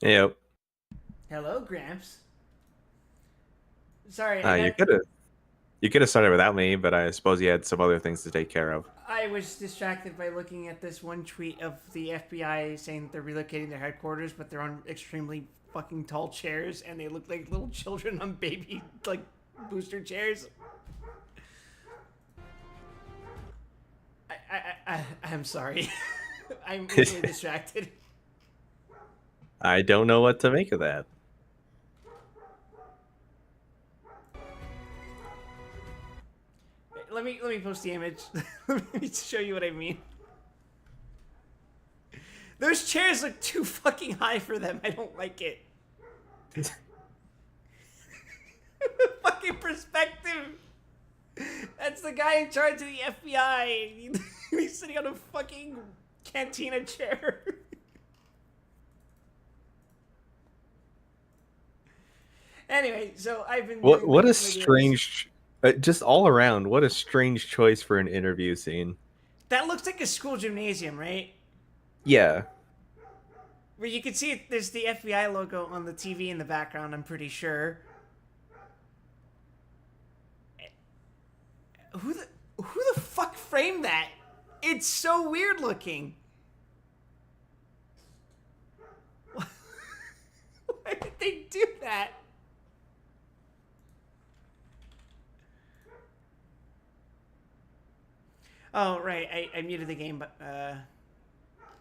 Yep. Hello, Gramps. Sorry, You could have started without me, but I suppose you had some other things to take care of. I was distracted by looking at this one tweet of the FBI saying that they're relocating their headquarters, but they're on extremely fucking tall chairs and they look like little children on baby booster chairs. I'm sorry. I'm easily distracted. I don't know what to make of that. Let me post the image. Let me show you what I mean. Those chairs look too fucking high for them. I don't like it. Fucking perspective. That's the guy in charge of the FBI. He's sitting on a fucking cantina chair. Anyway, so I've been What doing what a videos. strange, just all around, what a strange choice for an interview scene. That looks like a school gymnasium, right? Yeah, Where you can see there's the FBI logo on the TV in the background. I'm pretty sure. Who the fuck framed that? It's so weird looking. Why did they do that? Oh right, I muted the game, but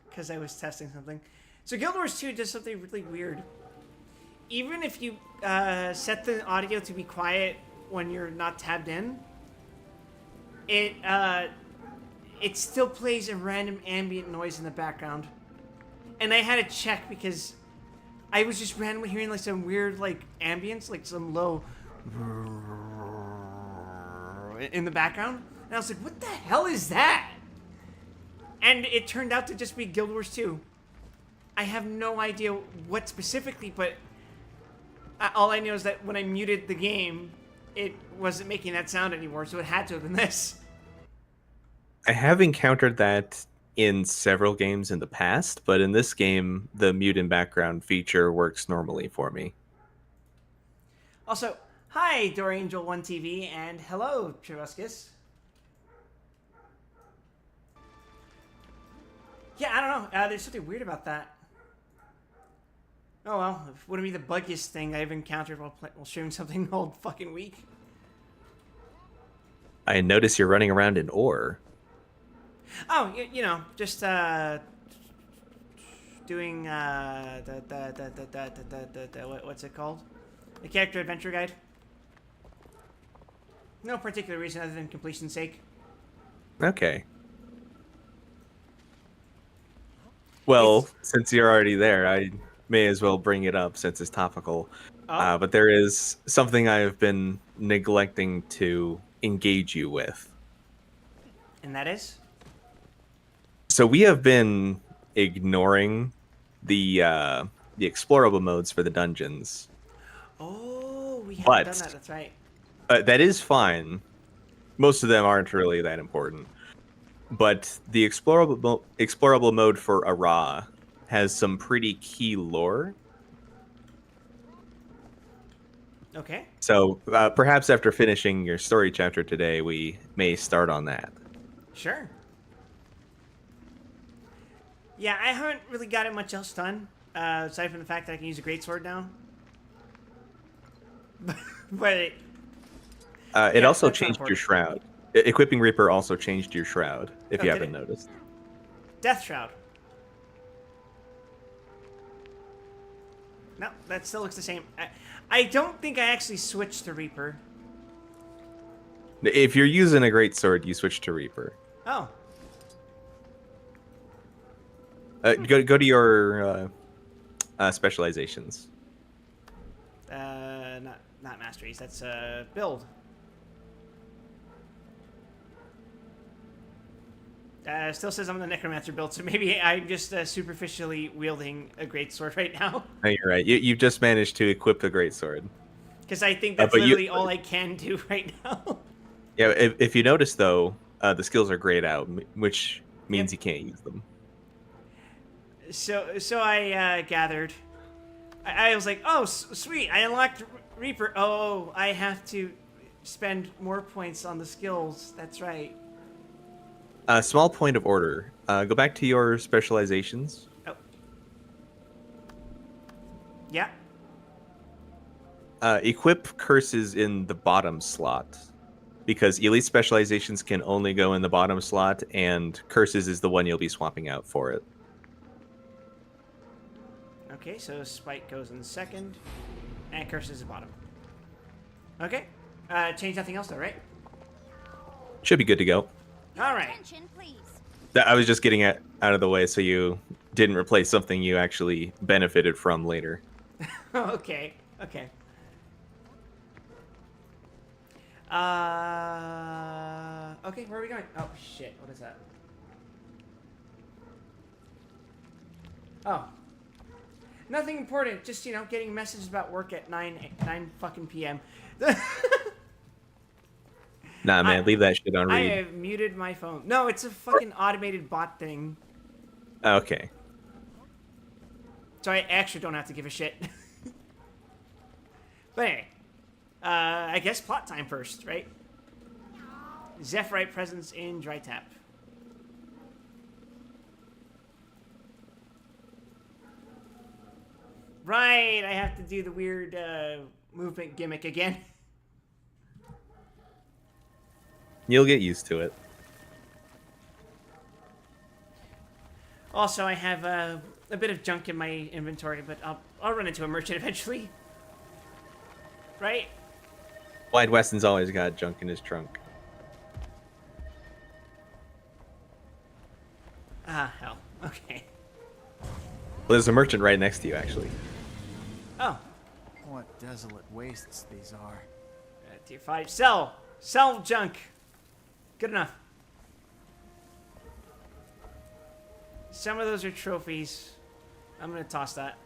because I was testing something. So Guild Wars 2 does something really weird. Even if you set the audio to be quiet when you're not tabbed in, it it still plays a random ambient noise in the background. And I had to check because I was just randomly hearing like some weird ambience, like some low in the background. And I was like, what the hell is that? And it turned out to just be Guild Wars 2. I have no idea what specifically, but all I know is that when I muted the game, it wasn't making that sound anymore, so it had to have been this. I have encountered that in several games in the past, but in this game, the mute in background feature works normally for me. Also, hi, DoryAngel1TV, and hello, Churuscus. Yeah, I don't know. There's something weird about that. Oh well, it wouldn't be the buggiest thing I've encountered while streaming something all fucking week. I notice you're running around in ore. Oh, just doing what's it called? The character adventure guide. No particular reason other than completion's sake. Okay. Well, It's since you're already there, I may as well bring it up since it's topical. oh, But there is something I've been neglecting to engage you with. and that is. So we have been ignoring the explorable modes for the dungeons, Oh, we haven't done but that. That's right. that is fine. Most of them aren't really that important. But the explorable mode for Ara has some pretty key lore. Okay, So perhaps after finishing your story chapter today, we may start on that. sure. Yeah, I haven't really got it much else done aside from the fact that I can use a greatsword now. But It yeah, also that's not changed your important. shroud. Equipping Reaper also changed your shroud, if Oh, you did haven't it? noticed. Death Shroud. No, that still looks the same. I don't think I actually switched to Reaper. If you're using a great sword, you switch to Reaper. Oh, Go to your specializations. not masteries. That's build. Still says I'm the Necromancer build, so maybe I'm just superficially wielding a great sword right now. No, you're right. You just managed to equip the great sword. Because I think that's But you, literally all I can do right now. yeah. If you notice though, the skills are grayed out, which Yep. means you can't use them. So I gathered. I was like, oh, sweet, I unlocked Reaper. Oh, I have to spend more points on the skills. That's right. Small point of order. Go back to your specializations. Oh. Yeah. Equip curses in the bottom slot. Because elite specializations can only go in the bottom slot, and curses is the one you'll be swapping out for it. Okay, so Spike goes in second, and Curses is bottom. Okay. Change nothing else though, right? Should be good to go. All right. Attention, please. I was just getting it out of the way so you didn't replace something you actually benefited from later. Okay. Okay. Okay, where are we going? Oh, shit. What is that? Oh. Nothing important. Just, getting messages about work at 9 fucking p.m. Nah, man, leave that shit on I read. have muted my phone. No, it's a fucking automated bot thing. Okay. So I actually don't have to give a shit. But anyway. I guess plot time first, right? Zephyrite presence in Dry Tap. Right, I have to do the weird movement gimmick again. You'll get used to it. Also, I have a bit of junk in my inventory, but I'll run into a merchant eventually. Right? Wide Weston's always got junk in his trunk. Ah, hell. Okay. Well, there's a merchant right next to you, actually. Oh. What desolate wastes these are. Tier 5. Sell! Sell junk! Good enough. Some of those are trophies. I'm gonna toss that.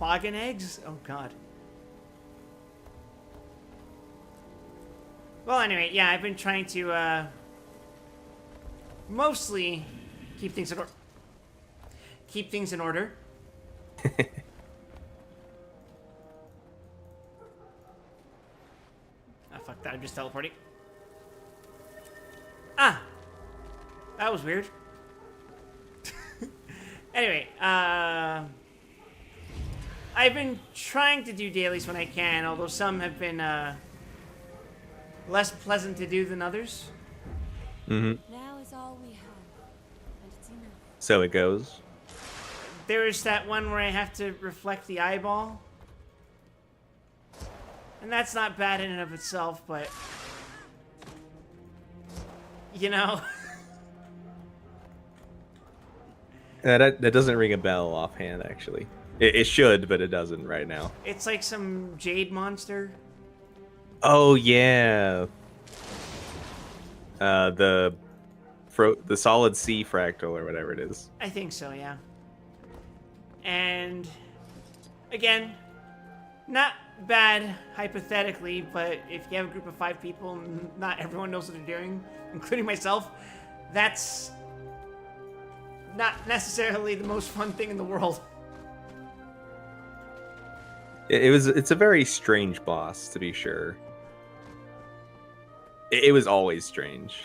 Quaggan eggs? Oh god. Well, anyway, yeah, I've been trying to, mostly keep things in order. Keep things in order. Ah, fuck that, I'm just teleporting. Ah! That was weird. Anyway, I've been trying to do dailies when I can, although some have been, less pleasant to do than others. Mm-hmm. Now is all we have, and it's enough. So it goes. There's that one where I have to reflect the eyeball. And that's not bad in and of itself, but... That doesn't ring a bell offhand, actually. It should, but it doesn't right now. It's like some jade monster. Oh, yeah. The solid C fractal or whatever it is. I think so, yeah. And... Again, not bad, hypothetically, but if you have a group of 5 people and not everyone knows what they're doing, including myself, that's not necessarily the most fun thing in the world. It's a very strange boss, to be sure. It was always strange.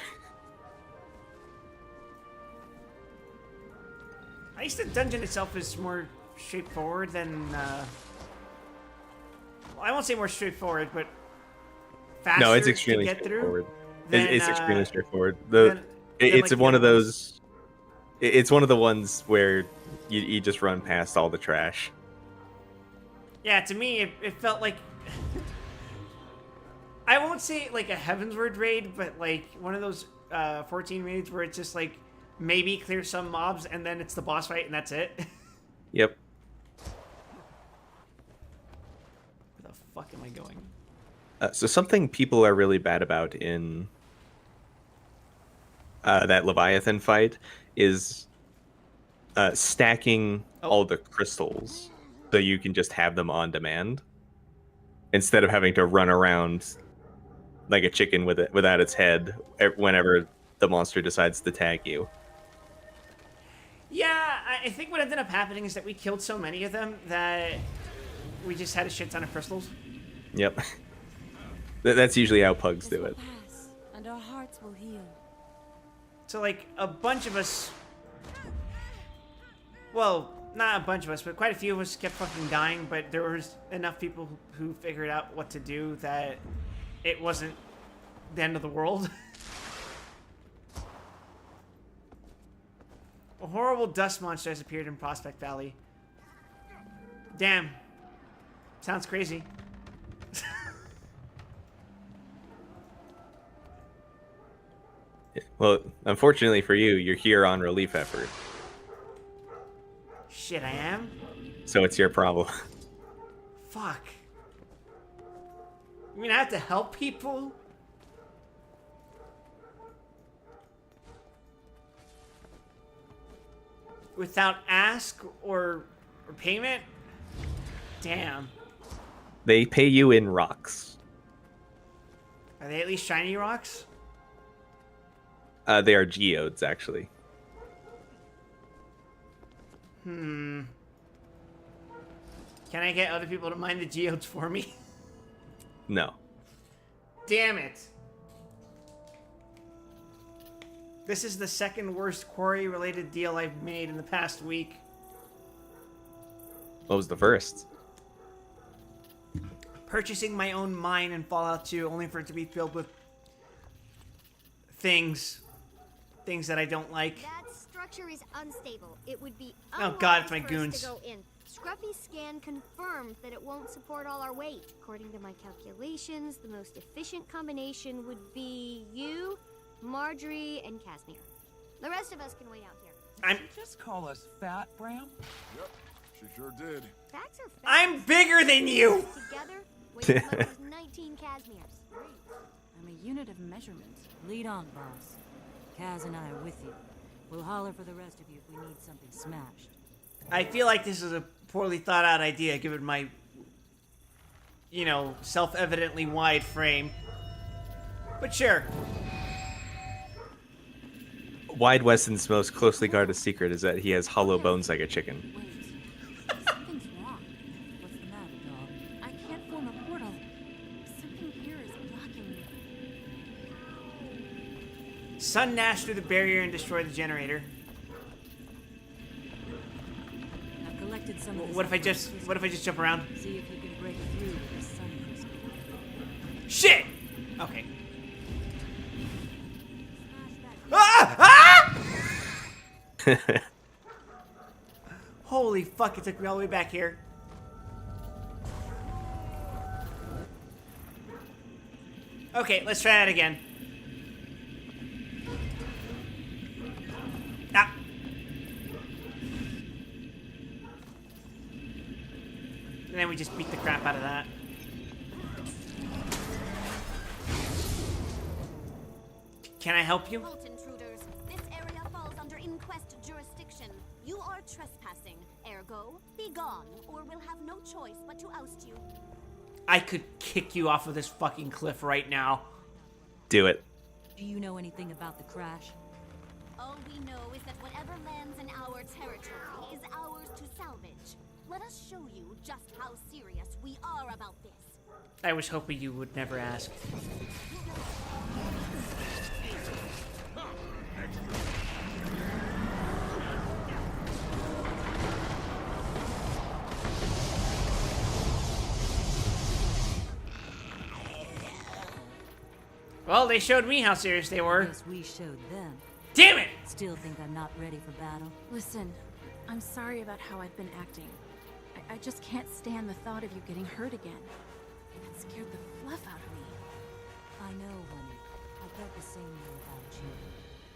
I guess the dungeon itself is more straightforward than, well, I won't say more straightforward, but faster No, it's extremely to get straightforward. Than, It's extremely straightforward. like It's one the of those. It's one of the ones where you just run past all the trash. Yeah, to me, it felt like... I won't say like a Heavensward raid, but like one of those 14 raids where it's just like maybe clear some mobs and then it's the boss fight and that's it. Yep. Where the fuck am I going? So something people are really bad about in that Leviathan fight is stacking all the crystals so you can just have them on demand instead of having to run around like a chicken with it without its head whenever the monster decides to tag you. Yeah, I think what ended up happening is that we killed so many of them that we just had a shit ton of crystals. Yep. That's usually how pugs This do will it. pass, and our hearts will heal. So, like, a bunch of us... Well, not a bunch of us, but quite a few of us kept fucking dying, but there was enough people who figured out what to do that it wasn't the end of the world. A horrible dust monster has appeared in Prospect Valley. Damn. Sounds crazy. Well, unfortunately for you, you're here on relief effort, Shit, I am? so it's your problem. Fuck. You mean I have to help people? Without ask or payment? Damn. They pay you in rocks. Are they at least shiny rocks? They are geodes, actually. Can I get other people to mine the geodes for me? No. Damn it. This is the second worst quarry-related deal I've made in the past week. What was the first? Purchasing my own mine in Fallout 2, only for it to be filled with things that I don't like. That structure is unstable. It would be Oh God, it's my unwise for us goons. to go in. Scruffy scan confirmed that it won't support all our weight. According to my calculations, the most efficient combination would be you, Marjorie, and Casimir. The rest of us can wait out here. I'm Did you just call us fat, Bram? Yep, she sure did. Facts are facts. I'm bigger than you. Together, weight as much as 19 Casimirs. I'm a unit of measurement. Lead on, boss. Kaz and I are with you. We'll holler for the rest of you if we need something smashed. I feel like this is a poorly thought out idea given my, you know, self-evidently wide frame. But sure. Wide Weston's most closely guarded secret is that he has hollow bones like a chicken. Wait. Something's wrong. What's the matter, dog? I can't form a portal. Something here is blocking me. Sun dash through the barrier and destroy the generator. I've collected some of this What if I just jump around? See if you can break through with the sun crystal. Shit! Okay. Smash that. Ah! Ah! Holy fuck, it took me all the way back here. Okay, let's try that again. Ah. And then we just beat the crap out of that. Can I help you? Vault intruders, this area falls under Inquest jurisdiction. You are trespassing. Ergo, be gone, or we'll have no choice but to oust you. I could kick you off of this fucking cliff right now. Do it. Do you know anything about the crash? All we know is that whatever lands in our territory is ours to salvage. Let us show you just how serious we are about this. I was hoping you would never ask. Well, they showed me how serious they were. Guess we showed them. Damn it! Still think I'm not ready for battle? Listen, I'm sorry about how I've been acting. I just can't stand the thought of you getting hurt again. It scared the fluff out of me. I know, honey. I felt the same way about you.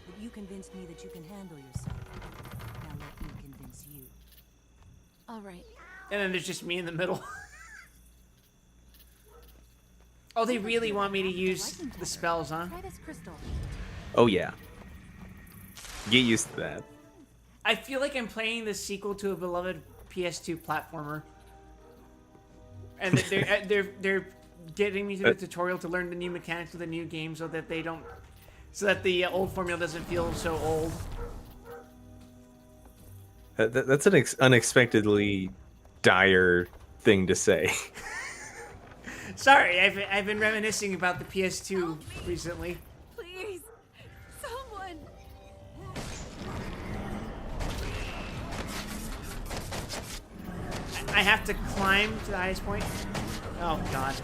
But you convinced me that you can handle yourself. Now let me convince you. All right. And then there's just me in the middle. Oh, they really want me to use the spells, huh? Try this crystal. Oh yeah. Get used to that. I feel like I'm playing the sequel to a beloved PS2 platformer. And they're getting me to the tutorial to learn the new mechanics of the new game so that the old formula doesn't feel so old. That's an unexpectedly dire thing to say. Sorry, I've been reminiscing about the PS2 recently. Please, someone. I have to climb to the highest point. Oh god.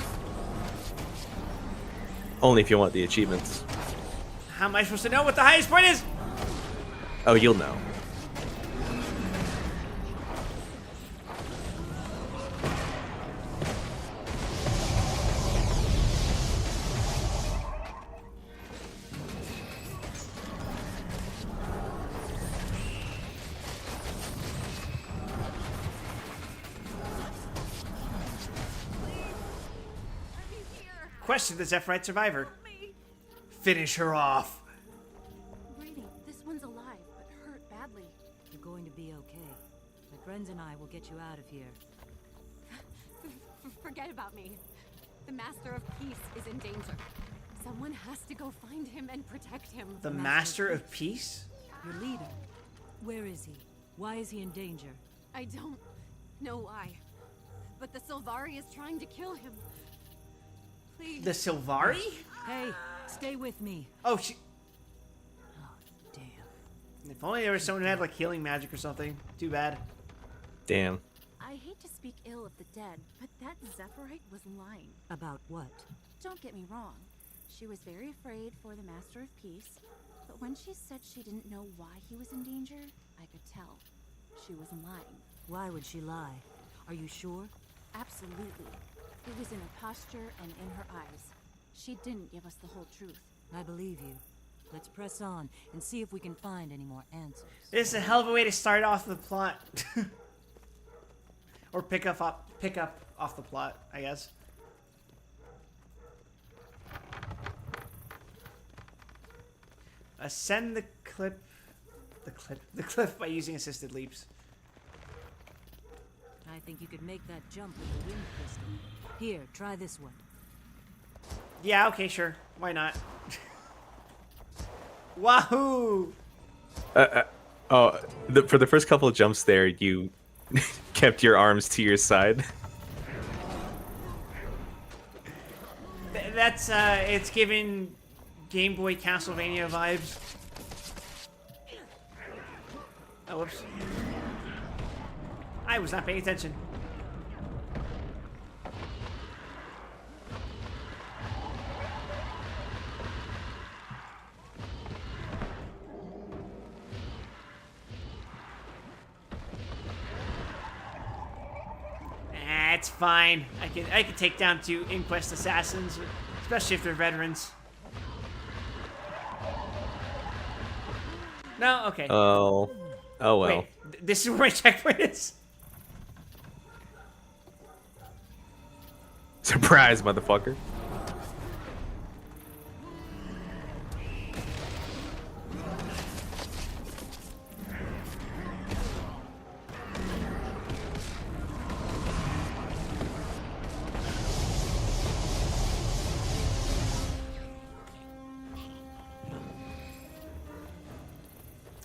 Only if you want the achievements. How am I supposed to know what the highest point is? Oh, you'll know. Question the Zephyrite survivor. Finish her off. Brady, this one's alive, but hurt badly. You're going to be okay. My friends and I will get you out of here. Forget about me. The Master of Peace is in danger. Someone has to go find him and protect him. The Master of Peace? Your leader. Where is he? Why is he in danger? I don't know why. But the Sylvari is trying to kill him. Please. The Sylvari? Hey, stay with me. Oh, she... Oh, damn. If only there was someone who had, like, healing magic or something. Too bad. Damn. I hate to speak ill of the dead, but that Zephyrite was lying. About what? Don't get me wrong. She was very afraid for the Master of Peace, but when she said she didn't know why he was in danger, I could tell. She wasn't lying. Why would she lie? Are you sure? Absolutely. It was in her posture and in her eyes. She didn't give us the whole truth. I believe you. Let's press on and see if we can find any more answers. This is a hell of a way to start off the plot. Or pick up off the plot, I guess. Ascend the cliff by using assisted leaps. I think you could make that jump with the wind crystal. Here, try this one. Yeah, okay, sure. Why not? Wahoo! For the first couple of jumps there, you kept your arms to your side. That's, it's giving Game Boy Castlevania vibes. Oh, whoops. I was not paying attention. It's fine. I can take down 2 Inquest assassins, especially if they're veterans. No, okay. Oh well. Wait, this is where my checkpoint is. Surprise, motherfucker.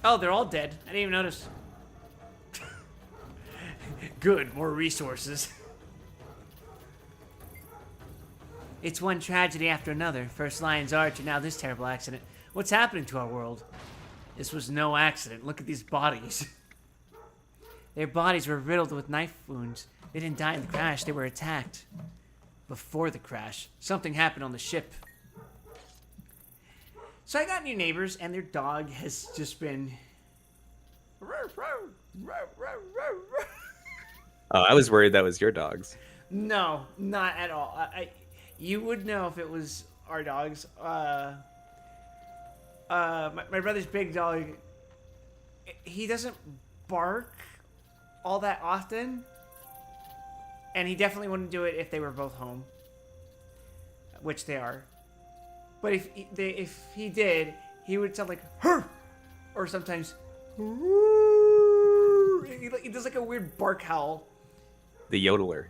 Oh, they're all dead. I didn't even notice. Good, more resources. It's one tragedy after another. First Lion's Arch, and now this terrible accident. What's happening to our world? This was no accident. Look at these bodies. Their bodies were riddled with knife wounds. They didn't die in the crash. They were attacked. Before the crash, something happened on the ship. So I got new neighbors, and their dog has just been... I was worried that was your dogs. No, not at all. You would know if it was our dogs. My brother's big dog, he doesn't bark all that often, and he definitely wouldn't do it if they were both home, which they are. But if he did, he would sound like "Hur!" or sometimes he does like a weird bark howl. The yodeler.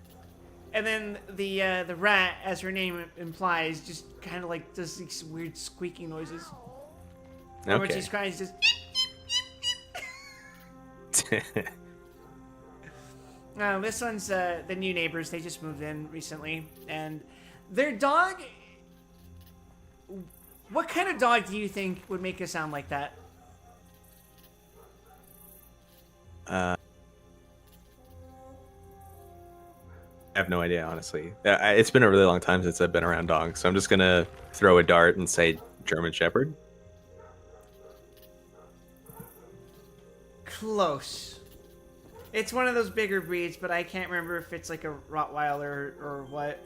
And then the rat, as her name implies, just kind of like does these weird squeaking noises. And when Okay. she's crying, she's just. This one's the new neighbors. They just moved in recently, and their dog. What kind of dog do you think would make a sound like that? I have no idea, honestly. It's been a really long time since I've been around dogs, so I'm just gonna throw a dart and say German Shepherd. Close. It's one of those bigger breeds, but I can't remember if it's like a Rottweiler or what.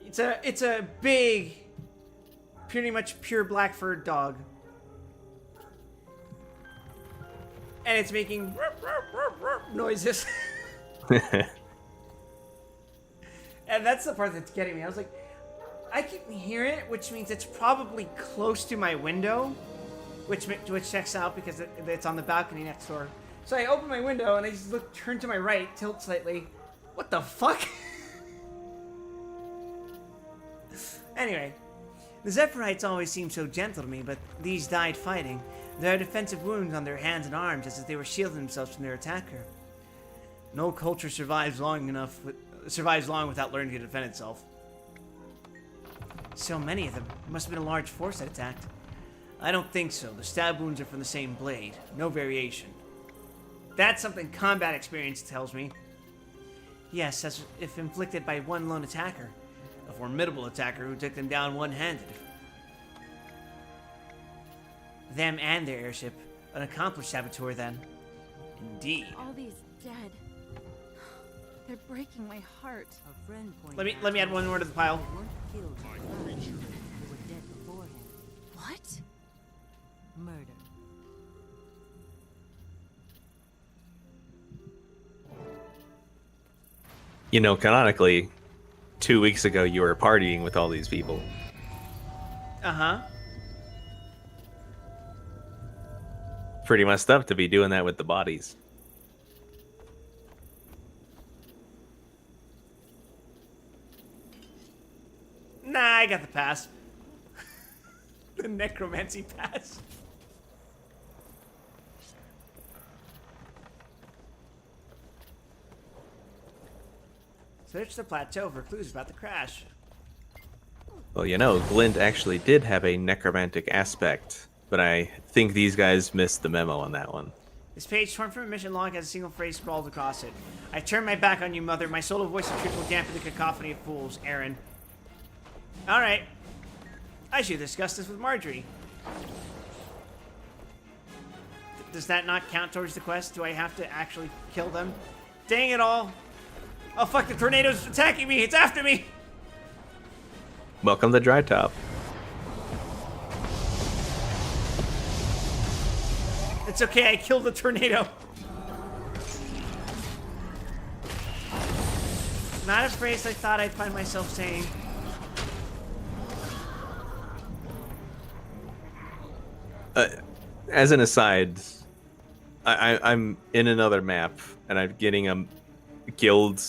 It's a big, pretty much pure black furred dog. And it's making noises. And that's the part that's getting me. I was like, I can hear it, which means it's probably close to my window, which checks out because it's on the balcony next door. So I open my window and I just turn to my right, tilt slightly. What the fuck? Anyway, the Zephyrhites always seemed so gentle to me, but these died fighting. They had defensive wounds on their hands and arms as if they were shielding themselves from their attacker. No culture survives long without learning to defend itself. So many of them. It must have been a large force that attacked. I don't think so. The stab wounds are from the same blade. No variation. That's something combat experience tells me. Yes, as if inflicted by one lone attacker. A formidable attacker who took them down one-handed. Them and their airship. An accomplished saboteur, then. Indeed. All these dead. They're breaking my heart. A friend pointed Let me out add one more to the pile. they weren't killed by They were dead beforehand. What? Murder. You know, canonically, 2 weeks ago you were partying with all these people. Uh-huh. Pretty messed up to be doing that with the bodies. Nah, I got the pass. The necromancy pass. Search the plateau for clues about the crash. Well, you know, Glint actually did have a necromantic aspect, but I think these guys missed the memo on that one. This page, torn from a mission log, has a single phrase scrawled across it. I turn my back on you, mother. My solo voice of truth will dampen the cacophony of fools. Aaron. Alright. I should discuss this with Marjorie. Does that not count towards the quest? Do I have to actually kill them? Dang it all. Oh fuck, the tornado's attacking me. It's after me. Welcome to Dry Top. It's okay, I killed the tornado. Not a phrase I thought I'd find myself saying. As an aside, I'm in another map, and I'm getting a guild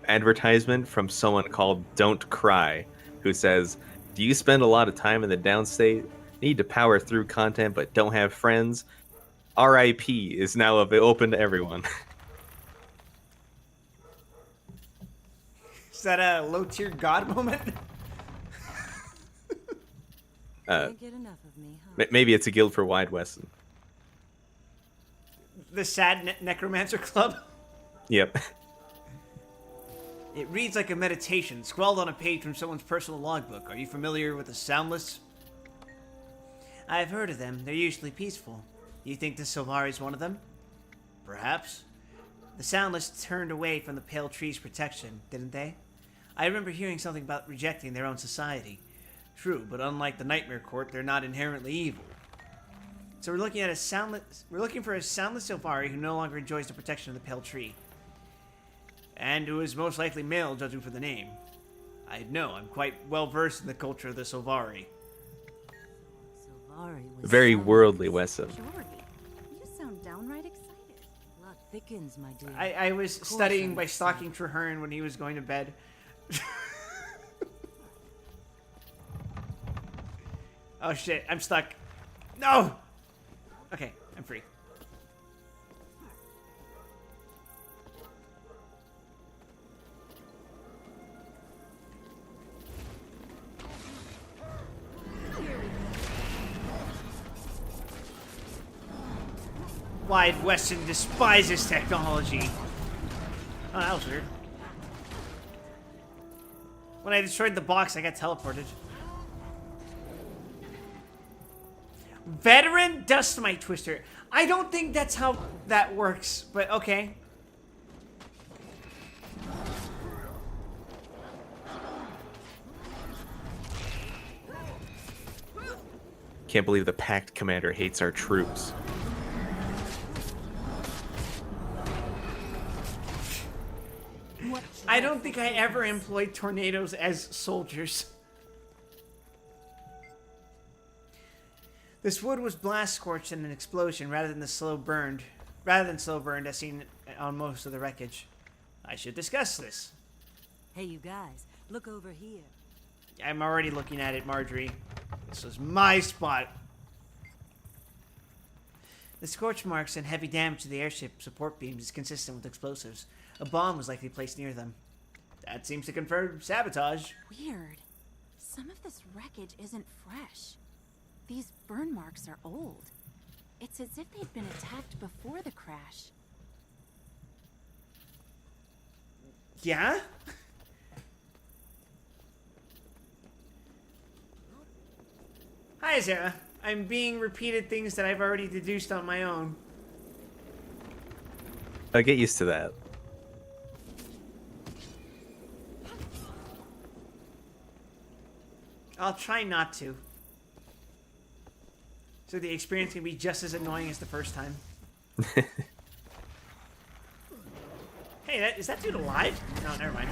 advertisement from someone called Don't Cry, who says, "Do you spend a lot of time in the downstate? Need to power through content but don't have friends? RIP is now open to everyone." Is that a low-tier god moment? Can't get enough of me, huh? Maybe it's a guild for Wide Weston. The sad necromancer club? Yep. It reads like a meditation, scrawled on a page from someone's personal logbook. Are you familiar with the Soundless? I've heard of them. They're usually peaceful. You think the Sylvari is one of them? Perhaps. The Soundless turned away from the Pale Tree's protection, didn't they? I remember hearing something about rejecting their own society. True, but unlike the Nightmare Court, they're not inherently evil. So we're looking for a Soundless Sylvari who no longer enjoys the protection of the Pale Tree. And who is most likely male, judging from the name. I know, I'm quite well versed in the culture of the Sylvari. Sylvari was Very silent. worldly, Wesson. Majority. thickens, my dear. I was course studying I'm by excited. stalking Traherne when he was going to bed. Oh shit, I'm stuck. No! Okay, I'm free. Wide Weston despises technology. Oh, that was weird. When I destroyed the box, I got teleported. Veteran Dustmite Twister. I don't think that's how that works, but okay. Can't believe the Pact commander hates our troops. I don't think I ever employed tornadoes as soldiers. This wood was blast scorched in an explosion rather than slow burned as seen on most of the wreckage. I should discuss this. Hey, you guys, look over here. I'm already looking at it, Marjorie. This is my spot. The scorch marks and heavy damage to the airship support beams is consistent with explosives. A bomb was likely placed near them. That seems to confirm sabotage. Weird. Some of this wreckage isn't fresh. These burn marks are old. It's as if they'd been attacked before the crash. Yeah? Hi, Zara. I'm being repeated things that I've already deduced on my own. I get used to that. I'll try not to. So the experience can be just as annoying as the first time. Hey, is that dude alive? No, never mind.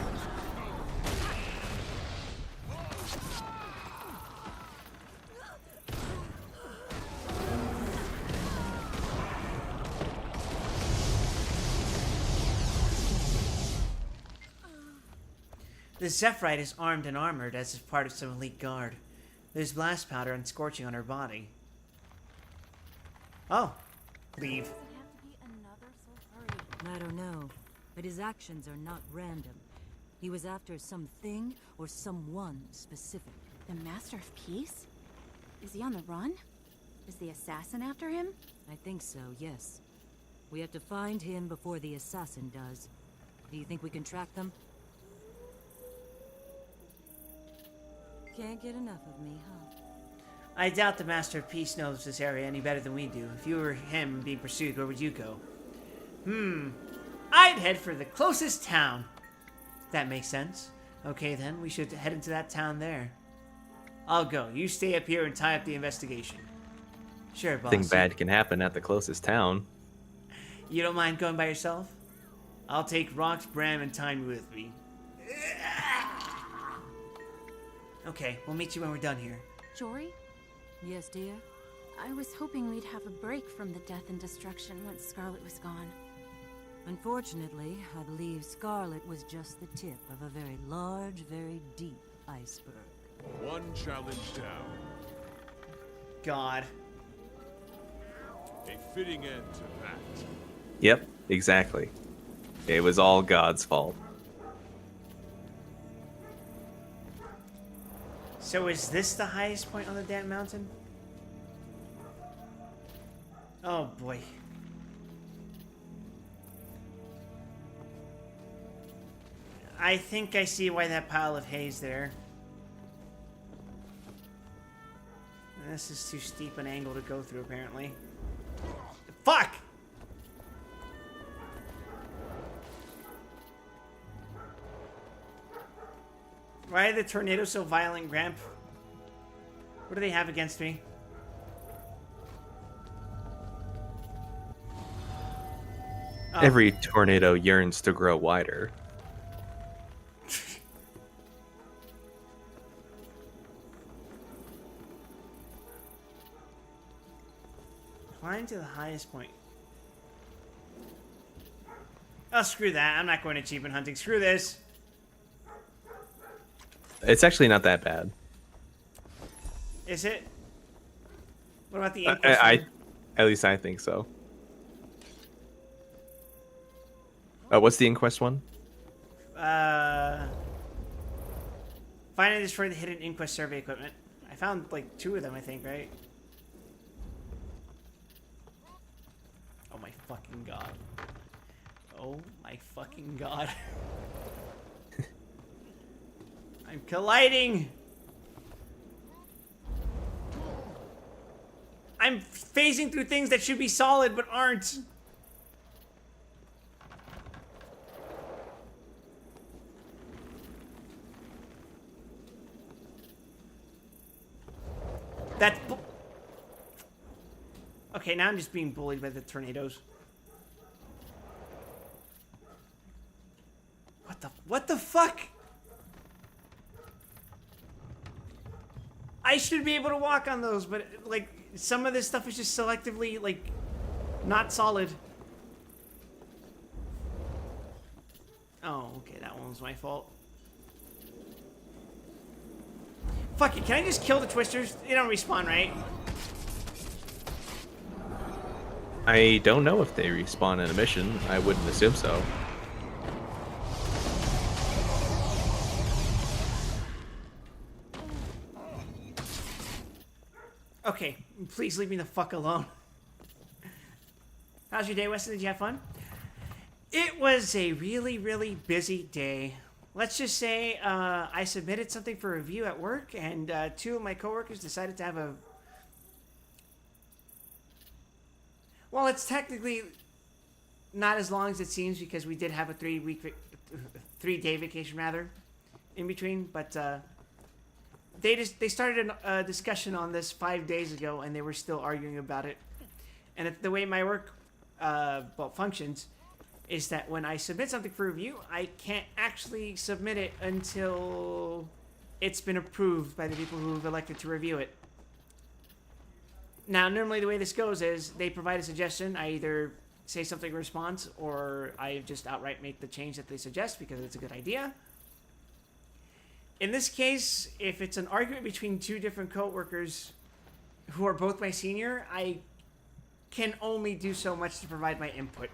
The Zephyrite is armed and armored as if part of some elite guard. There's blast powder and scorching on her body. Oh. Leave. Does it have to be another Sulfuri? I don't know, but his actions are not random. He was after something or someone specific. The Master of Peace? Is he on the run? Is the assassin after him? I think so, yes. We have to find him before the assassin does. Do you think we can track them? Can't get enough of me, huh? I doubt the Master of Peace knows this area any better than we do. If you were him being pursued, where would you go? I'd head for the closest town. That makes sense. Okay then, we should head into that town there. I'll go. You stay up here and tie up the investigation. Sure, boss. Nothing bad can happen at the closest town. You don't mind going by yourself? I'll take Rox, Bram, and Time with me. Okay, we'll meet you when we're done here. Jory? Yes, dear? I was hoping we'd have a break from the death and destruction once Scarlet was gone. Unfortunately, I believe Scarlet was just the tip of a very large, very deep iceberg. One challenge down. God. A fitting end to that. Yep, exactly. It was all God's fault. So is this the highest point on the damn mountain? Oh boy. I think I see why that pile of hay's there. This is too steep an angle to go through, apparently. Fuck! Why are the tornadoes so violent, Gramp? What do they have against me? Oh. Every tornado yearns to grow wider. Climb to the highest point. Oh, screw that. I'm not going achievement hunting. Screw this. It's actually not that bad. Is it? What about the I, Inquest I one? at least I think so. What's the Inquest one? Find and destroy the hidden Inquest survey equipment. I found like 2 of them, I think, right? Oh my fucking god. Oh my fucking god. I'm colliding! I'm phasing through things that should be solid but aren't. That's okay, now I'm just being bullied by the tornadoes. What the fuck? I should be able to walk on those, but like some of this stuff is just selectively like not solid. Oh, okay, that one was my fault. Fuck it, can I just kill the twisters? They don't respawn, right? I don't know if they respawn in a mission. I wouldn't assume so. Okay, please leave me the fuck alone. How's your day, Weston? Did you have fun? It was a really, really busy day. Let's just say I submitted something for review at work, and 2 of my coworkers decided to have a... Well, it's technically not as long as it seems because we did have a 3-day vacation rather in between, but they started a discussion on this 5 days ago, and they were still arguing about it. And the way my work functions is that when I submit something for review, I can't actually submit it until it's been approved by the people who've elected to review it. Now, normally the way this goes is they provide a suggestion. I either say something in response, or I just outright make the change that they suggest because it's a good idea. In this case, if it's an argument between 2 different co-workers who are both my senior, I can only do so much to provide my input.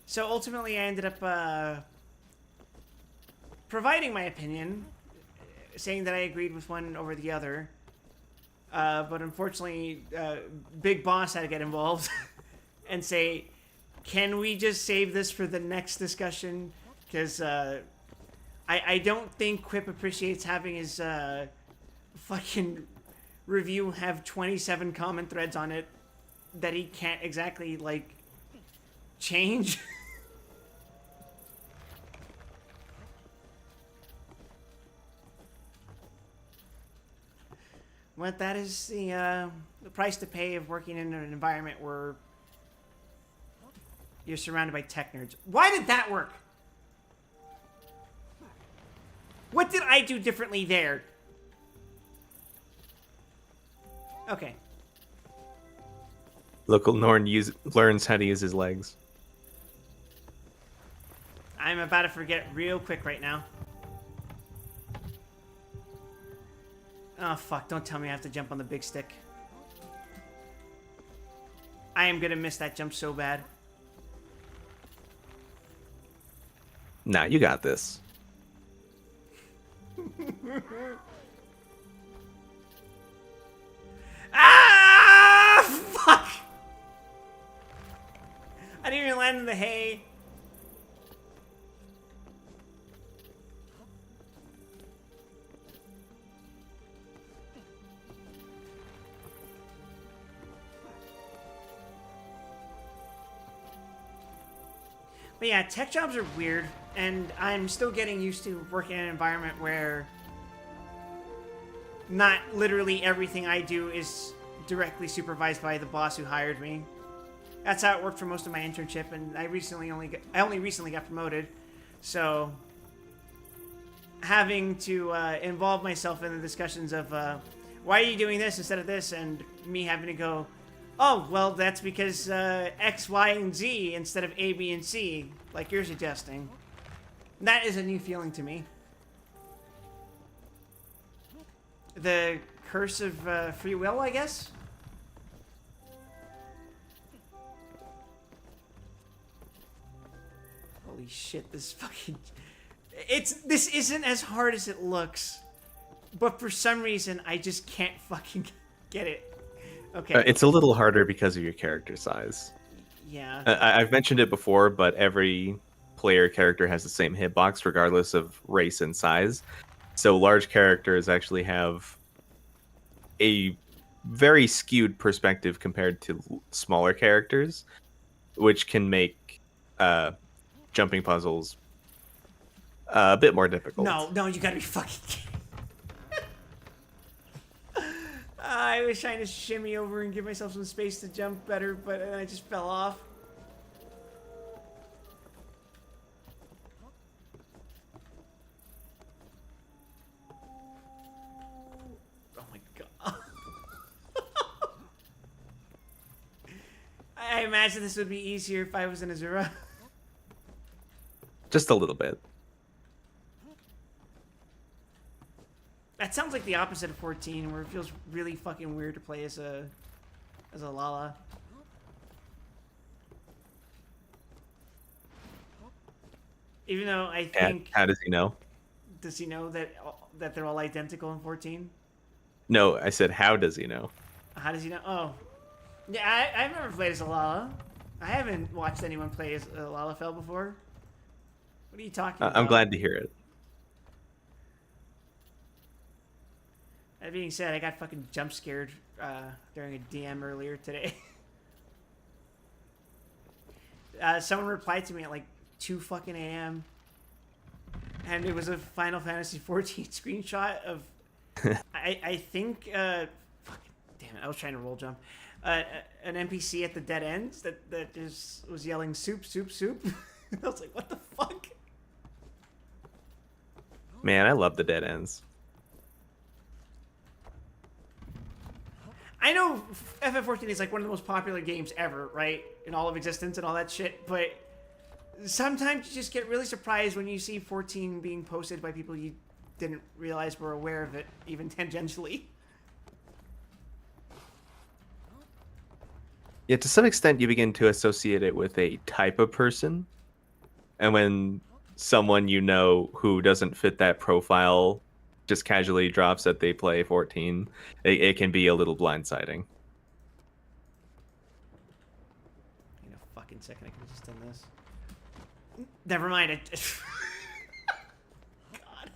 So ultimately, I ended up providing my opinion, saying that I agreed with one over the other. But unfortunately, Big Boss had to get involved and say, can we just save this for the next discussion? Because I don't think Quip appreciates having his fucking review have 27 comment threads on it that he can't exactly, like, change. But that is the price to pay of working in an environment where you're surrounded by tech nerds. Why did that work? What did I do differently there? Okay. Local Norn learns how to use his legs. I'm about to forget real quick right now. Oh, fuck. Don't tell me I have to jump on the big stick. I am gonna miss that jump so bad. Nah, you got this. Ah! Fuck! I didn't even land in the hay. But yeah, tech jobs are weird, and I'm still getting used to working in an environment where not literally everything I do is directly supervised by the boss who hired me. That's how it worked for most of my internship, and I only recently got promoted, so having to involve myself in the discussions of why are you doing this instead of this? And me having to go, oh, well, that's because X, Y, and Z instead of A, B, and C, like you're suggesting. That is a new feeling to me. The curse of free will, I guess? Holy shit, this fucking... This isn't as hard as it looks. But for some reason, I just can't fucking get it. Okay. It's a little harder because of your character size. Yeah. I've mentioned it before, but every player character has the same hitbox regardless of race and size. So large characters actually have a very skewed perspective compared to smaller characters, which can make jumping puzzles a bit more difficult. No, you gotta be fucking kidding. I was trying to shimmy over and give myself some space to jump better, but I just fell off. Oh my god. I imagine this would be easier if I was in Azura. Just a little bit. That sounds like the opposite of 14, where it feels really fucking weird to play as a Lala. Even though I think, How does he know? does he know that they're all identical in 14? No, I said, how does he know? How does he know? Oh, yeah, I've never played as a Lala. I haven't watched anyone play as a Lalafell before. What are you talking about? I'm glad to hear it. That being said, I got fucking jump scared during a DM earlier today. Someone replied to me at like 2 fucking a.m. and it was a Final Fantasy 14 screenshot of I think fucking damn it, I was trying to roll jump. An NPC at the dead end that just was yelling soup, soup, soup. I was like, what the fuck? Man, I love the dead ends. I know FF14 is like one of the most popular games ever, right? In all of existence and all that shit, but sometimes you just get really surprised when you see 14 being posted by people you didn't realize were aware of it, even tangentially. Yeah, to some extent, you begin to associate it with a type of person. And when someone you know who doesn't fit that profile just casually drops that they play 14, it can be a little blindsiding. In a fucking second, I could have just done this. Never mind. God.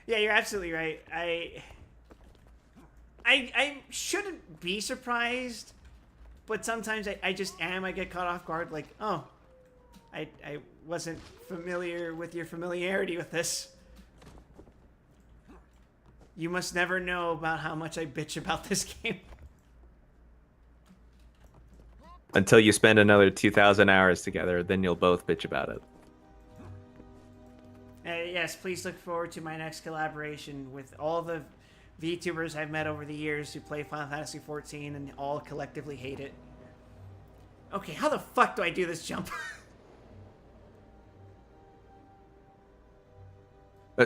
Yeah, you're absolutely right. I shouldn't be surprised, but sometimes I just am. I get caught off guard, like, oh, I wasn't familiar with your familiarity with this. You must never know about how much I bitch about this game. Until you spend another 2,000 hours together, then you'll both bitch about it. Yes, please look forward to my next collaboration with all the VTubers I've met over the years who play Final Fantasy XIV and all collectively hate it. Okay, how the fuck do I do this jump?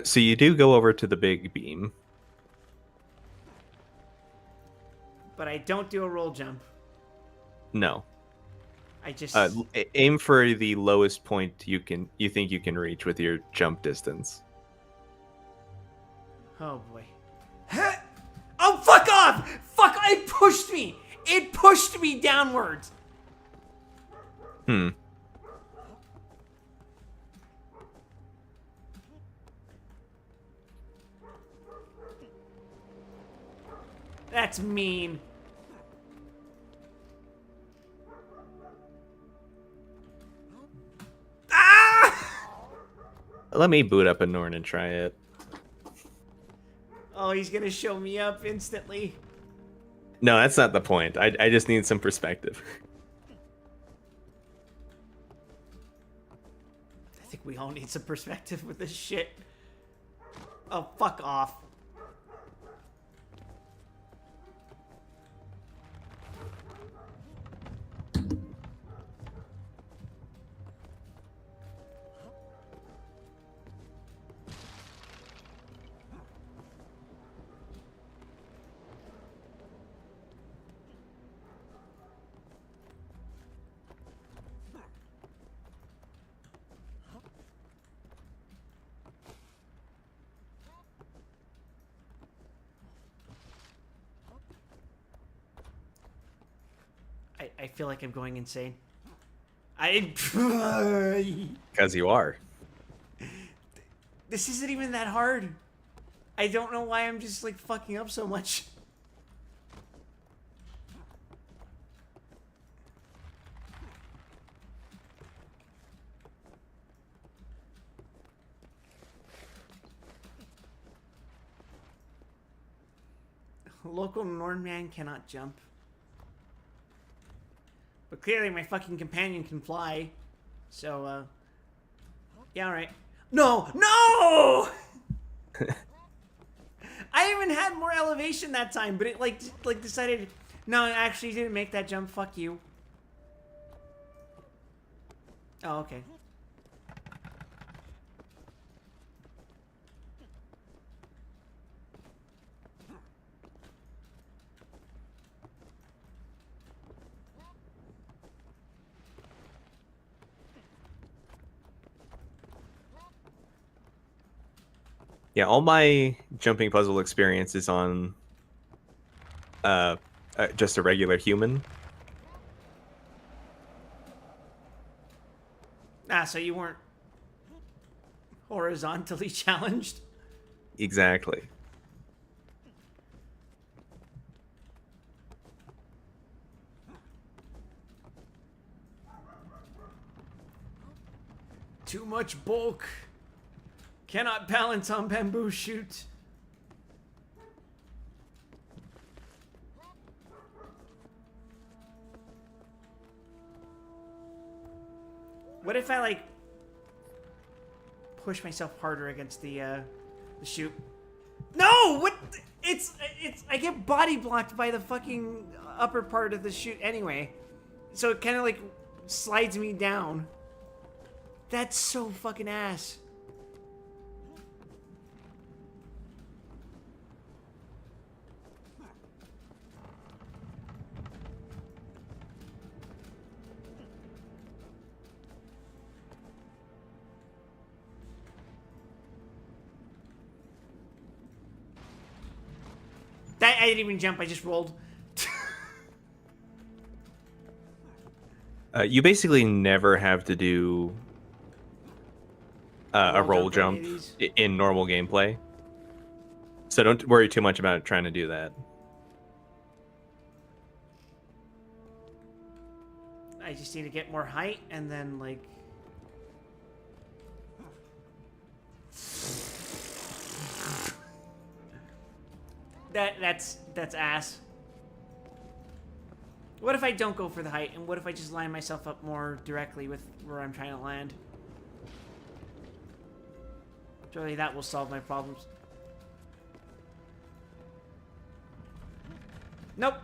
So you do go over to the big beam. But I don't do a roll jump. No. I just... Aim for the lowest point you think you can reach with your jump distance. Oh boy. Oh, fuck off! Fuck, it pushed me! It pushed me downwards! That's mean. Ah! Let me boot up a Norn and try it. Oh, he's gonna show me up instantly. No, that's not the point. I just need some perspective. I think we all need some perspective with this shit. Oh, fuck off. I feel like I'm going insane. I. Because you are. This isn't even that hard. I don't know why I'm just like fucking up so much. Local Nordman cannot jump. But clearly my fucking companion can fly. So, yeah, alright. No! No! I even had more elevation that time, but it, like decided, no, it actually didn't make that jump. Fuck you. Oh, okay. Yeah, all my jumping puzzle experience is on just a regular human. Ah, so you weren't horizontally challenged? Exactly. Too much bulk. Cannot balance on bamboo shoot. What if I like push myself harder against the chute? No! What? It's I get body blocked by the fucking upper part of the chute anyway. So it kind of like slides me down. That's so fucking ass. I didn't even jump, I just rolled. You basically never have to do a roll jump jump or in normal gameplay. So don't worry too much about trying to do that. I just need to get more height and then like... That's ass. What if I don't go for the height, and what if I just line myself up more directly with where I'm trying to land? Surely that will solve my problems. Nope.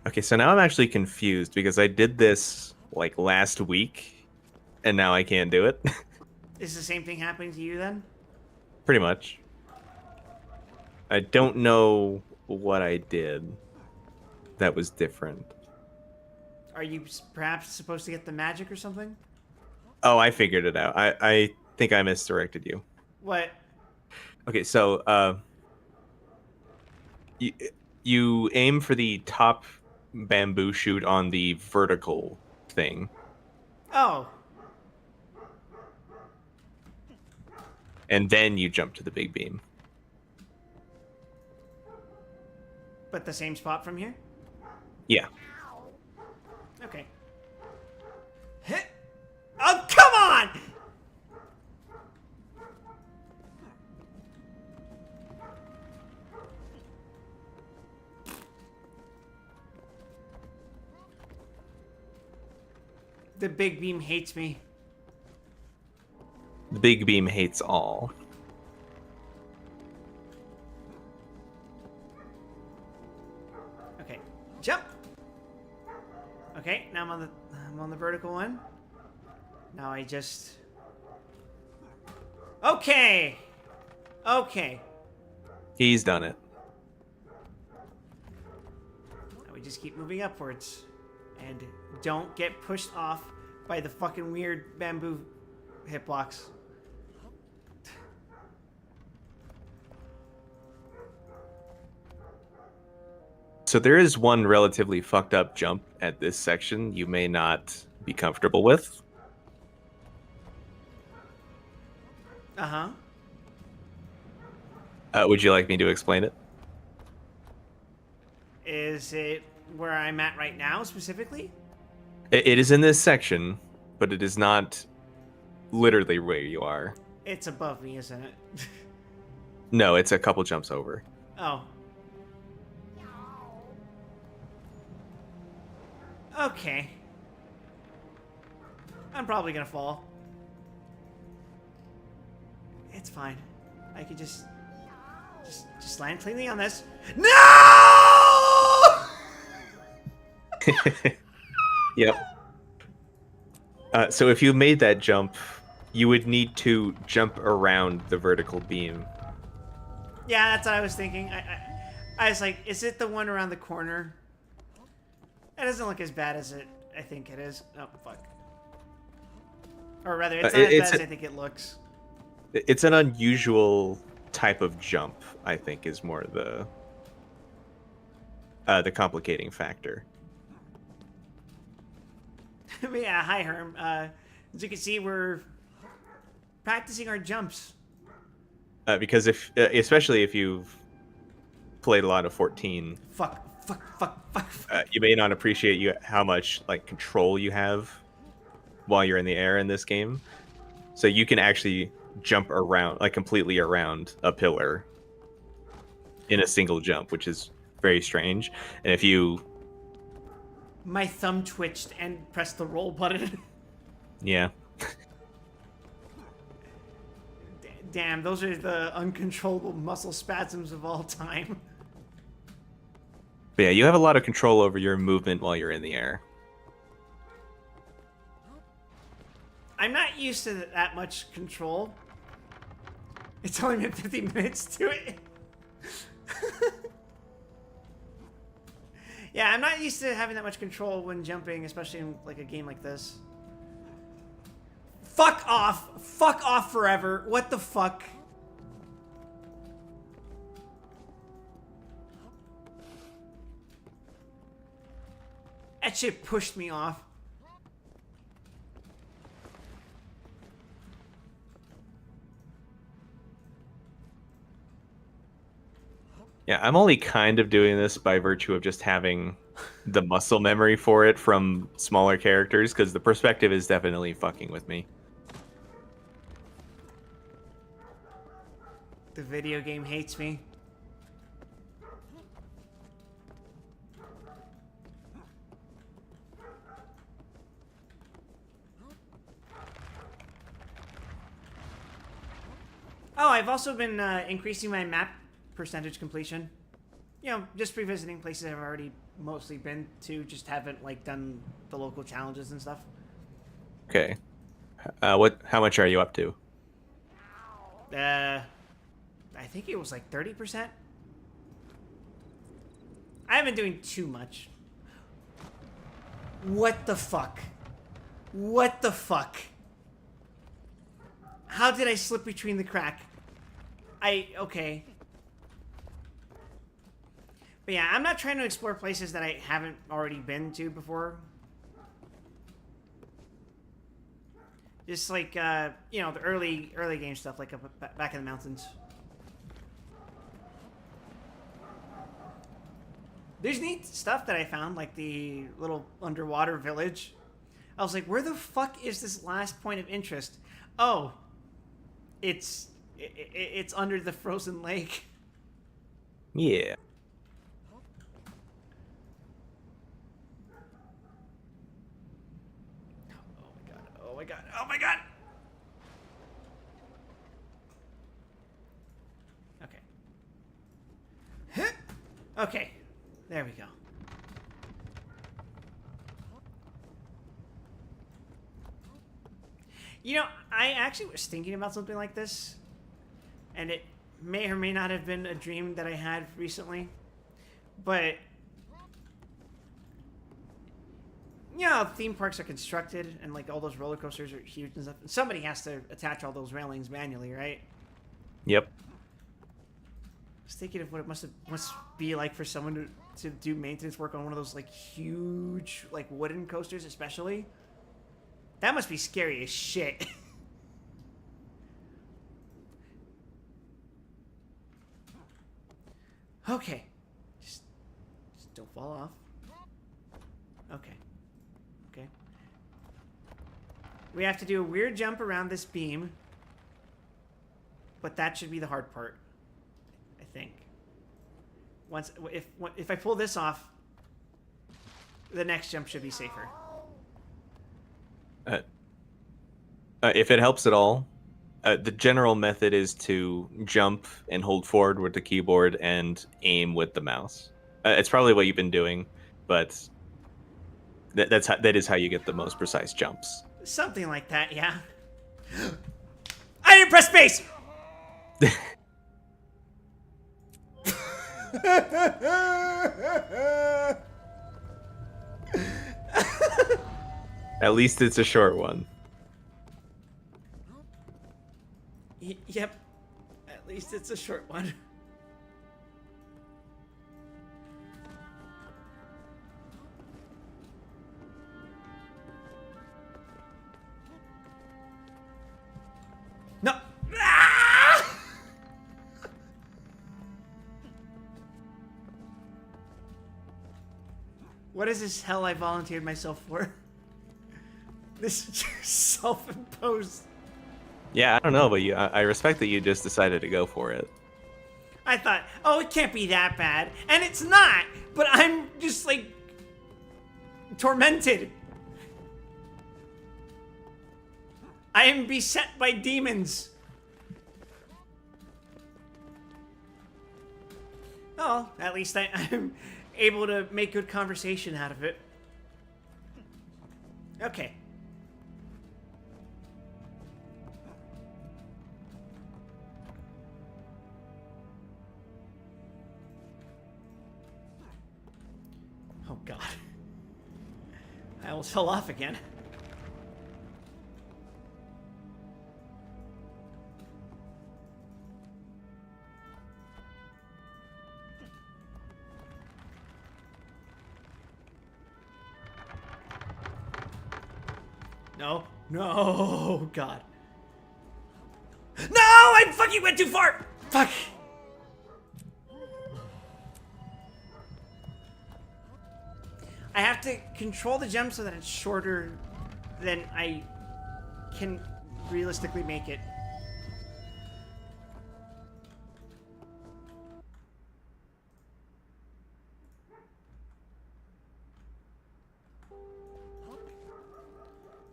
Okay, so now I'm actually confused because I did this like last week and now I can't do it. Is the same thing happening to you then? Pretty much. I don't know what I did that was different. Are you perhaps supposed to get the magic or something? Oh, I figured it out. I think I misdirected you. What? Okay, so you aim for the top bamboo shoot on the vertical thing. Oh. And then you jump to the big beam. But the same spot from here? Yeah. Okay. Hit. Oh, come on! The big beam hates me. The big beam hates all. Okay. Jump. Okay, now I'm on the vertical one. Now I just... Okay! Okay. He's done it. Now we just keep moving upwards. And don't get pushed off by the fucking weird bamboo hitblocks. So there is one relatively fucked up jump at this section you may not be comfortable with. Uh-huh. Would you like me to explain it? Is it where I'm at right now, specifically? It is in this section, but it is not literally where you are. It's above me, isn't it? No, it's a couple jumps over. Oh. Okay. I'm probably gonna fall. It's fine. I could just land cleanly on this. No! Yep. So if you made that jump, you would need to jump around the vertical beam. Yeah, that's what I was thinking. I was like, is it the one around the corner? That doesn't look as bad as I think it is. Oh, fuck. Or rather, it's not as bad as I think it looks. It's an unusual type of jump, I think, is more the complicating factor. But yeah, hi Herm. As you can see, we're practicing our jumps. Because especially if you've played a lot of 14, Fuck. you may not appreciate how much like control you have while you're in the air in this game. So you can actually jump around, like completely around a pillar in a single jump, which is very strange. And if you My thumb twitched and pressed the roll button. yeah. Damn, those are the uncontrollable muscle spasms of all time. But yeah, you have a lot of control over your movement while you're in the air. I'm not used to that much control. It's only been 50 minutes to it. Yeah, I'm not used to having that much control when jumping, especially in like a game like this. Fuck off! Fuck off forever! What the fuck? That shit pushed me off. Yeah, I'm only kind of doing this by virtue of just having the muscle memory for it from smaller characters, because the perspective is definitely fucking with me. The video game hates me. Oh, I've also been increasing my map percentage completion. You know, just revisiting places I've already mostly been to, just haven't like done the local challenges and stuff. Okay. How much are you up to? I think it was like 30%. I haven't been doing too much. What the fuck? What the fuck? How did I slip between the crack? Okay. But yeah, I'm not trying to explore places that I haven't already been to before. Just like, you know, the early game stuff, like back in the mountains. There's neat stuff that I found, like the little underwater village. I was like, where the fuck is this last point of interest? Oh, it's under the frozen lake. Yeah. Oh my god. Oh my god. Okay. Okay. There we go. You know, I actually was thinking about something like this, and it may or may not have been a dream that I had recently, but you know how theme parks are constructed and like all those roller coasters are huge and stuff. Somebody has to attach all those railings manually, right? Yep. I was thinking of what it must be like for someone to do maintenance work on one of those like huge like wooden coasters, especially. That must be scary as shit. Okay. Just don't fall off. Okay. Okay. We have to do a weird jump around this beam. But that should be the hard part. I think. If I pull this off, the next jump should be safer. If it helps at all, the general method is to jump and hold forward with the keyboard and aim with the mouse. It's probably what you've been doing, but that is how you get the most precise jumps. Something like that, yeah. I didn't press space! At least it's a short one. Yep. At least it's a short one. No. Ah! What is this hell I volunteered myself for? This is just self-imposed. Yeah, I don't know, but I respect that you just decided to go for it. I thought, oh, it can't be that bad. And it's not. But I'm just like tormented. I am beset by demons. Oh, at least I'm able to make good conversation out of it. Okay. Oh god. I almost fell off again. No. No, God. No! I fucking went too far! Fuck! I have to control the jump so that it's shorter than I can realistically make it.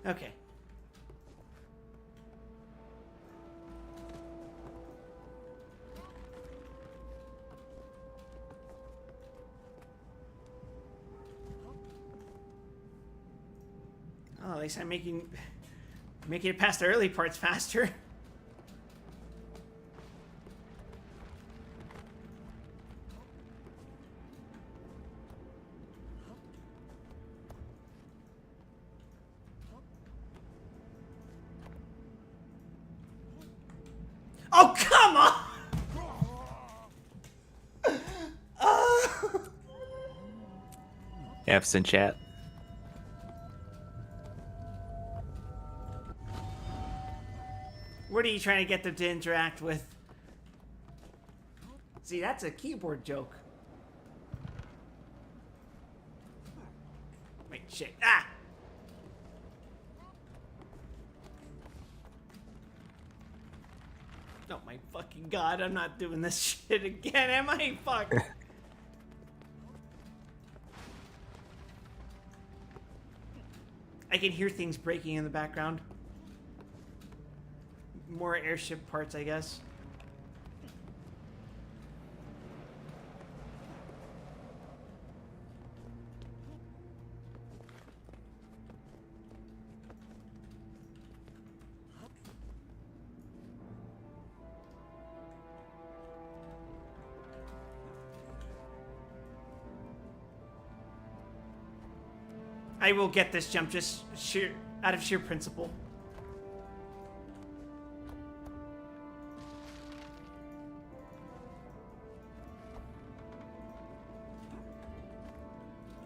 Okay. Oh, at least I'm making it past the early parts faster. Oh, come on! F's in chat. What are you trying to get them to interact with? See, that's a keyboard joke. Wait, shit. Ah! Oh my fucking god, I'm not doing this shit again, am I? Fuck. I can hear things breaking in the background. More airship parts, I guess. I will get this jump just out of sheer principle.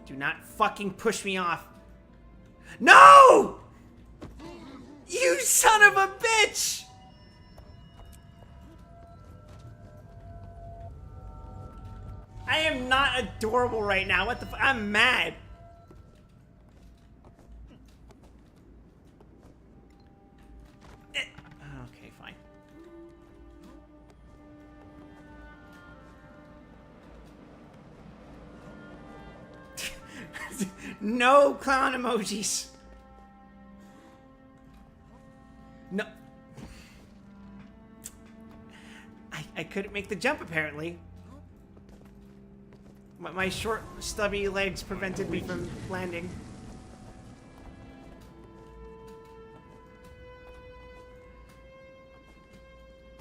Do not fucking push me off. No! You son of a bitch! I am not adorable right now. What the I'm mad. Okay, fine. No clown emojis. No. I couldn't make the jump, apparently. My short, stubby legs prevented me from landing.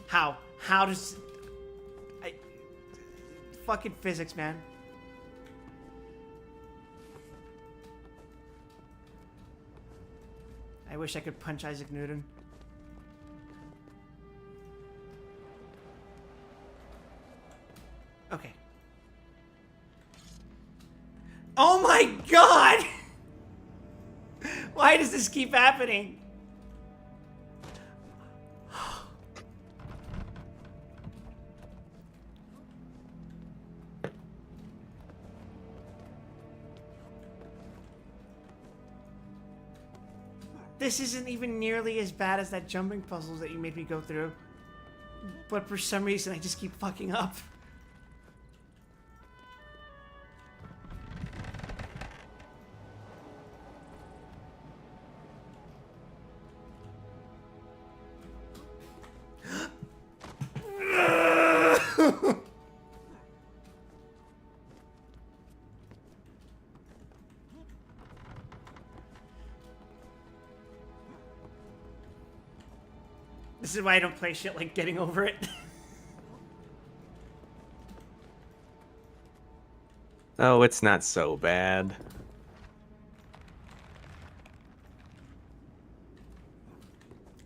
How? How does... Fucking physics, man. I wish I could punch Isaac Newton. Okay. Oh my god! Why does this keep happening? This isn't even nearly as bad as that jumping puzzles that you made me go through. But for some reason, I just keep fucking up. This is why I don't play shit like Getting Over It. Oh, it's not so bad.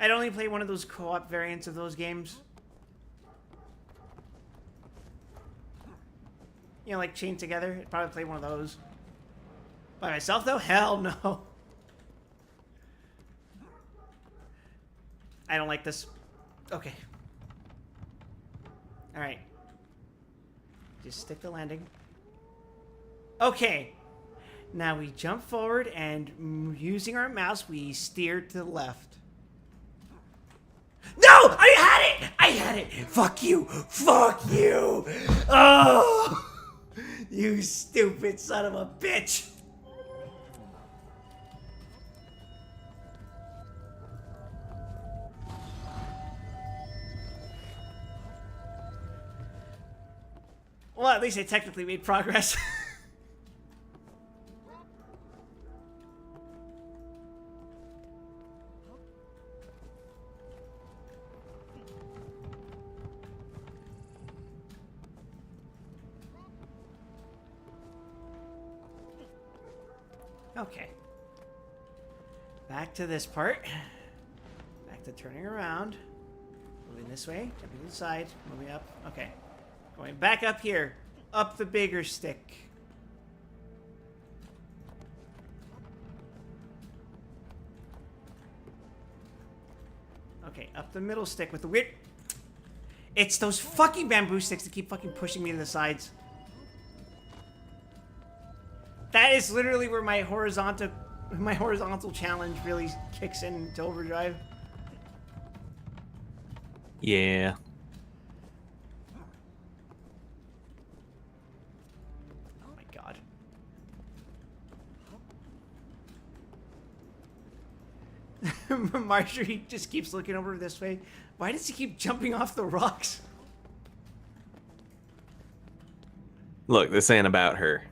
I'd only play one of those co-op variants of those games. You know, like Chained Together. I'd probably play one of those. By myself, though? Hell no. I don't like this. Okay. Alright. Just stick the landing. Okay. Now we jump forward and using our mouse, we steer to the left. No! I had it! I had it! Fuck you! Fuck you! Oh! You stupid son of a bitch! Well, at least I technically made progress. Okay. Back to this part. Back to turning around. Moving this way, jumping to the side, moving up. Okay. Going back up here. Up the bigger stick. Okay, up the middle stick with the weird... It's those fucking bamboo sticks that keep fucking pushing me to the sides. That is literally where my horizontal challenge really kicks in to overdrive. Yeah. Oh my god. Marjorie just keeps looking over this way. Why does he keep jumping off the rocks? Look, this ain't about her.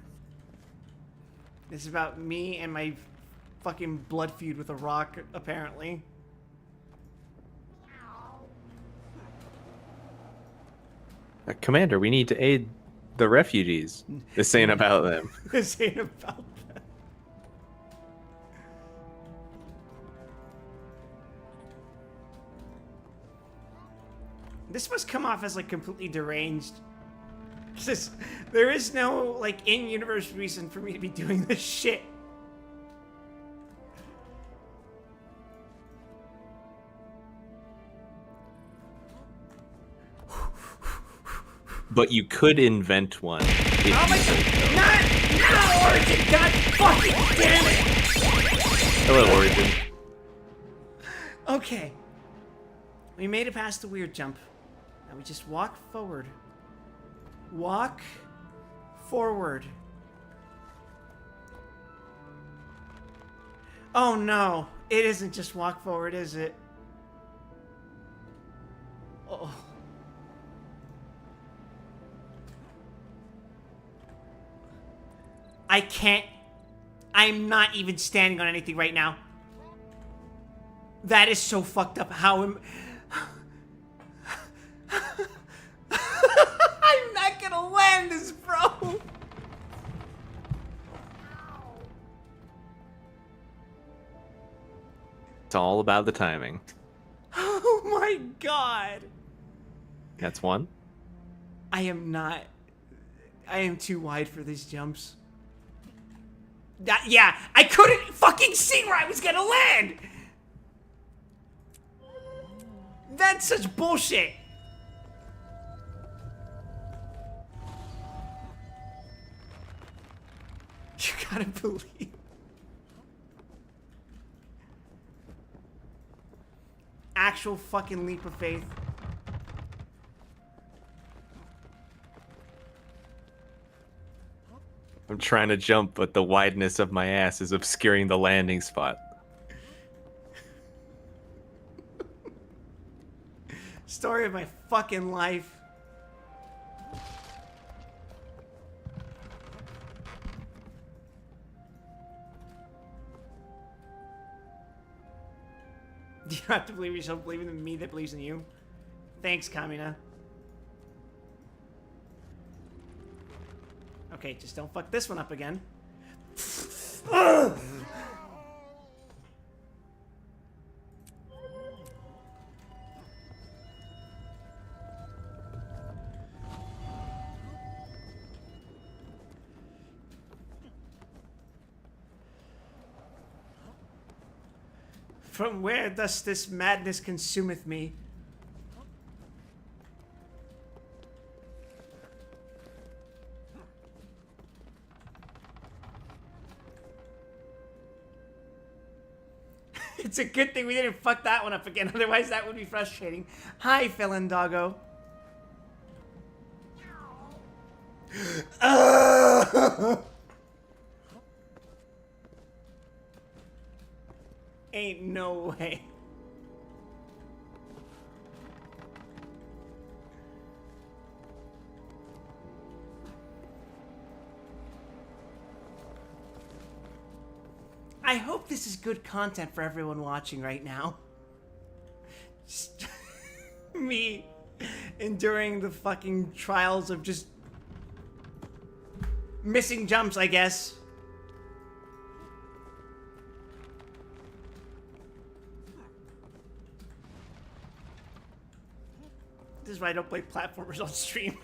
This is about me and my fucking blood feud with a rock, apparently. Commander, we need to aid the refugees. This ain't about them. This ain't about that. This must come off as like completely deranged. There is no like in-universe reason for me to be doing this shit. But you could invent one. If Oh my you god! so. Not Origin! God fucking damn it! Hello, Origin. Okay. We made it past the weird jump. Now we just walk forward. Walk forward. Oh no. It isn't just walk forward, is it? Oh. I can't. I'm not even standing on anything right now. That is so fucked up. How am... I'm not gonna land this, bro. It's all about the timing. Oh my god. That's one. I am not... I am too wide for these jumps. Yeah, I couldn't fucking see where I was gonna land! That's such bullshit! You gotta believe... Actual fucking leap of faith. I'm trying to jump, but the wideness of my ass is obscuring the landing spot. Story of my fucking life. You have to believe yourself, believe in me that believes in you. Thanks, Kamina. Okay, just don't fuck this one up again. From where thus this madness consumeth me? It's a good thing we didn't fuck that one up again, otherwise that would be frustrating. Hi, Felon Doggo. Ain't no way. I hope this is good content for everyone watching right now. Just me enduring the fucking trials of just missing jumps, I guess. This is why I don't play platformers on stream.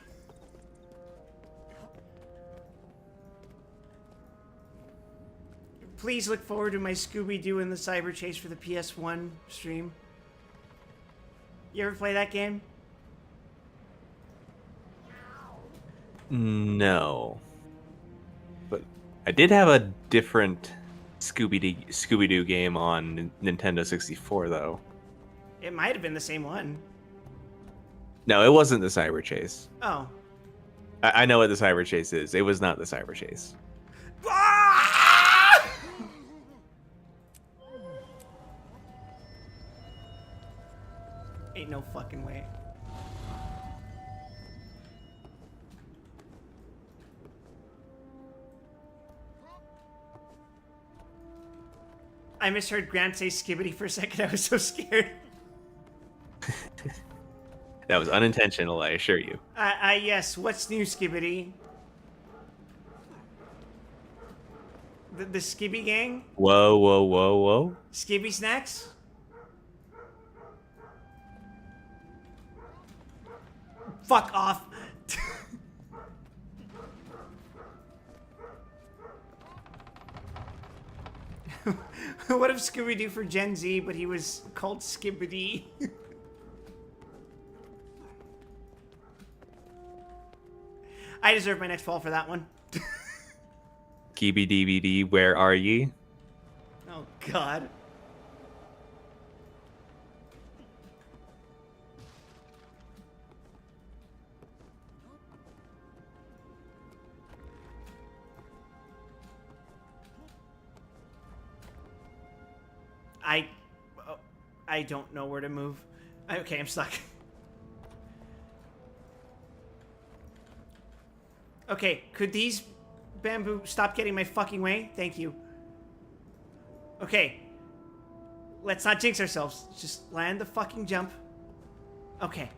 Please look forward to my Scooby-Doo and the Cyber Chase for the PS1 stream. You ever play that game? No. But I did have a different Scooby-Doo game on Nintendo 64, though. It might have been the same one. No, it wasn't the Cyber Chase. Oh. I know what the Cyber Chase is. It was not the Cyber Chase. Ain't no fucking way. I misheard Grant say skibbity for a second. I was so scared. That was unintentional, I assure you. Yes. What's new, skibbity? The Skibby Gang? Whoa, whoa, whoa, whoa. Skibby Snacks? fuck off. What if Scooby-Doo for Gen Z, but he was called Skibbity? I deserve my next fall for that one. Skibby DVD, where are ye? Oh, God. I don't know where to move. Okay, I'm stuck. Okay, could these bamboo stop getting my fucking way? Thank you. Okay. Let's not jinx ourselves. Just land the fucking jump. Okay.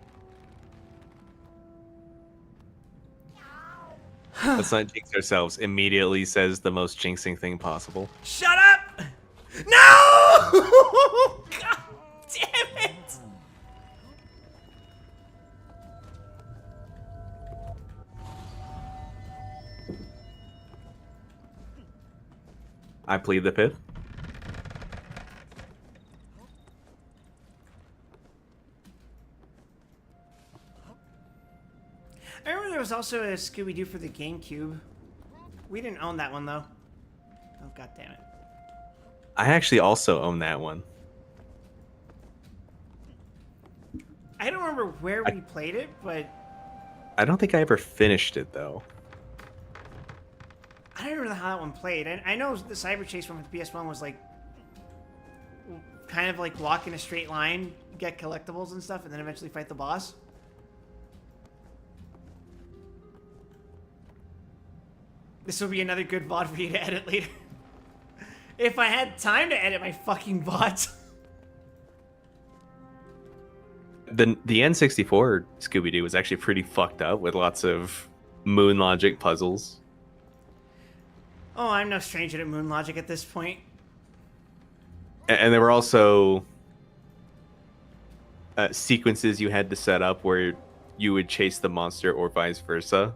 Let's not jinx ourselves. Immediately says the most jinxing thing possible. Shut up! No! God damn it! I plead the fifth. I remember there was also a Scooby-Doo for the GameCube. We didn't own that one, though. Oh, god damn it. I actually also own that one. I don't remember where we played it, but I don't think I ever finished it, though. I don't remember how that one played. I know the Cyber Chase one with PS1 was like kind of like walk in a straight line, get collectibles and stuff, and then eventually fight the boss. This will be another good VOD for you to edit later. If I had time to edit my fucking VODs. The N64 Scooby-Doo was actually pretty fucked up with lots of moon logic puzzles. Oh, I'm no stranger to moon logic at this point. And there were also sequences you had to set up where you would chase the monster or vice versa.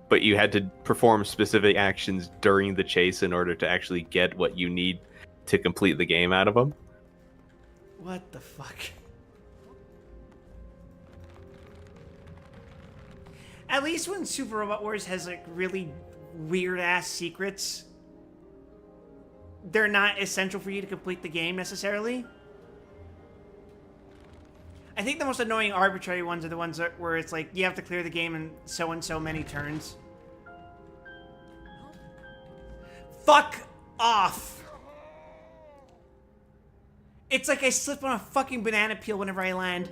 But you had to perform specific actions during the chase in order to actually get what you need to complete the game out of them. What the fuck? At least when Super Robot Wars has like really weird ass secrets, they're not essential for you to complete the game necessarily. I think the most annoying arbitrary ones are the ones where it's like you have to clear the game in so and so many turns. Fuck off! It's like I slip on a fucking banana peel whenever I land.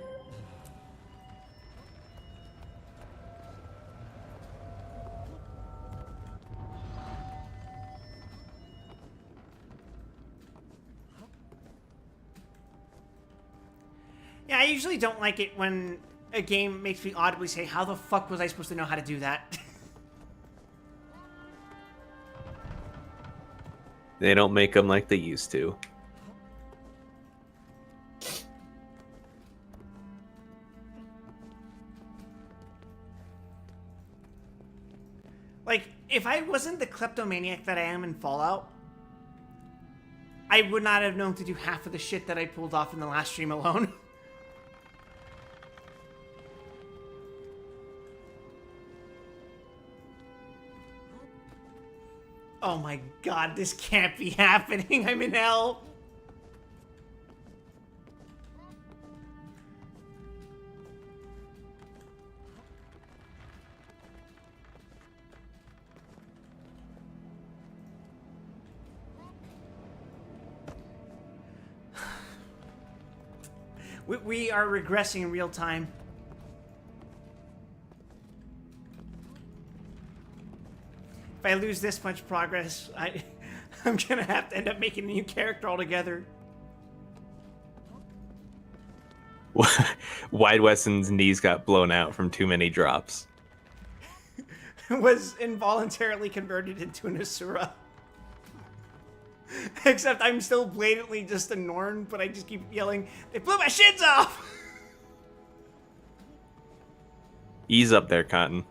Yeah, I usually don't like it when a game makes me audibly say, how the fuck was I supposed to know how to do that? They don't make them like they used to. Like, if I wasn't the kleptomaniac that I am in Fallout, I would not have known to do half of the shit that I pulled off in the last stream alone. Oh my god, this can't be happening. I'm in hell. We are regressing in real time. If I lose this much progress, I'm gonna have to end up making a new character altogether. Wide Weston's knees got blown out from too many drops. Was involuntarily converted into an Asura. Except I'm still blatantly just a Norn, but I just keep yelling, they blew my shins off! Ease up there, Cotton.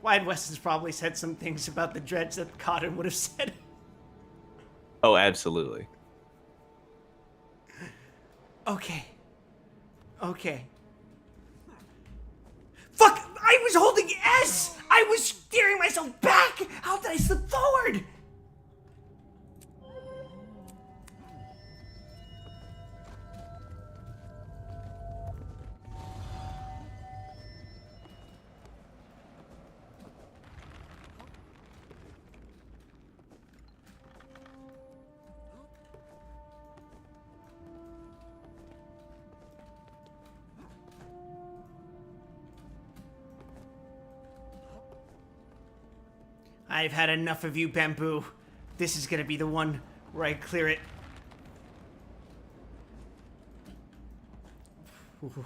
Wide West has probably said some things about the dredge that Cotton would have said. Oh, absolutely. Okay. Okay. Fuck! I was holding S! I was steering myself back! How did I slip forward? I've had enough of you, Bamboo. This is gonna be the one where I clear it. Ooh.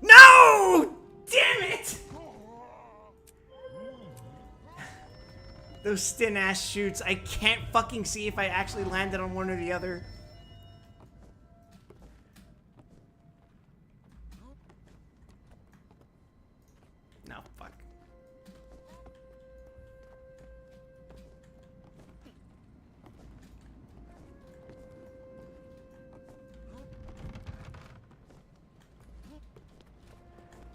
No! Damn it! Those thin ass shoots. I can't fucking see if I actually landed on one or the other. No, fuck.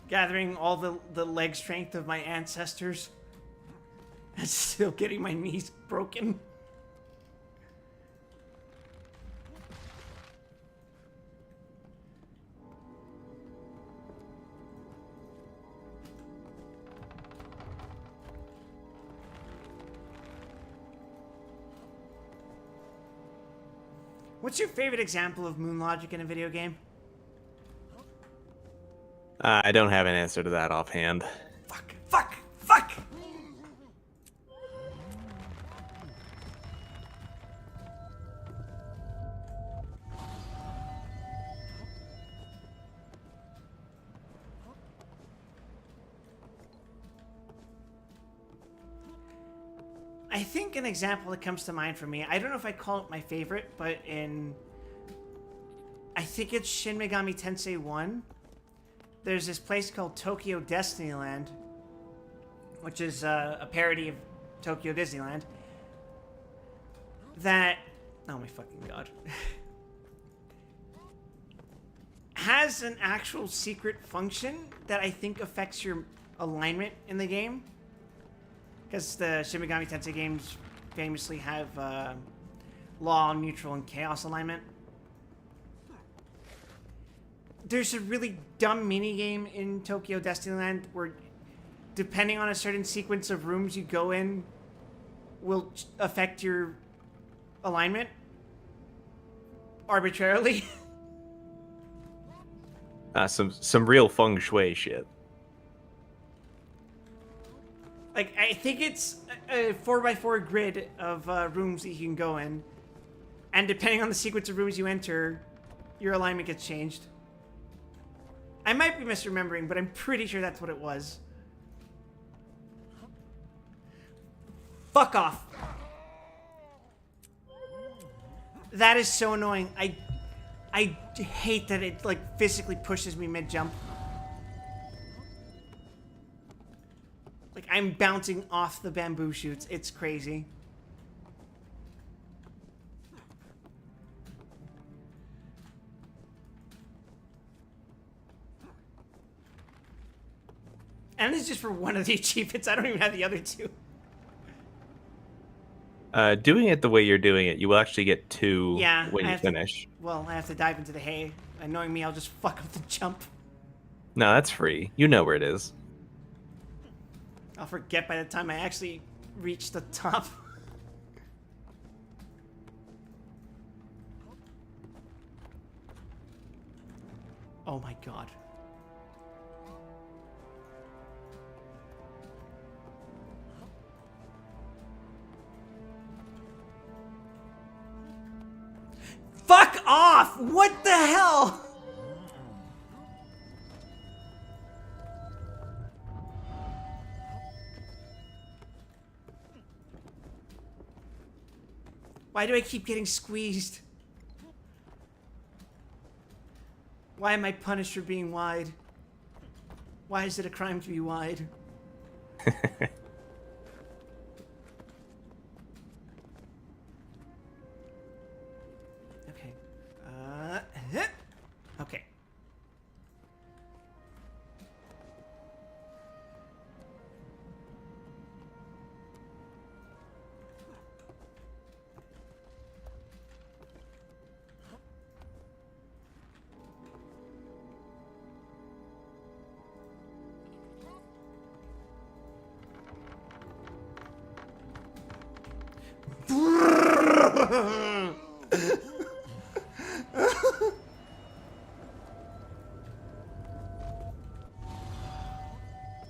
Gathering all the leg strength of my ancestors. And still getting my knees broken. What's your favorite example of moon logic in a video game? I don't have an answer to that offhand. Fuck, fuck, fuck! I think an example that comes to mind for me, I don't know if I call it my favorite, but I think it's Shin Megami Tensei 1. There's this place called Tokyo Destinyland, which is a parody of Tokyo Disneyland, that, oh my fucking god, has an actual secret function that I think affects your alignment in the game. Because the Shin Megami Tensei games famously have law, neutral, and chaos alignment. There's a really dumb minigame in Tokyo Destinyland where, depending on a certain sequence of rooms you go in, will affect your alignment arbitrarily. Some real feng shui shit. Like, I think it's a 4x4 grid of rooms that you can go in. And depending on the sequence of rooms you enter, your alignment gets changed. I might be misremembering, but I'm pretty sure that's what it was. Fuck off. That is so annoying. I hate that it, like, physically pushes me mid-jump. Like, I'm bouncing off the bamboo shoots. It's crazy. And this is just for one of the achievements. I don't even have the other two. Doing it the way you're doing it, you will actually get two Yeah, when I you have to- finish. Well, I have to dive into the hay. And knowing me, I'll just fuck up the jump. No, that's free. You know where it is. I'll forget by the time I actually reach the top. Oh my god. Fuck off! What the hell? Why do I keep getting squeezed? Why am I punished for being wide? Why is it a crime to be wide? Okay. Okay.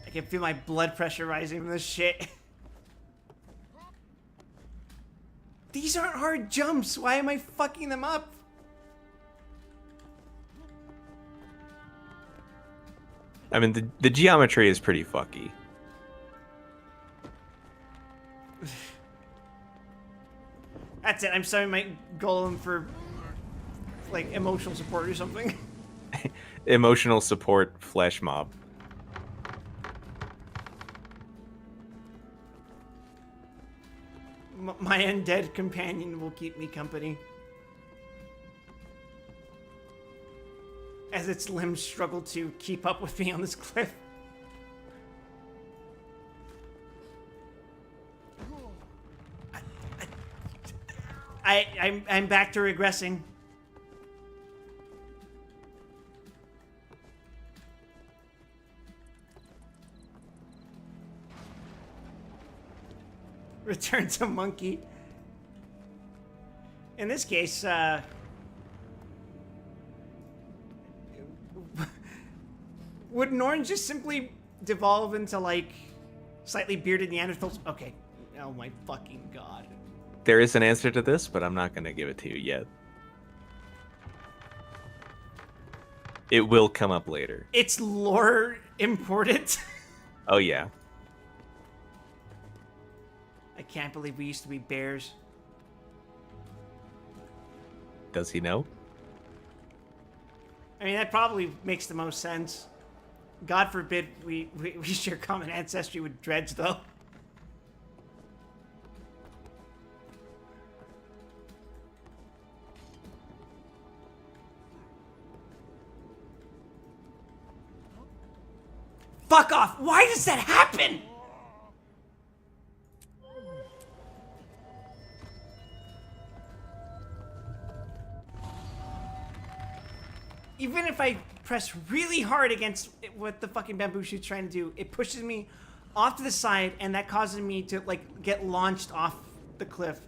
I can feel my blood pressure rising from this shit. These aren't hard jumps. Why am I fucking them up? I mean, the geometry is pretty fucky. That's it. I'm sorry, my golem for like emotional support or something. Emotional support flesh mob. My undead companion will keep me company. As its limbs struggle to keep up with me on this cliff. I'm back to regressing. Return to monkey. In this case, would Norn just simply devolve into, like, slightly bearded Neanderthals? Okay. Oh my fucking god. There is an answer to this, but I'm not going to give it to you yet. It will come up later. It's lore important. Oh, yeah. I can't believe we used to be bears. Does he know? I mean, that probably makes the most sense. God forbid we share common ancestry with dreads, though. Fuck off! Why does that happen? Even if I press really hard against what the fucking bamboo shoot's trying to do, it pushes me off to the side, and that causes me to, like, get launched off the cliff.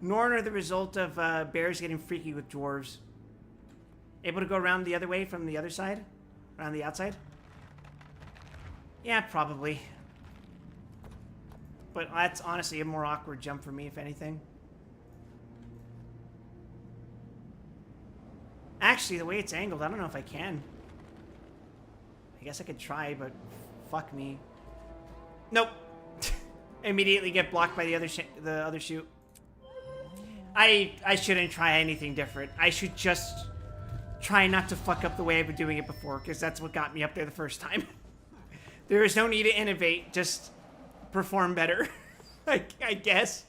Norn are the result of bears getting freaky with dwarves. Able to go around the other way from the other side? Around the outside? Yeah, probably. But that's honestly a more awkward jump for me, if anything. Actually, the way it's angled, I don't know if I can. I guess I could try, but fuck me. Nope. Immediately get blocked by the other chute. I shouldn't try anything different. I should just try not to fuck up the way I've been doing it before, because that's what got me up there the first time. There is no need to innovate, just perform better, I guess.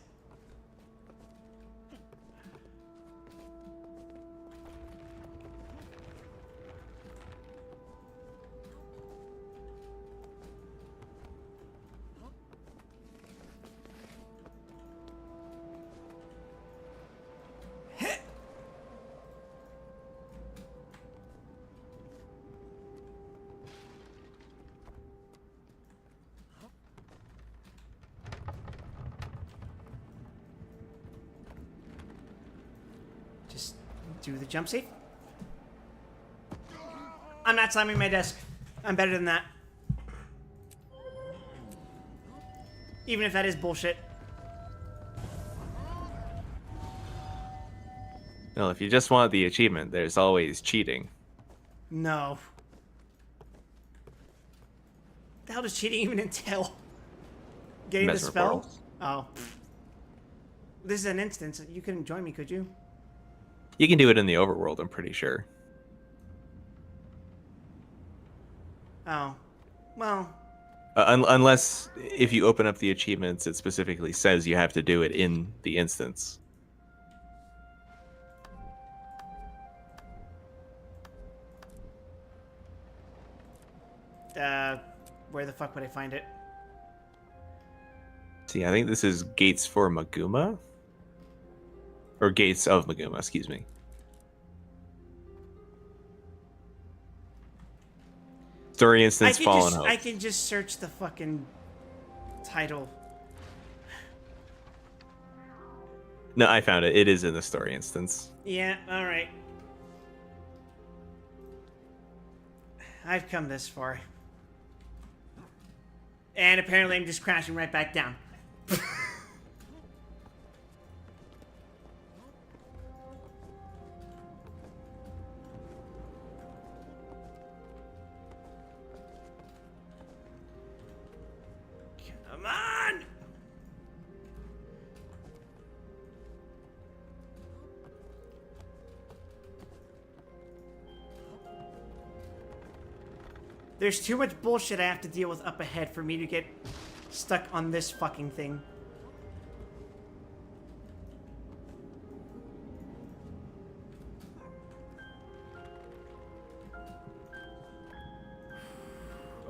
Just do the jump safe. I'm not slamming my desk. I'm better than that. Even if that is bullshit. Well, if you just want the achievement, there's always cheating. No. The hell does cheating even entail? Getting the Mesmer spell? portals. Oh. This is an instance. You couldn't join me, could you? You can do it in the overworld, I'm pretty sure. Oh. Well, Unless if you open up the achievements, it specifically says you have to do it in the instance. where the fuck would I find it? See, I think this is Gates for Maguma? Or Gates of Maguma, excuse me. Story instance, Fallen Hope. I can just search the fucking title. No, I found it. It is in the story instance. Yeah, alright. I've come this far. And apparently I'm just crashing right back down. Come on! There's too much bullshit I have to deal with up ahead for me to get stuck on this fucking thing.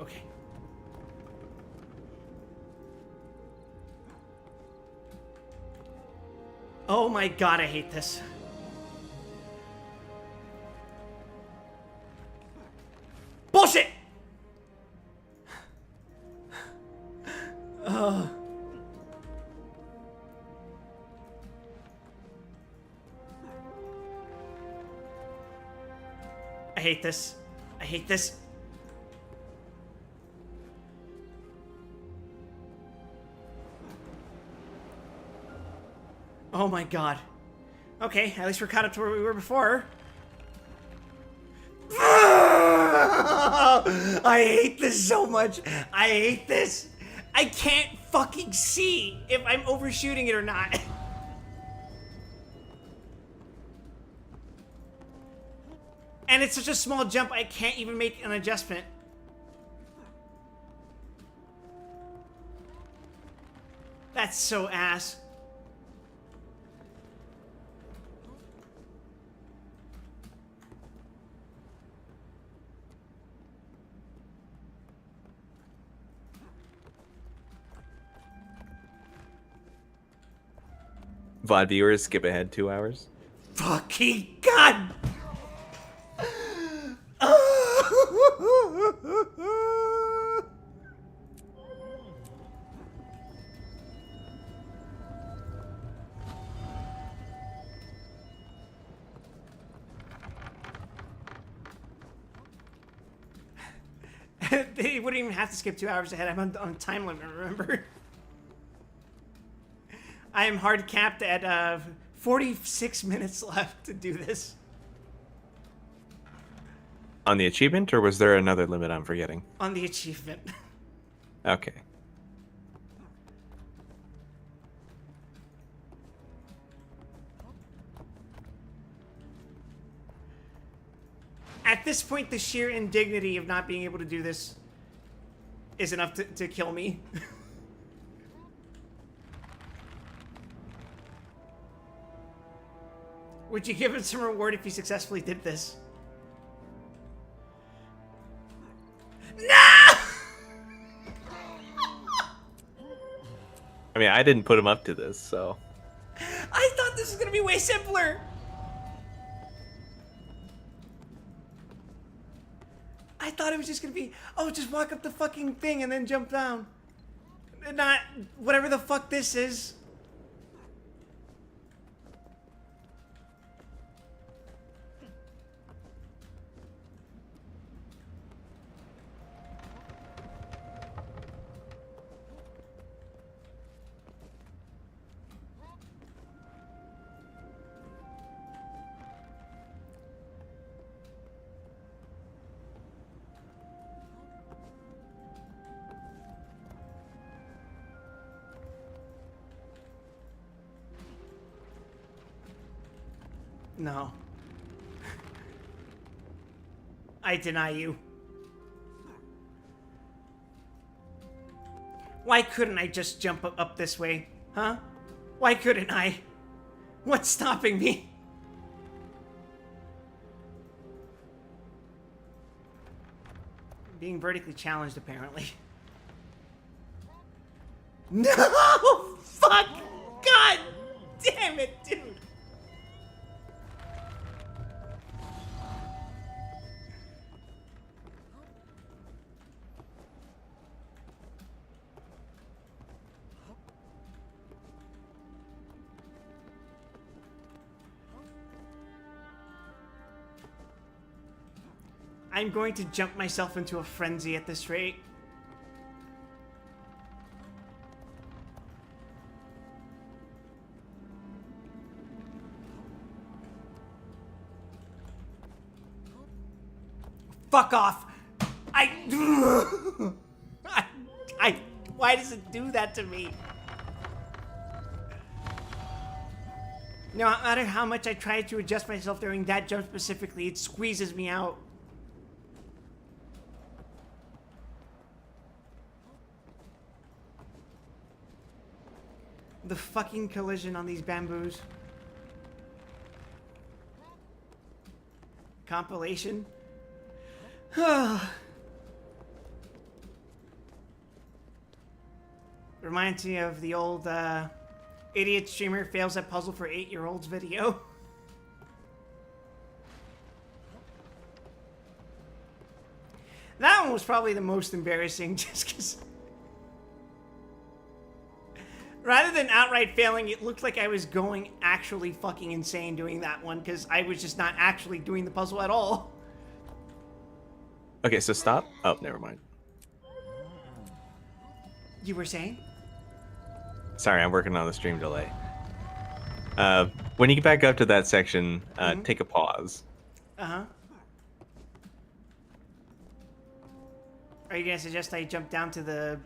Okay. Oh my god, I hate this. Bullshit! I hate this. I hate this. Oh my god. Okay, at least we're caught up to where we were before. I hate this so much. I hate this. I can't fucking see if I'm overshooting it or not. And it's such a small jump, I can't even make an adjustment. That's so ass. VOD viewers, skip ahead 2 hours. Fucking god! They wouldn't even have to skip 2 hours ahead. I'm on time limit, remember? I am hard capped at 46 minutes left to do this. On the achievement, or was there another limit I'm forgetting? On the achievement. Okay. At this point, the sheer indignity of not being able to do this is enough to kill me. Would you give him some reward if he successfully did this? No! I mean, I didn't put him up to this, so... I thought this was gonna be way simpler! I thought it was just gonna be, oh, just walk up the fucking thing and then jump down. Not whatever the fuck this is. No. I deny you. Why couldn't I just jump up this way? Huh? Why couldn't I? What's stopping me? Being vertically challenged, apparently. No! Fuck! God damn it, dude! I'm going to jump myself into a frenzy at this rate. Fuck off! Why does it do that to me? No matter how much I try to adjust myself during that jump specifically, it squeezes me out. The fucking collision on these bamboos. Compilation. Reminds me of the old idiot streamer fails at puzzle for 8-year-olds video. That one was probably the most embarrassing just because rather than outright failing, it looked like I was going actually fucking insane doing that one because I was just not actually doing the puzzle at all. Okay, so stop. Oh, never mind. You were saying? Sorry, I'm working on the stream delay. When you get back up to that section, take a pause. Uh-huh. Are you gonna suggest I jump down to the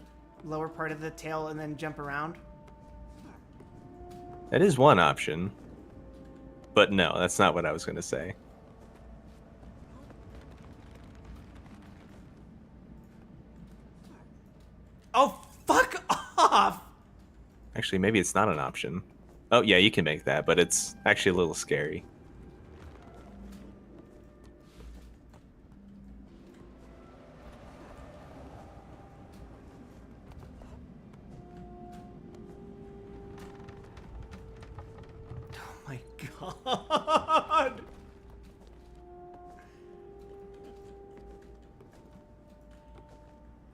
lower part of the tail and then jump around? That is one option. But no, that's not what I was going to say. Oh, fuck off! Actually, maybe it's not an option. Oh, yeah, you can make that, but it's actually a little scary. Oh my god!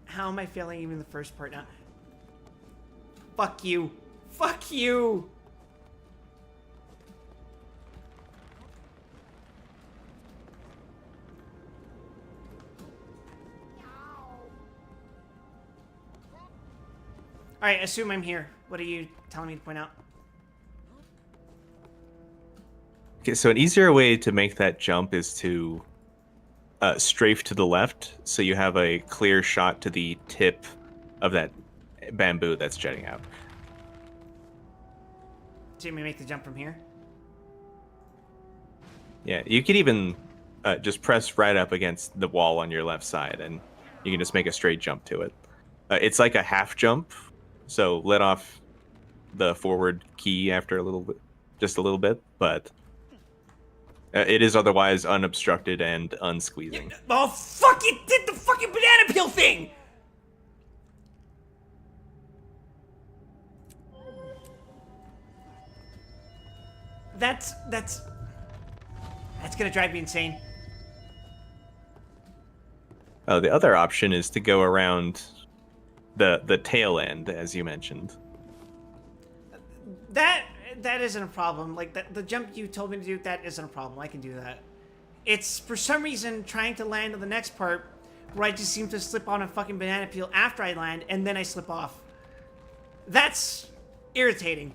How am I failing even the first part now? Fuck you. Fuck you! Alright, assume I'm here. What are you telling me to point out? Okay, so an easier way to make that jump is to strafe to the left, so you have a clear shot to the tip of that bamboo that's jutting out. So you may make the jump from here? Yeah, you could even just press right up against the wall on your left side, and you can just make a straight jump to it. It's like a half jump, so let off the forward key after a little bit, just a little bit, but it is otherwise unobstructed and unsqueezing. Oh, fuck! It did the fucking banana peel thing! That's gonna drive me insane. Oh, the other option is to go around the tail end, as you mentioned. That isn't a problem. Like, the jump you told me to do, that isn't a problem. I can do that. It's, for some reason, trying to land on the next part where I just seem to slip on a fucking banana peel after I land, and then I slip off. That's irritating.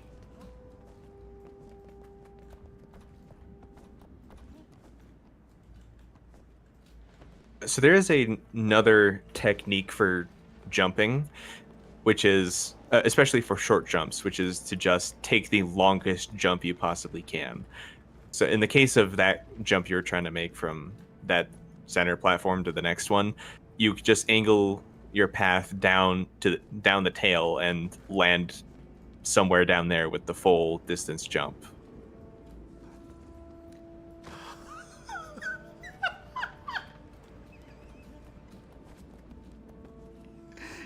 So there is another technique for jumping, which is, especially for short jumps, which is to just take the longest jump you possibly can. So in the case of that jump you're trying to make from that center platform to the next one, you just angle your path down the tail and land somewhere down there with the full distance jump.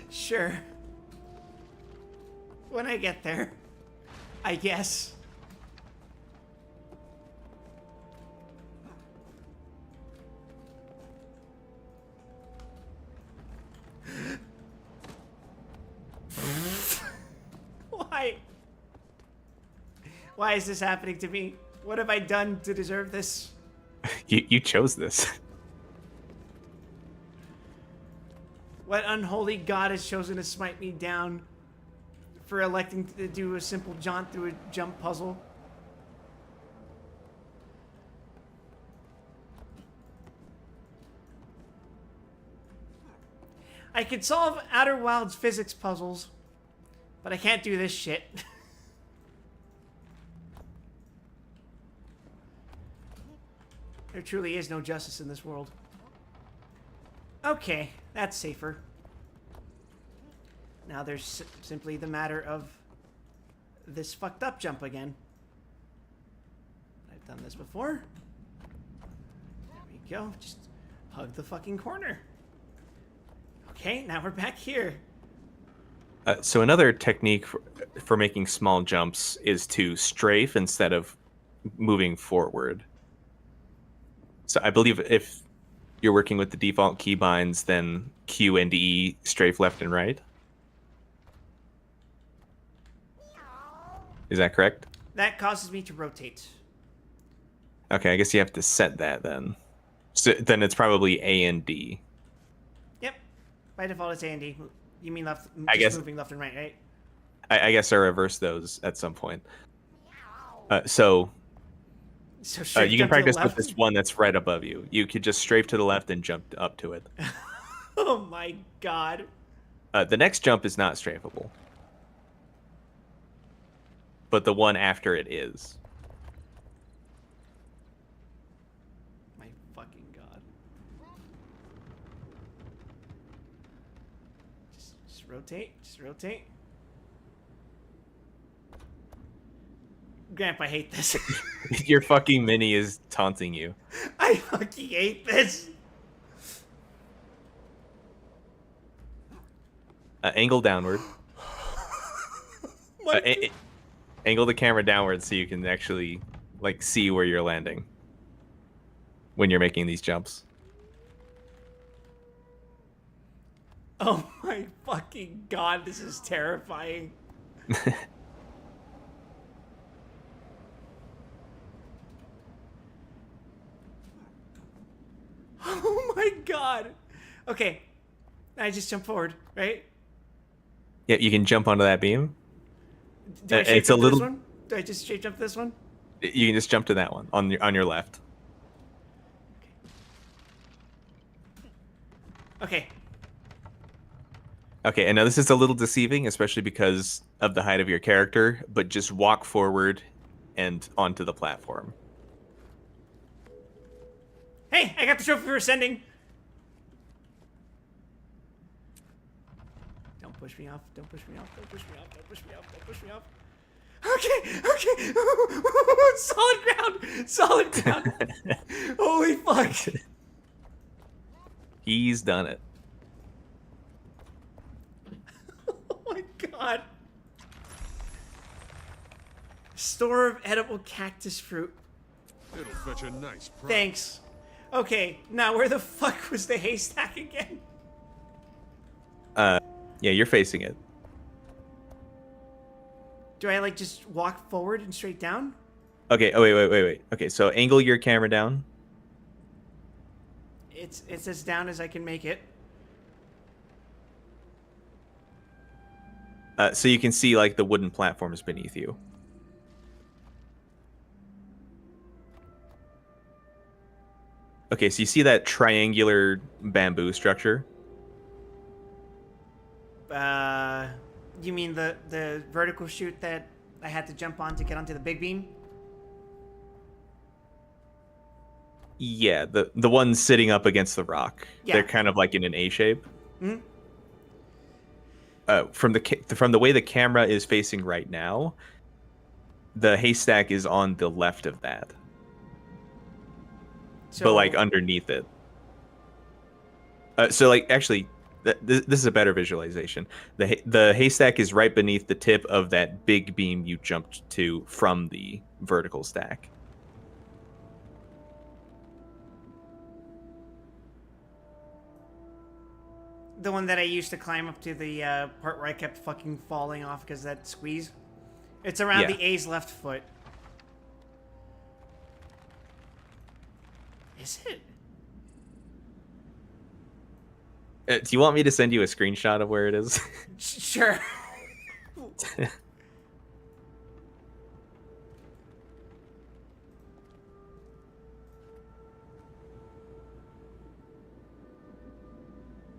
Sure. When I get there, I guess. Why? Why is this happening to me? What have I done to deserve this? You chose this. What unholy god has chosen to smite me down for electing to do a simple jaunt through a jump puzzle? I could solve Outer Wilds physics puzzles, but I can't do this shit. There truly is no justice in this world. Okay, that's safer. Now there's simply the matter of this fucked up jump again. I've done this before. There we go. Just hug the fucking corner. Okay, now we're back here. So another technique for making small jumps is to strafe instead of moving forward. So I believe if you're working with the default keybinds, then Q and E strafe left and right. Is that correct? That causes me to rotate. Okay, I guess you have to set that then. So then it's probably A and D. Yep. By default, it's A and D. You mean left? I guess moving left and right, right? I guess I reverse those at some point. So straight you can jump to the practice with left? this one that's right above you. You could just strafe to the left and jump up to it. Oh my god. The next jump is not strafeable, but the one after it is. My fucking god. Just rotate. Just rotate. Gramp, I hate this. Your fucking mini is taunting you. I fucking hate this. Angle downward. Angle the camera downward so you can actually like see where you're landing when you're making these jumps. Oh my fucking god, this is terrifying. Oh my god. Okay. I just jump forward, right? Yeah, you can jump onto that beam. Do I straight It's a jump to little. this one? Do I just straight jump to this one? You can just jump to that one on your left. Okay. Okay, and now this is a little deceiving, especially because of the height of your character, but just walk forward and onto the platform. Hey, I got the trophy for ascending. Don't push me off. Don't push me off. Don't push me off. Don't push me off. Don't push me off. Okay, okay. Solid ground. Solid ground. Holy fuck. He's done it. Oh my god. Store of edible cactus fruit. It'll fetch a nice price. Thanks. Okay, now where the fuck was the haystack again? Yeah, you're facing it. Do I like just walk forward and straight down? Okay. Oh wait. Okay, so angle your camera down. It's as down as I can make it. So you can see like the wooden platforms beneath you. Okay, so you see that triangular bamboo structure? You mean the vertical chute that I had to jump on to get onto the big beam? Yeah, the ones sitting up against the rock. Yeah. They're kind of like in an A shape. Mhm. From the way the camera is facing right now, the haystack is on the left of that, So, but like underneath it. So like actually, this is a better visualization. The haystack is right beneath the tip of that big beam you jumped to from the vertical stack. the one that I used to climb up to the part where I kept fucking falling off because that squeeze. It's around Yeah. the A's left foot. Is it? Do you want me to send you a screenshot of where it is? Sure.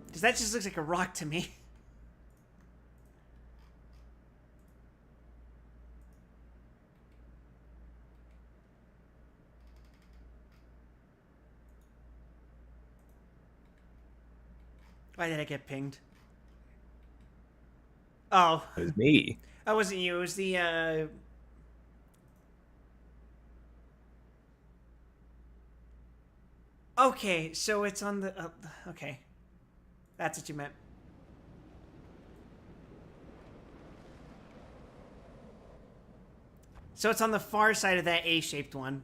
Because that just looks like a rock to me. Why did I get pinged? Oh, It was me. that wasn't you. It was the, Okay, so it's on the... okay. That's what you meant. So it's on the far side of that A-shaped one.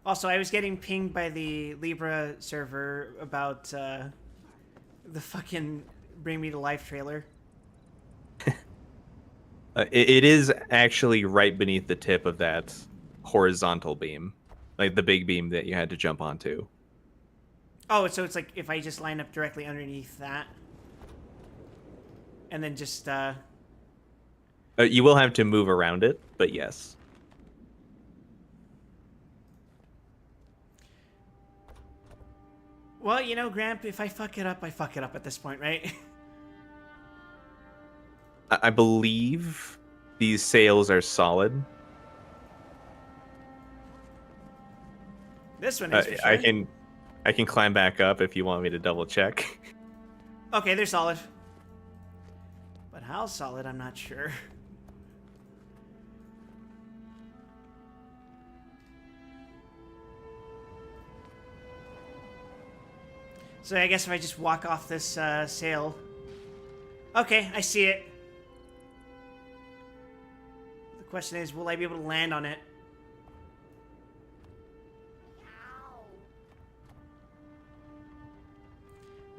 Also, I was getting pinged by the Libra server about the fucking Bring Me to Life trailer. It is actually right beneath the tip of that horizontal beam, like the big beam that you had to jump onto. Oh, so it's like if I just line up directly underneath that. And then just, You will have to move around it, but yes. well, you know, Gramp, if I fuck it up, I fuck it up at this point, right? I believe these sails are solid. This one is for sure. I can climb back up if you want me to double check. Okay, they're solid. But how solid, I'm not sure. So I guess if I just walk off this sail... Okay, I see it. The question is, will I be able to land on it?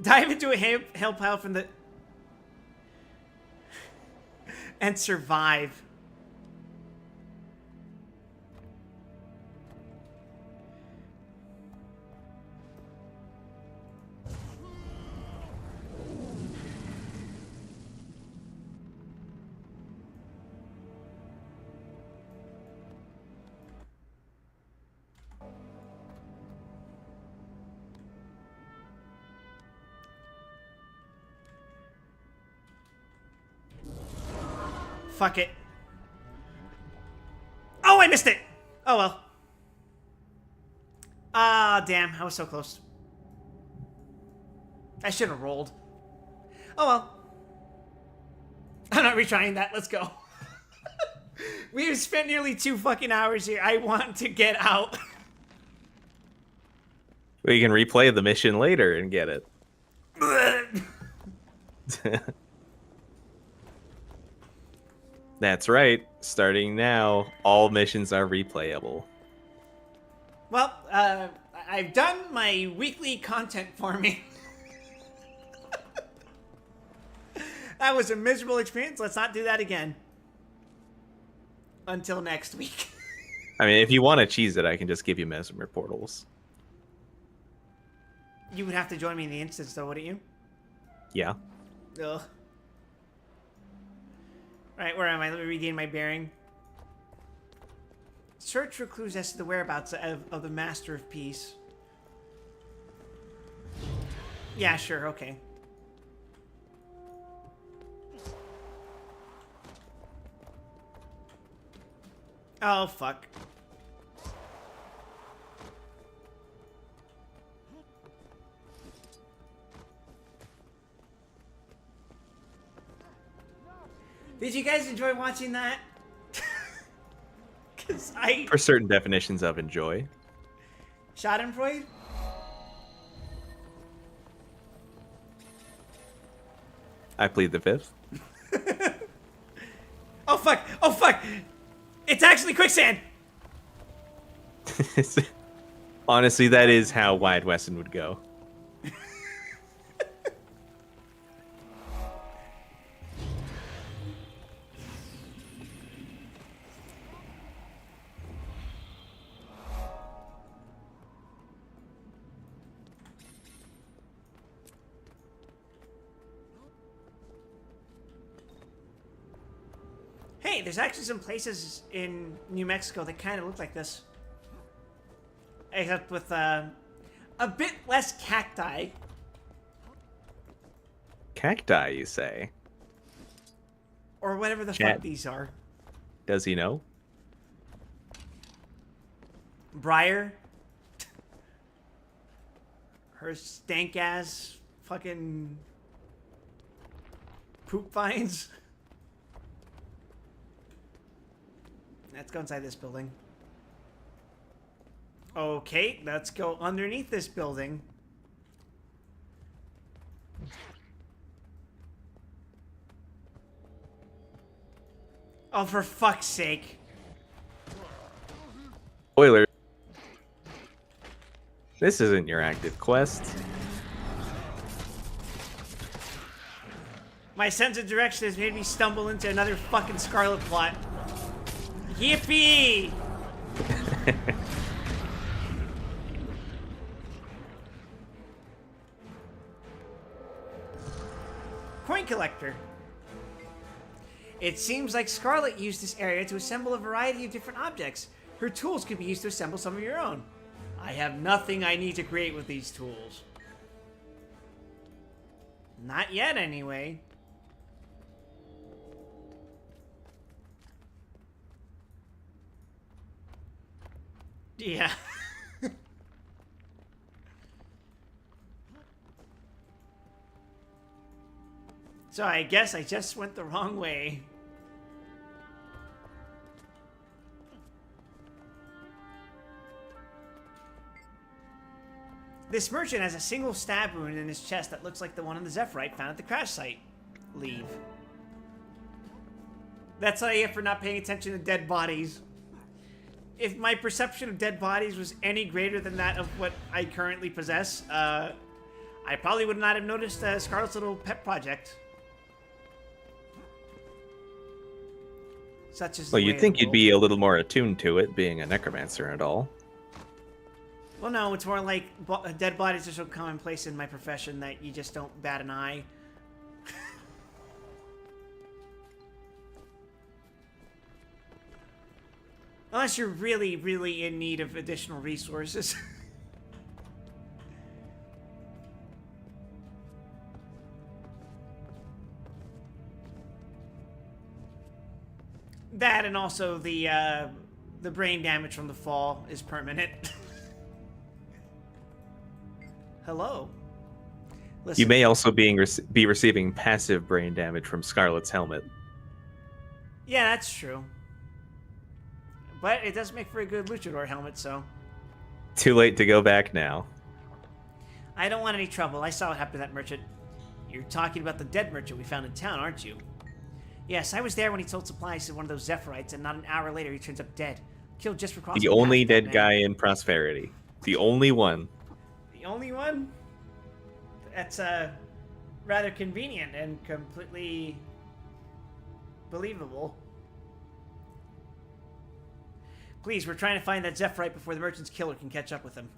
Dive into a hail pile from the... and survive. Fuck it. Oh, I missed it! Oh well. Ah, damn. I was so close. I should have rolled. Oh well. I'm not retrying that. Let's go. We've spent nearly 2 fucking hours here. I want to get out. We can replay the mission later and get it. That's right. Starting now, all missions are replayable. Well, I've done my weekly content for me. That was a miserable experience. Let's not do that again. Until next week. I mean, if you want to cheese it, I can just give you mesmer portals. You would have to join me in the instance, though, wouldn't you? Yeah. Ugh. Right, where am I? Let me regain my bearing. Search for clues as to the whereabouts of the Master of Peace. Yeah, sure, okay. Oh, fuck. Did you guys enjoy watching that? Because I... For certain definitions of enjoy. Schadenfreude? I plead the fifth. Oh, fuck! Oh, fuck! It's actually quicksand! Honestly, that is how Wyatt Weston would go. Hey, there's actually some places in New Mexico that kind of look like this. Except with a bit less cacti. Cacti, you say? Or whatever the Chat. fuck these are. Does he know? Briar. Her stank ass fucking poop vines. Let's go inside this building. Okay, let's go underneath this building. Oh, for fuck's sake. Spoiler. This isn't your active quest. My sense of direction has made me stumble into another fucking Scarlet plot. Yippee! Coin collector. It seems like Scarlet used this area to assemble a variety of different objects. Her tools could be used to assemble some of your own. I have nothing I need to create with these tools. Not yet, anyway. Yeah. So I guess I just went the wrong way. This merchant has a single stab wound in his chest that looks like the one on the Zephyrite found at the crash site. Leave. That's what I get for not paying attention to dead bodies. If my perception of dead bodies was any greater than that of what I currently possess, I probably would not have noticed Scarlet's little pet project. Such as Well, you'd think you'd be a little more attuned to it, being a necromancer and all. Well, no, it's more like dead bodies are so commonplace in my profession that you just don't bat an eye. Unless you're really, really in need of additional resources. That and also the brain damage from the fall is permanent. Hello. Listen, You may also be receiving passive brain damage from Scarlet's helmet. Yeah, that's true. But it does make for a good luchador helmet, so... Too late to go back now. I don't want any trouble. I saw what happened to that merchant. You're talking about the dead merchant we found in town, aren't you? Yes, I was there when he sold supplies to one of those Zephyrites, and not an hour later he turns up dead. Killed just for crossing The only paths with that dead man. guy in Prosperity. The only one. The only one? That's, rather convenient and completely... believable. Please, we're trying to find that Zephyrite before the merchant's killer can catch up with him.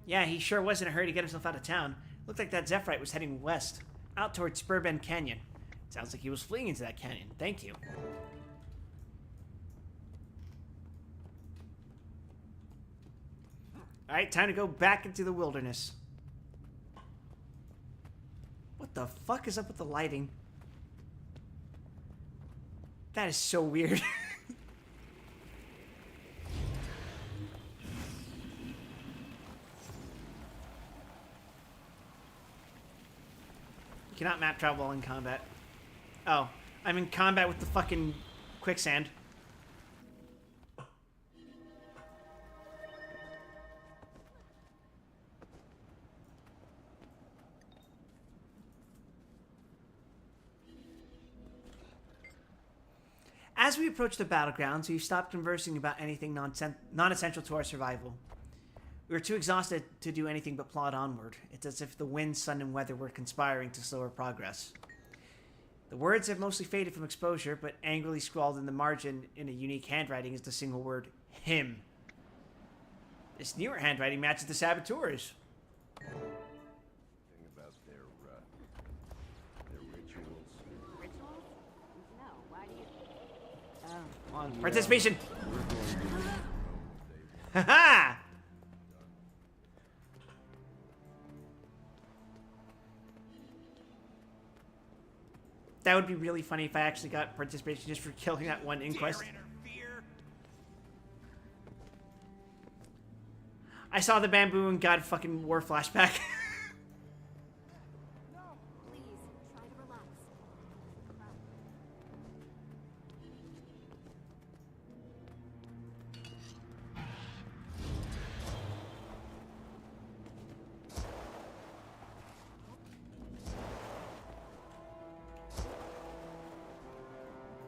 Yeah, he sure was in a hurry to get himself out of town. Looked like that Zephyrite was heading west, out towards Spurbend Canyon. Sounds like he was fleeing into that canyon. Thank you. Alright, time to go back into the wilderness. What the fuck is up with the lighting? That is so weird. cannot map travel while in combat. Oh, I'm in combat with the fucking quicksand. As we approach the battlegrounds, we stopped conversing about anything non-essential to our survival. We were too exhausted to do anything but plod onward. It's as if the wind, sun, and weather were conspiring to slow our progress. The words have mostly faded from exposure, but angrily scrawled in the margin in a unique handwriting is the single word, him. This newer handwriting matches the saboteurs. About their rituals. Rituals? No, why do you... Come on, participation! Haha! That would be really funny if I actually got participation just for killing that one inquest. I saw the bamboo and got a fucking war flashback. Please, try to relax.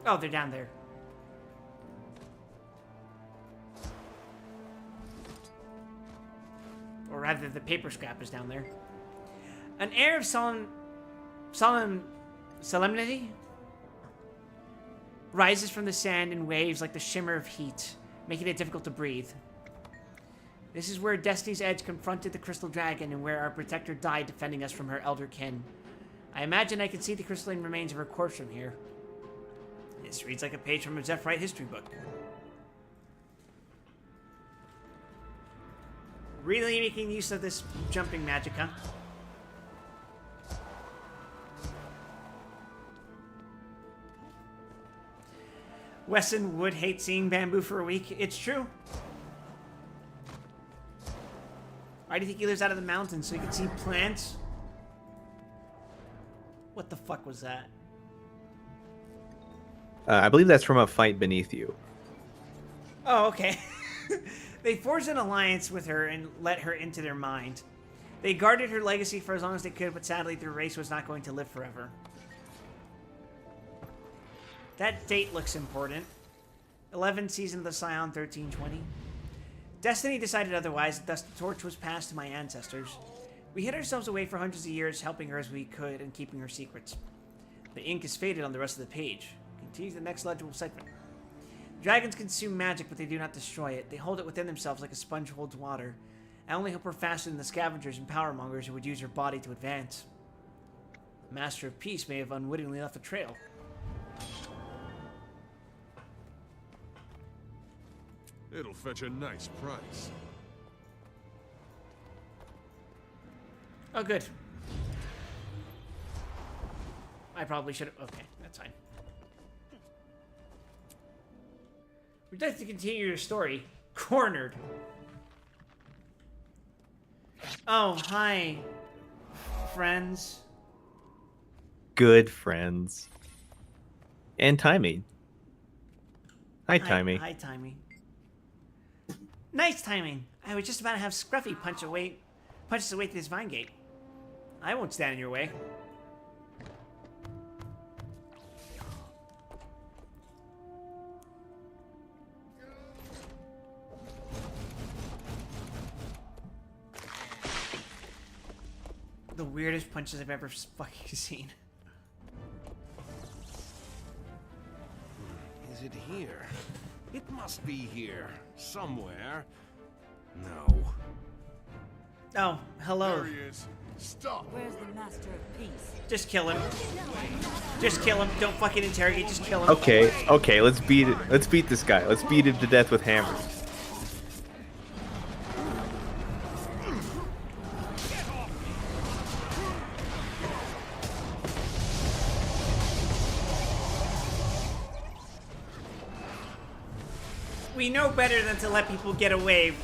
Oh, they're down there. Or rather, the paper scrap is down there. An air of solemnity rises from the sand in waves like the shimmer of heat, making it difficult to breathe. This is where Destiny's Edge confronted the Crystal Dragon and where our protector died defending us from her elder kin. I imagine I can see the crystalline remains of her corpse from here. This reads like a page from a Zephyrite history book. Really making use of this jumping magic, huh? Wesson would hate seeing bamboo for a week. It's true. Why do you think he lives out of the mountains? So he can see plants? What the fuck was that? I believe that's from a fight beneath you. Oh, okay. They forged an alliance with her and let her into their mind. They guarded her legacy for as long as they could, but sadly their race was not going to live forever. That date looks important. 11th season of the Scion 1320. Destiny decided otherwise, thus the torch was passed to my ancestors. We hid ourselves away for hundreds of years, helping her as we could and keeping her secrets. The ink is faded on the rest of the page. Continue to the next legible segment. Dragons consume magic, but they do not destroy it. They hold it within themselves like a sponge holds water. I only hope we're faster than the scavengers and power mongers who would use her body to advance. The Master of Peace may have unwittingly left a trail. It'll fetch a nice price. Oh, good. I probably should have... Okay, that's fine. We'd like to continue your story. Cornered. Oh, hi. Friends. Good friends. And timing. Hi, Timey. Hi, Timey. Nice timing. I was just about to have Scruffy punch us away to this vine gate. I won't stand in your way. The weirdest punches I've ever fucking seen. Is it here? It must be here. Somewhere. No. Oh, hello. There he is. Stop. Where's the Master of Peace? Just kill him. Just kill him. Don't fucking interrogate. Just kill him. Okay, let's beat it. Let's beat this guy. Let's beat him to death with hammers. We know better than to let people get away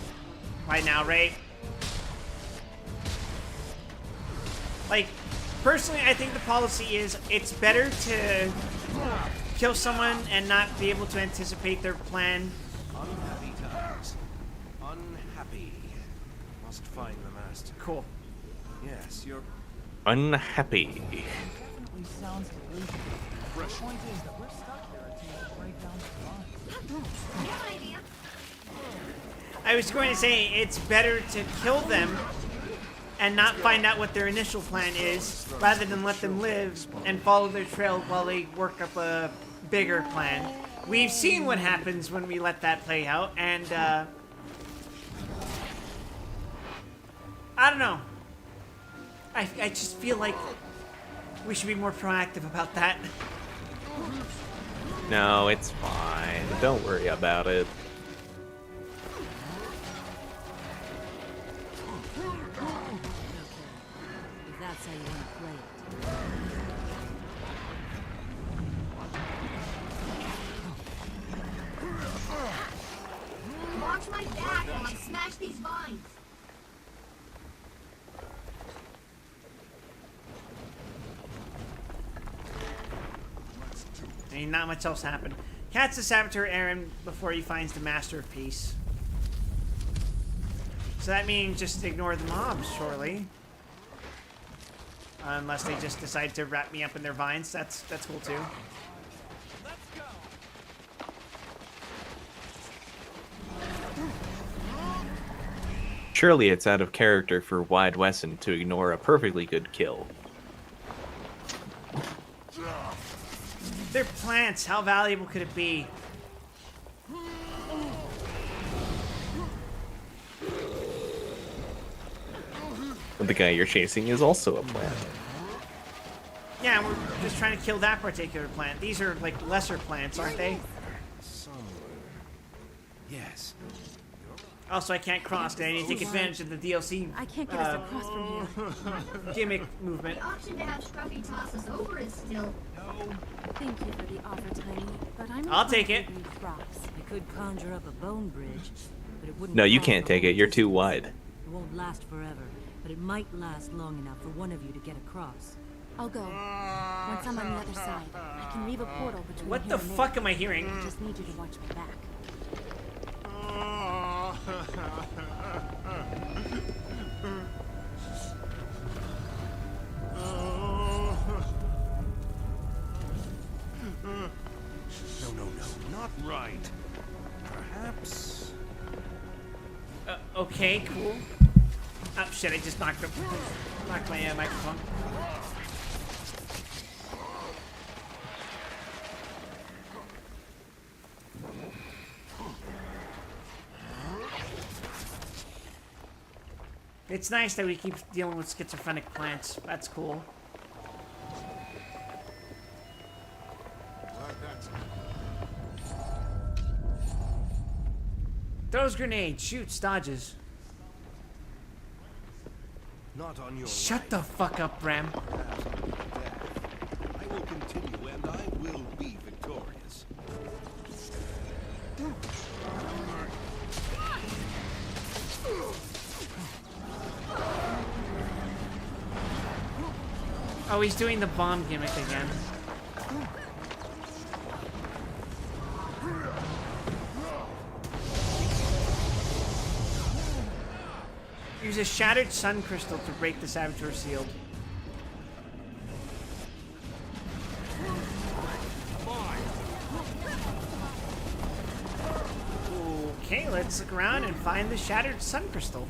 right now, right? Like, Personally, I think the policy is it's better to kill someone and not be able to anticipate their plan. Unhappy times. Unhappy. Must find the master. Cool. Yes, you're Unhappy. Definitely sounds delusional. The point is that we're stuck here until you break down the line. I was going to say it's better to kill them and not find out what their initial plan is, rather than let them live and follow their trail while they work up a bigger plan. We've seen what happens when we let that play out, and I don't know. I just feel like we should be more proactive about that. No, it's fine. Don't worry about it. If that's how you want to play it. Watch my back while I smash these vines. I mean, not much else happened. Catch the saboteur Aaron before he finds the Master of Peace. So that means just ignore the mobs, surely. Unless they just decide to wrap me up in their vines, that's cool too. Surely it's out of character for Wide Wesson to ignore a perfectly good kill. They're plants. How valuable could it be? But the guy you're chasing is also a plant. Yeah, we're just trying to kill that particular plant. These are like lesser plants, aren't they? somewhere. Yes. Also, I can't cross because I need to take advantage of the DLC I can't get us across from here. gimmick movement. The option to have Scruffy toss us over is still. Thank you for the offer, Tiny, but I'm I'll take it. inclined to need rocks. I could conjure up a bone bridge, but it wouldn't. No, you cross can't the take whole it. You're too distance. wide. It won't last forever, but it might last long enough for one of you to get across. I'll go. Once I'm on the other side, I can weave a portal between What here the and fuck there. am I hearing? I just need you to watch my back. No, not right. Perhaps. Okay, cool. Oh shit! I just knocked my microphone. It's nice that we keep dealing with schizophrenic plants. That's cool. Throws grenades, shoots, dodges. Not on your Shut the fuck up, Bram. I will continue and I will be victorious. Oh, he's doing the bomb gimmick again. Use a shattered sun crystal to break the saboteur shield. Okay, let's look around and find the shattered sun crystal.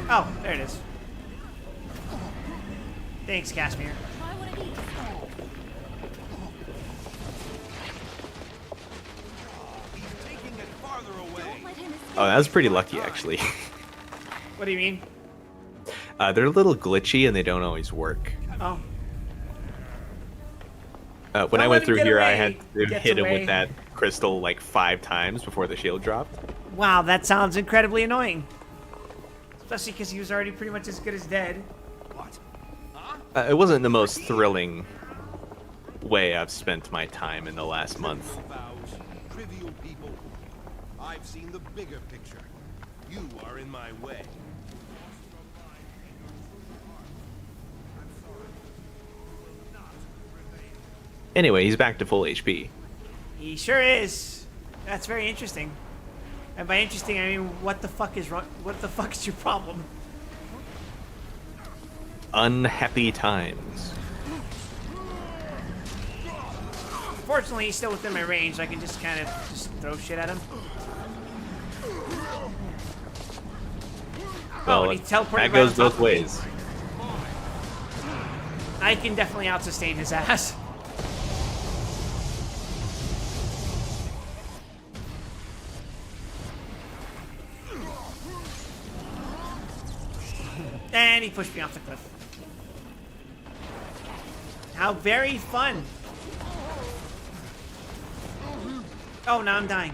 Oh, there it is. Thanks, Casimir. He's taking it farther away. Oh, that was pretty lucky, actually. What do you mean? They're a little glitchy and they don't always work. Oh, When Don't I let went him through get here, I away. had to Gets hit him away. with that crystal like 5 times before the shield dropped. wow, that sounds incredibly annoying. Especially because he was already pretty much as good as dead. What? It wasn't the most thrilling way I've spent my time in the last month. Vows, trivial people. I've seen the bigger picture. You are in my way. Anyway, he's back to full HP. He sure is. That's very interesting. And by interesting, I mean, what the fuck is wrong? What the fuck is your problem? Unhappy times. Fortunately, he's still within my range. I can just kind of just throw shit at him. Well, and he teleported that right goes on top both of me. ways. I can definitely out-sustain his ass. And he pushed me off the cliff. How very fun. Oh, now I'm dying.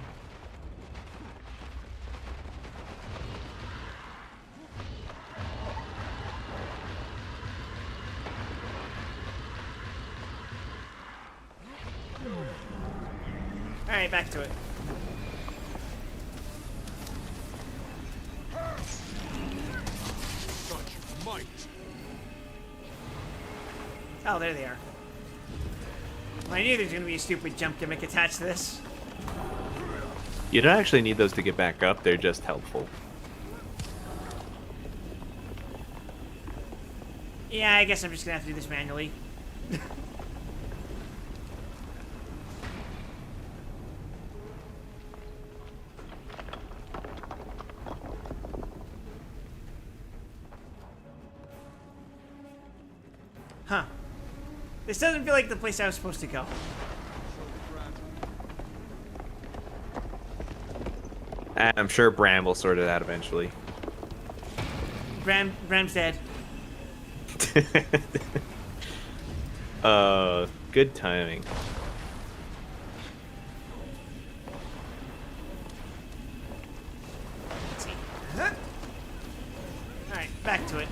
Alright, back to it. Such might. Oh, there they are. Well, I knew there was going to be a stupid jump gimmick attached to this. You don't actually need those to get back up, they're just helpful. Yeah, I guess I'm just going to have to do this manually. Huh. This doesn't feel like the place I was supposed to go. I'm sure Bram will sort it out eventually. Bram's dead. Good timing. Let's see. Huh? Alright, back to it.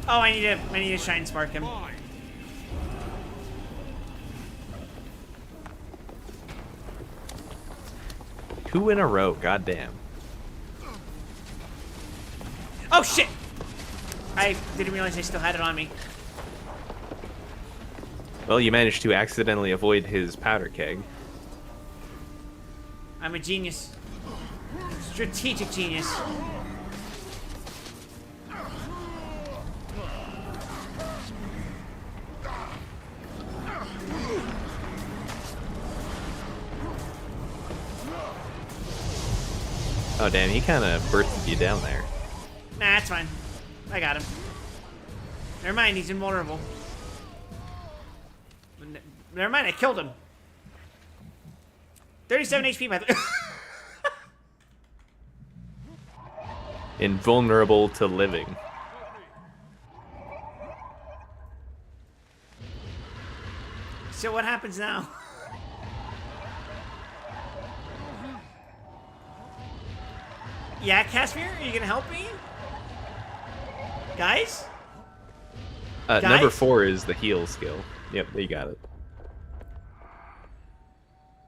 Oh, I need to shine spark him. Two in a row, goddamn. Oh shit! I didn't realize I still had it on me. Well, you managed to accidentally avoid his powder keg. I'm a genius. Strategic genius. Oh damn, he kind of bursted you down there. Nah, that's fine. I got him. Never mind, he's invulnerable. Never mind, I killed him. 37 HP, by the way. Invulnerable to living. So what happens now? Yeah, Casimir, are you gonna help me? Guys? Number Guys? 4 is the heal skill. Yep, you got it.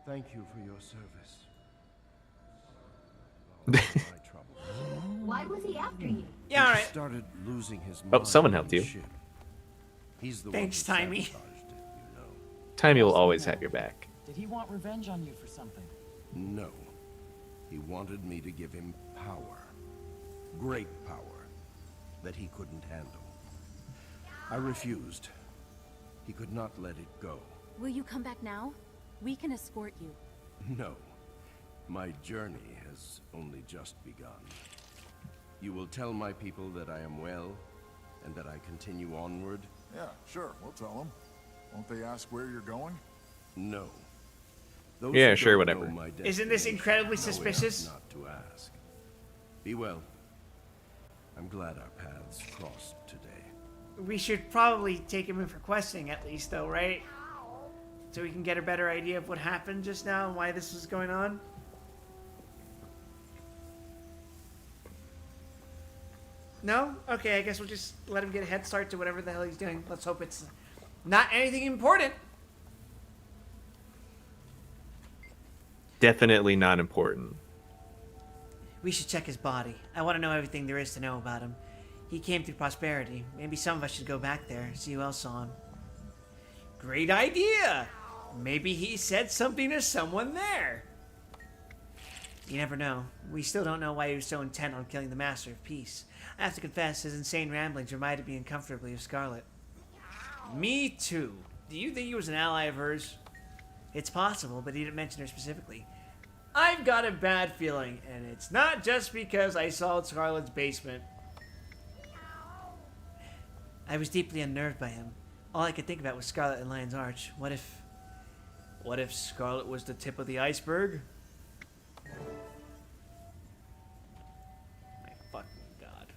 Thank you for your service. My trouble. Why was he after you? Yeah, He alright. started losing his Oh, mind someone on helped the you. ship. He's the Thanks, one who Timey. sabotaged it, you know. Timey will always have your back. Did he want revenge on you for something? No. He wanted me to give him power. Great power. That he couldn't handle. I refused. He could not let it go. Will you come back now? We can escort you. No. My journey has only just begun. You will tell my people that I am well, and that I continue onward? Yeah, sure, we'll tell them. Won't they ask where you're going? No. Those Yeah, who sure, don't whatever. know my Isn't this destination incredibly know enough suspicious? Not to ask. Be well. I'm glad our paths crossed today. We should probably take him in for questing at least, though, right? So we can get a better idea of what happened just now and why this was going on. No? Okay, I guess we'll just let him get a head start to whatever the hell he's doing. Let's hope it's Not anything important. Definitely not important. We should check his body. I want to know everything there is to know about him. He came through Prosperity. Maybe some of us should go back there and see who else saw him. Great idea! Maybe he said something to someone there. You never know. We still don't know why he was so intent on killing the Master of Peace. I have to confess, his insane ramblings reminded me uncomfortably of Scarlet. Me too. Do you think he was an ally of hers? It's possible, but he didn't mention her specifically. I've got a bad feeling, and it's not just because I saw Scarlet's basement. I was deeply unnerved by him. All I could think about was Scarlet and Lion's Arch. What if Scarlet was the tip of the iceberg? My fucking god.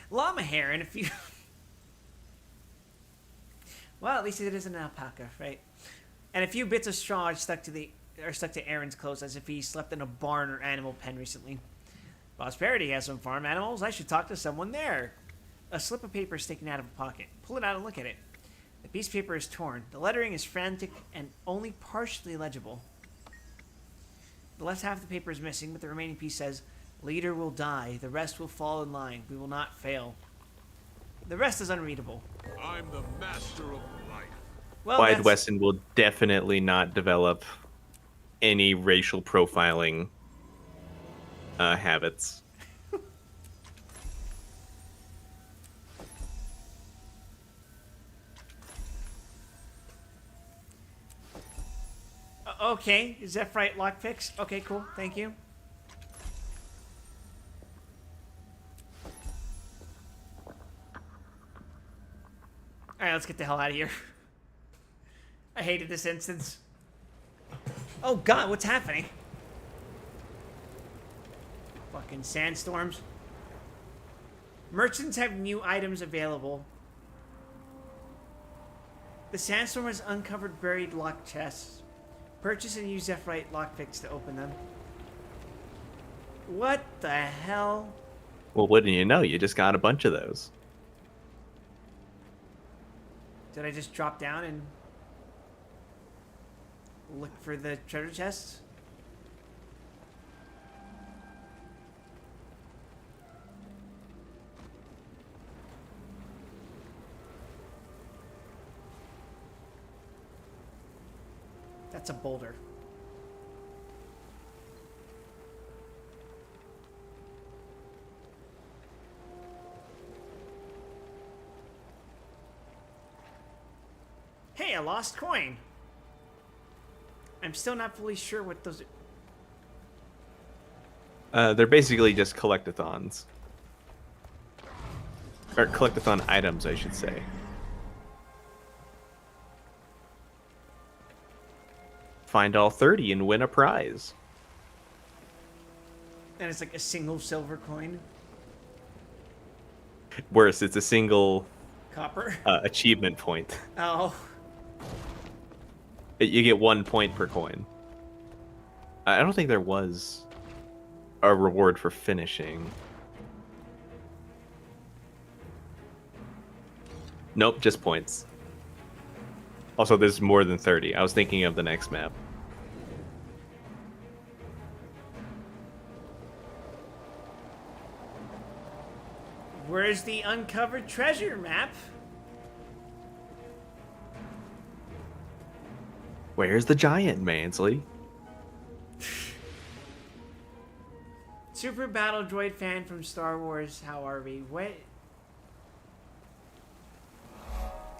Llama hair and a few... Well, at least it is an alpaca, right? And a few bits of straw are stuck to Aaron's clothes as if he slept in a barn or animal pen recently. Prosperity has some farm animals. I should talk to someone there. A slip of paper is sticking out of a pocket. Pull it out and look at it. The piece of paper is torn. The lettering is frantic and only partially legible. The left half of the paper is missing, but the remaining piece says, "Leader will die. The rest will fall in line. We will not fail." The rest is unreadable. I'm the master of life. Well, Clyde that's- Weston will definitely not develop any racial profiling habits. Okay, Zephyrite lockpicks. Okay, cool. Thank you. Alright, let's get the hell out of here. I hated this instance. Oh god, what's happening? Fucking sandstorms. Merchants have new items available. The sandstorm has uncovered buried locked chests. Purchase and use Zephyrite lockpicks to open them. What the hell? Well, wouldn't you know? You just got a bunch of those. Did I just drop down and look for the treasure chests? That's a boulder. Hey, a lost coin. I'm still not fully sure what those are. They're basically just collectathons. Or collectathon items, I should say. Find all 30 and win a prize. And it's like a single silver coin. Worse, it's a single Copper. achievement point. Oh. You get 1 point per coin. I don't think there was a reward for finishing. Nope, just points. Also, there's more than 30. I was thinking of the next map. Where's the uncovered treasure map? Where's the giant, Mansley? Super Battle Droid fan from Star Wars, how are we? What?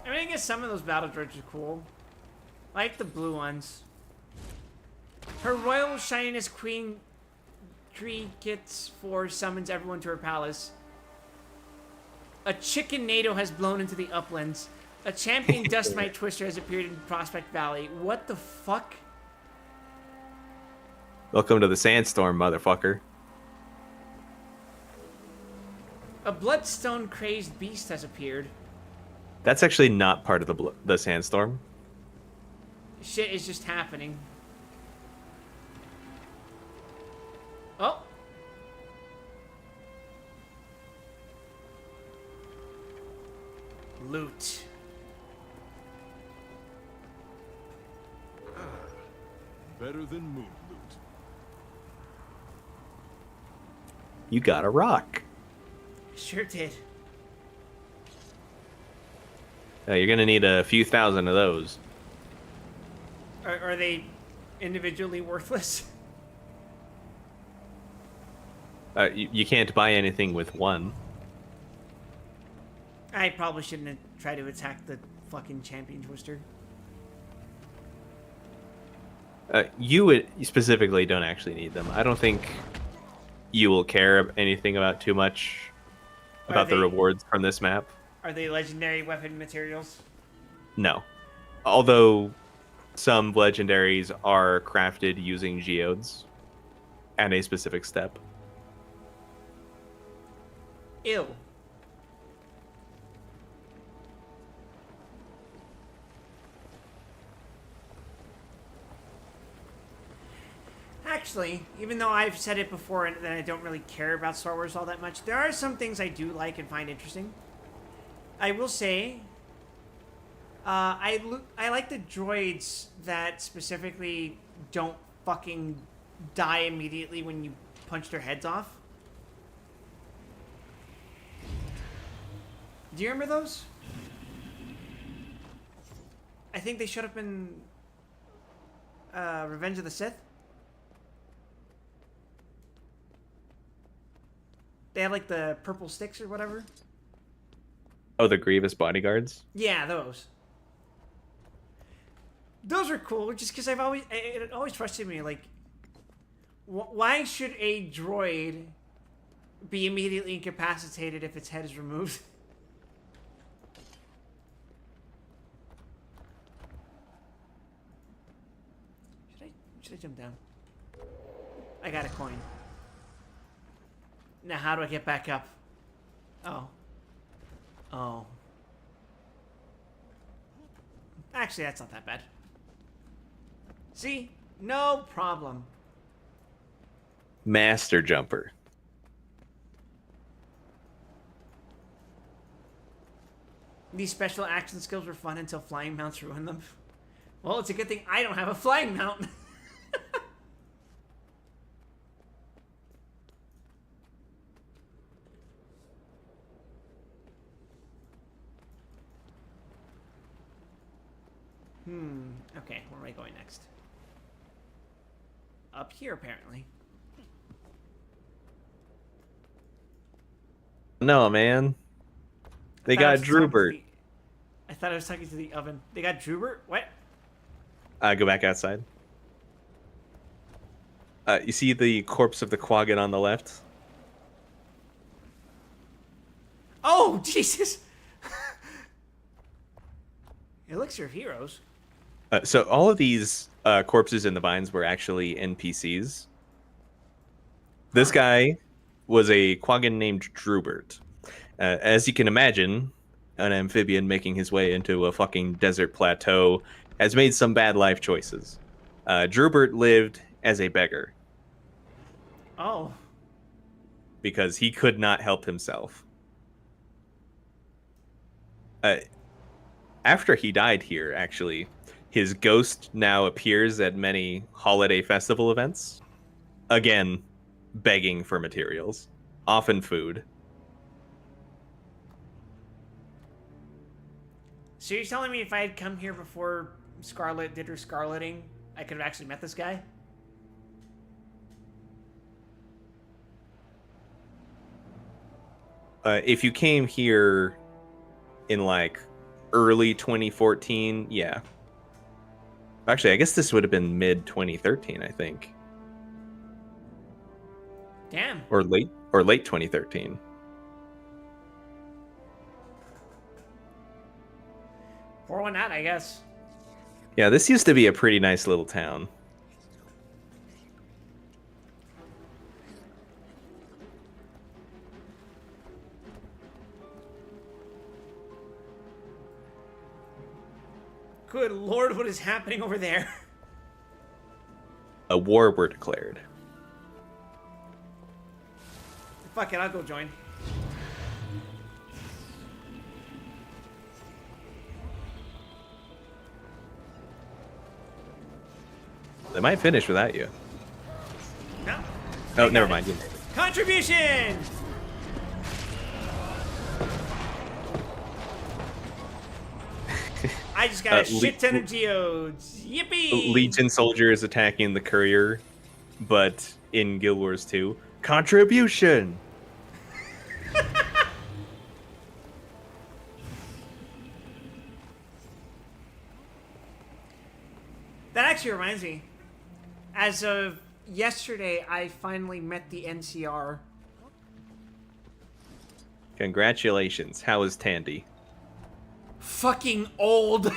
I mean, I guess some of those battle droids are cool. I like the blue ones. Her Royal Shininess Queen Trinkets 4 summons everyone to her palace. A chicken NATO has blown into the uplands. A champion Dust Mite Twister has appeared in Prospect Valley. What the fuck? Welcome to the sandstorm, motherfucker. A Bloodstone Crazed Beast has appeared. That's actually not part of the sandstorm. Shit is just happening. Oh. Loot. Better than moon loot. You got a rock. Sure did. You're gonna need a few thousand of those. Are they individually worthless? You can't buy anything with one. I probably shouldn't have tried to attack the fucking champion twister. You specifically don't actually need them. I don't think you will care anything about too much about the rewards from this map. Are they legendary weapon materials? No. Although some legendaries are crafted using geodes and a specific step. Ew. Actually, even though I've said it before and that I don't really care about Star Wars all that much, there are some things I do like and find interesting. I will say, I like the droids that specifically don't fucking die immediately when you punch their heads off. Do you remember those? I think they showed up in Revenge of the Sith. They had like the purple sticks or whatever. Oh, the Grievous bodyguards? Yeah, those. Those are cool, just because it always frustrated me, like, why should a droid be immediately incapacitated if its head is removed? Should I jump down? I got a coin. Now, how do I get back up? Oh. Oh. Actually, that's not that bad. See? No problem. Master Jumper. These special action skills were fun until flying mounts ruined them. Well, it's a good thing I don't have a flying mount. Okay, where am I going next? Up here, apparently. No, man. They got Drubert. I thought I was talking to the oven. They got Drubert? What? Go back outside. You see the corpse of the Quaggan on the left? Oh, Jesus! Elixir of Heroes. So all of these corpses in the vines were actually NPCs. This guy was a Quaggan named Drubert. As you can imagine, an amphibian making his way into a fucking desert plateau has made some bad life choices. Drubert lived as a beggar. Oh. Because he could not help himself. After he died here, actually, his ghost now appears at many holiday festival events. Again, begging for materials, often food. So you're telling me if I had come here before Scarlet did her scarleting, I could have actually met this guy? If you came here in like early 2014, yeah. Actually, I guess this would have been mid 2013, I think. Damn. Or late 2013. Pour one out, I guess. Yeah, this used to be a pretty nice little town. Good lord, what is happening over there? A war were declared. Fuck it, I'll go join. They might finish without you. No. Oh, never mind. You- Contribution! I just got a shit ton of geodes. Yippee! Legion soldiers attacking the courier, but in Guild Wars 2, contribution. That actually reminds me. As of yesterday, I finally met the NCR. Congratulations. How is Tandy? Fucking old.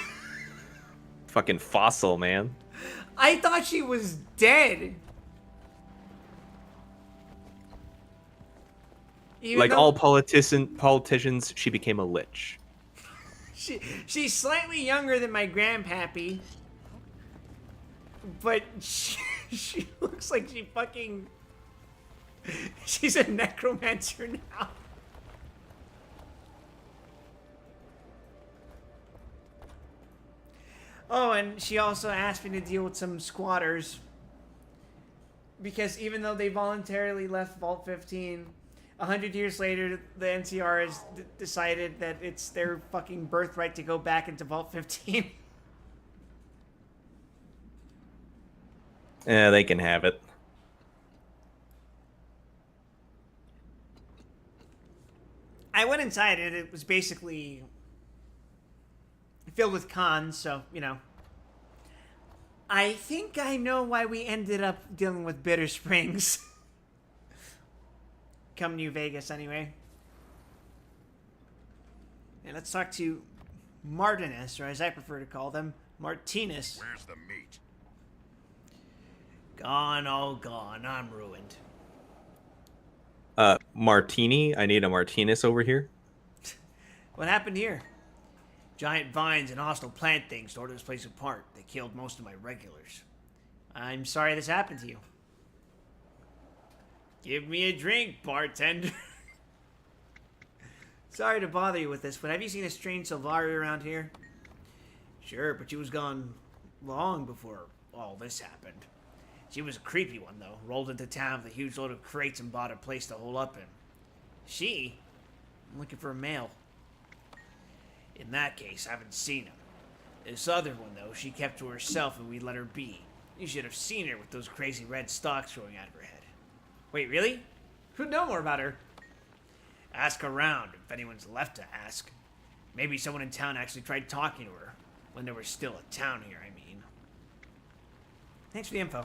Fucking fossil, man. I thought she was dead. Even Like though all politicians, she became a lich. she's slightly younger than my grandpappy. But she looks like she fucking... She's a necromancer now. Oh, and she also asked me to deal with some squatters. Because even though they voluntarily left Vault 15, 100 years later, the NCR has decided that it's their fucking birthright to go back into Vault 15. Yeah, they can have it. I went inside and it was basically filled with cons, so, you know. I think I know why we ended up dealing with Bitter Springs. Come New Vegas, anyway. And let's talk to Martinus, or as I prefer to call them, Martinus. Where's the meat? Gone, all gone. I'm ruined. Martini? I need a Martinez over here. What happened here? Giant vines and hostile plant things tore this place apart. They killed most of my regulars. I'm sorry this happened to you. Give me a drink, bartender. Sorry to bother you with this, but have you seen a strange Sylvari around here? Sure, but she was gone long before all this happened. She was a creepy one, though. Rolled into town with a huge load of crates and bought a place to hole up in. She? I'm looking for a male. In that case, I haven't seen him. This other one, though, she kept to herself and we let her be. You should have seen her with those crazy red stalks growing out of her head. Wait, really? Who'd know more about her? Ask around, if anyone's left to ask. Maybe someone in town actually tried talking to her. When there was still a town here, I mean. Thanks for the info.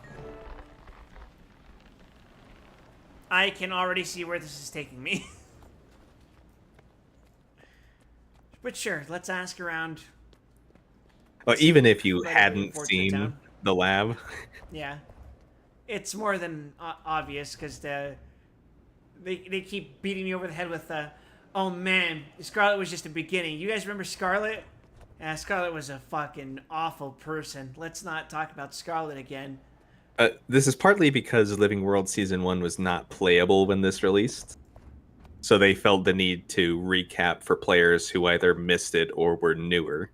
I can already see where this is taking me. But sure, let's ask around. Well, even if you Right, hadn't Fortune seen Town. the lab, Yeah. It's more than obvious because they keep beating me over the head with, oh man, Scarlet was just the beginning. You guys remember Scarlet? Yeah, Scarlet was a fucking awful person. Let's not talk about Scarlet again. this is partly because Living World Season 1 was not playable when this released. So they felt the need to recap for players who either missed it or were newer.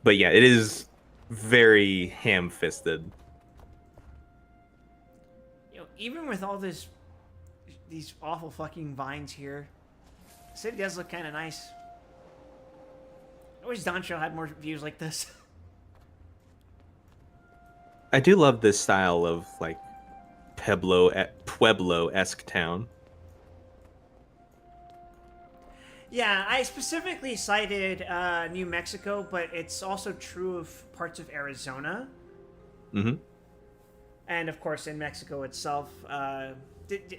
But yeah, it is very ham-fisted. You know, even with all these awful fucking vines here, the city does look kind of nice. I wish Doncho had more views like this. I do love this style of like Pueblo-esque town. Yeah, I specifically cited New Mexico, but it's also true of parts of Arizona. Mm-hmm. And of course, in Mexico itself,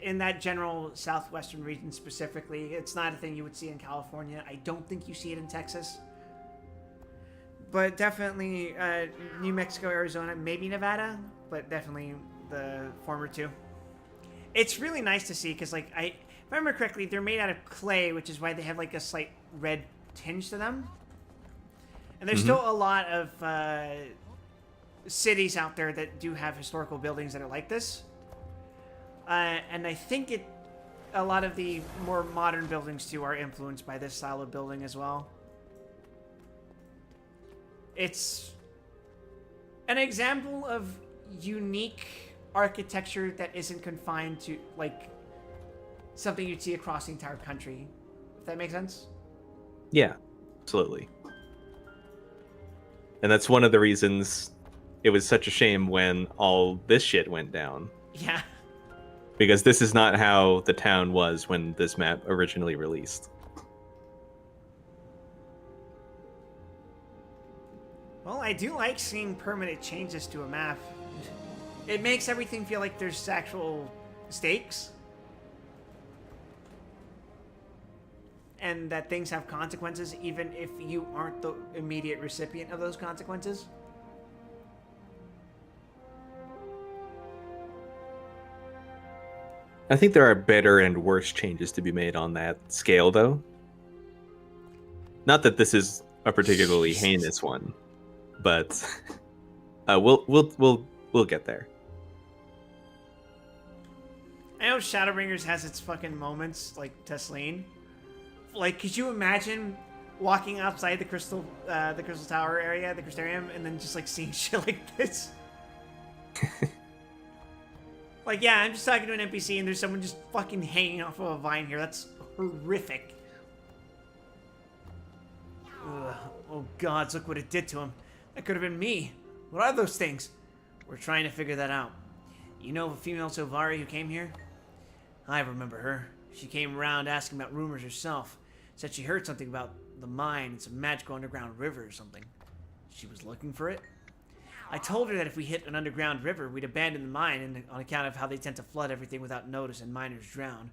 in that general southwestern region specifically, it's not a thing you would see in California. I don't think you see it in Texas. But definitely New Mexico, Arizona, maybe Nevada, but definitely the former two. It's really nice to see because, like, if I remember correctly, they're made out of clay, which is why they have like a slight red tinge to them. And there's still a lot of cities out there that do have historical buildings that are like this. And I think a lot of the more modern buildings too are influenced by this style of building as well. It's an example of unique architecture that isn't confined to, like, something you'd see across the entire country. If that makes sense? Yeah, absolutely. And that's one of the reasons it was such a shame when all this shit went down. Yeah. Because this is not how the town was when this map originally released. Well, I do like seeing permanent changes to a map. It makes everything feel like there's actual stakes. And that things have consequences, even if you aren't the immediate recipient of those consequences. I think there are better and worse changes to be made on that scale, though. Not that this is a particularly heinous one, but we'll get there. I know Shadowbringers has its fucking moments, like Tesleen. Like, could you imagine walking outside the Crystal Tower area, the Crystarium, and then just like seeing shit like this? Like, yeah, I'm just talking to an NPC and there's someone just fucking hanging off of a vine here. That's horrific. Ugh. Oh gods, look what it did to him. That could have been me. What are those things? We're trying to figure that out. You know of a female Silvari who came here? I remember her. She came around asking about rumors herself. Said she heard something about the mine and some magical underground river or something. She was looking for it? I told her that if we hit an underground river, we'd abandon the mine on account of how they tend to flood everything without notice and miners drown.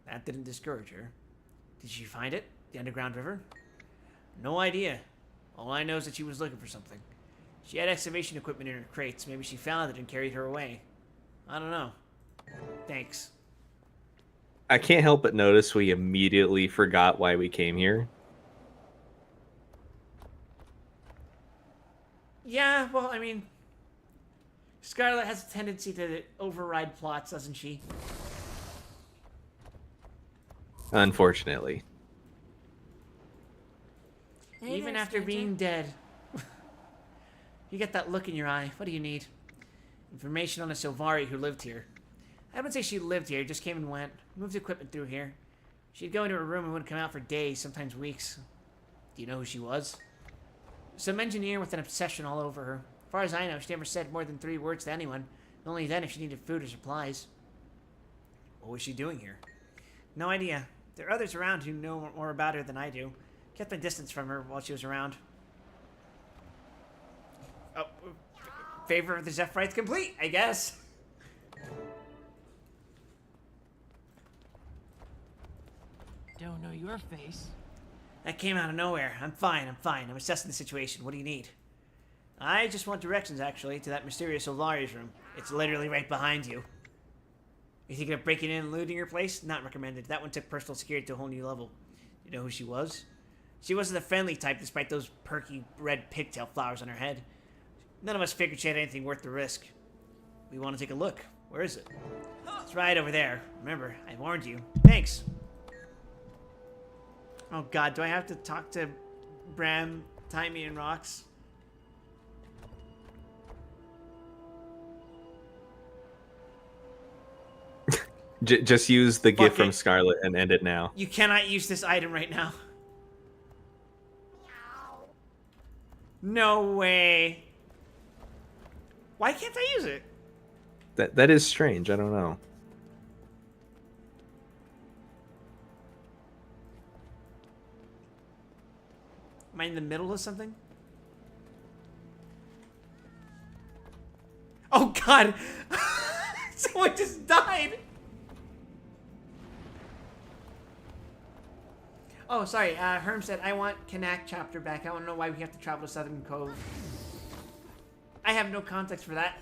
That didn't discourage her. Did she find it? The underground river? No idea. All I know is that she was looking for something. She had excavation equipment in her crates. Maybe she found it and carried her away. I don't know. Thanks. I can't help but notice we immediately forgot why we came here. Yeah, well, I mean, Scarlet has a tendency to override plots, doesn't she? Unfortunately. Hey Even there, after stranger. being dead. You get that look in your eye. What do you need? Information on a Silvari who lived here. I wouldn't say she lived here, just came and went. Moved equipment through here. She'd go into her room and wouldn't come out for days, sometimes weeks. Do you know who she was? Some engineer with an obsession all over her. As far as I know, she never said more than 3 words to anyone. Only then if she needed food or supplies. What was she doing here? No idea. There are others around who know more about her than I do. Kept my distance from her while she was around. Oh, favor of the Zephyrites complete, I guess. Don't know your face. That came out of nowhere. I'm fine. I'm assessing the situation. What do you need? I just want directions, actually, to that mysterious Solari's room. It's literally right behind you. You thinking of breaking in and looting your place? Not recommended. That one took personal security to a whole new level. You know who she was? She wasn't the friendly type despite those perky red pigtail flowers on her head. None of us figured she had anything worth the risk. We want to take a look. Where is it? It's right over there. Remember, I warned you. Thanks. Oh god, do I have to talk to Bram, Timey, and Rox? Just use the gift Fuck from it. Scarlet and end it now. You cannot use this item right now. No way. Why can't I use it? That is strange. I don't know. Am I in the middle of something? Oh god! Someone just died! Oh, sorry. Herm said, I want Kanak chapter back. I want to know why we have to travel to Southern Cove. I have no context for that.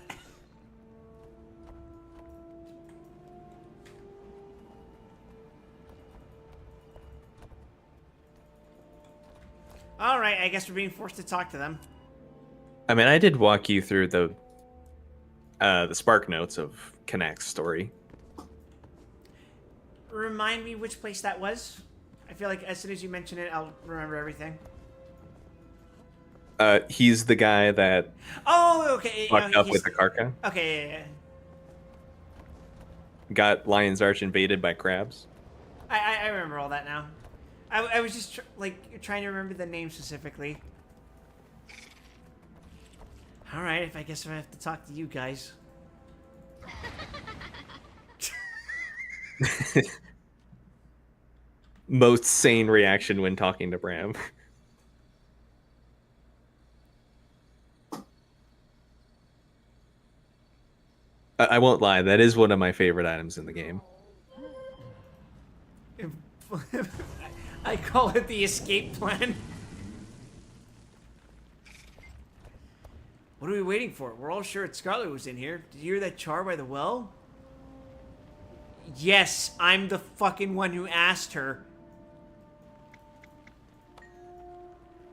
Alright, I guess we're being forced to talk to them. I mean, I did walk you through the spark notes of Kanak's story. Remind me which place that was. I feel like as soon as you mention it, I'll remember everything. He's the guy that Oh, okay. fucked up with the Karka. Okay, yeah. Got Lion's Arch invaded by crabs. I remember all that now. I was just trying to remember the name specifically. All right, I guess I have to talk to you guys. Most sane reaction when talking to Bram. I won't lie, that is one of my favorite items in the game. I call it the escape plan. What are we waiting for? We're all sure Scarlet was in here. Did you hear that char by the well? Yes, I'm the fucking one who asked her.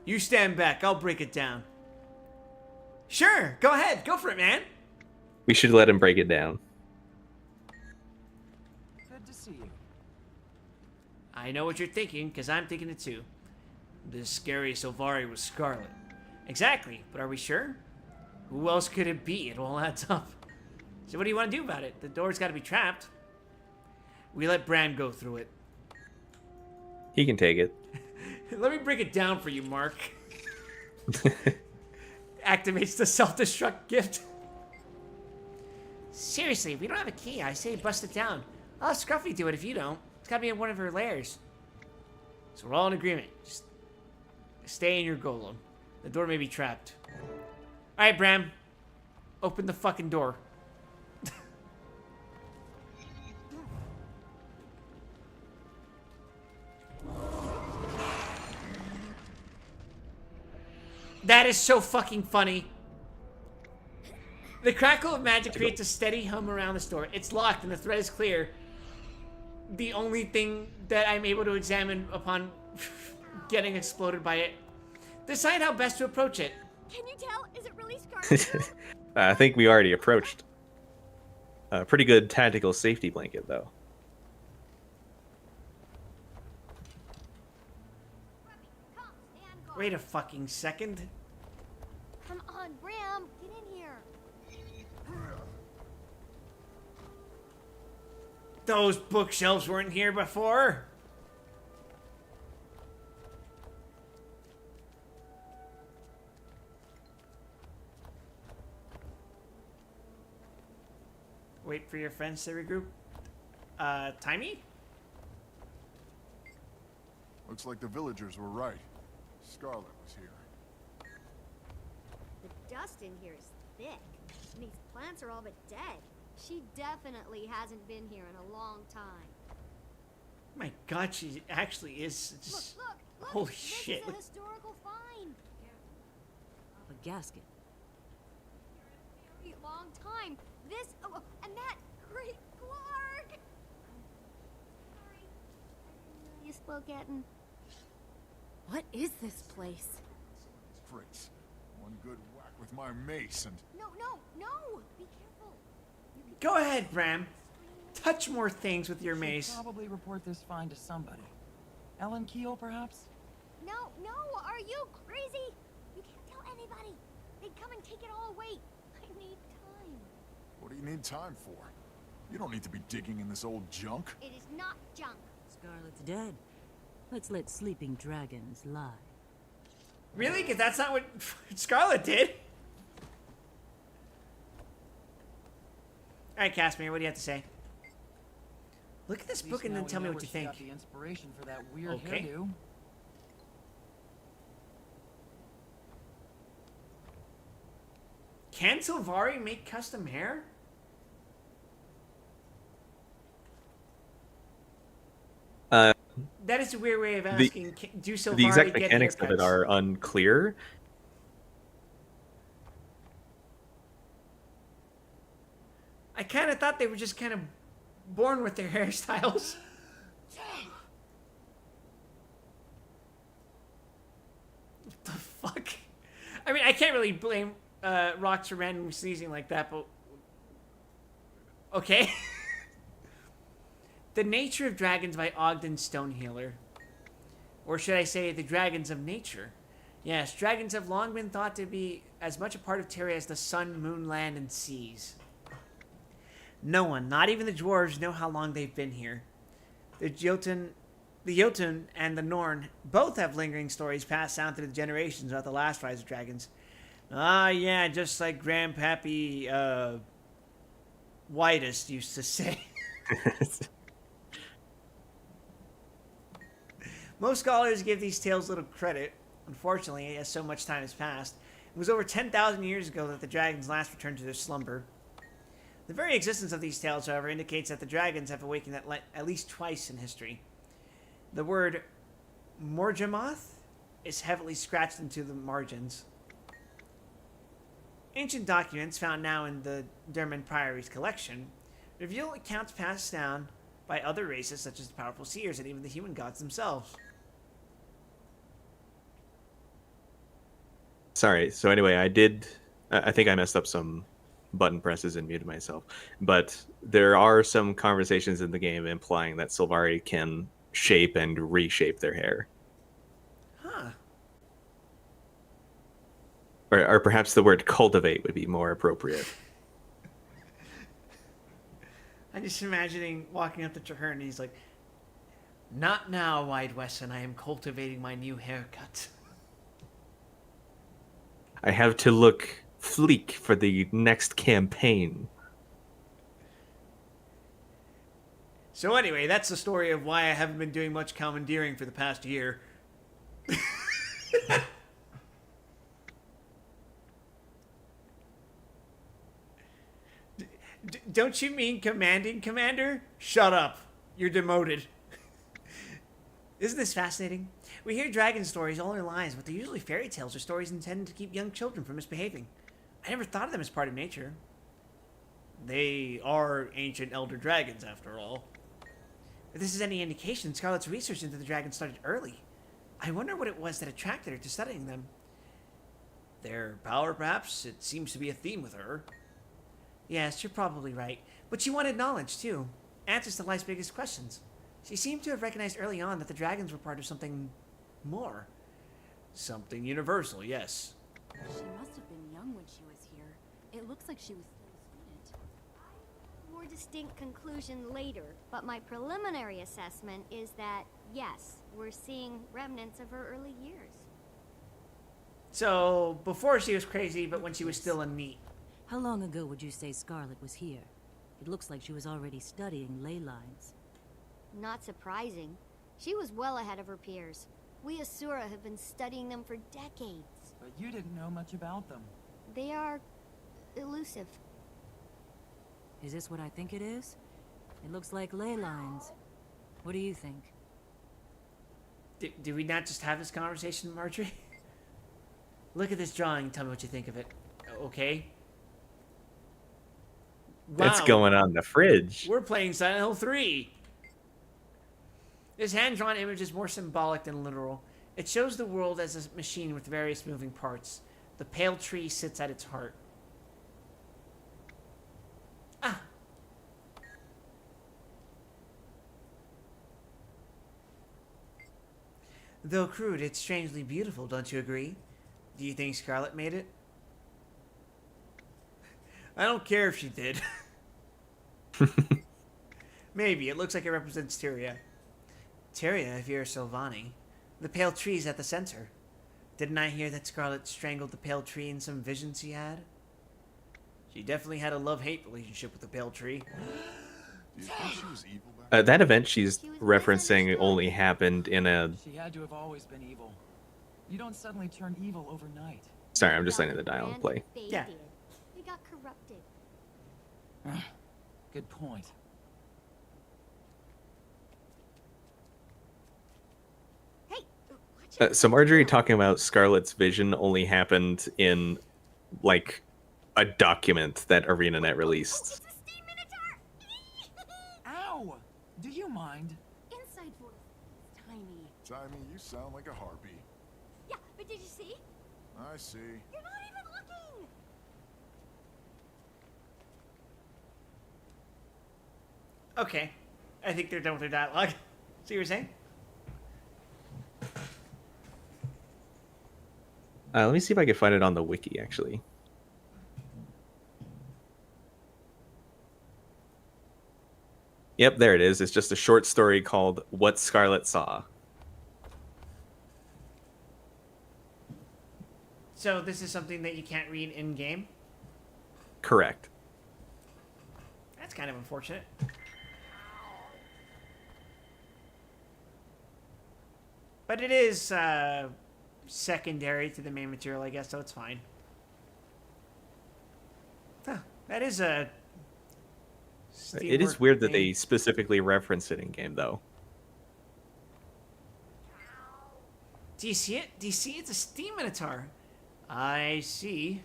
You stand back. I'll break it down. Sure, go ahead. Go for it, man. We should let him break it down. Good to see you. I know what you're thinking, because I'm thinking it too. This scary Sylvari was Scarlet. Exactly, but are we sure? Who else could it be? It all adds up. So what do you want to do about it? The door's got to be trapped. We let Bram go through it. He can take it. Let me break it down for you, Mark. Activates the self-destruct gift. Seriously, if we don't have a key, I say bust it down. I'll have Scruffy do it if you don't. It's gotta be in one of her lairs. So we're all in agreement. Just stay in your golem. The door may be trapped. Alright, Bram. Open the fucking door. That is so fucking funny. The crackle of magic creates a steady hum around the store. It's locked and the thread is clear. The only thing that I'm able to examine upon getting exploded by it. Decide how best to approach it. Can you tell? Is it really Scarlet? I think we already approached. A pretty good tactical safety blanket, though. Come, stand guard. Wait a fucking second. Come on, Bram, get in here. Those bookshelves weren't here before. Wait for your friends to regroup. Timey? Looks like the villagers were right. Scarlet was here. The dust in here is thick. And these plants are all but dead. She definitely hasn't been here in a long time. My god, she actually is just... Look! Holy This shit. is a historical find. A gasket. A long time. This, oh, and that great Clark. Sorry. You spoke Etten. What is this place? Fritz, one good whack with my mace and... No! Be careful. Go ahead, Bram. Touch more things with your Should mace. probably report this find to somebody. Ellen Keel, perhaps? No, are you crazy? You can't tell anybody. They'd come and take it all away. I need time. What do you need time for? You don't need to be digging in this old junk. It is not junk. Scarlet's dead. Let's let sleeping dragons lie. Really? Because that's not what Scarlet did. Alright, Casimir, what do you have to say? Look at this At book least and now then we tell me know what you where she think. got the inspiration for that weird Okay. hairdo. Can Sylvari make custom hair? That is a weird way of asking. Do Sylvari The exact get mechanics of it haircuts? are unclear. I kind of thought they were just kind of born with their hairstyles. What the fuck? I mean, I can't really blame Rox for randomly sneezing like that, but... Okay. The Nature of Dragons by Ogden Stonehealer. Or should I say, The Dragons of Nature. Yes, dragons have long been thought to be as much a part of Terra as the sun, moon, land, and seas. No one, not even the dwarves, know how long they've been here. The Jotun and the Norn both have lingering stories passed down through the generations about the last rise of dragons. Ah, yeah, just like Grandpappy, Whitest used to say. Most scholars give these tales little credit, unfortunately, as so much time has passed. It was over 10,000 years ago that the dragons last returned to their slumber. The very existence of these tales, however, indicates that the dragons have awakened at least twice in history. The word Morjamoth is heavily scratched into the margins. Ancient documents found now in the Derman Priory's collection reveal accounts passed down by other races such as the powerful seers and even the human gods themselves. Sorry. So anyway, I think I messed up some button presses and muted myself. But there are some conversations in the game implying that Sylvari can shape and reshape their hair. Huh. Or perhaps the word cultivate would be more appropriate. I'm just imagining walking up to Traherne and he's like, "Not now, Wide Wesson. I am cultivating my new haircut." I have to look fleek for the next campaign. So anyway, that's the story of why I haven't been doing much commandeering for the past year. Don't you mean commanding, Commander? Shut up. You're demoted. Isn't this fascinating? We hear dragon stories all our lives, but they're usually fairy tales or stories intended to keep young children from misbehaving. I never thought of them as part of nature. They are ancient elder dragons, after all. If this is any indication, Scarlet's research into the dragons started early. I wonder what it was that attracted her to studying them. Their power, perhaps? It seems to be a theme with her. Yes, you're probably right. But she wanted knowledge, too. Answers to life's biggest questions. She seemed to have recognized early on that the dragons were part of something more. Something universal, yes. She must have been young when she was here. It looks like she was still a student. More distinct conclusion later, but my preliminary assessment is that, yes, we're seeing remnants of her early years. So, before she was crazy, but when she was still a NEET. How long ago would you say Scarlet was here? It looks like she was already studying ley lines. Not surprising. She was well ahead of her peers. We Asura have been studying them for decades. But you didn't know much about them. They are elusive. Is this what I think it is? It looks like ley lines. What do you think? Did we not just have this conversation, Marjorie? Look at this drawing and tell me what you think of it. Okay? It's Wow. going on the fridge. We're playing Silent Hill 3. This hand-drawn image is more symbolic than literal. It shows the world as a machine with various moving parts. The pale tree sits at its heart. Ah. Though crude, it's strangely beautiful, don't you agree? Do you think Scarlet made it? I don't care if she did. Maybe. It looks like it represents Tyria. Tyria, if you're Sylvani. The pale tree's at the center. Didn't I hear that Scarlet strangled the pale tree in some visions she had? She definitely had a love-hate relationship with the pale tree. Do you think she was evil back That event she's She was referencing misunderstood. only happened in a... She had to have always been evil. You don't suddenly turn evil overnight. Sorry, I'm just letting the dialogue play. They Yeah. did. They got corrupted. Good point. Hey, watch out. So Marjorie talking about Scarlet's vision only happened in, like, a document that ArenaNet released. It's a steam minotaur! Ow! Do you mind? Inside voice. It's tiny. Timey, you sound like a harpy. Yeah, but did you see? I see. You're not even looking! Okay. I think they're done with their dialogue. See what you're saying? Let me see if I can find it on the wiki, actually. Yep, there it is. It's just a short story called What Scarlet Saw. So this is something that you can't read in game. Correct. That's kind of unfortunate. But it is secondary to the main material, I guess, so it's fine. Huh, that is a... It is weird that they specifically reference it in game, though. Do you see it? Do you see? It's a steam minotaur. I see.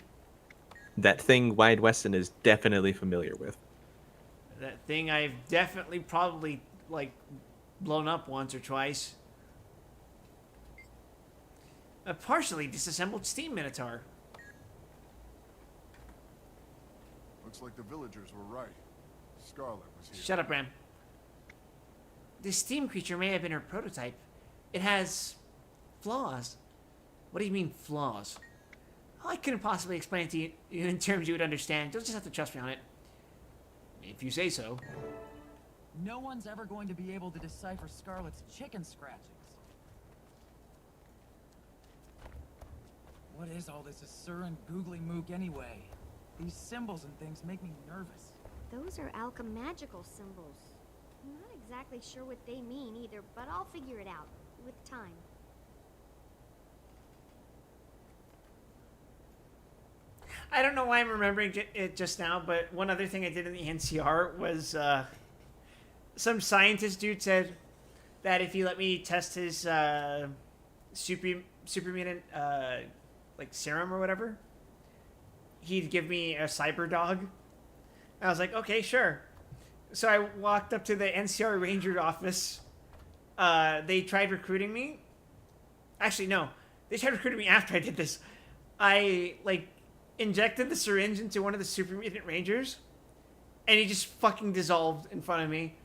That thing Wide Weston is definitely familiar with. That thing I've definitely probably, like, blown up once or twice. A partially disassembled steam minotaur. Looks like the villagers were right. Scarlet was here. Shut up, Ram. This steam creature may have been her prototype. It has flaws. What do you mean, flaws? I couldn't possibly explain it to you in terms you would understand. You'll just have to trust me on it. If you say so. No one's ever going to be able to decipher Scarlet's chicken scratchings. What is all this Assur and googly mook anyway? These symbols and things make me nervous. Those are alchemagical symbols. I'm not exactly sure what they mean either, but I'll figure it out with time. I don't know why I'm remembering it just now, but one other thing I did in the NCR was some scientist dude said that if you let me test his super mutant like serum or whatever, he'd give me a cyber dog. I was like, okay, sure. So I walked up to the NCR Ranger office. They tried recruiting me. Actually, no. They tried recruiting me after I did this. I, like, injected the syringe into one of the Super Mutant Rangers, and he just fucking dissolved in front of me.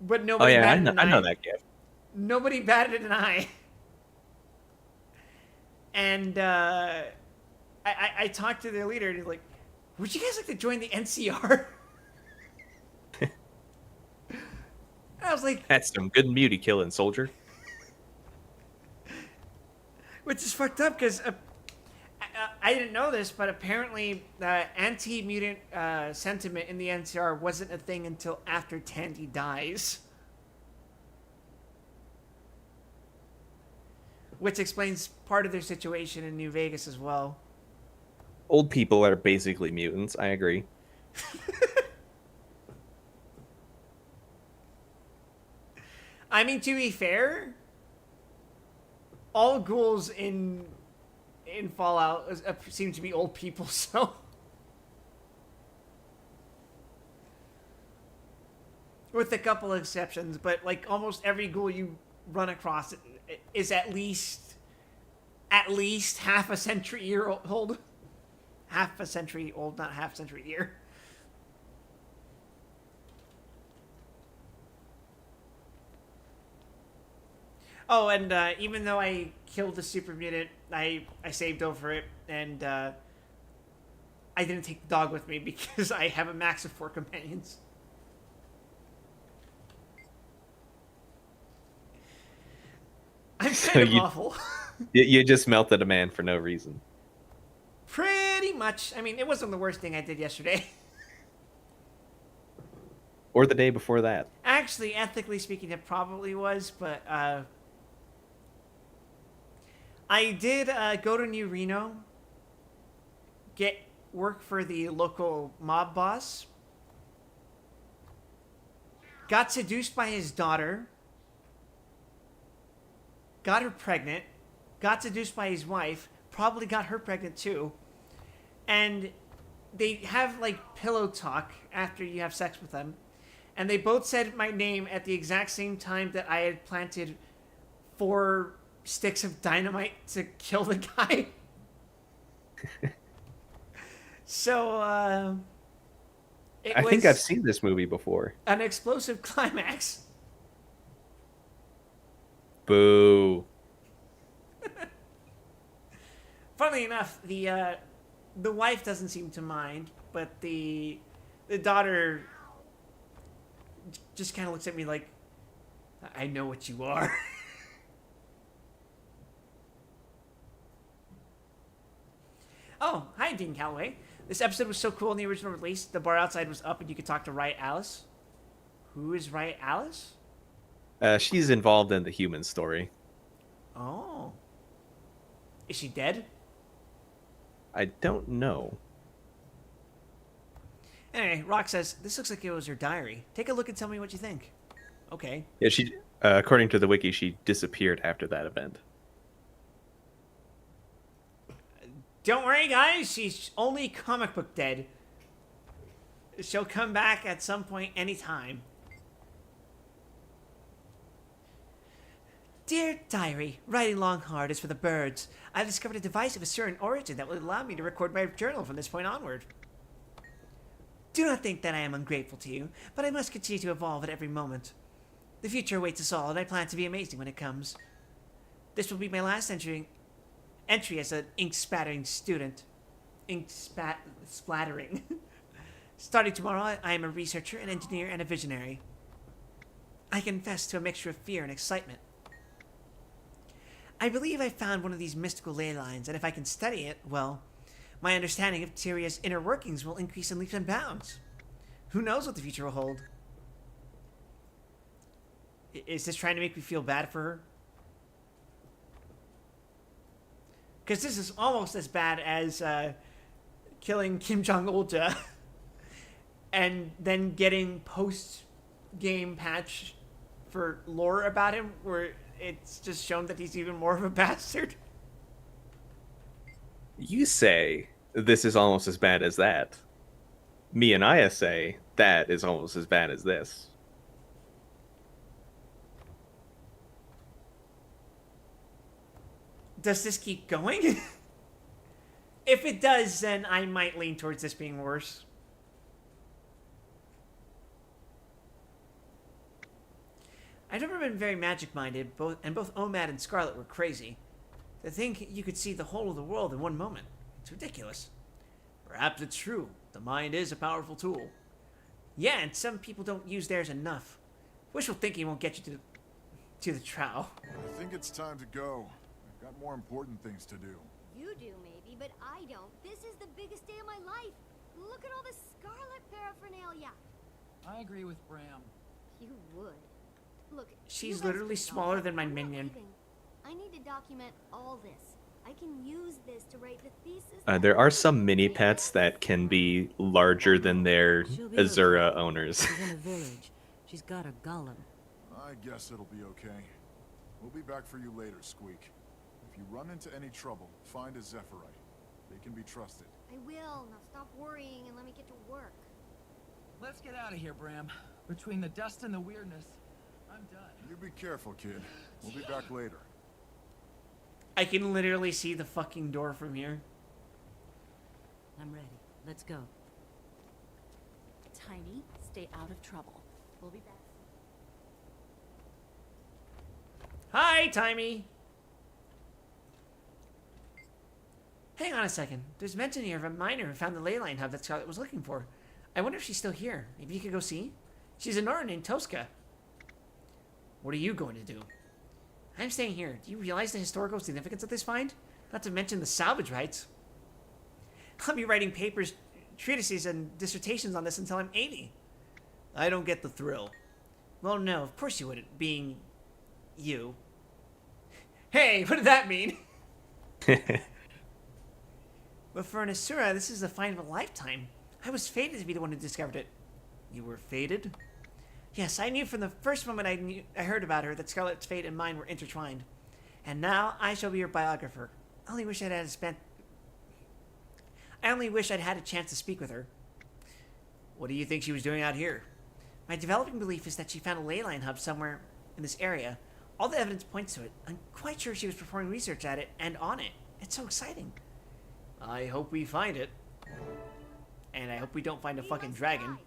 But nobody batted an eye. I know that gift. Nobody batted an eye. And I talked to their leader, and he's like, would you guys like to join the NCR? I was like... That's some good beauty killing, soldier. Which is fucked up, because I didn't know this, but apparently anti-mutant sentiment in the NCR wasn't a thing until after Tandy dies. Which explains part of their situation in New Vegas as well. Old people are basically mutants, I agree. I mean, to be fair, all ghouls in Fallout seem to be old people, so... With a couple of exceptions, but like almost every ghoul you run across is at least half a century year old. Half a century old, not half century year. Oh, and even though I killed the super mutant, I saved over it, and I didn't take the dog with me because I have a max of 4 companions. I'm kind of awful. You just melted a man for no reason. Pretty much. I mean, it wasn't the worst thing I did yesterday. Or the day before that. Actually, ethically speaking, it probably was, but I did go to New Reno, get work for the local mob boss, got seduced by his daughter, got her pregnant, got seduced by his wife, probably got her pregnant too, and they have like pillow talk after you have sex with them, and they both said my name at the exact same time that I had planted 4 sticks of dynamite to kill the guy. So, I think I've seen this movie before. An explosive climax. Boo. Funnily enough, the wife doesn't seem to mind, but the daughter just kind of looks at me like, I know what you are. Oh, hi, Dean Calloway. This episode was so cool in the original release. The bar outside was up and you could talk to Riot Alice. Who is Riot Alice? She's involved in the human story. Oh. Is she dead? I don't know. Anyway, Rock says, this looks like it was her diary. Take a look and tell me what you think. Okay. Yeah, she. According to the wiki, she disappeared after that event. Don't worry, guys. She's only comic book dead. She'll come back at some point anytime. Dear Diary, writing long hard is for the birds. I discovered a device of a certain origin that will allow me to record my journal from this point onward. Do not think that I am ungrateful to you, but I must continue to evolve at every moment. The future awaits us all, and I plan to be amazing when it comes. This will be my last entry as an ink-spattering student. Splattering. Starting tomorrow, I am a researcher, an engineer, and a visionary. I confess to a mixture of fear and excitement. I believe I found one of these mystical ley lines, and if I can study it, well, my understanding of Tyria's inner workings will increase in leaps and bounds. Who knows what the future will hold? Is this trying to make me feel bad for her? Because this is almost as bad as killing Kim Jong-ulja and then getting post-game patch for lore about him where it's just shown that he's even more of a bastard. You say this is almost as bad as that. Me and Aya say that is almost as bad as this. Does this keep going? If it does, then I might lean towards this being worse. I've never been very magic-minded, both Omad and Scarlet were crazy. To think you could see the whole of the world in one moment. It's ridiculous. Perhaps it's true. The mind is a powerful tool. Yeah, and some people don't use theirs enough. Wishful thinking won't get you to the trowel. I think it's time to go. I've got more important things to do. You do, maybe, but I don't. This is the biggest day of my life. Look at all this Scarlet paraphernalia. I agree with Bram. You would. Look, She's you guys literally can smaller talk. than my I'm not minion. leaving. I need to document all this. I can use this to write the thesis. There are some mini pets that can be larger than their She'll be Azura okay. owners. She's in a village. She's got a golem. I guess it'll be okay. We'll be back for you later, Squeak. If you run into any trouble, find a Zephyrite. They can be trusted. I will. Now stop worrying and let me get to work. Let's get out of here, Bram. Between the dust and the weirdness, I'm done. You be careful, kid. We'll be back later. I can literally see the fucking door from here. I'm ready. Let's go. Tiny, stay out of trouble. We'll be back. Hi, Timey. Hang on a second. There's mention here of a miner who found the ley line hub that Scarlet was looking for. I wonder if she's still here. Maybe you could go see? She's a Nora named Tosca. What are you going to do? I'm staying here. Do you realize the historical significance of this find? Not to mention the salvage rights. I'll be writing papers, treatises, and dissertations on this until I'm 80. I don't get the thrill. Well, no, of course you wouldn't, being you. Hey, what did that mean? But for an Asura, this is the find of a lifetime. I was fated to be the one who discovered it. You were fated? Yes, I knew from the first moment I heard about her that Scarlet's fate and mine were intertwined. And now I shall be her biographer. I only wish I'd had a chance to speak with her. What do you think she was doing out here? My developing belief is that she found a ley line hub somewhere in this area. All the evidence points to it. I'm quite sure she was performing research at it and on it. It's so exciting. I hope we find it. And I hope we don't find a fucking dragon.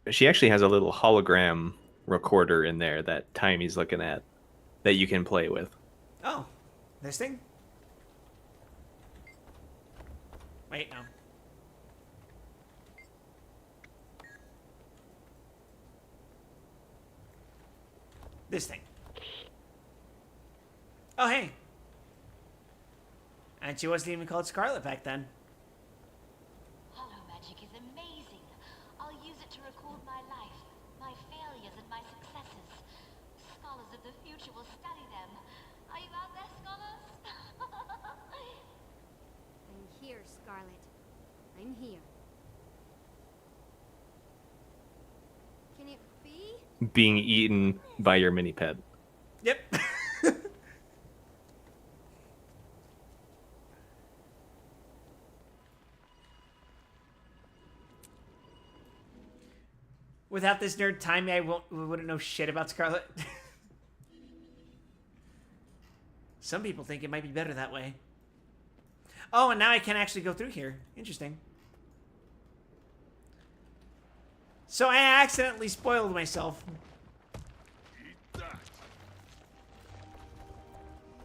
she actually has a little hologram recorder in there that Timey's looking at that you can play with. Oh, this thing? Wait, no. This thing. Oh, hey. And she wasn't even called Scarlet back then. Hollow magic is amazing. I'll use it to record my life, my failures and my successes. Scholars of the future will study them. Are you out there, scholars? I'm here, Scarlet. I'm here. Can it be? Being eaten by your mini pet. Yep. Without this nerd Timey, I wouldn't know shit about Scarlet. Some people think it might be better that way. Oh, and now I can actually go through here. Interesting. So I accidentally spoiled myself.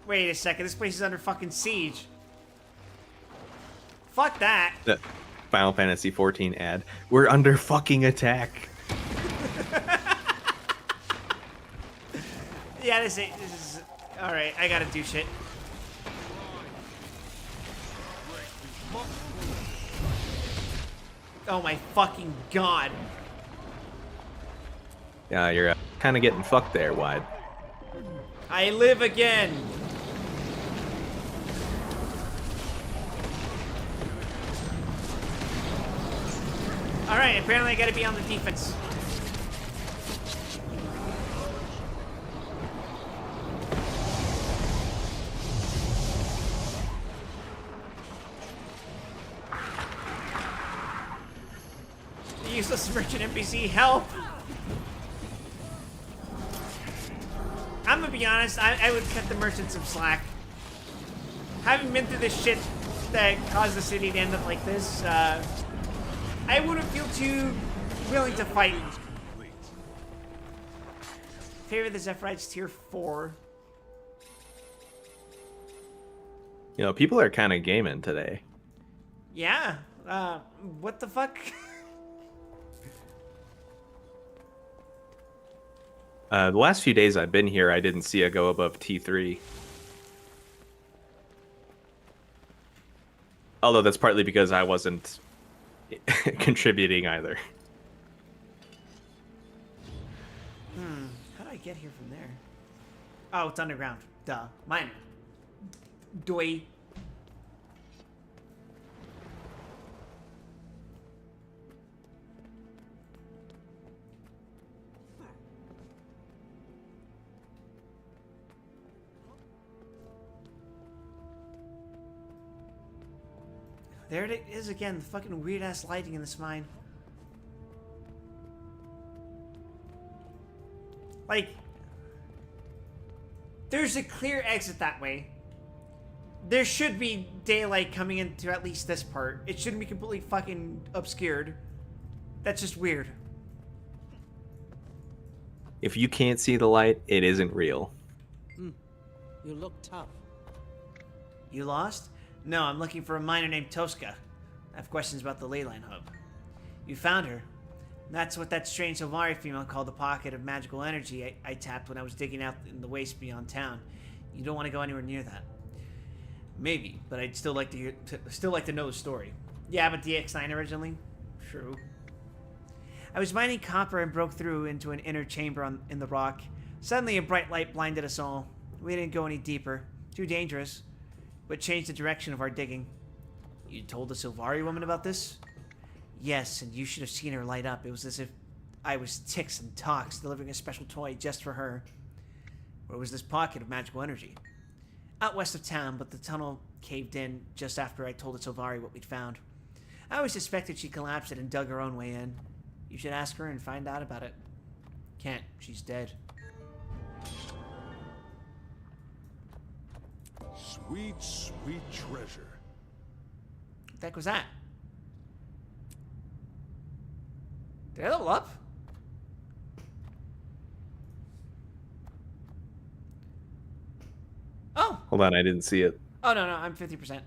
Wait a second, this place is under fucking siege. Fuck that. The Final Fantasy 14 ad. We're under fucking attack. Yeah, this is... Alright, I gotta do shit. Oh my fucking god. Yeah, you're kind of getting fucked there, Wide. I live again. Alright, apparently I gotta be on the defense. The useless merchant NPC, help! I'm gonna be honest, I would cut the merchant some slack. Having been through this shit that caused the city to end up like this, I wouldn't feel too willing to fight. Favor the Zephyrite's tier 4. You know, people are kind of gaming today. Yeah, what the fuck? The last few days I've been here, I didn't see a go above T3. Although that's partly because I wasn't contributing either. How do I get here from there? Oh, it's underground. Duh. Mine. Doi. There it is again, the fucking weird-ass lighting in this mine. Like, there's a clear exit that way. There should be daylight coming into at least this part. It shouldn't be completely fucking obscured. That's just weird. If you can't see the light, it isn't real. You look tough. You lost? No, I'm looking for a miner named Tosca. I have questions about the Leyline Hub. You found her. That's what that strange Sylvari female called the pocket of magical energy I tapped when I was digging out in the waste beyond town. You don't want to go anywhere near that. Maybe, but I'd still like to know the story. Yeah, but DX9 originally? True. I was mining copper and broke through into an inner chamber in the rock. Suddenly a bright light blinded us all. We didn't go any deeper. Too dangerous. But changed the direction of our digging. You told the Sylvari woman about this? Yes, and you should have seen her light up. It was as if I was Tix and Tox delivering a special toy just for her. Where was this pocket of magical energy? Out west of town, but the tunnel caved in just after I told the Sylvari what we'd found. I always suspected she collapsed it and dug her own way in. You should ask her and find out about it. Can't. She's dead. Sweet, sweet treasure. What the heck was that? Did I level up? Hold on, I didn't see it. Oh, no, I'm 50%.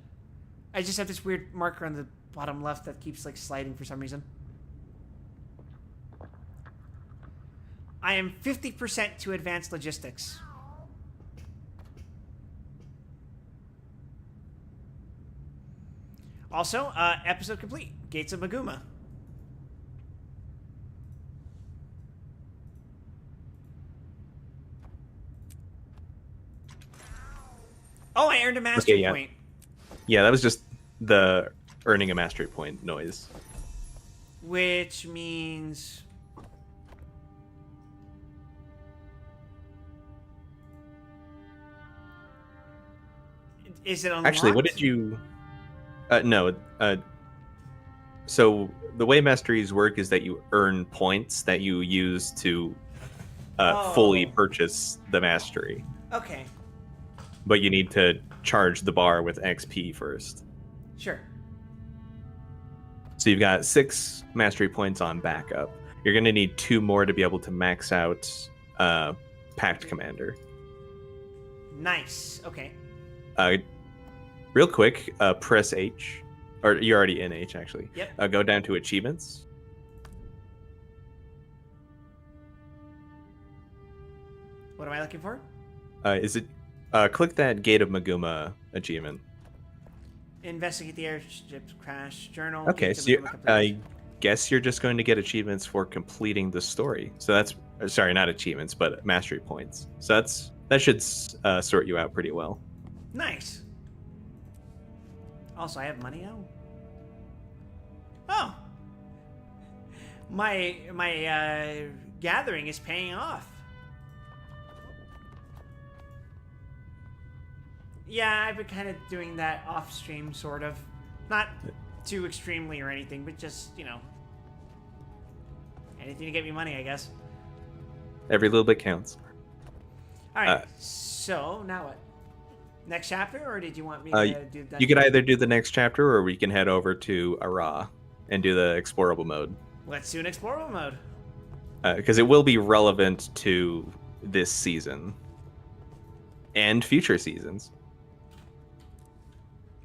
I just have this weird marker on the bottom left that keeps, like, sliding for some reason. I am 50% to advanced logistics. Also, episode complete. Gates of Maguma. Oh, I earned a mastery Okay, yeah. point. Yeah, that was just the earning a mastery point noise. Which means... Is it unlocked? Actually, what did you... no. So the way masteries work is that you earn points that you use to fully purchase the mastery. Okay, But you need to charge the bar with XP first. sure. So you've got 6 mastery points on backup. You're going to need 2 more to be able to max out Pact Commander. Nice. Okay. Real quick, press H. Or you're already in H, actually. Yep. Go down to Achievements. What am I looking for? Click that Gate of Maguma achievement. Investigate the airship crash journal. Okay, Gates of so Maguma complete. I guess you're just going to get achievements for completing the story. So that's sorry, not achievements, but mastery points. So that should sort you out pretty well. Nice. Also, I have money now. Oh, my gathering is paying off. Yeah, I've been kind of doing that off stream, sort of. Not too extremely or anything, but just, you know, anything to get me money, I guess. Every little bit counts. All right. So now what? Next chapter, or did you want me to do that? You could either do the next chapter, or we can head over to Ara and do the explorable mode. Let's do an explorable mode. Because it will be relevant to this season and future seasons.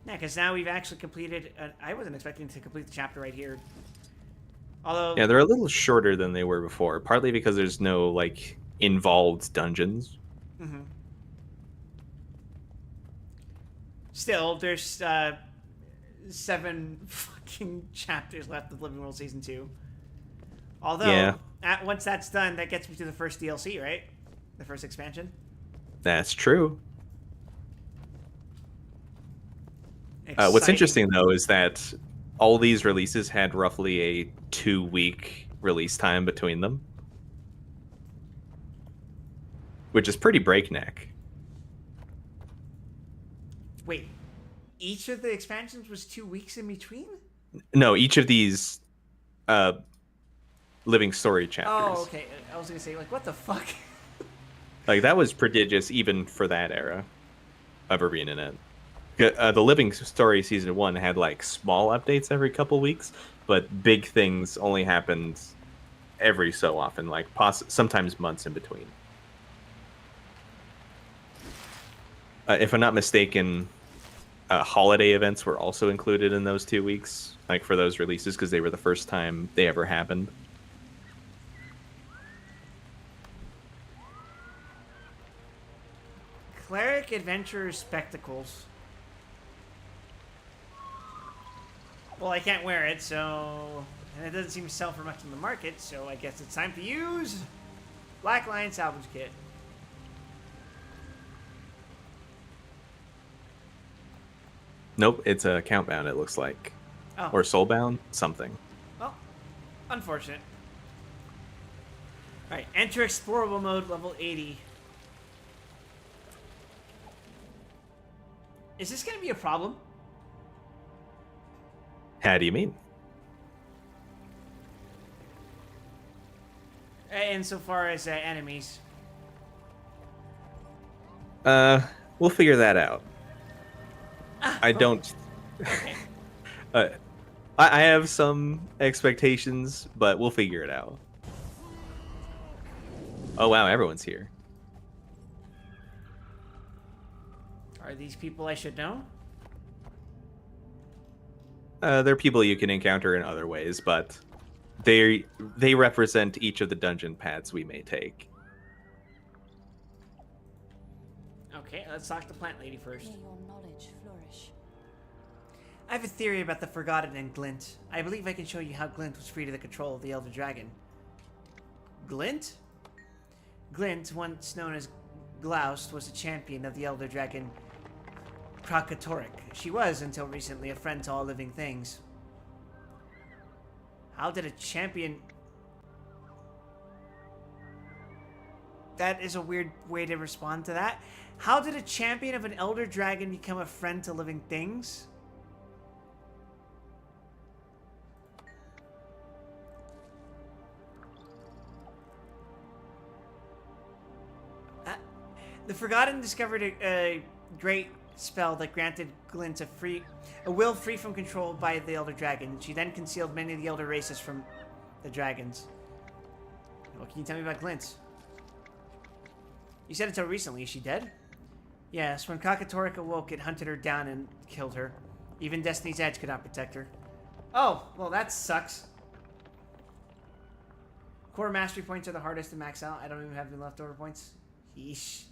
Yeah, because now we've actually completed... I wasn't expecting to complete the chapter right here. Although... Yeah, they're a little shorter than they were before, partly because there's no, like, involved dungeons. Mm-hmm. Still, there's 7 fucking chapters left of Living World Season 2. Although, once that's done, that gets me to the first DLC, right? The first expansion? That's true. What's Exciting. interesting, though, is that all these releases had roughly a 2-week release time between them. Which is pretty breakneck. Wait, each of the expansions was 2 weeks in between? No, each of these living story chapters. Oh, okay. I was gonna say, like, what the fuck? Like, that was prodigious even for that era of ArenaNet. The living story season 1 had, like, small updates every couple weeks, but big things only happened every so often, like sometimes months in between. If I'm not mistaken, holiday events were also included in those 2 weeks, like for those releases, because they were the first time they ever happened. Cleric Adventurer Spectacles. Well, I can't wear it, so... And it doesn't seem to sell for much in the market, so I guess it's time to use Black Lion Salvage Kit. Nope, it's a Countbound, it looks like. Oh. Or Soulbound, something. Well, unfortunate. Alright, enter explorable mode, level 80. Is this going to be a problem? How do you mean? Insofar as enemies. We'll figure that out. I don't... I have some expectations, but we'll figure it out. Oh wow, everyone's here. Are these people I should know? They're people you can encounter in other ways, but they represent each of the dungeon paths we may take. Okay, let's talk to the plant lady first. May your knowledge flourish. I have a theory about the Forgotten and Glint. I believe I can show you how Glint was freed of the control of the Elder Dragon. Glint? Glint, once known as Gloust, was a champion of the Elder Dragon Krakatoric. She was, until recently, a friend to all living things. How did a champion... That is a weird way to respond to that. How did a champion of an Elder Dragon become a friend to living things? The Forgotten discovered a great spell that granted Glint a will free from control by the Elder Dragon. She then concealed many of the Elder races from the dragons. What can you tell me about Glint? You said until recently. Is she dead? Yes, when Krakatoric awoke, it hunted her down and killed her. Even Destiny's Edge could not protect her. Oh, well that sucks. Core mastery points are the hardest to max out. I don't even have any leftover points. Yeesh.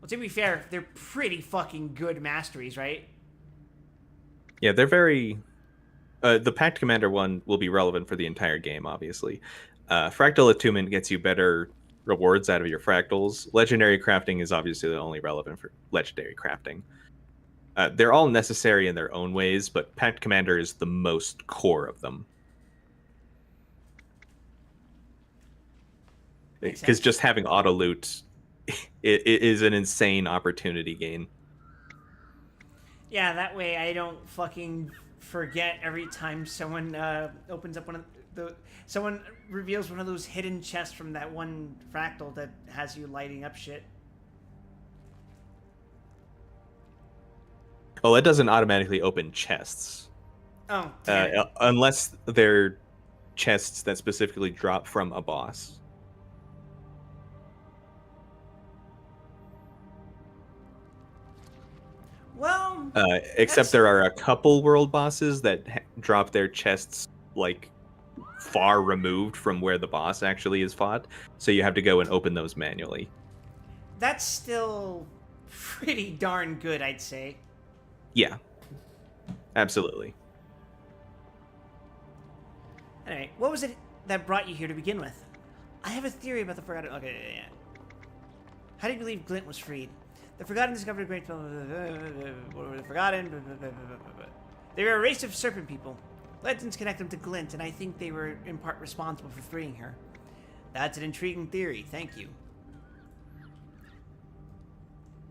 Well, to be fair, they're pretty fucking good masteries, right? Yeah, they're very... the Pact Commander one will be relevant for the entire game, obviously. Fractal Attunement gets you better rewards out of your fractals. Legendary crafting is obviously the only relevant for legendary crafting. They're all necessary in their own ways, but Pact Commander is the most core of them. Because just having auto loot it is an insane opportunity gain. Yeah, that way I don't fucking forget every time someone opens up someone reveals one of those hidden chests from that one fractal that has you lighting up shit. Oh, it doesn't automatically open chests. Oh, unless they're chests that specifically drop from a boss. Well, except there are a couple world bosses that drop their chests like far removed from where the boss actually is fought, so you have to go and open those manually. That's still pretty darn good, I'd say. Yeah, absolutely. Anyway, what was it that brought you here to begin with? I have a theory about the Forgotten... Okay, yeah. How do you believe Glint was freed? The Forgotten discovered a great... What were the Forgotten? They were a race of serpent people. Legends connect them to Glint, and I think they were in part responsible for freeing her. That's an intriguing theory. Thank you.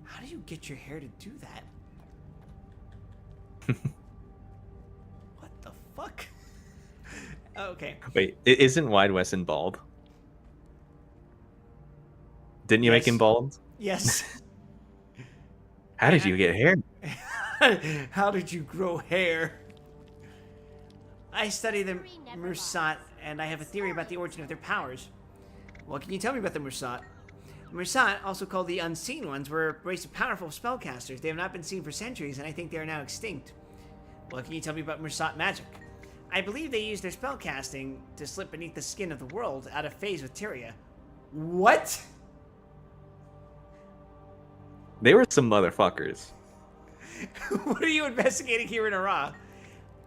How do you get your hair to do that? What the fuck? Okay. Wait, isn't Wide Wesson bald? Didn't you make him bald? Yes. How did you get hair? How did you grow hair? I study the Mursat, and I have a theory about the origin of their powers. What can you tell me about the Mursat? The Mursat, also called the Unseen Ones, were a race of powerful spellcasters. They have not been seen for centuries, and I think they are now extinct. What can you tell me about Mursat magic? I believe they use their spellcasting to slip beneath the skin of the world, out of phase with Tyria. What? They were some motherfuckers. What are you investigating here in Ara?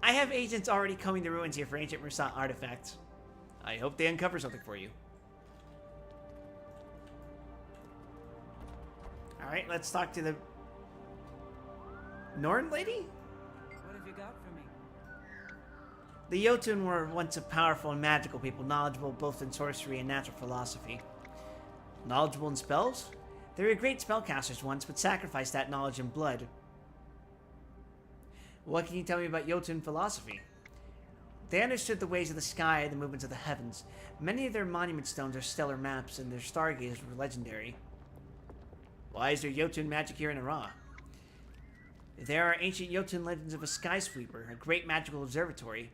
I have agents already combing the ruins here for ancient Mursat artifacts. I hope they uncover something for you. Alright, let's talk to the Norn lady? What have you got for me? The Jotun were once a powerful and magical people, knowledgeable both in sorcery and natural philosophy. Knowledgeable in spells? They were great spellcasters once, but sacrificed that knowledge in blood. What can you tell me about Jotun philosophy? They understood the ways of the sky and the movements of the heavens. Many of their monument stones are stellar maps, and their stargazers were legendary. Why is there Jotun magic here in Ara? There are ancient Jotun legends of a sky sweeper, a great magical observatory.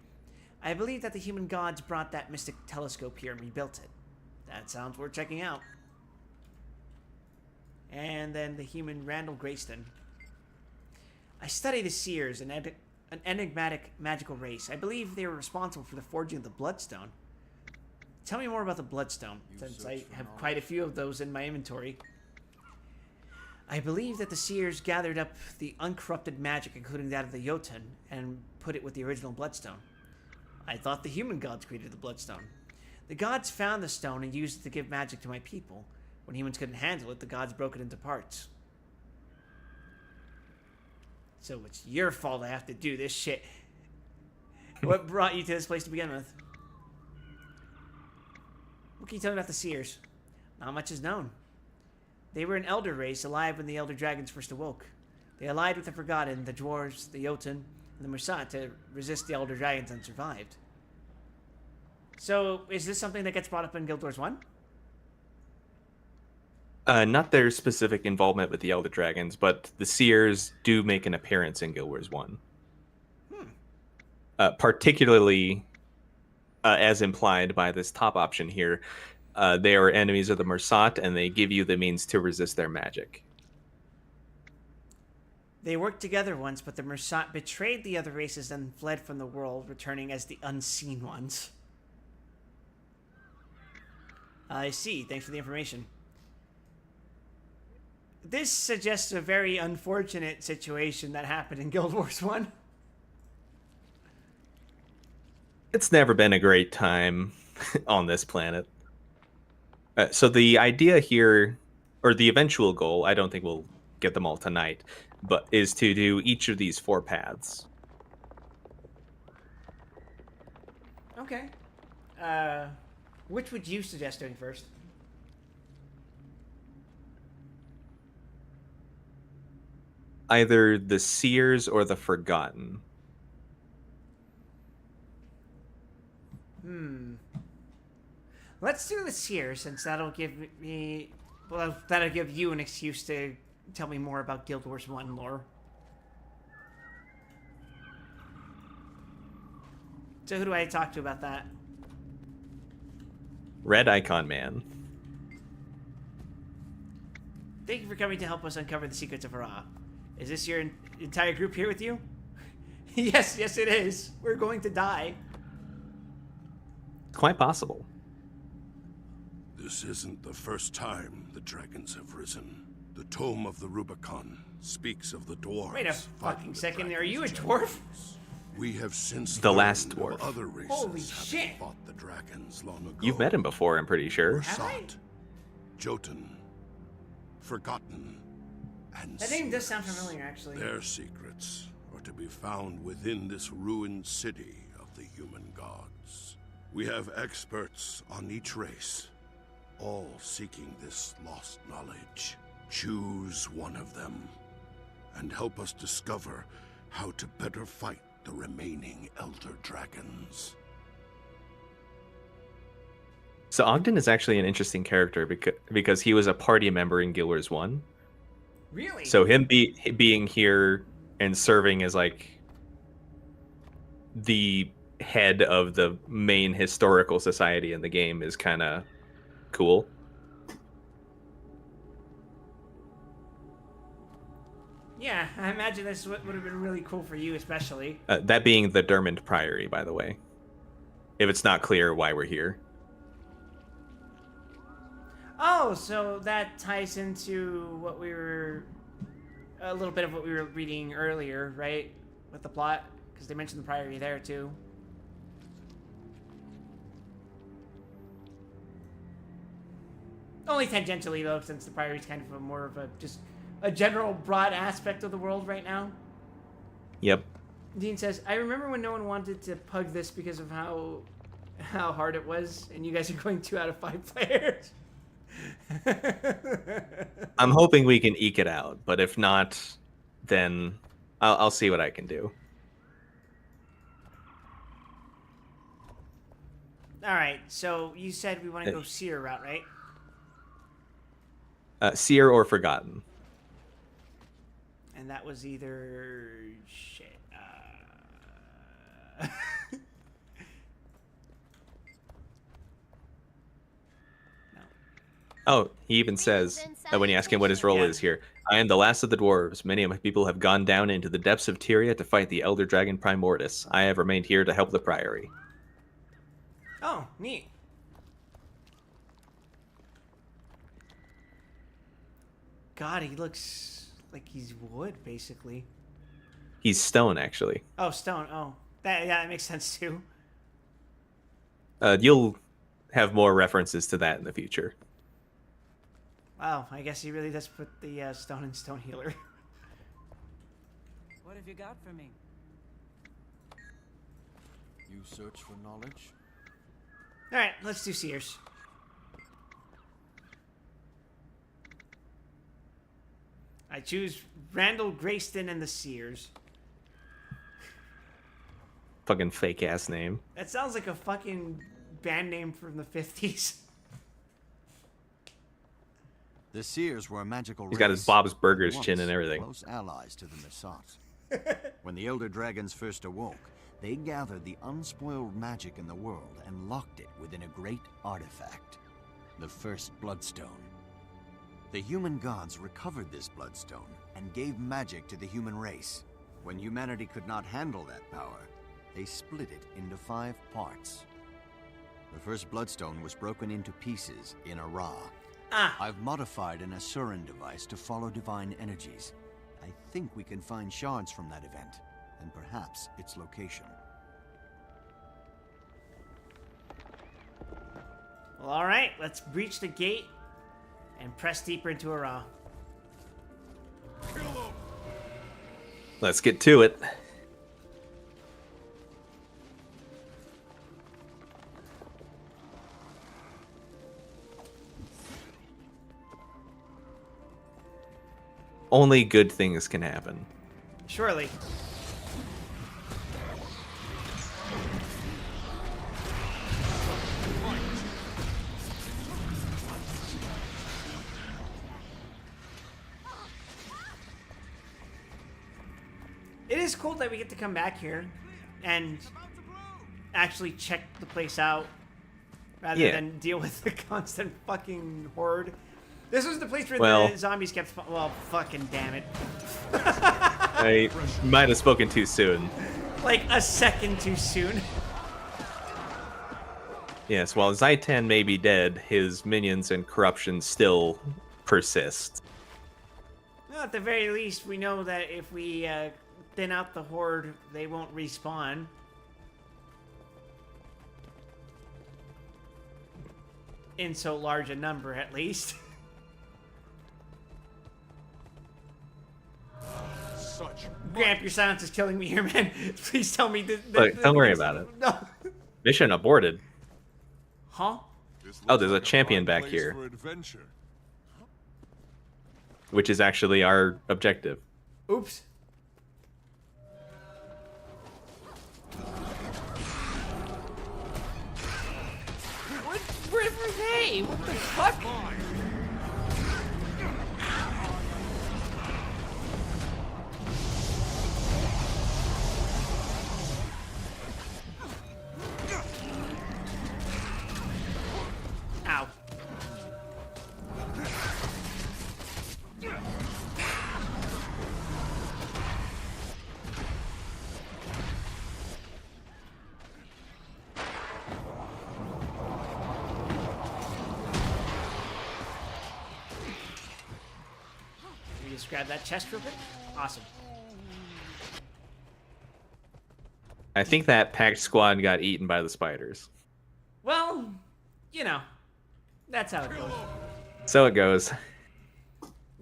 I believe that the human gods brought that mystic telescope here and rebuilt it. That sounds worth checking out. And then the human Randall Grayston. I study the Seers, an enigmatic magical race. I believe they were responsible for the forging of the Bloodstone. Tell me more about the Bloodstone, since I have quite a few of those in my inventory. I believe that the Seers gathered up the uncorrupted magic, including that of the Jotun, and put it with the original Bloodstone. I thought the human gods created the Bloodstone. The gods found the stone and used it to give magic to my people. When humans couldn't handle it, the gods broke it into parts. So it's your fault I have to do this shit. What brought you to this place to begin with? What can you tell me about the Seers? Not much is known. They were an elder race alive when the elder dragons first awoke. They allied with the Forgotten, the dwarves, the Jotun, and the Mursat to resist the elder dragons and survived. So, is this something that gets brought up in Guild Wars 1? Not their specific involvement with the Elder Dragons, but the Seers do make an appearance in Guild Wars 1. Particularly, as implied by this top option here, they are enemies of the Mursat, and they give you the means to resist their magic. They worked together once, but the Mursat betrayed the other races and fled from the world, returning as the Unseen Ones. I see. Thanks for the information. This suggests a very unfortunate situation that happened in Guild Wars 1. It's never been a great time on this planet. So the idea here, or the eventual goal, I don't think we'll get them all tonight, but is to do each of these 4 paths. Okay. Which would you suggest doing first? Either the Seers or the Forgotten. Let's do the Seer, since that'll give me... Well, that'll give you an excuse to tell me more about Guild Wars 1 lore. So who do I talk to about that? Red Icon Man. Thank you for coming to help us uncover the secrets of Hurrah. Is this your entire group here with you? Yes, it is. We're going to die. Quite possible. This isn't the first time the dragons have risen. The Tome of the Rubicon speaks of the dwarves. Wait a fucking second. Are you a dwarf? We have since The last learned of dwarf. other races Holy having shit. fought the dragons long ago. You've met him before, I'm pretty sure. Have I? Mursat, Jotun, Forgotten, and That name does Seers. sound familiar, actually. Their secrets are to be found within this ruined city of the human gods. We have experts on each race, all seeking this lost knowledge. Choose one of them, and help us discover how to better fight the remaining Elder Dragons. So Ogden is actually an interesting character because he was a party member in Guild Wars 1. Really? So him being here and serving as like the head of the main historical society in the game is kind of cool. Yeah, I imagine this would have been really cool for you, especially. That being the Dermond Priory, by the way. If it's not clear why we're here. Oh, so that ties into what we were... A little bit of what we were reading earlier, right? With the plot? Because they mentioned the Priory there, too. Only tangentially, though, since the Priory is kind of more of a just a general broad aspect of the world right now. Yep. Dean says, I remember when no one wanted to pug this because of how hard it was, and you guys are going 2 out of 5 players. I'm hoping we can eke it out, but if not, then I'll see what I can do. Alright, so you said we want to go Seer route, right? Seer or Forgotten. And that was either... Shit. No. Oh, he even says when you ask him what his role is here, I am the last of the dwarves. Many of my people have gone down into the depths of Tyria to fight the Elder Dragon Primordus. I have remained here to help the Priory. Oh, neat. God, he looks like he's wood, basically. He's stone, actually. Oh, stone. Oh, that makes sense too. You'll have more references to that in the future. Wow, I guess he really does put the stone in stone healer. What have you got for me? You search for knowledge? All right, let's do Seers. I choose Randall Grayston and the Seers. Fucking fake ass name. That sounds like a fucking band name from the 50s. The Seers were a magical race. He's got his Bob's Burgers once chin and everything. Close allies to the Missats. When the Elder Dragons first awoke, they gathered the unspoiled magic in the world and locked it within a great artifact, the First Bloodstone. The human gods recovered this bloodstone and gave magic to the human race. When humanity could not handle that power, they split it into 5 parts. The First Bloodstone was broken into pieces in Ara. I've modified an Asuran device to follow divine energies. I think we can find shards from that event, and perhaps its location. Well, all right, let's breach the gate and press deeper into Ara. Let's get to it. Only good things can happen. Surely. It is cool that we get to come back here and actually check the place out rather than deal with the constant fucking horde. This was the place where the zombies kept... Well, fucking damn it. I might have spoken too soon. Like a second too soon. Yes, while Zaitan may be dead, his minions and corruption still persist. Well, at the very least, we know that if we thin out the horde, they won't respawn. In so large a number, at least. Gramp, your silence is killing me here, man. Please tell me this. Look, don't worry about it. No. Mission aborted. Huh? Oh, there's a champion back here. Which is actually our objective. Oops. Where were they? What the fuck? Ow. We just grab that chest real quick. Awesome. I think that packed squad got eaten by the spiders. Well, you know, that's how it goes. So it goes.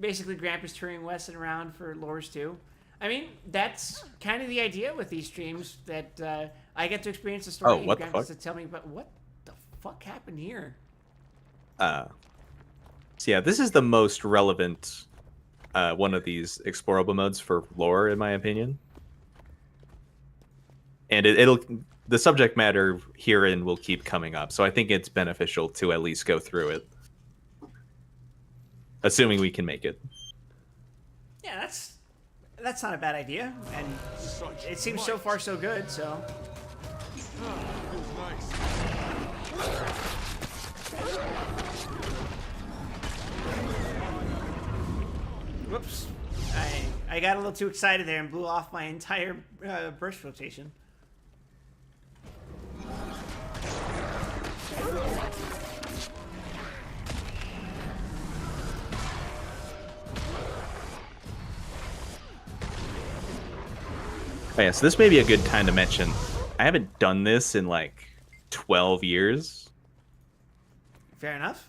Basically, Gramp is touring Weston around for lores too. I mean, that's kind of the idea with these streams, that I get to experience the story. Oh, what Gramp the gets fuck? to tell me about what the fuck happened here. So yeah, this is the most relevant one of these explorable modes for lore, in my opinion. And the subject matter herein will keep coming up, so I think it's beneficial to at least go through it. Assuming we can make it. Yeah, that's not a bad idea, and it seems so far so good, so... Whoops. I got a little too excited there and blew off my entire burst rotation. Oh, yeah, so this may be a good time to mention, I haven't done this in like 12 years. Fair enough.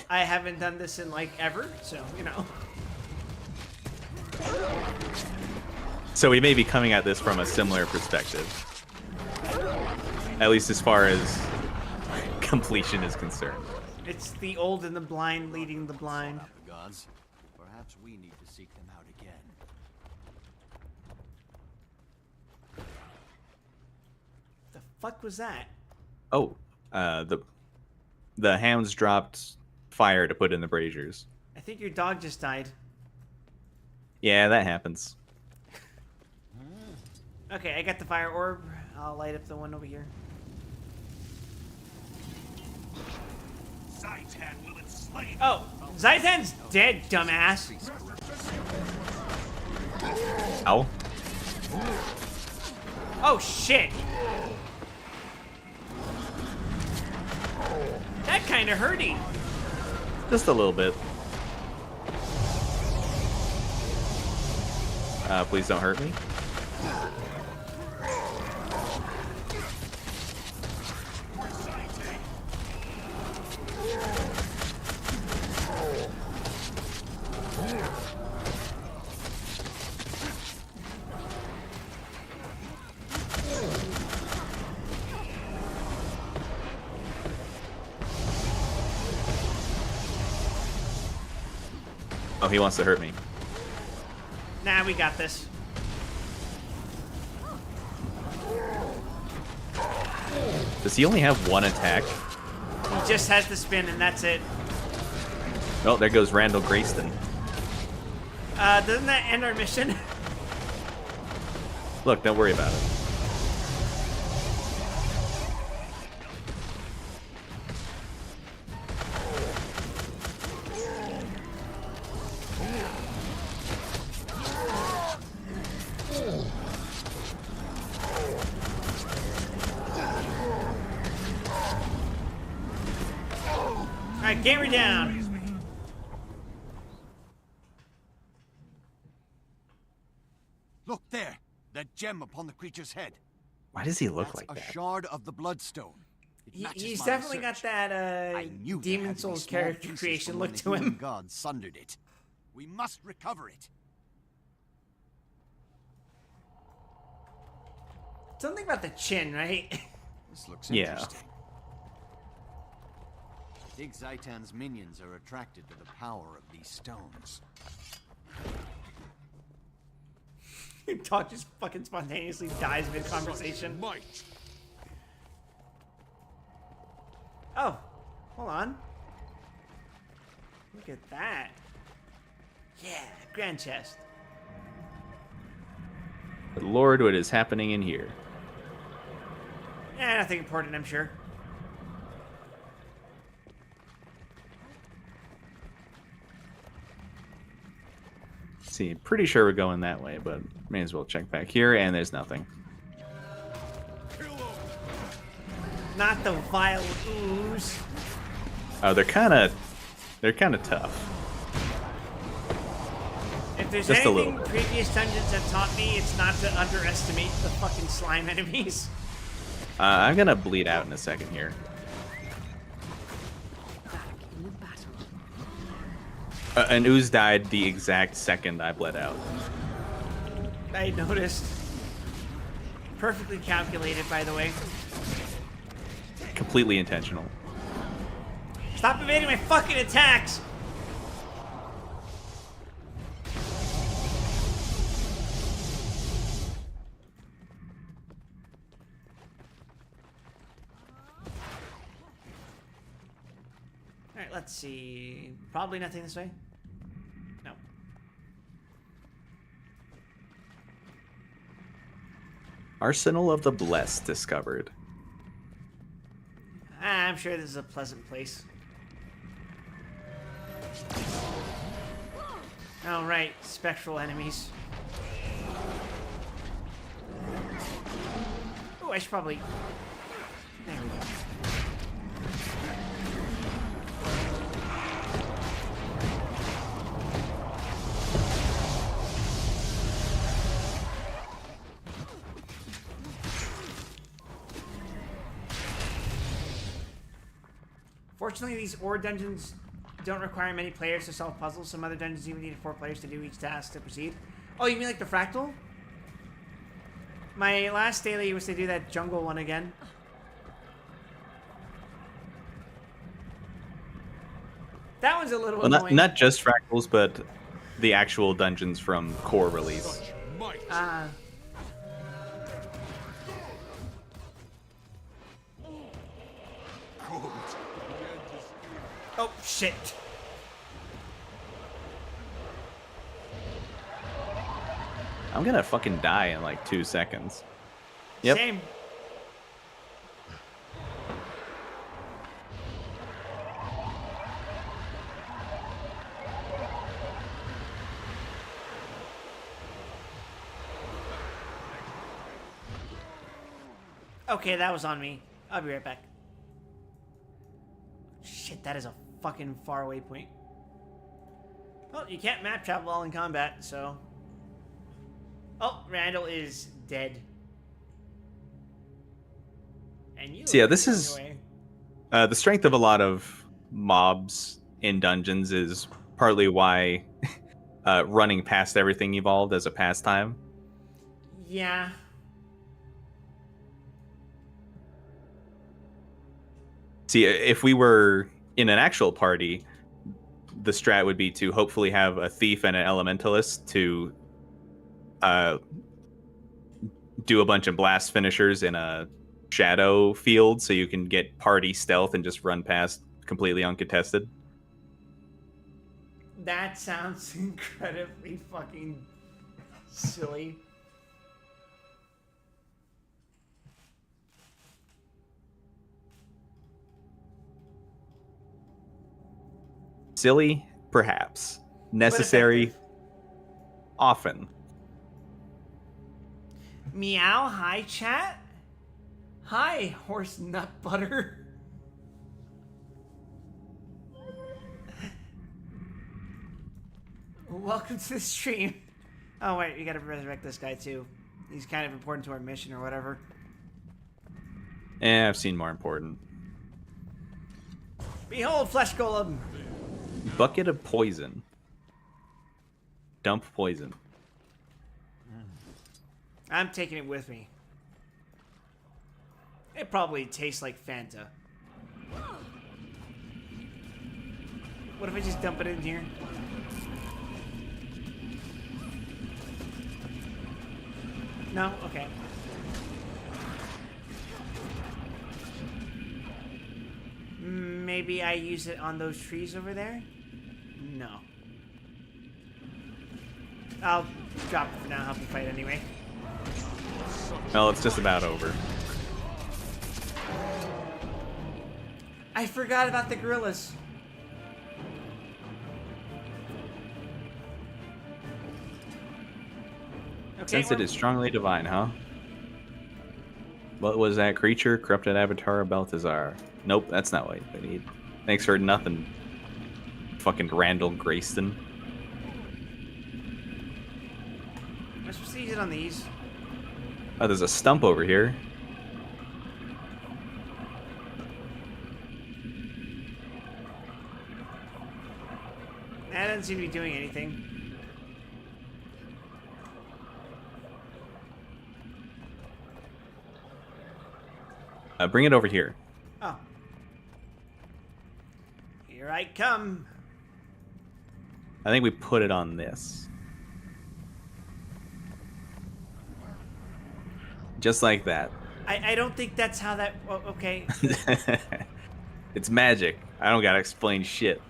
I haven't done this in like ever, so you know. So we may be coming at this from a similar perspective. At least as far as completion is concerned. It's the old and the blind leading the blind. The gods. Perhaps we need to seek them out again. The fuck was that? Oh, the hounds dropped fire to put in the braziers. I think your dog just died. Yeah, that happens. Okay, I got the fire orb. I'll light up the one over here. Oh, Zaitan's dead, dumbass. Ow. Oh, shit. That kind of hurt him. Just a little bit. Please don't hurt me. Oh, he wants to hurt me. Nah, we got this. Does he only have one attack? He just has the spin and that's it. Oh, there goes Randall Grayston. Doesn't that end our mission? Look, don't worry about it. Alright, gamer down. Look there! That gem upon the creature's head. Why does he look That's like a that? shard of the Bloodstone. It matches He's my definitely research. got that I knew there Demon had to be Souls small character pieces creation from look when the to human him. God sundered it. We must recover it. Something about the chin, right? This looks Yeah. interesting. I think Zaitan's minions are attracted to the power of these stones. Dog just fucking spontaneously dies mid-conversation. Oh, hold on. Look at that. Yeah, grand chest. But Lord, what is happening in here? Nothing important, I'm sure. See, pretty sure we're going that way, but may as well check back here, and there's nothing. Not the vile ooze. Oh, they're kind of tough. If there's Just a little anything bit. previous dungeons have taught me, it's not to underestimate the fucking slime enemies. I'm gonna bleed out in a second here. Back in the battle. An ooze died the exact second I bled out. I noticed. Perfectly calculated, by the way. Completely intentional. Stop evading my fucking attacks! Alright, let's see. Probably nothing this way. No. Arsenal of the Blessed discovered. I'm sure this is a pleasant place. Oh, right. Spectral enemies. Oh, I should probably... There we go. Fortunately, these ore dungeons don't require many players to solve puzzles. Some other dungeons even need 4 players to do each task to proceed. Oh, you mean like the Fractal? My last daily was to do that jungle one again. That one's a little Well, annoying. not just Fractals, but the actual dungeons from core release. Oh, shit. I'm gonna fucking die in like 2 seconds. Yep. Same. Okay, that was on me. I'll be right back. Shit, that is a fucking faraway point. Well, you can't map travel while in combat, so... Oh, Randall is dead. And you... So yeah, this is... the strength of a lot of mobs in dungeons is partly why running past everything evolved as a pastime. Yeah. See, if we were in an actual party, the strat would be to hopefully have a thief and an elementalist to do a bunch of blast finishers in a shadow field so you can get party stealth and just run past completely uncontested. That sounds incredibly fucking silly. Silly, perhaps. Necessary, often. Meow, hi chat. Hi, horse nut butter. Welcome to the stream. Oh wait, we gotta resurrect this guy too. He's kind of important to our mission or whatever. I've seen more important. Behold, flesh golem. Bucket of poison. Dump poison. I'm taking it with me. It probably tastes like Fanta. What if I just dump it in here? No? Okay. Maybe I use it on those trees over there? No. I'll drop it for now, help you fight anyway. Well, it's just about over. I forgot about the gorillas. Okay, Since it is strongly divine, huh? What was that creature? Corrupted avatar of Balthazar. Nope, that's not what they need. Thanks for nothing. Fucking Randall Grayston. Am I supposed to use it on these? Oh, there's a stump over here. That doesn't seem to be doing anything. Bring it over here. Oh. Here I come. I think we put it on this. Just like that. I don't think that's how that... Oh, okay. It's magic. I don't gotta explain shit.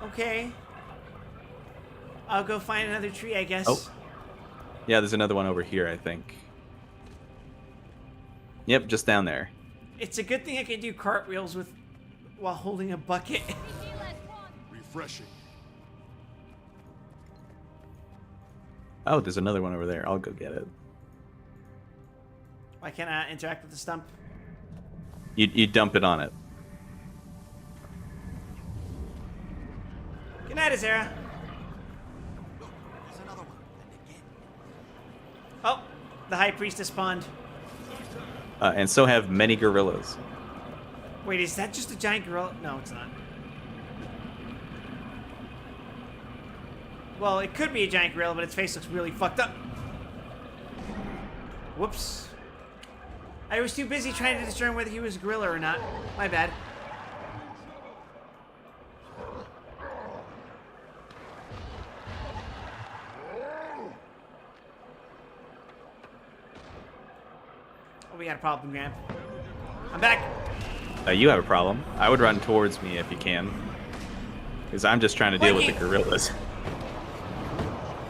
Okay. I'll go find another tree, I guess. Oh. Yeah, there's another one over here, I think. Yep, just down there. It's a good thing I can do cartwheels with while holding a bucket. Refreshing. Oh, there's another one over there. I'll go get it. Why can't I interact with the stump? You dump it on it. Good night, Azera. There's another one. And again. Oh, the High Priestess spawned. And so have many gorillas. Wait, is that just a giant gorilla? No, it's not. Well, it could be a giant gorilla, but its face looks really fucked up. Whoops. I was too busy trying to discern whether he was a gorilla or not. My bad. Oh, we got a problem, Graham. I'm back. You have a problem. I would run towards me if you can. Because I'm just trying to deal with the gorillas.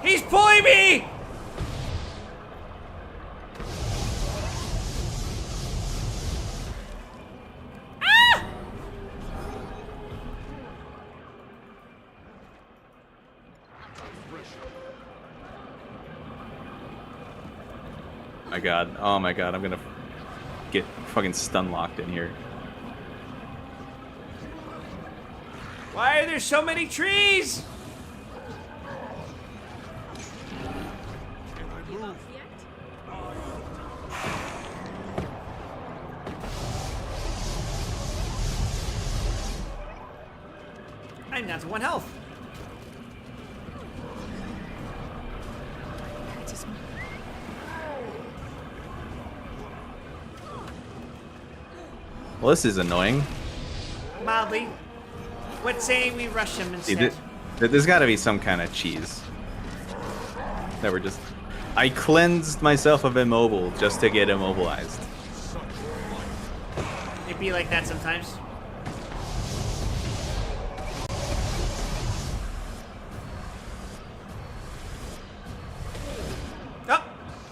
He's pulling me! Ah! My god. Oh my god, I'm gonna get fucking stun locked in here. Why are there so many trees? I'm down to 1 health. Well, this is annoying. Mildly. What saying we rush him See, instead? there's got to be some kind of cheese. That we're just... I cleansed myself of immobile just to get immobilized. It'd be like that sometimes. Oh!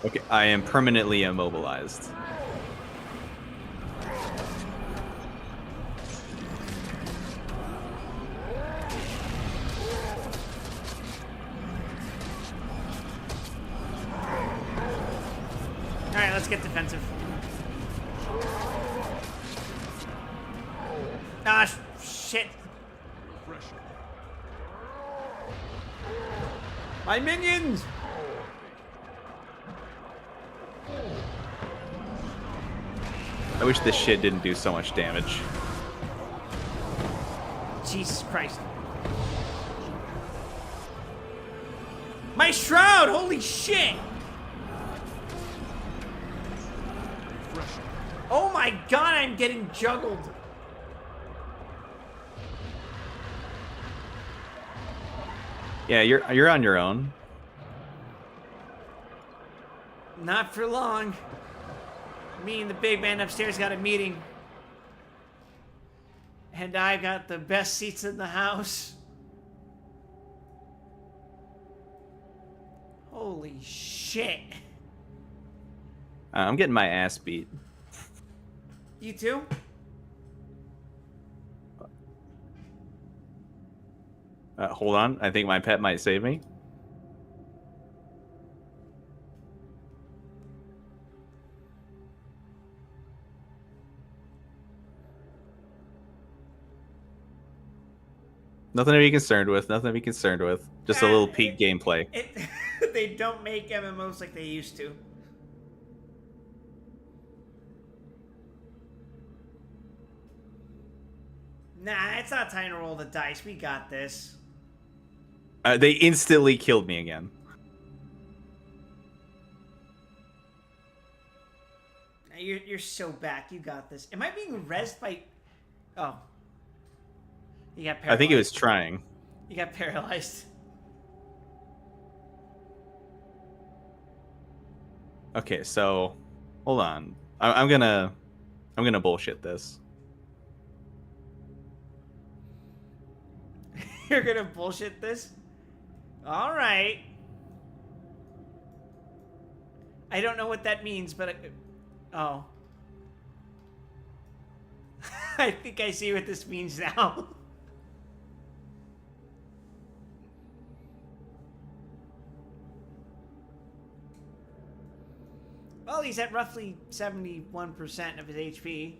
Okay, I am permanently immobilized. Alright, let's get defensive. Ah, shit. My minions! I wish this shit didn't do so much damage. Jesus Christ. My shroud! Holy shit! Oh my god, I'm getting juggled. Yeah, you're on your own. Not for long. Me and the big man upstairs got a meeting. And I got the best seats in the house. Holy shit. I'm getting my ass beat. You too? Hold on, I think my pet might save me. Nothing to be concerned with. Nothing to be concerned with. Just a little peak gameplay. They don't make MMOs like they used to. Nah, it's not time to roll the dice. We got this. They instantly killed me again. You're so back. You got this. Am I being rezzed by... Oh. You got paralyzed. I think it was trying. You got paralyzed. Okay, so hold on. I'm gonna bullshit this. You're gonna bullshit this? All right. I don't know what that means, but oh. I think I see what this means now. Well, he's at roughly 71% of his HP.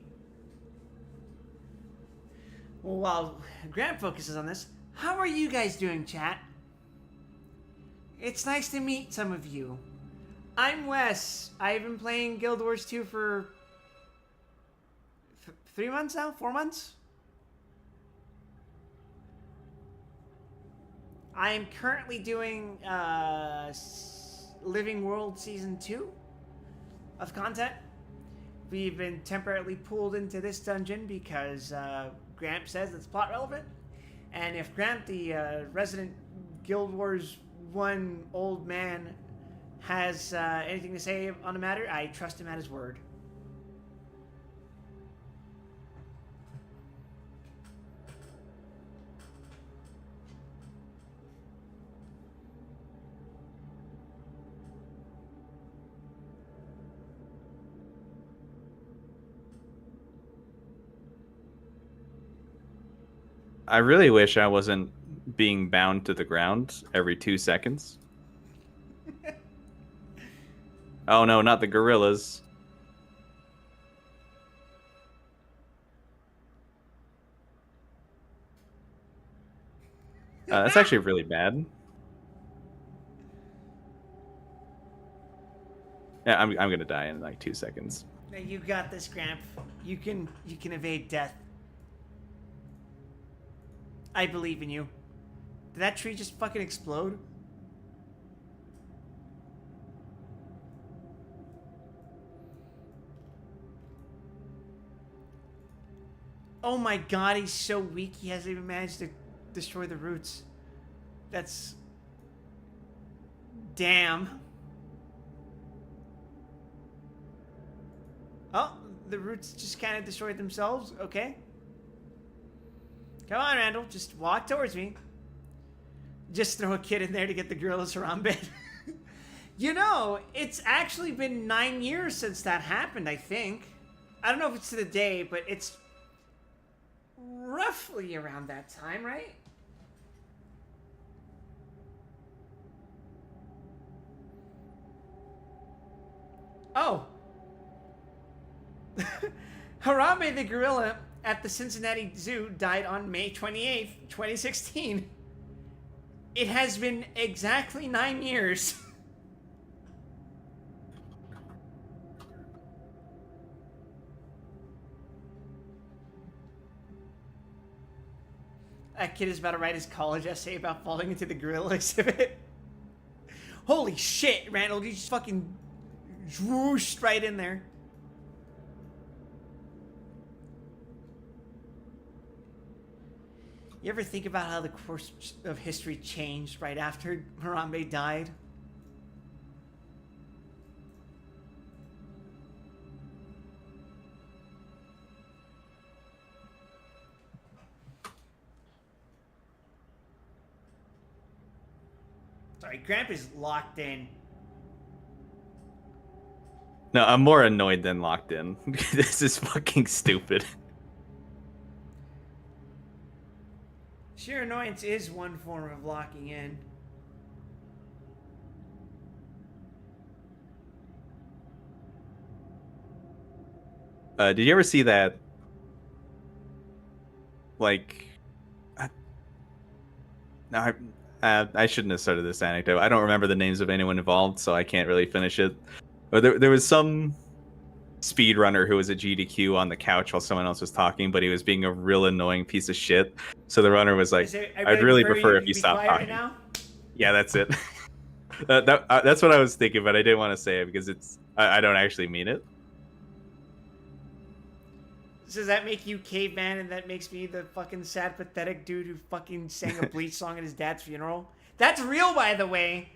Well, while Grant focuses on this, how are you guys doing, chat? It's nice to meet some of you. I'm Wes. I've been playing Guild Wars 2 for 3 months now? 4 months? I am currently doing Living World Season 2 of content. We've been temporarily pulled into this dungeon because Gramp says it's plot relevant. And if Gramp, the resident Guild Wars 1 old man, has anything to say on the matter, I trust him at his word. I really wish I wasn't being bound to the ground every 2 seconds. Oh no, not the gorillas. That's actually really bad. Yeah, I'm gonna die in like 2 seconds. Now you got this, Gramp. You can evade death. I believe in you. Did that tree just fucking explode? Oh my god, he's so weak he hasn't even managed to destroy the roots. That's... Damn. Oh, the roots just kind of destroyed themselves? Okay. Come on, Randall. Just walk towards me. Just throw a kid in there to get the gorillas Harambe. You know, it's actually been 9 years since that happened, I think. I don't know if it's to the day, but it's roughly around that time, right? Oh. Harambe the gorilla at the Cincinnati Zoo died on May 28th, 2016. It has been exactly 9 years. That kid is about to write his college essay about falling into the gorilla exhibit. Holy shit, Randall, you just fucking whooshed right in there. You ever think about how the course of history changed right after Harambe died? Sorry, Grandpa's locked in. No, I'm more annoyed than locked in. This is fucking stupid. Sheer annoyance is one form of locking in. Did you ever see that? Like, no, I shouldn't have started this anecdote. I don't remember the names of anyone involved, so I can't really finish it. But there was some speedrunner who was a GDQ on the couch while someone else was talking, but he was being a real annoying piece of shit. So the runner was like, "I'd really prefer if you stopped talking." Right now? Yeah, that's it. That's what I was thinking, but I didn't want to say it because I don't actually mean it. Does that make you caveman, and that makes me the fucking sad, pathetic dude who fucking sang a Bleach song at his dad's funeral? That's real, by the way.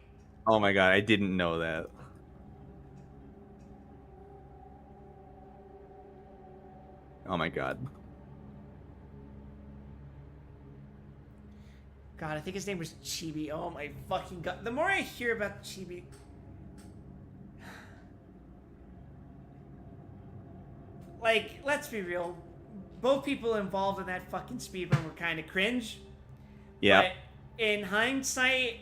Oh my god, I didn't know that. Oh my god. God, I think his name was Chibi. Oh my fucking god. The more I hear about Chibi... Like, let's be real. Both people involved in that fucking speedrun were kind of cringe. Yeah. But in hindsight,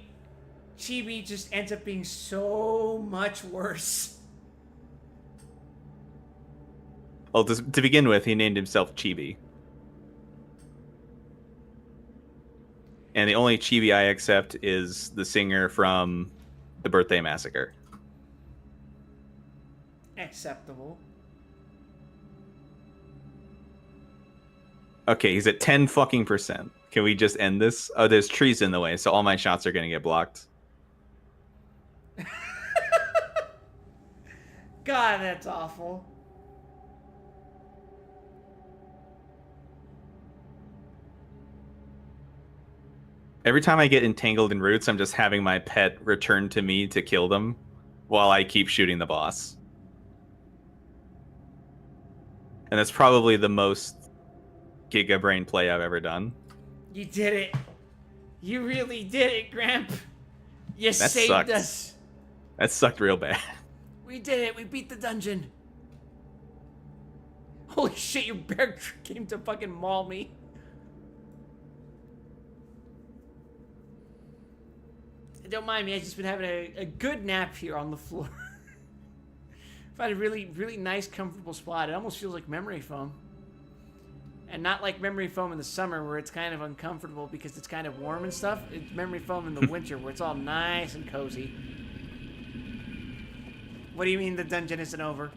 Chibi just ends up being so much worse. Well, to begin with, he named himself Chibi. And the only Chibi I accept is the singer from The Birthday Massacre. Acceptable. Okay, he's at 10 fucking %. Can we just end this? Oh, there's trees in the way, so all my shots are gonna get blocked. God, that's awful. Every time I get entangled in roots, I'm just having my pet return to me to kill them while I keep shooting the boss. And that's probably the most Giga Brain play I've ever done. You did it. You really did it, Gramp. You That saved sucked. us. That sucked real bad. We did it. We beat the dungeon. Holy shit, your bear came to fucking maul me. Don't mind me, I've just been having a good nap here on the floor. Found a really, really nice, comfortable spot. It almost feels like memory foam. And not like memory foam in the summer where it's kind of uncomfortable because it's kind of warm and stuff. It's memory foam in the winter where it's all nice and cozy. What do you mean the dungeon isn't over?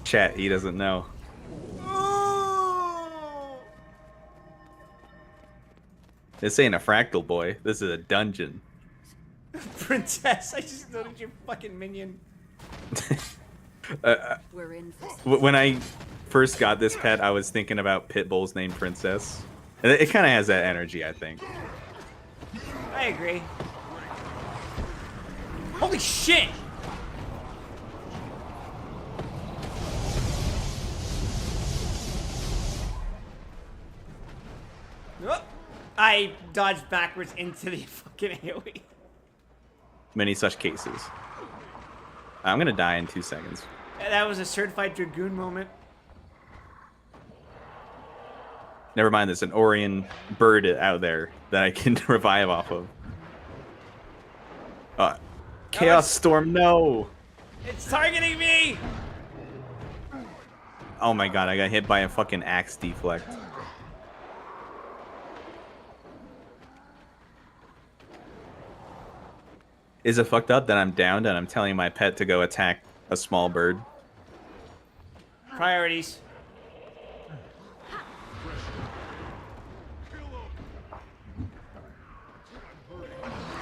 Chat, he doesn't know. This ain't a fractal boy. This is a dungeon. Princess, I just noticed your fucking minion. We're in for When I first got this pet, I was thinking about pit bulls named Princess. And it kind of has that energy, I think. I agree. Holy shit! Oh, I dodged backwards into the fucking AoE. Many such cases. I'm gonna die in 2 seconds. That was a certified Dragoon moment. Never mind, there's an Orion bird out there that I can revive off of. Chaos Storm, no! It's targeting me! Oh my god, I got hit by a fucking axe deflect. Is it fucked up that I'm downed and I'm telling my pet to go attack a small bird? Priorities.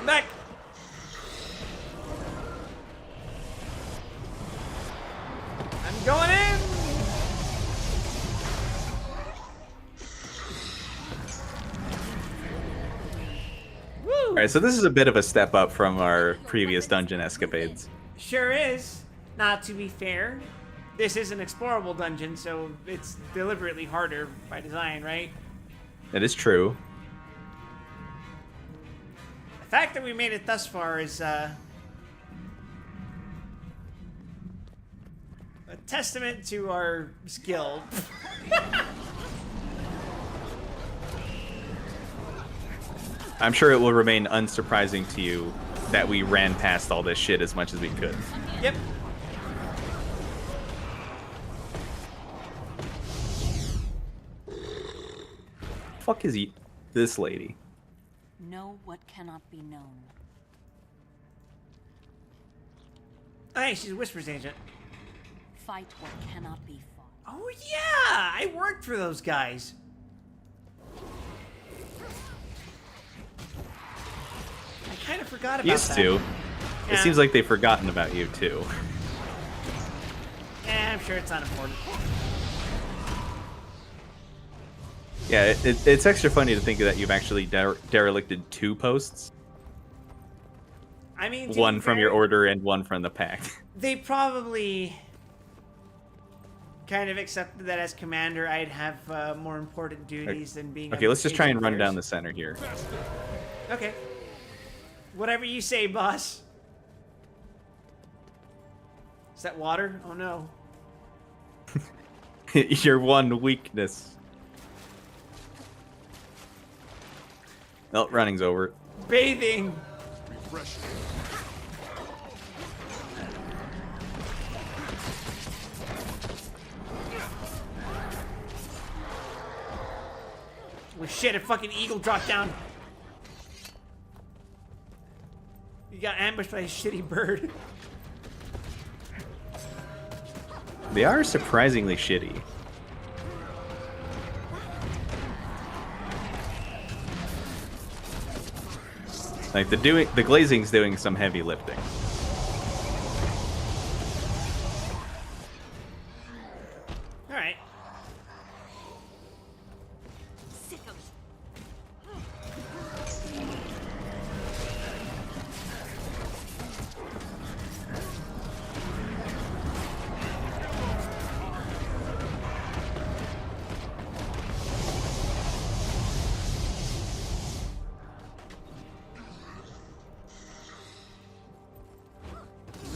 Back! I'm going in! Woo! Alright, so this is a bit of a step up from our previous dungeon escapades. Sure is. Now, to be fair, this is an explorable dungeon, so it's deliberately harder by design, right? That is true. The fact that we made it thus far is, a testament to our skill. I'm sure it will remain unsurprising to you that we ran past all this shit as much as we could. Yep. Fuck is this lady? Know what cannot be known. Oh, hey, she's a Whispers agent. Fight what cannot be fought. Oh, yeah! I worked for those guys. I kind of forgot about Used that. to. Yeah. It seems like they've forgotten about you, too. I'm sure it's not important. Yeah, it's extra funny to think that you've actually derelicted 2 posts. I mean, to One be from fair, your order and one from the pact. They probably kind of accepted that as commander, I'd have more important duties than being. Okay, let's just try and run affairs. down the center here. Okay. Whatever you say, boss. Is that water? Oh no. Your one weakness. Well, running's over. Bathing. Refresh. Well, shit, a fucking eagle dropped down. You got ambushed by a shitty bird. They are surprisingly shitty. Like the glazing's doing some heavy lifting. All right.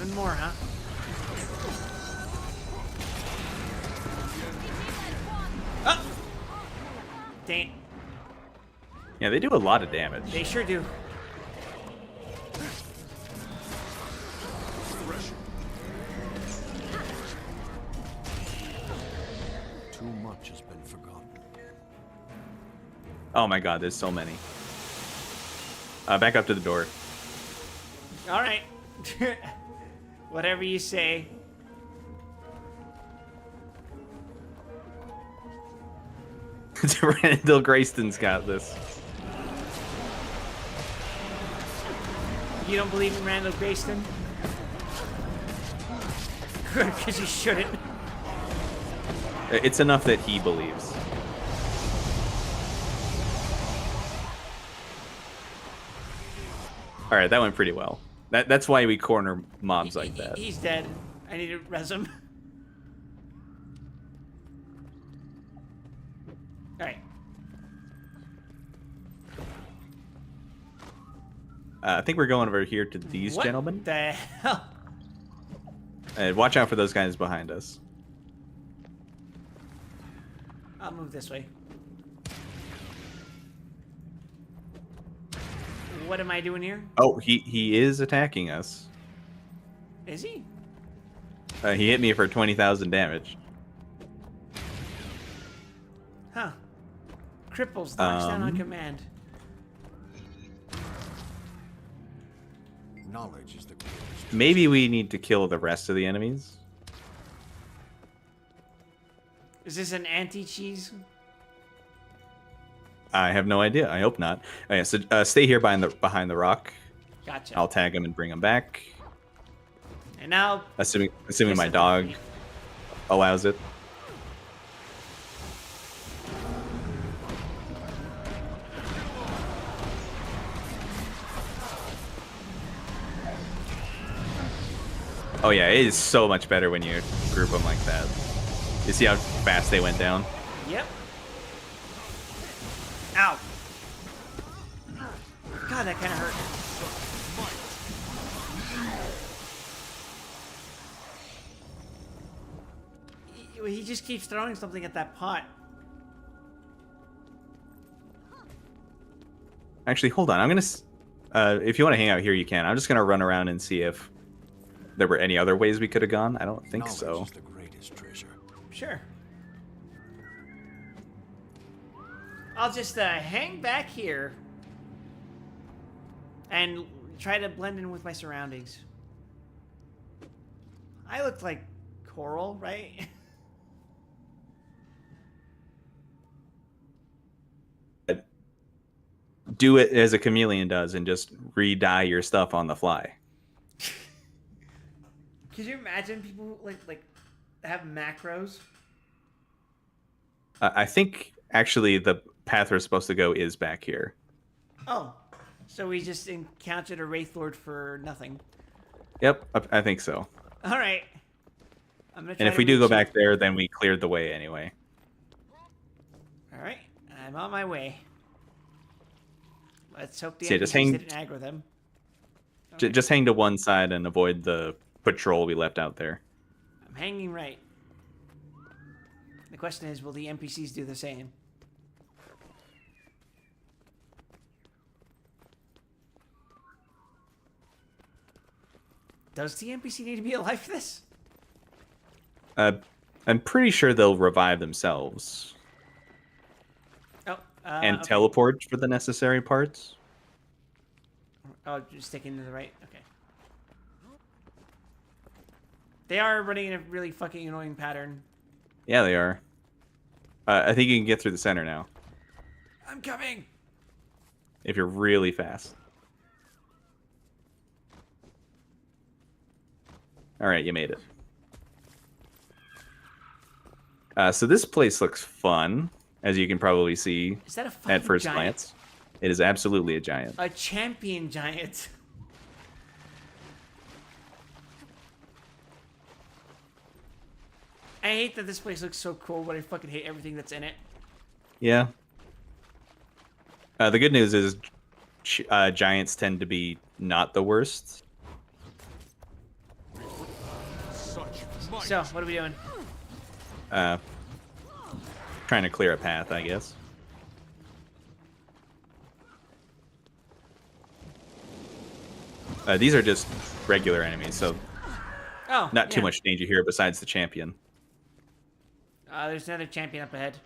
Even more, huh? Oh! Dang. Yeah, they do a lot of damage. They sure do. Too much has been forgotten. Oh my god, there's so many. Back up to the door. All right. Whatever you say. Randall Grayston's got this. You don't believe in Randall Grayston? Good, because you shouldn't. It's enough that he believes. All right, that went pretty well. That's why we corner mobs like that. He's dead. I need to res him. Alright. I think we're going over here to these What gentlemen. the hell? Watch out for those guys behind us. I'll move this way. What am I doing here? Oh, he is attacking us. Is he? He hit me for 20,000 damage. Huh. Cripples knocks down on command. Knowledge is the greatest. Maybe we need to kill the rest of the enemies. Is this an anti-cheese? I have no idea. I hope not. Oh, yeah, so stay here behind the rock. Gotcha. I'll tag him and bring him back. And now... Assuming my dog allows it. Oh yeah, it is so much better when you group them like that. You see how fast they went down? Yep. Ow. God, that kind of hurt. He just keeps throwing something at that pot. Actually, hold on. I'm gonna. If you want to hang out here, you can. I'm just gonna run around and see if there were any other ways we could have gone. I don't think Knowledge so. is the greatest treasure. Sure. I'll just hang back here and try to blend in with my surroundings. I look like coral, right? Do it as a chameleon does and just re-dye your stuff on the fly. Could you imagine people like have macros? I think actually the path we're supposed to go is back here. Oh, so we just encountered a Wraith Lord for nothing. Yep, I think so. All right. I'm gonna try And if to we do go reach back there, then we cleared the way anyway. All right, I'm on my way. Let's hope the So yeah, just enemies hang- didn't aggro them. Just hang to one side and avoid the patrol we left out there. I'm hanging right. The question is, will the NPCs do the same? Does the NPC need to be alive for this? I'm pretty sure they'll revive themselves. Oh, and okay. teleport for the necessary parts. Oh, just sticking to the right. Okay. They are running in a really fucking annoying pattern. Yeah, they are. I think you can get through the center now I'm coming. if you're really fast. All right, you made it. So this place looks fun, as you can probably see Is that a fucking at first giant? glance. It is absolutely a giant. A champion giant. I hate that this place looks so cool, but I fucking hate everything that's in it. Yeah. The good news is giants tend to be not the worst. So, what are we doing? Trying to clear a path, I guess. These are just regular enemies, so Oh, not too yeah. much danger here besides the champion. There's another champion up ahead.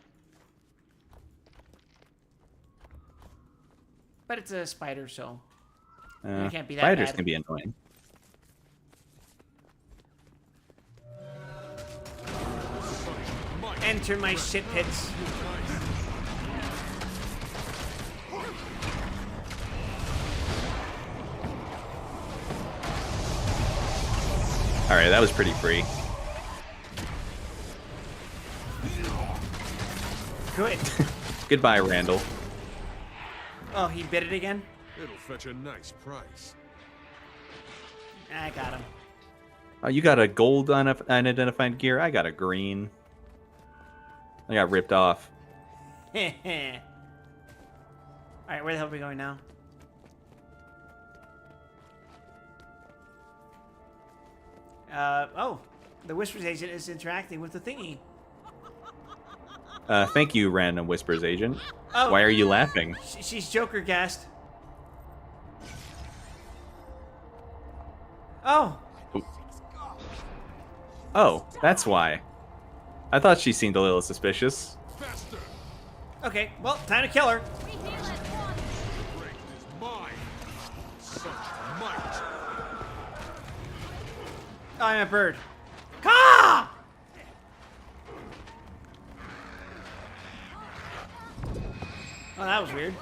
But it's a spider, so it can't be that Spiders bad. can be annoying. Enter my shit pits. Alright, that was pretty free. Good. Goodbye, Randall. Oh, he bit it again? It'll fetch a nice price. I got him. Oh, you got a gold unidentified gear? I got a green. I got ripped off. Alright, where the hell are we going now? Oh, the Whispers agent is interacting with the thingy. Thank you, Random Whispers agent. Oh. Why are you laughing? She's Joker gassed. Oh, Oh, that's why. I thought she seemed a little suspicious. okay, well, time to kill her. Oh, I'm a bird. Caw! Oh, that was weird.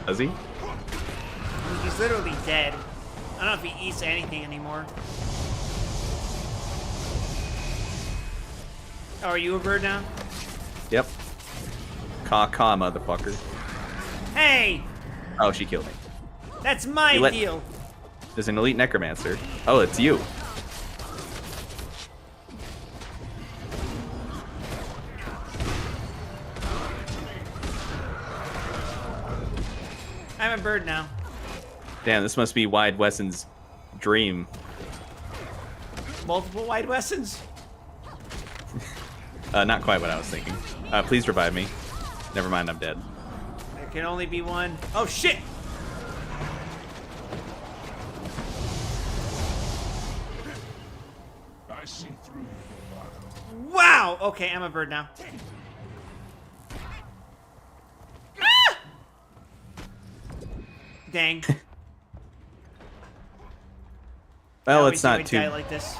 Does he? He's literally dead. I don't know if he eats anything anymore. Oh, are you a bird now? Yep. Caw, motherfucker. Hey! Oh, she killed me. That's my You let- deal. There's an elite necromancer. Oh, it's you. I'm a bird now. Damn, this must be Wide Wesson's dream. Multiple Wide Wessons? Not quite what I was thinking. Please revive me. Never mind, I'm dead. There can only be one. Oh, shit! I see through you. Wow! Okay, I'm a bird now. Ah! Dang. Well, I it's always not would too. die like this.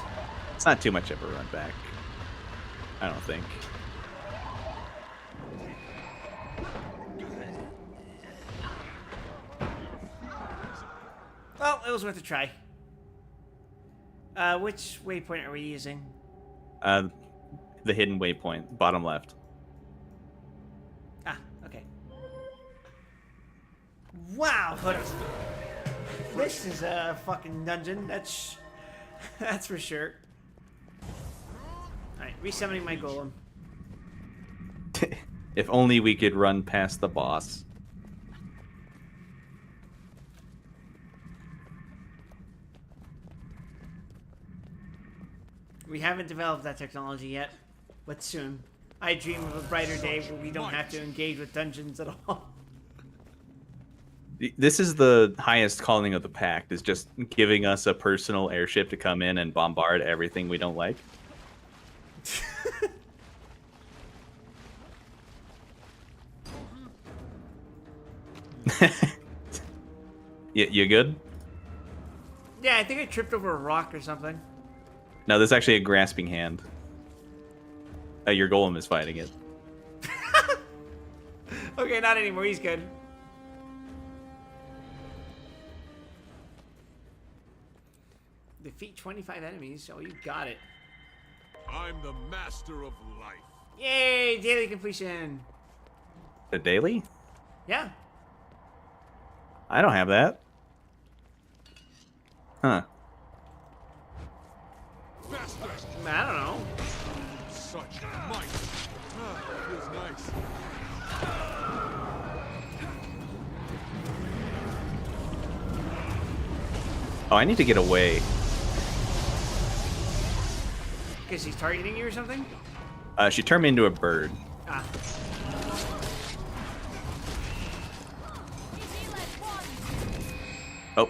It's not too much of a run back. I don't think. Well, it was worth a try. Which waypoint are we using? The hidden waypoint, bottom left. Ah, okay. Wow, this is a fucking dungeon. That's for sure. All right, resummoning my golem. If only we could run past the boss. We haven't developed that technology yet, but soon. I dream of a brighter day where we don't have to engage with dungeons at all. This is the highest calling of the pact, is just giving us a personal airship to come in and bombard everything we don't like. You good? Yeah, I think I tripped over a rock or something. No, there's actually a grasping hand. Your golem is fighting it. Okay, not anymore. He's good. Defeat 25 enemies. Oh, you got it. I'm the master of life. Yay! Daily completion. The daily? Yeah. I don't have that. Huh. I don't know. Such might. Feels nice. Oh, I need to get away. Because he's targeting you or something? She turned me into a bird. Ah. Oh.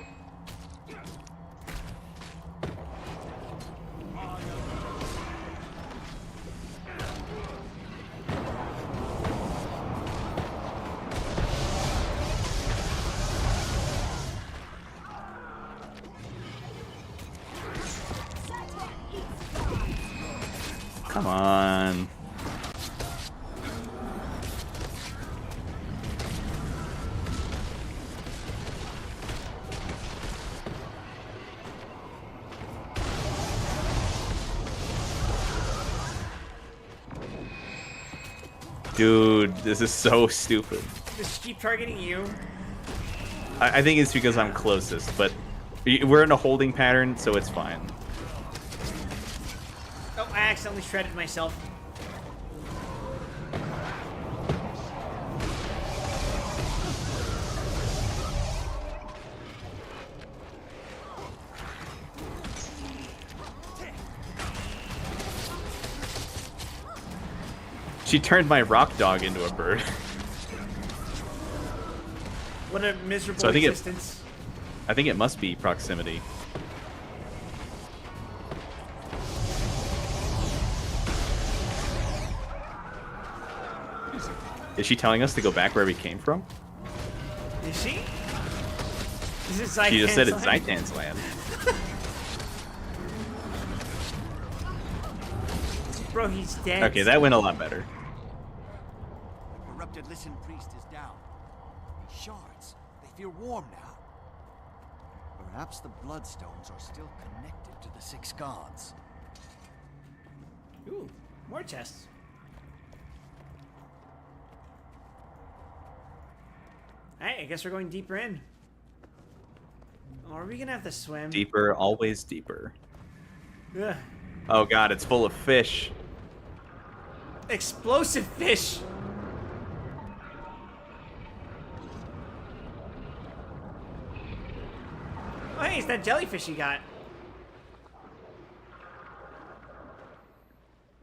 Come on. Dude, this is so stupid. Just keep targeting you. I think it's because I'm closest, but we're in a holding pattern, so it's fine. Oh, I accidentally shredded myself. She turned my rock dog into a bird. What a miserable So I think existence. I think it must be proximity. Is she telling us to go back where we came from? Is she? This is Zaitan's She just said it's land. Zaitan's land. Bro, he's dead. Okay, that went a lot better. The corrupted Listen Priest is down. These shards, they feel warm now. Perhaps the Bloodstones are still connected to the Six Gods. Ooh, more chests. Alright, I guess we're going deeper in. Oh, are we gonna have to swim? Deeper, always deeper. Ugh. Oh god, it's full of fish. Explosive fish! Oh, hey, it's that jellyfish you got.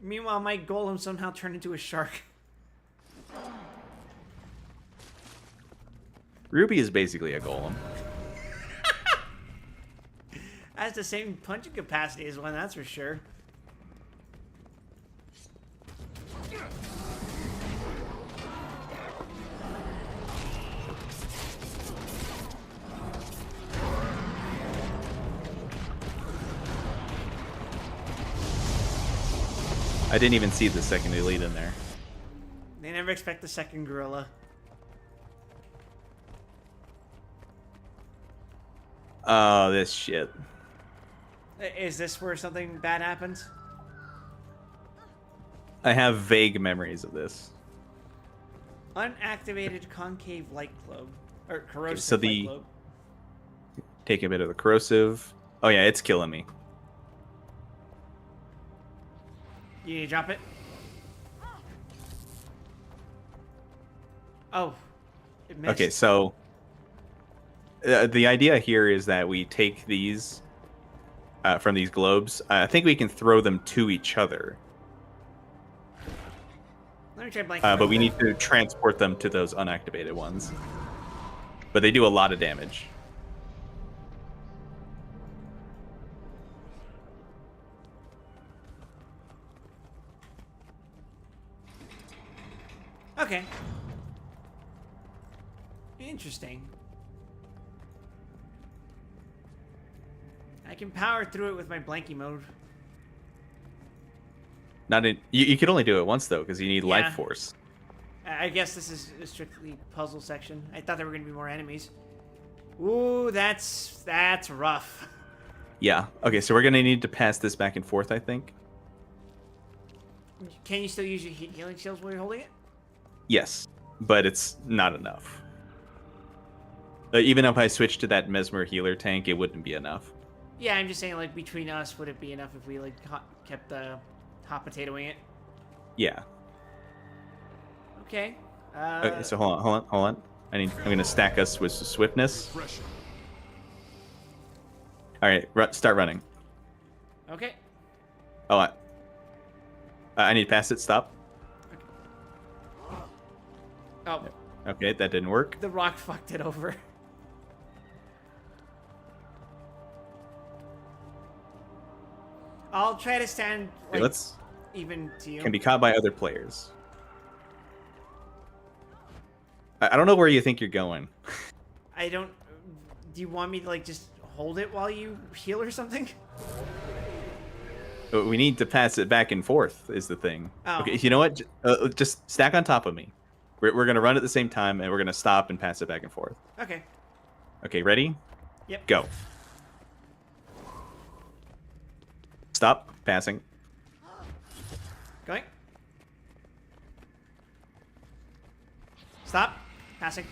Meanwhile, my golem somehow turned into a shark. Ruby is basically a golem. Has the same punching capacity as one, that's for sure. I didn't even see the second elite in there. They never expect the second gorilla. Oh, this shit. Is this where something bad happens? I have vague memories of this. Unactivated concave light globe. Or corrosive so the- light globe. Take a bit of the corrosive. Oh yeah, it's killing me. You need to drop it? Oh. It missed. Okay, so the idea here is that we take these from these globes. I think we can throw them to each other, Let me try blank. but we need to transport them to those unactivated ones. but they do a lot of damage. Okay. Interesting. I can power through it with my blanky mode. Not in. You could only do it once though, because you need Yeah. life force. I guess this is a strictly puzzle section. I thought there were going to be more enemies. Ooh, that's rough. Yeah. Okay, so we're gonna need to pass this back and forth, I think. Can you still use your healing shields while you're holding it? Yes, but it's not enough. Even if I switch to that Mesmer healer tank, it wouldn't be enough. Yeah, I'm just saying, like, between us, would it be enough if we, like, kept the hot potatoing it? Yeah. Okay. Okay, so hold on. I'm gonna stack us with swiftness. Pressure. All right, start running. Okay. Oh, I need to pass it. Stop. Oh, Okay, that didn't work. the rock fucked it over. I'll try to stand, Okay, like, let's even to you. can be caught by other players. I don't know where you think you're going. I don't... Do you want me to, like, just hold it while you heal or something? But we need to pass it back and forth is the thing. Oh. Okay, you know what? Just stack on top of me. We're gonna run at the same time, and we're gonna stop and pass it back and forth. Okay. Okay, ready? Yep. Go. Stop. Passing. Going. Stop. Passing.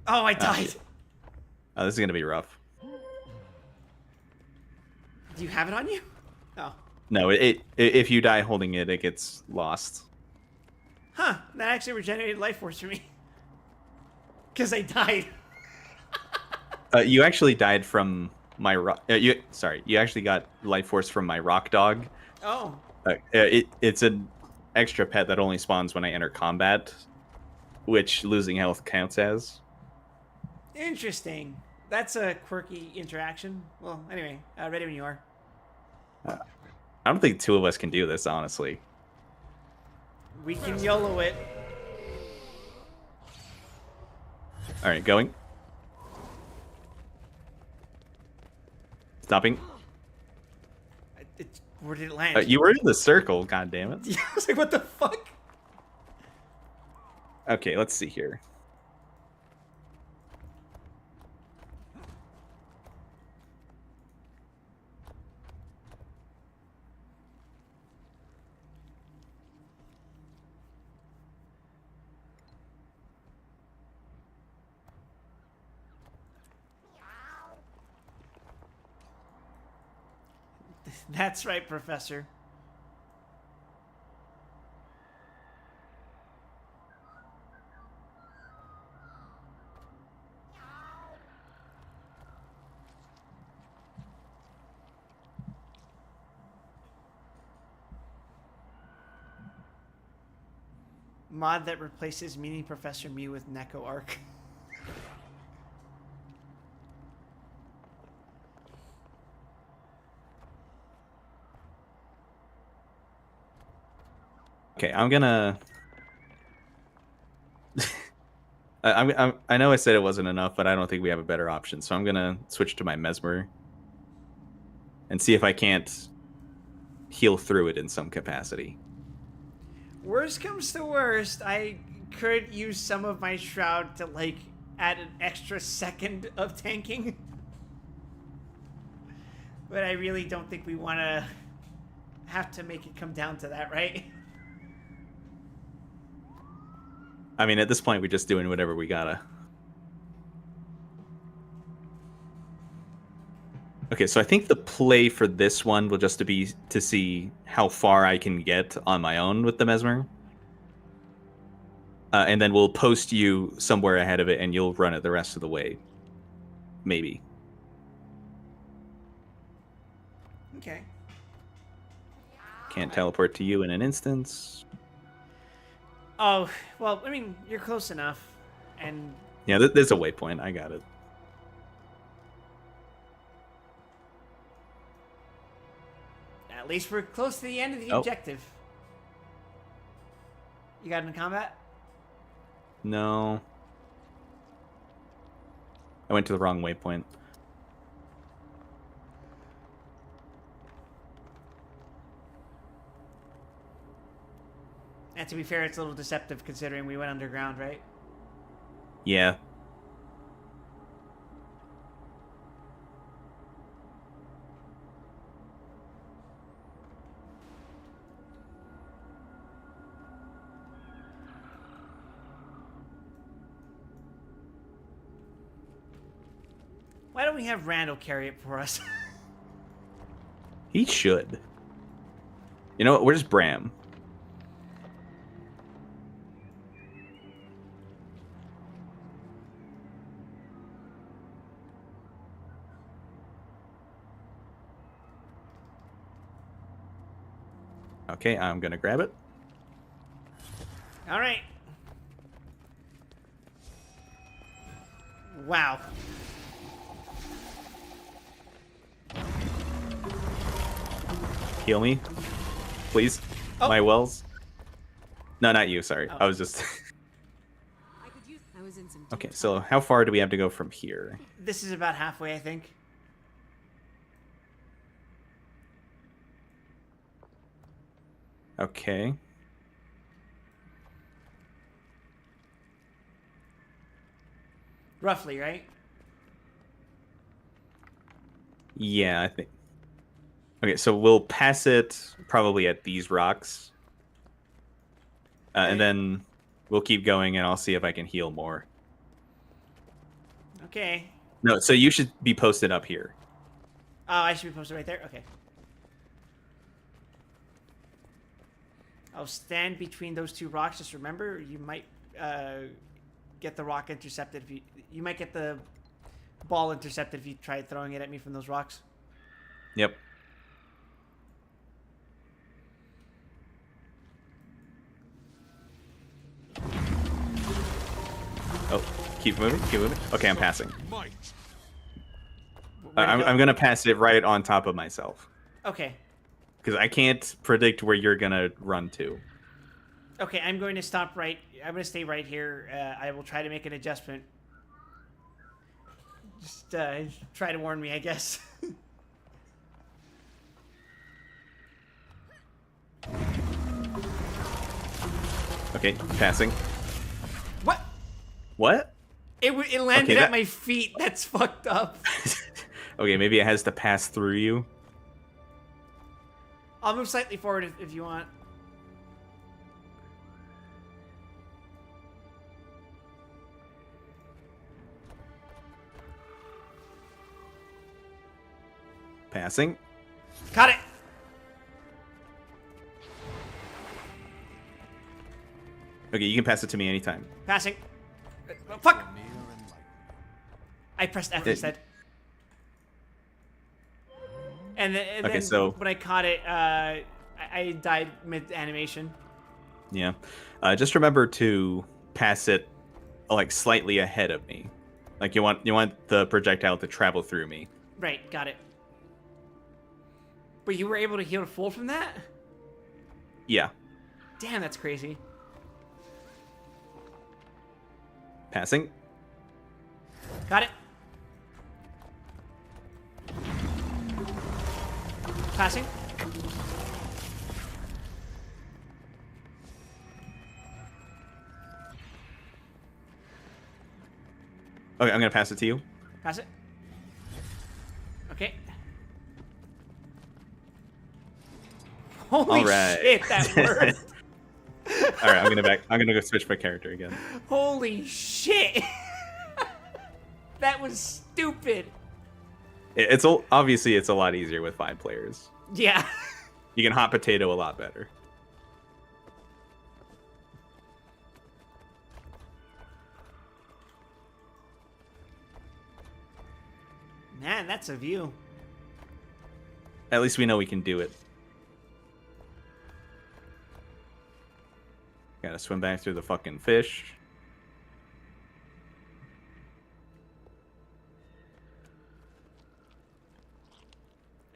Oh, I died. Oh, this is gonna be rough. Do you have it on you? Oh. No, if you die holding it, it gets lost. Huh. That actually regenerated life force for me. Because I died. You actually died from my rock. You actually got life force from my rock dog. Oh. It's an extra pet that only spawns when I enter combat, which losing health counts as. Interesting. That's a quirky interaction. Well, anyway, ready when you are. I don't think two of us can do this, honestly. We can YOLO it. All right, going. Stopping. Where did it land? You were in the circle, god damn it. Yeah, I was like, what the fuck? Okay, let's see here. That's right, Professor. Mod that replaces Mini Professor Mew with Neko Arc. Okay, I'm gonna. I know I said it wasn't enough, but I don't think we have a better option. So I'm gonna switch to my Mesmer and see if I can't heal through it in some capacity. Worst comes to worst, I could use some of my Shroud to, like, add an extra second of tanking. But I really don't think we want to have to make it come down to that, right? I mean, at this point, we're just doing whatever we gotta. Okay, so I think the play for this one will just be to see how far I can get on my own with the Mesmer. And then we'll post you somewhere ahead of it, and you'll run it the rest of the way. Maybe. Okay. Can't teleport to you in an instance. Oh, well, I mean, you're close enough. And Yeah, there's a waypoint. I got it. At least we're close to the end of the Oh. objective. You got in combat? No. I went to the wrong waypoint. And to be fair, it's a little deceptive considering we went underground, right? Yeah. Why don't we have Randall carry it for us? He should. You know what? Where's Bram? Okay, I'm gonna grab it. All right. Wow. Heal me, please. Oh. My wells. No, not you. Sorry, Oh. I was just. I was in some Okay, so how far do we have to go from here? This is about halfway, I think. Okay. Roughly, right? Yeah, I think. Okay, so we'll pass it probably at these rocks. And then we'll keep going and I'll see if I can heal more. Okay. No, so you should be posted up here. Oh, I should be posted right there? Okay. I'll stand between those two rocks. Just remember, you might get the rock intercepted if you might get the ball intercepted if you try throwing it at me from those rocks. Yep. Oh, keep moving, keep moving. Okay, I'm passing. Might. I'm gonna pass it right on top of myself. Okay. Because I can't predict where you're gonna run to. Okay, I'm going to stop right. I'm going to stay right here. I will try to make an adjustment. Just try to warn me, I guess. Okay, passing. What? What? It landed Okay, at my feet. That's fucked up. Okay, maybe it has to pass through you. I'll move slightly forward if you want. Passing. Got it. Okay, you can pass it to me anytime. Passing. Fuck. I pressed F instead. And then, Okay, so- when I caught it, I died mid-animation. Yeah. Just remember to pass it like slightly ahead of me. Like you want the projectile to travel through me. Right, got it. But you were able to heal full from that? Yeah. Damn, that's crazy. Passing. Got it. Passing. Okay, I'm gonna pass it to you. Pass it. Okay. Holy All right. shit, that worked. All right, I'm gonna go switch my character again. Holy shit. That was stupid. Obviously it's a lot easier with 5 players. Yeah. You can hot potato a lot better. Man, that's a view. At least we know we can do it. Gotta swim back through the fucking fish.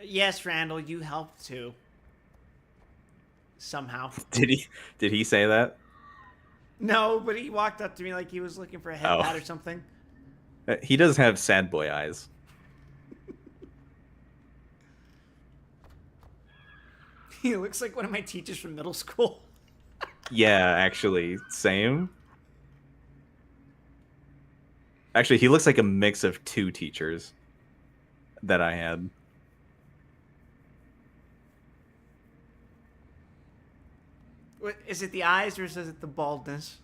Yes, Randall, you helped too. Somehow. Did he say that? No, but he walked up to me like he was looking for a head pat or something. He does have sad boy eyes. He looks like one of my teachers from middle school. Yeah, actually, same. Actually, he looks like a mix of two teachers that I had. What, is it the eyes or is it the baldness?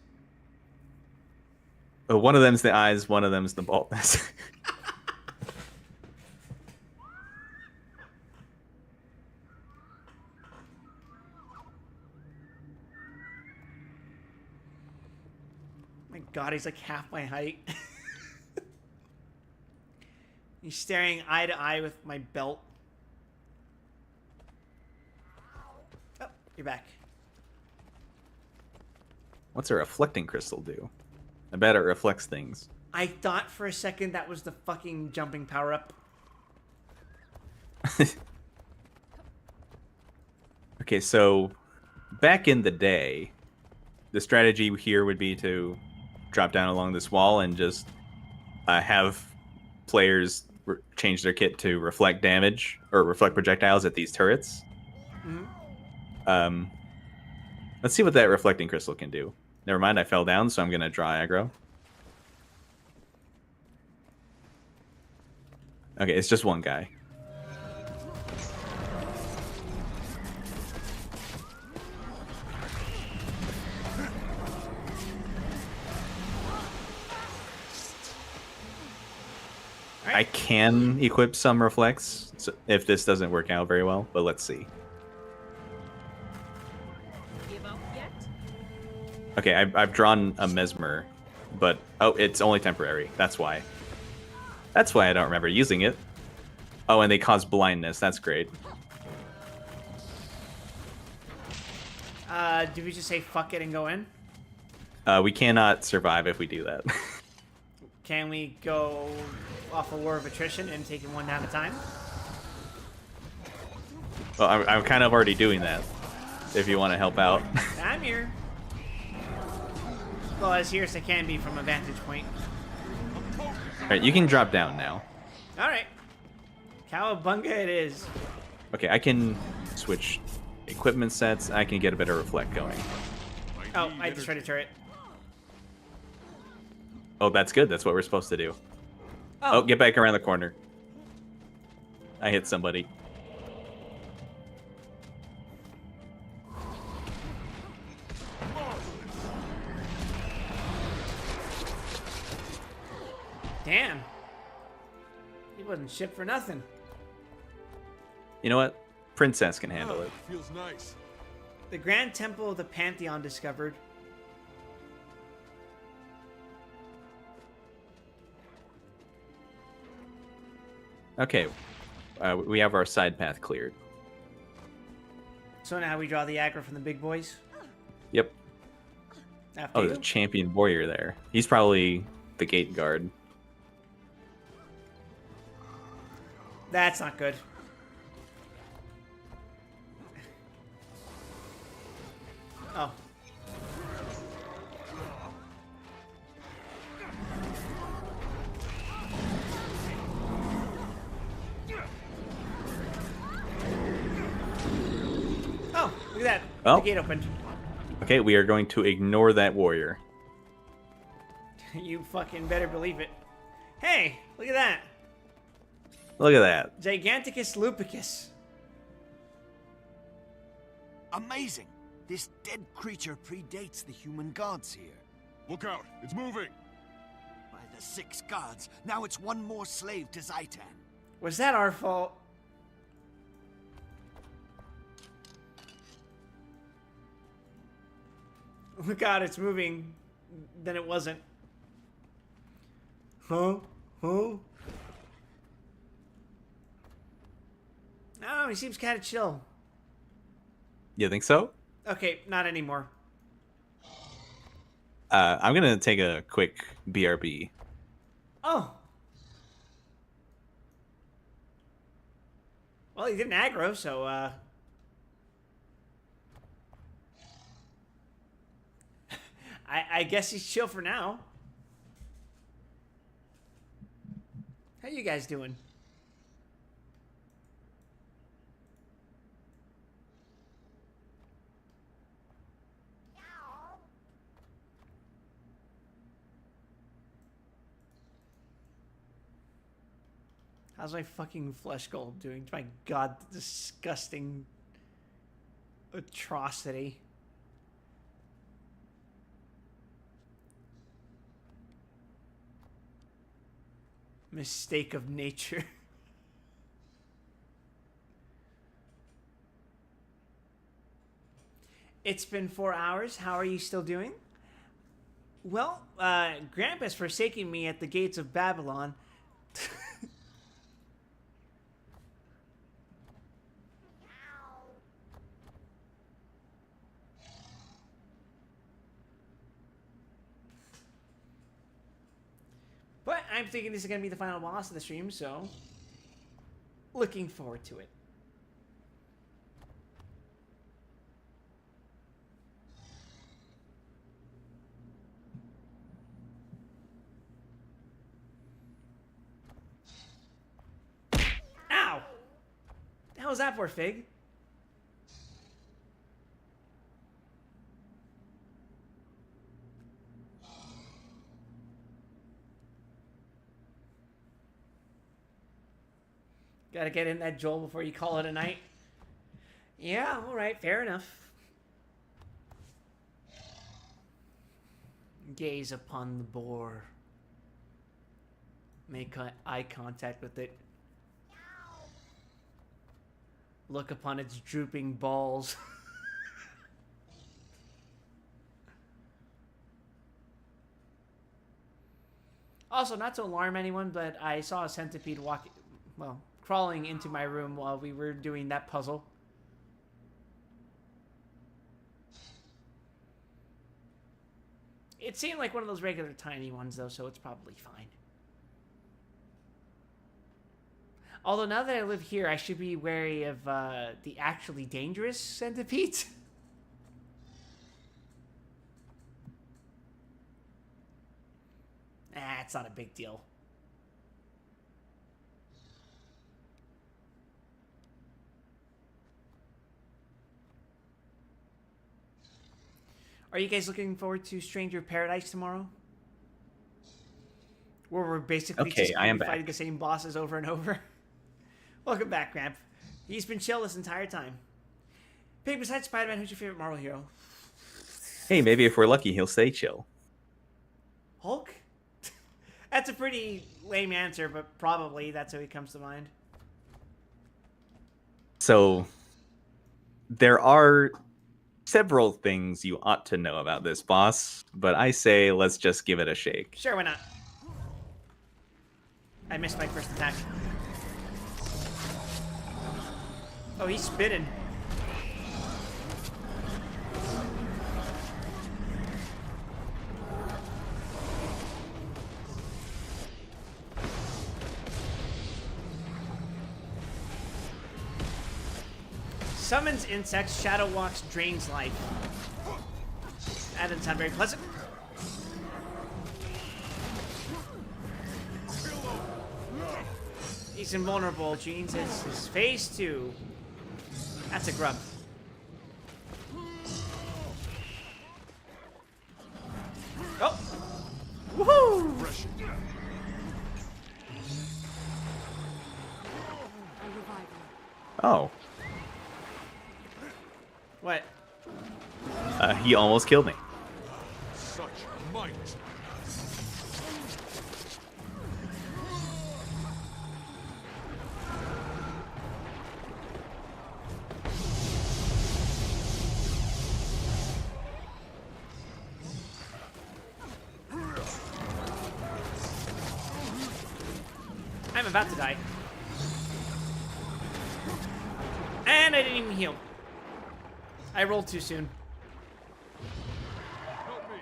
One of them's the eyes, one of them's the baldness. My God, he's like half my height. He's staring eye to eye with my belt. Oh, you're back. What's a reflecting crystal do? I bet it reflects things. I thought for a second that was the fucking jumping power-up. Okay, so back in the day, the strategy here would be to drop down along this wall and just have players change their kit to reflect damage or reflect projectiles at these turrets. Mm-hmm. Let's see what that reflecting crystal can do. Never mind, I fell down, so I'm going to draw aggro. Okay, it's just one guy. I can equip some reflex if this doesn't work out very well, but let's see. Give up yet? Okay, I've drawn a mesmer, but oh, it's only temporary. That's why. That's why I don't remember using it. Oh, and they cause blindness. That's great. Did we just say fuck it and go in? We cannot survive if we do that. Can we go off a war of attrition and take it one at a time? Well, I'm kind of already doing that. If you want to help out. I'm here. Well, as here as I can be from a vantage point. Alright, you can drop down now. Alright. Cowabunga it is. Okay, I can switch equipment sets. I can get a better reflect going. Oh, I destroyed a turret. Oh, that's good. That's what we're supposed to do. Oh, get back around the corner. I hit somebody. Damn. He wasn't shipped for nothing. You know what? Princess can handle it. Feels nice. The Grand Temple of the Pantheon discovered. Okay, we have our side path cleared. So now we draw the aggro from the big boys? Yep. After Oh, you? there's a champion warrior there. He's probably the gate guard. That's not good. Oh. Oh, look at that. Well. The gate opened. Okay, we are going to ignore that warrior. You fucking better believe it. Hey, look at that. Look at that. Giganticus lupicus. Amazing! This dead creature predates the human gods here. Look out! It's moving! By the 6 gods, now it's one more slave to Zaitan. Was that our fault? Oh god, it's moving. Then it wasn't. Huh? Huh? I don't know, he seems kind of chill. You think so? Okay, not anymore. I'm gonna take a quick BRB. Oh. Well, he didn't aggro, so, I guess he's chill for now. How you guys doing? How's my fucking flesh gold doing? My god, disgusting atrocity. Mistake of nature. It's been 4 hours. How are you still doing? Well, Grandpa's forsaking me at the gates of Babylon. But I'm thinking this is going to be the final boss of the stream, so looking forward to it. Ow! The hell was that for, Fig? Gotta get in that Joel before you call it a night. Yeah, alright, fair enough. Gaze upon the boar. Make eye contact with it. Look upon its drooping balls. Also, not to alarm anyone, but I saw a centipede walking, well, crawling into my room while we were doing that puzzle. It seemed like one of those regular tiny ones, though, so it's probably fine. Although now that I live here, I should be wary of the actually dangerous centipedes. It's not a big deal. Are you guys looking forward to Stranger of Paradise tomorrow? Where we're basically just fighting the same bosses over and over. Welcome back, Gramp. He's been chill this entire time. Pig, besides Spider-Man, who's your favorite Marvel hero? Hey, maybe if we're lucky, he'll stay chill. Hulk? That's a pretty lame answer, but probably that's how he comes to mind. So, there are several things you ought to know about this boss, but I say let's just give it a shake. Sure, why not? I missed my first attack. Oh, he's spitting. Summons insects, Shadow Walks, drains life. That doesn't sound very pleasant. He's invulnerable. Gene says his phase 2. That's a grub. Oh! Woohoo! Oh. What? He almost killed me. Such might. I'm about to die. And I didn't even heal. I rolled too soon. Help me.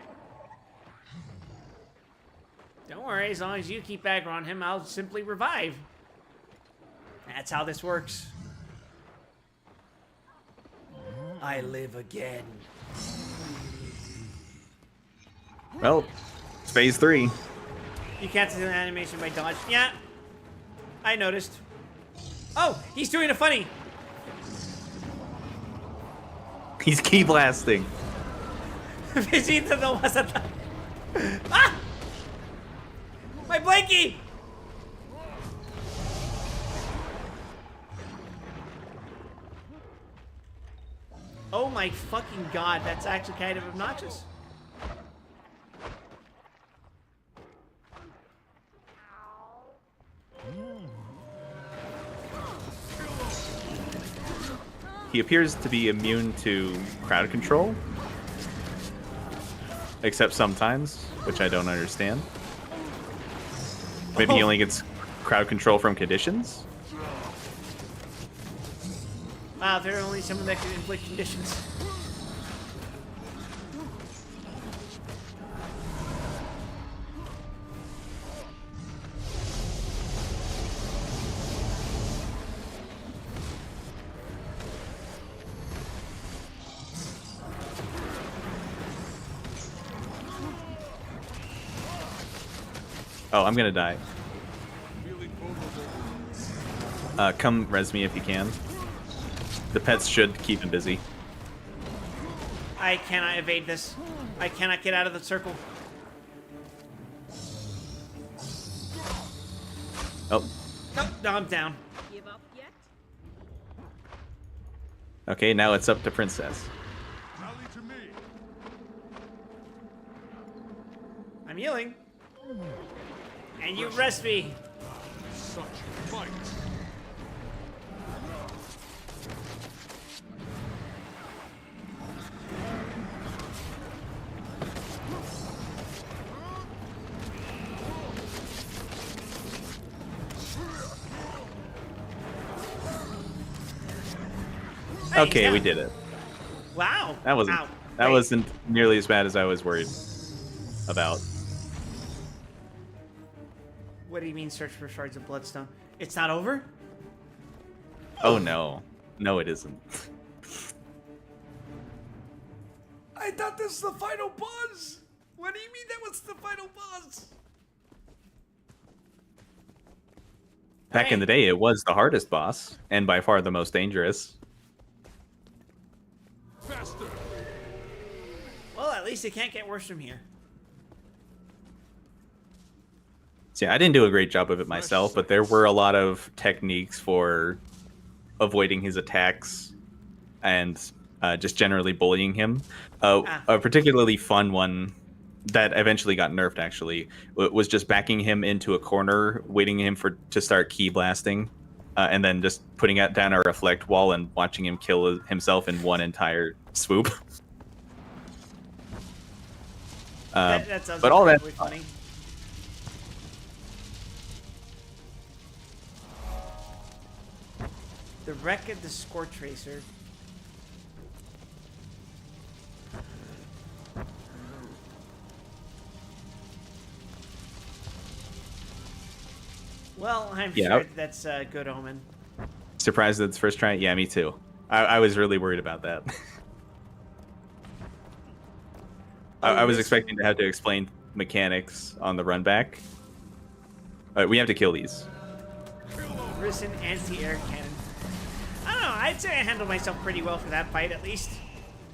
Don't worry, as long as you keep aggro on him, I'll simply revive. That's how this works. I live again. Well, it's phase 3. You can't see the animation by dodge. Yeah, I noticed. Oh, he's doing a funny. He's key blasting. Vegeta no vas a... Ah! My blankie! Oh my fucking god, that's actually kind of obnoxious. He appears to be immune to crowd control. Except sometimes, which I don't understand. Maybe he only gets crowd control from conditions? Wow, there are only someone that can inflict conditions. Oh, I'm gonna die. Come res me if you can. The pets should keep him busy. I cannot evade this. I cannot get out of the circle. Oh, No, no, I'm down. Give up yet? okay, now it's up to Princess. Rally to me. I'm healing. And you rest me. Such might. Hey, Okay, yeah. we did it. Wow. That wasn't Ow. that Wait. wasn't nearly as bad as I was worried about. What do you mean search for shards of bloodstone? It's not over? Oh no. No, it isn't. I thought this was the final boss. What do you mean that was the final boss? Back in the day, it was the hardest boss, and by far the most dangerous. Faster. Well, at least it can't get worse from here. See, I didn't do a great job of it myself, but there were a lot of techniques for avoiding his attacks and just generally bullying him. A particularly fun one that eventually got nerfed, actually, was just backing him into a corner, waiting him to start key blasting, and then just putting down a reflect wall and watching him kill himself in one entire swoop. That sounds but all that really funny. The wreck of the Scorch Racer. Well, I'm Yeah. sure that's a good omen. Surprised that it's first try? Yeah, me too. I was really worried about that. I was expecting to have to explain mechanics on the run back. We have to kill these. Risen anti-air cannon. I don't know, I'd say I handled myself pretty well for that fight, at least.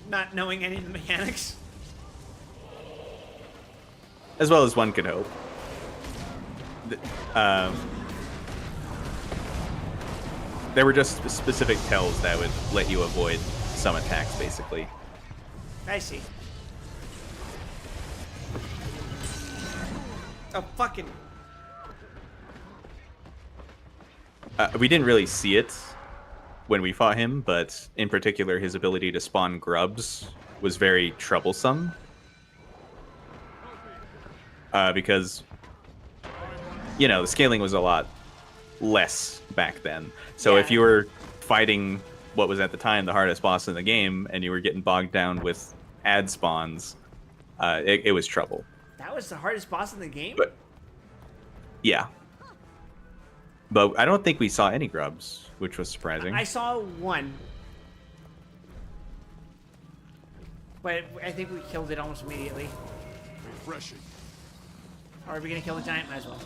Not knowing any of the mechanics. As well as one could hope. There were just specific tells that would let you avoid some attacks, basically. I see. Oh, fucking... We didn't really see it when we fought him, but in particular, his ability to spawn grubs was very troublesome. Because, you know, the scaling was a lot less back then. So if you were fighting what was at the time the hardest boss in the game, and you were getting bogged down with ad spawns, it was trouble. That was the hardest boss in the game? But, yeah. But I don't think we saw any grubs, which was surprising. I saw one. But I think we killed it almost immediately. Refreshing. Or are we gonna kill the giant? Might as well.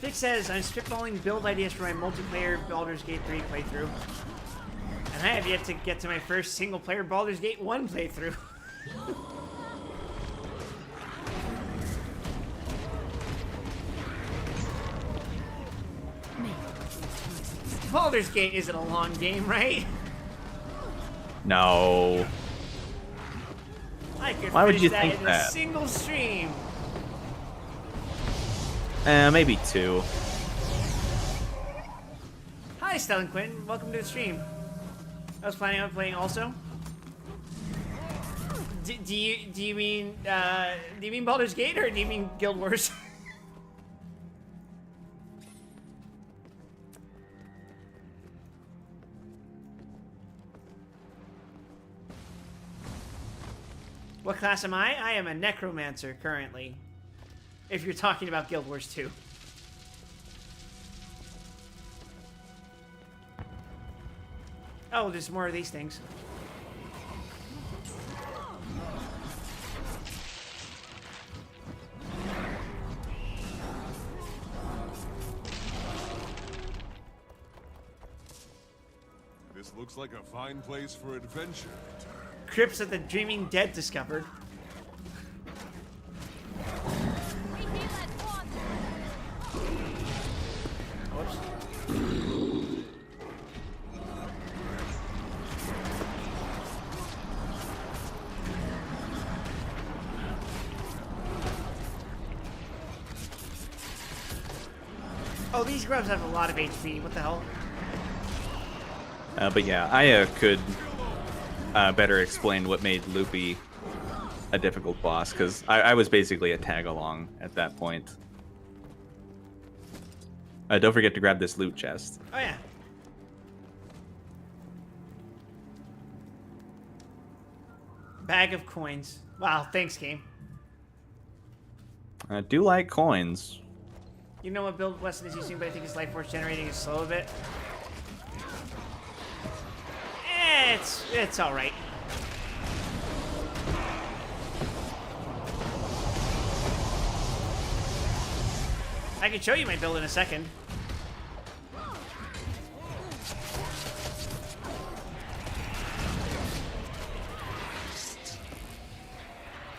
Vic says, I'm spitballing build ideas for my multiplayer Baldur's Gate 3 playthrough. And I have yet to get to my first single-player Baldur's Gate 1 playthrough. Baldur's Gate isn't a long game, right? No. I could Why would finish you that think in that? a single stream. Maybe 2. Hi, Stellan Quinn. Welcome to the stream. I was planning on playing also. Do you mean Baldur's Gate or do you mean Guild Wars? What class am I? I am a necromancer currently. If you're talking about Guild Wars 2. Oh, there's more of these things. This looks like a fine place for adventure. Crypts that the Dreaming Dead discovered. Oh, these grubs have a lot of HP. What the hell? But yeah, Aya could better explain what made Loopy a difficult boss, because I was basically a tag-along at that point. Don't forget to grab this loot chest. Oh, yeah. Bag of coins. Wow, thanks, game. I do like coins. You know what build Weston is using, but I think his life force generating is slow a bit. It's all right. I can show you my build in a second.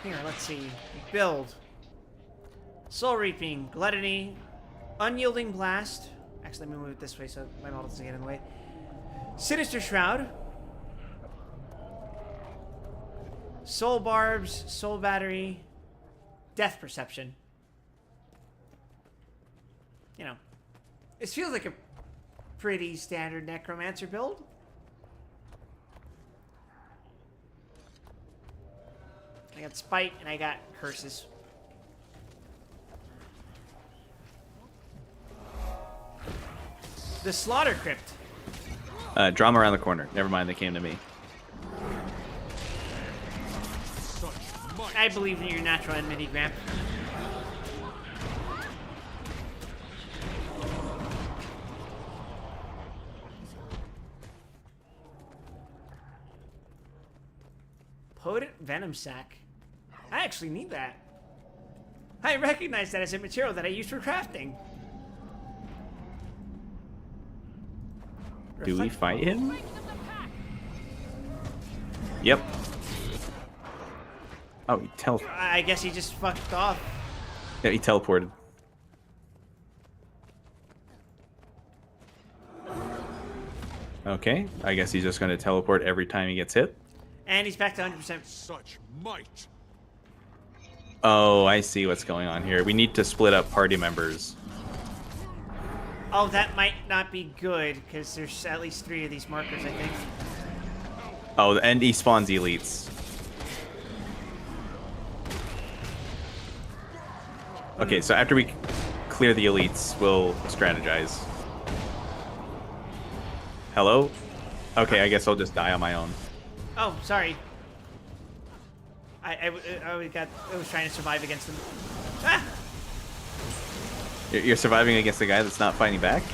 Here, let's see. Build. Soul Reaping, Gluttony, Unyielding Blast. Actually, let me move it this way so my model doesn't get in the way. Sinister Shroud. Soul Barbs, Soul Battery, Death Perception. You know, this feels like a pretty standard Necromancer build. I got Spite and I got Curses. The Slaughter Crypt. Drama around the corner. Never mind, they came to me. I believe in your natural enmity, Gramp. Potent Venom Sac. I actually need that. I recognize that as a material that I use for crafting. Do we fight him? Yep. Oh, he I guess he just fucked off. Yeah, he teleported. Okay, I guess he's just going to teleport every time he gets hit. And he's back to 100%. Such might. Oh, I see what's going on here. We need to split up party members. Oh, that might not be good, because there's at least 3 of these markers, I think. Oh, and he spawns elites. Okay, so after we clear the elites, we'll strategize. Hello? Okay, I guess I'll just die on my own. Oh, sorry. I was trying to survive against them. Ah! You're surviving against the guy that's not fighting back?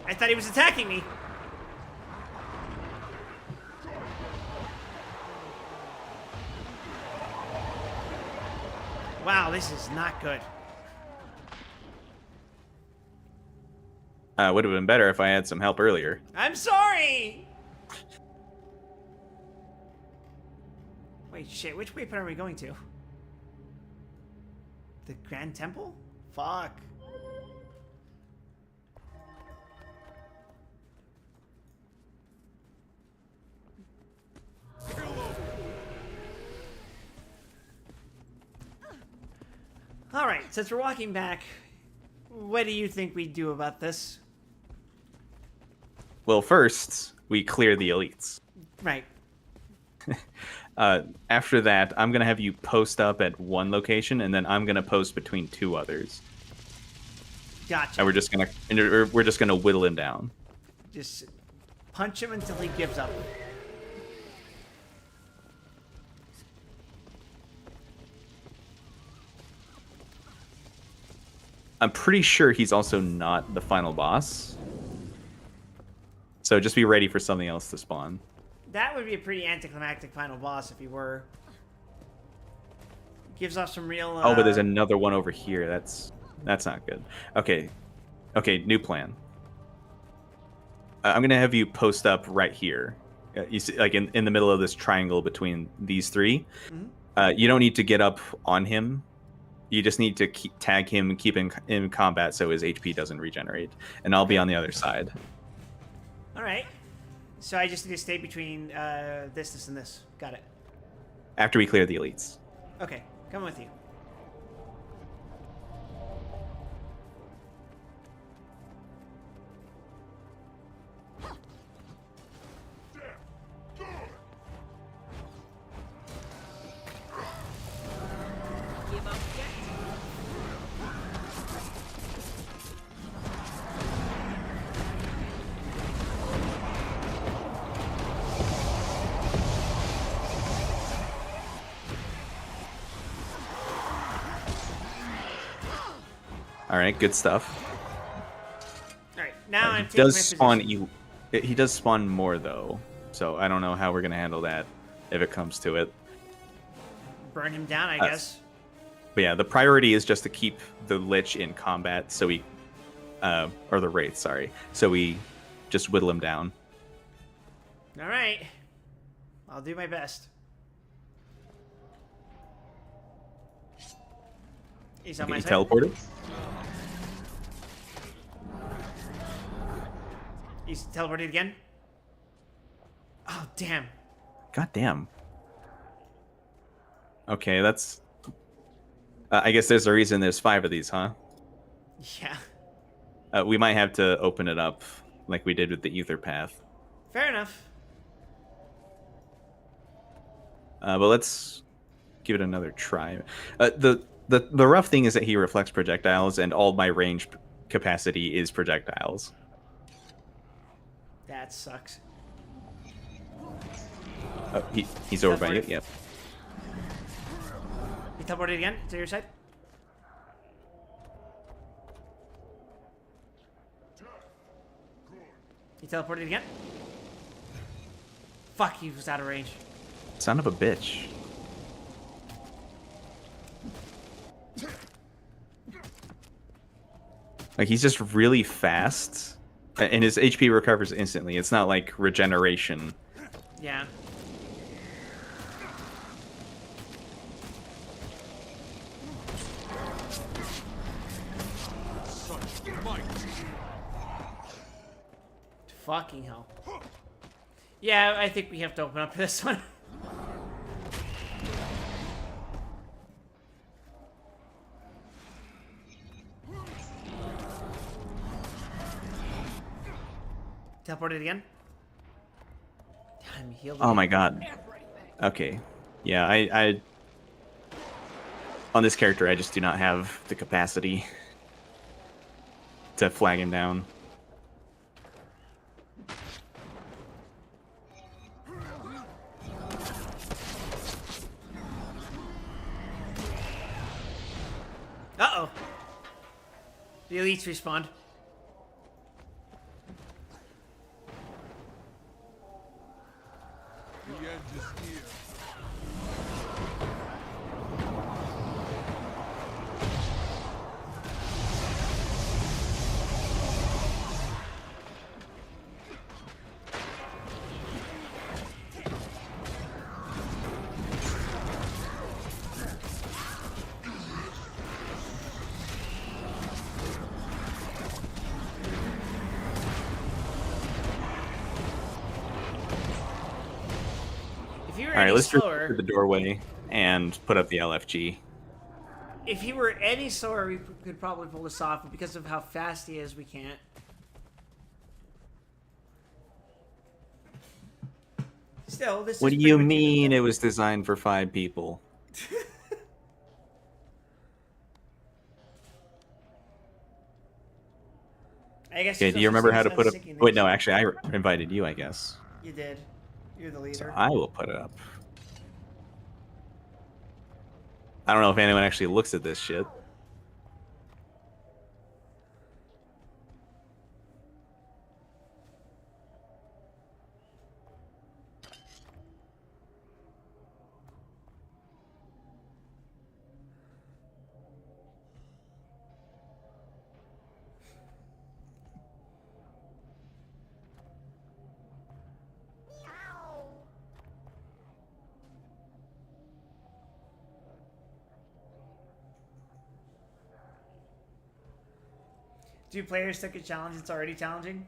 I thought he was attacking me. Wow, this is not good. Would have been better if I had some help earlier. I'm sorry! Wait, shit, which waypoint are we going to? The Grand Temple? Fuck. Alright, since we're walking back, what do you think we do about this? Well, first, we clear the elites. Right. After that, I'm going to have you post up at one location, and then I'm going to post between two others. Gotcha. And we're just gonna whittle him down. Just punch him until he gives up. I'm pretty sure he's also not the final boss. So just be ready for something else to spawn. That would be a pretty anticlimactic final boss if he were. Gives off some real. Oh, but there's another one over here. That's not good. Okay, new plan. I'm gonna have you post up right here. You see, like in the middle of this triangle between these three. Mm-hmm. You don't need to get up on him. You just need to tag him and keep in combat so his HP doesn't regenerate. And I'll be on the other side. All right. So I just need to stay between this, and this. Got it. After we clear the elites. Okay, coming with you. All right, good stuff. All right, now I'm He taking does my spawn. position. He does spawn more though, so I don't know how we're gonna handle that if it comes to it. Burn him down, I guess. But yeah, the priority is just to keep the Lich in combat, so we, or the Wraith, sorry, so we just whittle him down. All right. I'll do my best. He's on Okay, my he side. teleported. He's teleported again. Oh, damn. God damn. Okay, that's. I guess there's a reason there's 5 of these, huh? Yeah. We might have to open it up like we did with the Ether Path. Fair enough. But let's give it another try. The rough thing is that he reflects projectiles, and all my range capacity is projectiles. That sucks. Oh, he's over by you. Yep. He teleported again to your side. He teleported again. Fuck, he was out of range. Son of a bitch. Like, he's just really fast, and his HP recovers instantly. It's not like regeneration. Yeah. Fucking hell. Yeah, I think we have to open up this one. Teleported again. I'm healed. Oh my god. Okay. Yeah, I on this character I just do not have the capacity to flag him down. Uh-oh. The elites respawned. The end is near. If you were All right, any let's just slower, the doorway and put up the LFG. if he were any slower, we could probably pull this off, but because of how fast he is, we can't. Still, this What is do you pretty much mean it was designed for 5 people? I guess. Okay, there's do you no such remember thing how as to put up? unsyncing Wait, these. no, actually, I invited you, I guess. You did. You're the leader. So I will put it up. I don't know if anyone actually looks at this shit. Do players take a challenge that's already challenging?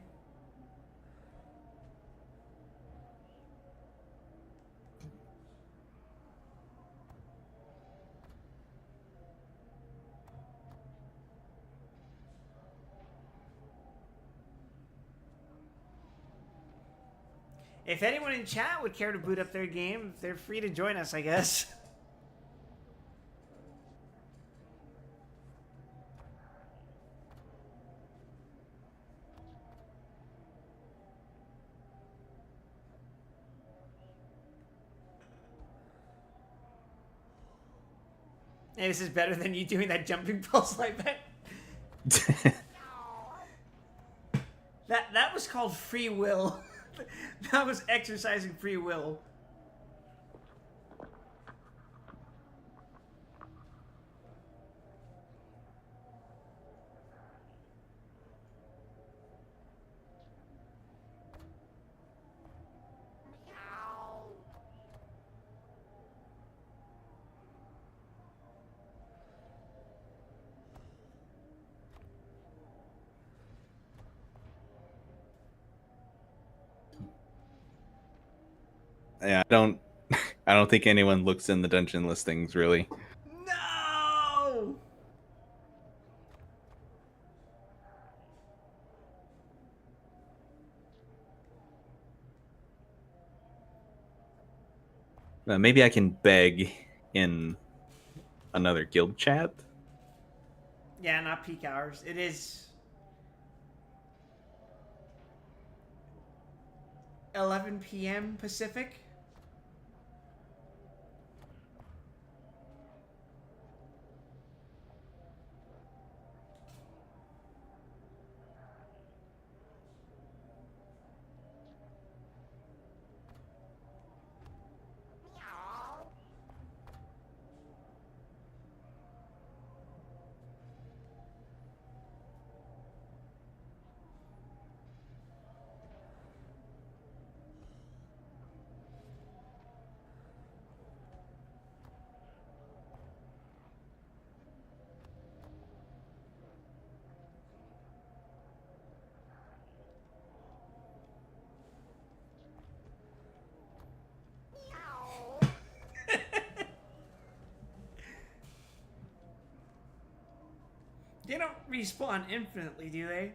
If anyone in chat would care to boot up their game, they're free to join us, I guess. Hey, this is better than you doing that jumping pulse, I bet. That was called free will. That was exercising free will. Yeah, I don't think anyone looks in the dungeon listings really. No! Maybe I can beg in another guild chat. Yeah, not peak hours. It is 11 p.m. Pacific. They don't respawn infinitely, do they?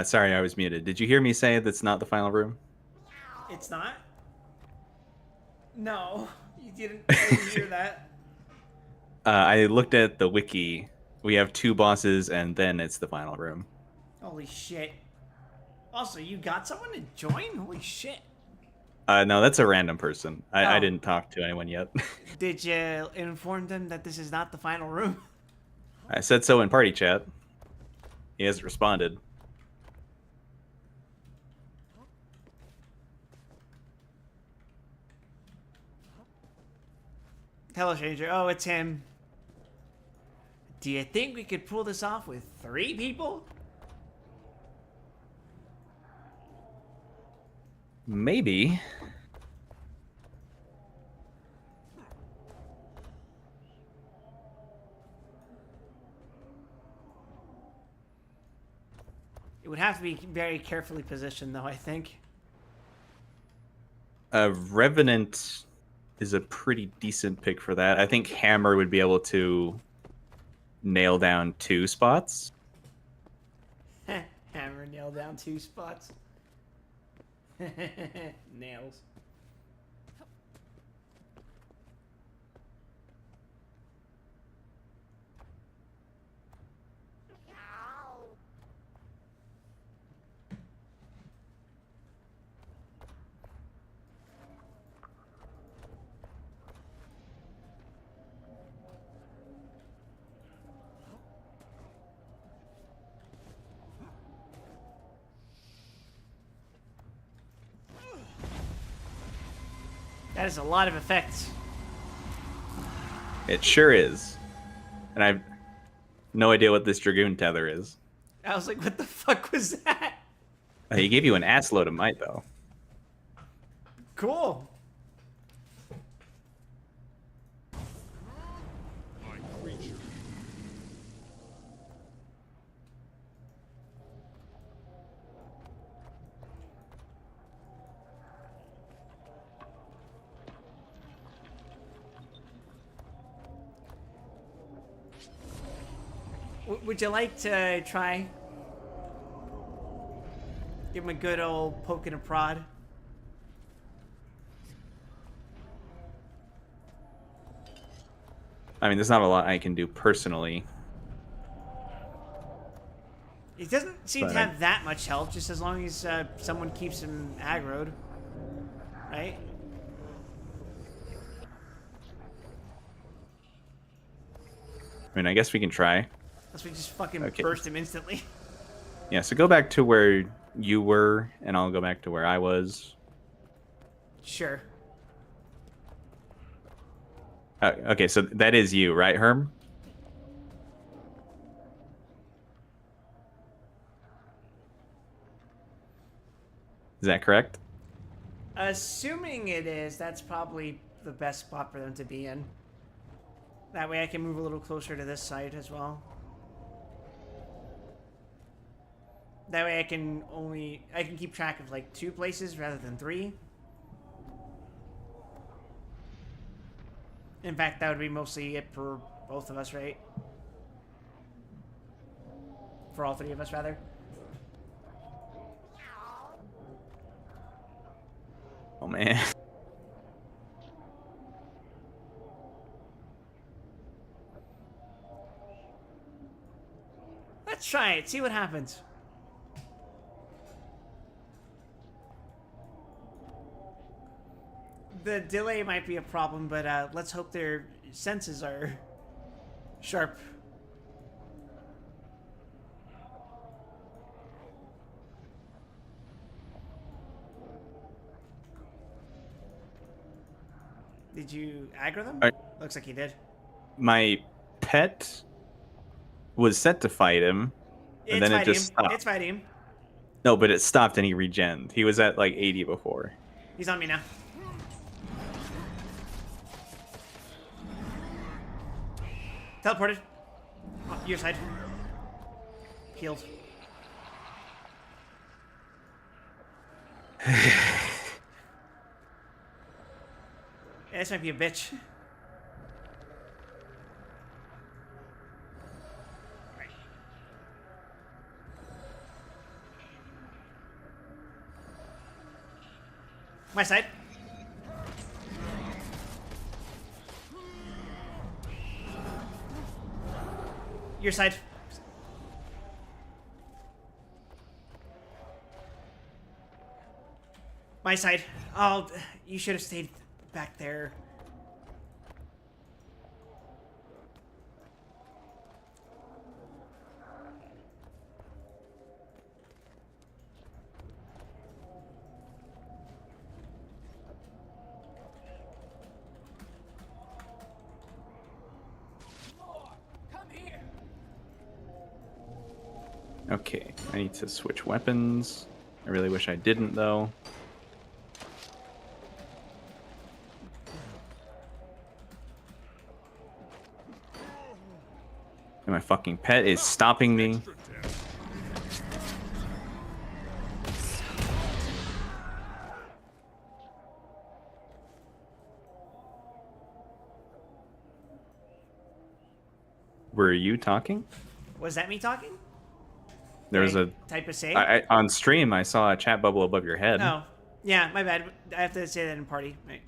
Sorry, I was muted. Did you hear me say that's not the final room? It's not? No, you didn't hear that. I looked at the wiki. We have 2 bosses, and then it's the final room. Holy shit. Also, you got someone to join? Holy shit. No, that's a random person. I Oh. didn't talk to anyone yet. Did you inform them that this is not the final room? I said so in party chat. He hasn't responded. Hello, stranger. Oh, it's him. Do you think we could pull this off with 3 people? Maybe. It would have to be very carefully positioned, though, I think. Revenant is a pretty decent pick for that. I think Hammer would be able to nail down 2 spots. Hammer nailed down 2 spots. Nails. That is a lot of effects. It sure is. And I have no idea what this Dragoon Tether is. I was like, what the fuck was that? He gave you an ass load of might, though. Cool. Would you like to try? Give him a good old poke and a prod. I mean, there's not a lot I can do personally. He doesn't seem But to have that much health, just as long as someone keeps him aggroed. Right? I mean, I guess we can try. Unless we just fucking Okay. burst him instantly. Yeah, so go back to where you were, and I'll go back to where I was. Sure. Okay, so that is you, right, Herm? Is that correct? Assuming it is, that's probably the best spot for them to be in. That way I can move a little closer to this side as well. That way I can keep track of like 2 places rather than 3. In fact, that would be mostly it for both of us, right? For all 3 of us, rather. Oh, man. Let's try it, see what happens. The delay might be a problem, but let's hope their senses are sharp. Did you aggro them? Looks like you did. My pet was set to fight him, and then it just stopped. It's fighting him. No, but it stopped and he regened. He was at like 80 before. He's on me now. Teleported. Oh, your side. Healed. Yeah, this might be a bitch. My side. Your side. My side. Oh, you should have stayed back there. Okay, I need to switch weapons. I really wish I didn't, though. And my fucking pet is stopping me. Were you talking? Was that me talking? There was Did a I type a save. on stream. I saw a chat bubble above your head. Oh, yeah, my bad. I have to say that in party. Right.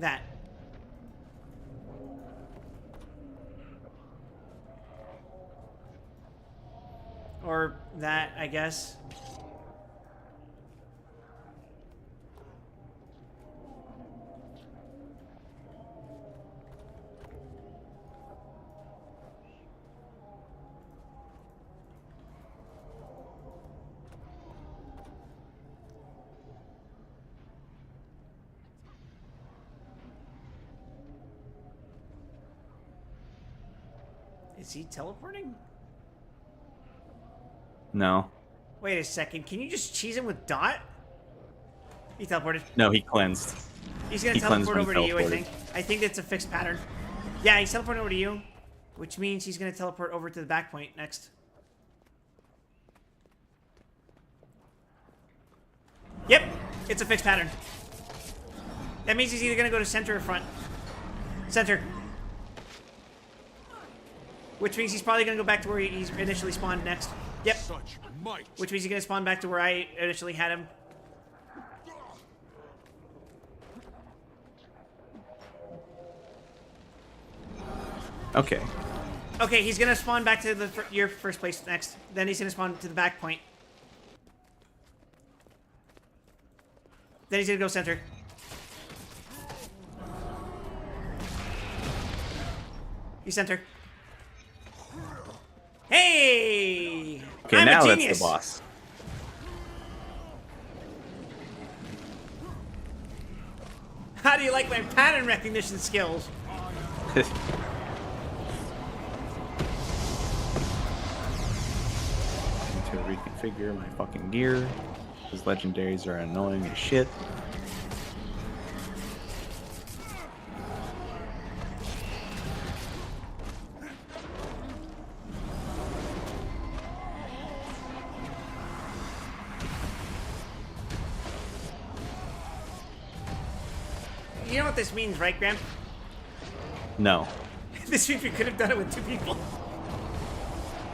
That. Or that, I guess. Is he teleporting? No. Wait a second. Can you just cheese him with Dot? He teleported. No, he cleansed. He's gonna He cleansed teleport when over he to you, I teleported. think. I think that's a fixed pattern. Yeah, he's teleporting over to you, which means he's gonna teleport over to the back point next. Yep, it's a fixed pattern. That means he's either gonna go to center or front. Center. Which means he's probably gonna go back to where he's initially spawned next. Yep. Such might. Which means he's gonna spawn back to where I initially had him. Okay. Okay, he's gonna spawn back to your first place next. Then he's gonna spawn to the back point. Then he's gonna go center. He's center. Hey! Okay, I'm now a that's genius. the boss. How do you like my pattern recognition skills? To reconfigure my fucking gear. Because legendaries are annoying as shit. You know what this means, right, Graham? No. This means we could have done it with 2 people.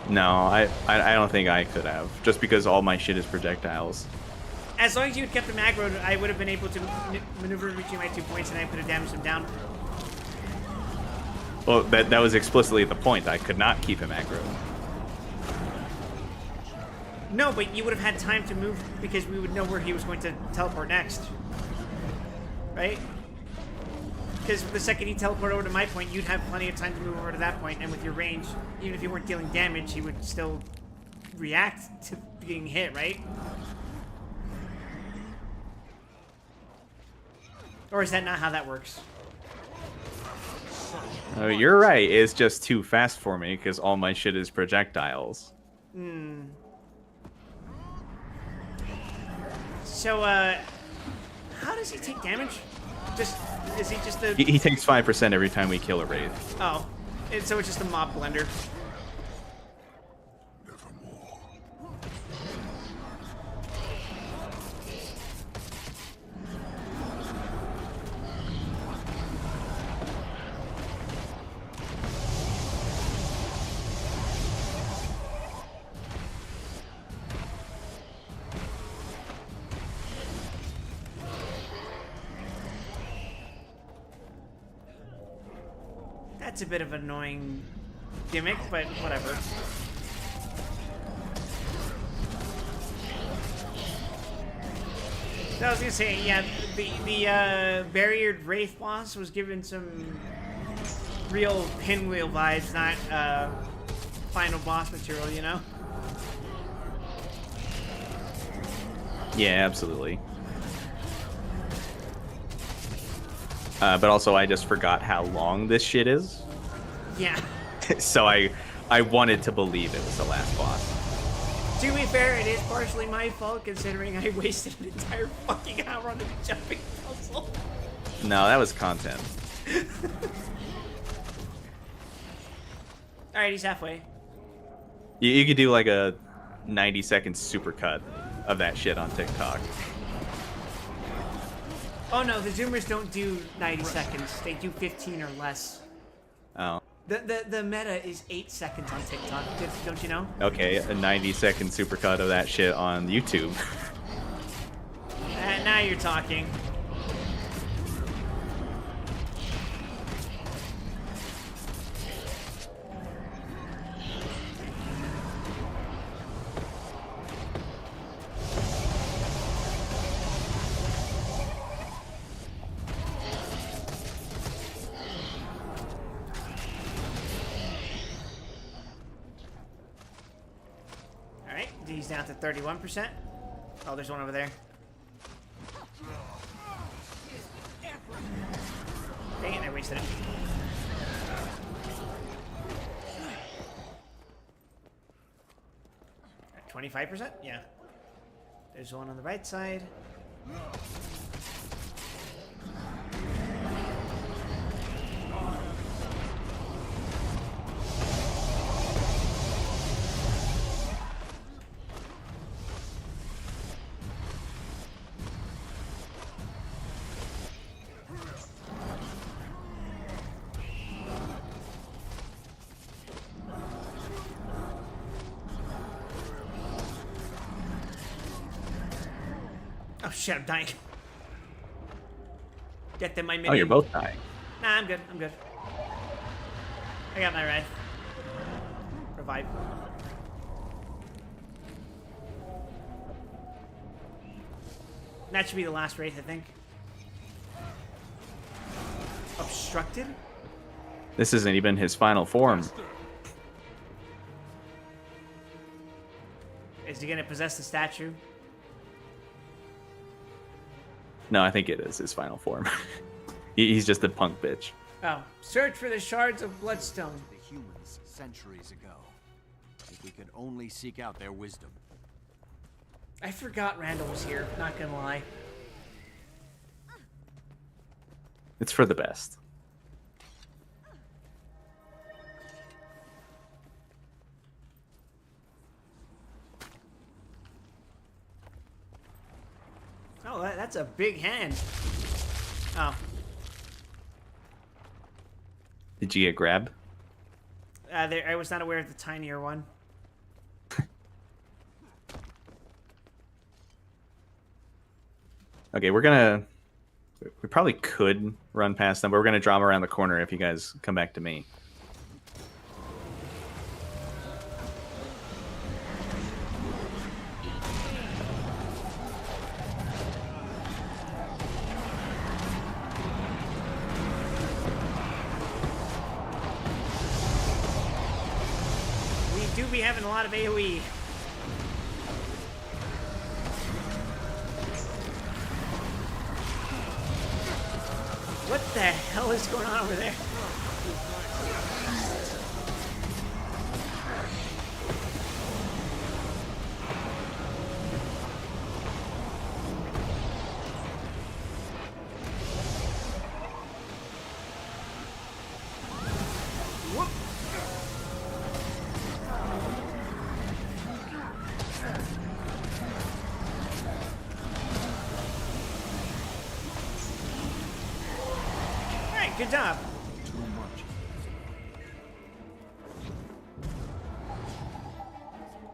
No, I don't think I could have. Just because all my shit is projectiles. As long as you had kept him aggroed, I would have been able to maneuver between my 2 points and I could have damaged him down. Well, that was explicitly the point. I could not keep him aggro. No, but you would have had time to move because we would know where he was going to teleport next. Right? Because the second he teleported over to my point, you'd have plenty of time to move over to that point, and with your range, even if you weren't dealing damage, he would still react to being hit, right? Or is that not how that works? Oh, you're right. It's just too fast for me because all my shit is projectiles. Hmm. So, how does he take damage? Is he just the... He takes 5% every time we kill a wraith. Oh. So it's just a mob blender. That's a bit of an annoying gimmick, but whatever. So I was gonna say, yeah, the barriered Wraith boss was given some real Pinwheel vibes, not final boss material, you know? Yeah, absolutely. But also, I just forgot how long this shit is. Yeah. So I wanted to believe it was the last boss. To be fair, it is partially my fault considering I wasted an entire fucking hour on the jumping puzzle. No, that was content. Alright, he's halfway. You could do like a 90-second supercut of that shit on TikTok. Oh no, the Zoomers don't do 90 seconds. They do 15 or less. Oh. The meta is 8 seconds on TikTok. Don't you know? Okay, a 90-second supercut of that shit on YouTube. Now you're talking. He's down to 31%. Oh, there's one over there. Dang it, I wasted it. At 25%? Yeah. There's one on the right side. Oh shit, I'm dying. Get them my mini. Oh, you're both dying. Nah, I'm good. I'm good. I got my Wraith. Revive. That should be the last Wraith, I think. Obstructed? This isn't even his final form. Is he gonna possess the statue? No, I think it is his final form. He's just a punk bitch. Oh. Search for the shards of bloodstone. The humans centuries ago. If we could only seek out their wisdom. I forgot Randall was here, not gonna lie. It's for the best. Oh, that's a big hand. Oh. Did you get grabbed? I was not aware of the tinier one. Okay, we probably could run past them, but we're gonna draw them around the corner if you guys come back to me. We do be having a lot of AoE. What the hell is going on over there? Whoop. Alright, good job.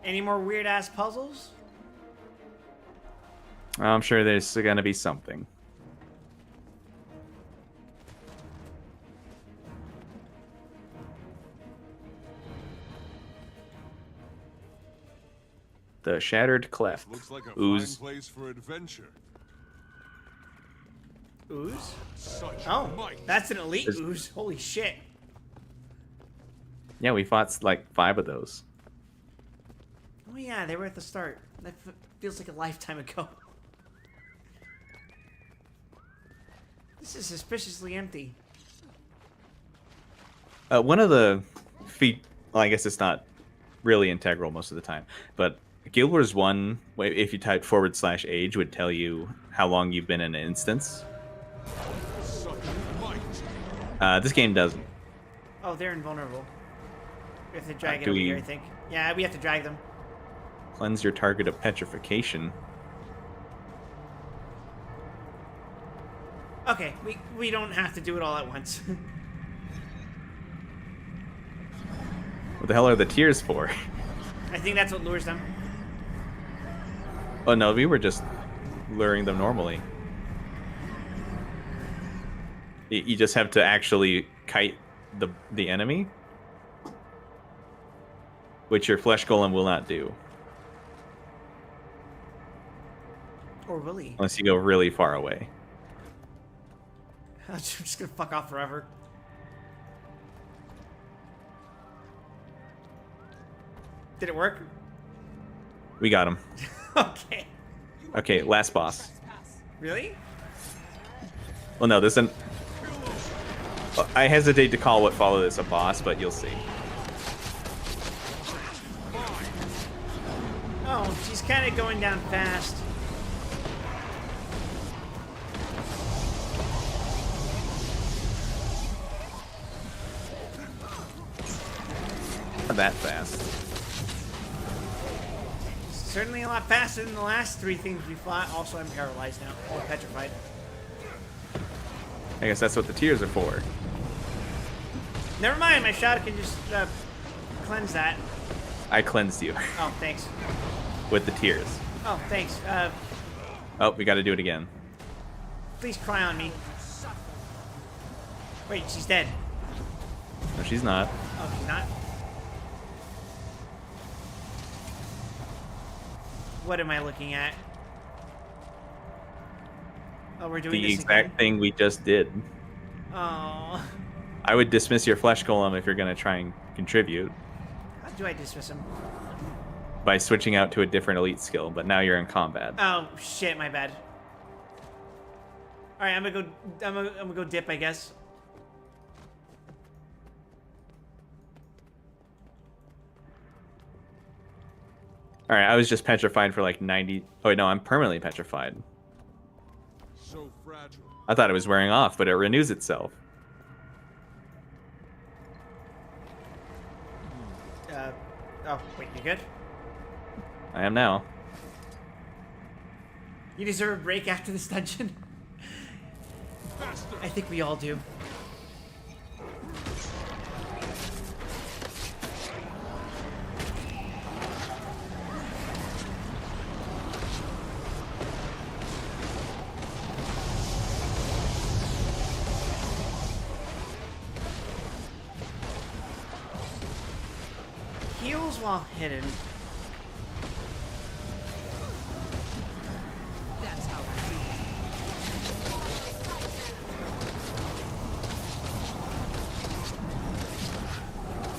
Any more weird ass puzzles? I'm sure there's gonna be something. The Shattered Cleft. Looks like a Ooze. fine place for adventure. Ooze? Such Oh, might. that's an elite There's- ooze. Holy shit. Yeah, we fought like 5 of those. Oh yeah, they were at the start. That feels like a lifetime ago. This is suspiciously empty. One of the well, I guess it's not really integral most of the time, but Guild Wars 1, if you type /age, would tell you how long you've been in an instance. This game doesn't. Oh, they're invulnerable. We have to drag it do over we- here, I think. Yeah, we have to drag them. Cleanse your target of petrification. Okay, we don't have to do it all at once. What the hell are the tears for? I think that's what lures them. Oh no, we were just luring them normally. You just have to actually kite the enemy, which your flesh golem will not do Or will he? unless you go really far away. I'm just gonna fuck off forever. Did it work? We got him. Okay. Okay, last boss. Really? Well, no, this isn't. I hesitate to call what followed this a boss, but you'll see. Oh, she's kind of going down fast. Not that fast. Certainly a lot faster than the last 3 things we fought. Also, I'm paralyzed now. Or petrified. I guess that's what the tears are for. Never mind, my shot can just cleanse that. I cleansed you Oh, thanks. with the tears. Oh, thanks. Oh, we got to do it again. Please cry on me. Wait, she's dead. No, she's not. Oh, she's not? What am I looking at? Oh, we're doing The this exact again? thing we just did. Oh. I would dismiss your flesh golem if you're going to try and contribute How do I dismiss him? by switching out to a different elite skill, but now you're in combat. Oh, shit, my bad. Alright, I'm gonna go dip, I guess. All right, I was just petrified for like 90. Oh wait, no, I'm permanently petrified. So fragile. I thought it was wearing off, but it renews itself. Oh, wait, you good? I am now. You deserve a break after this dungeon. I think we all do. Heals while hidden. That's how I do it.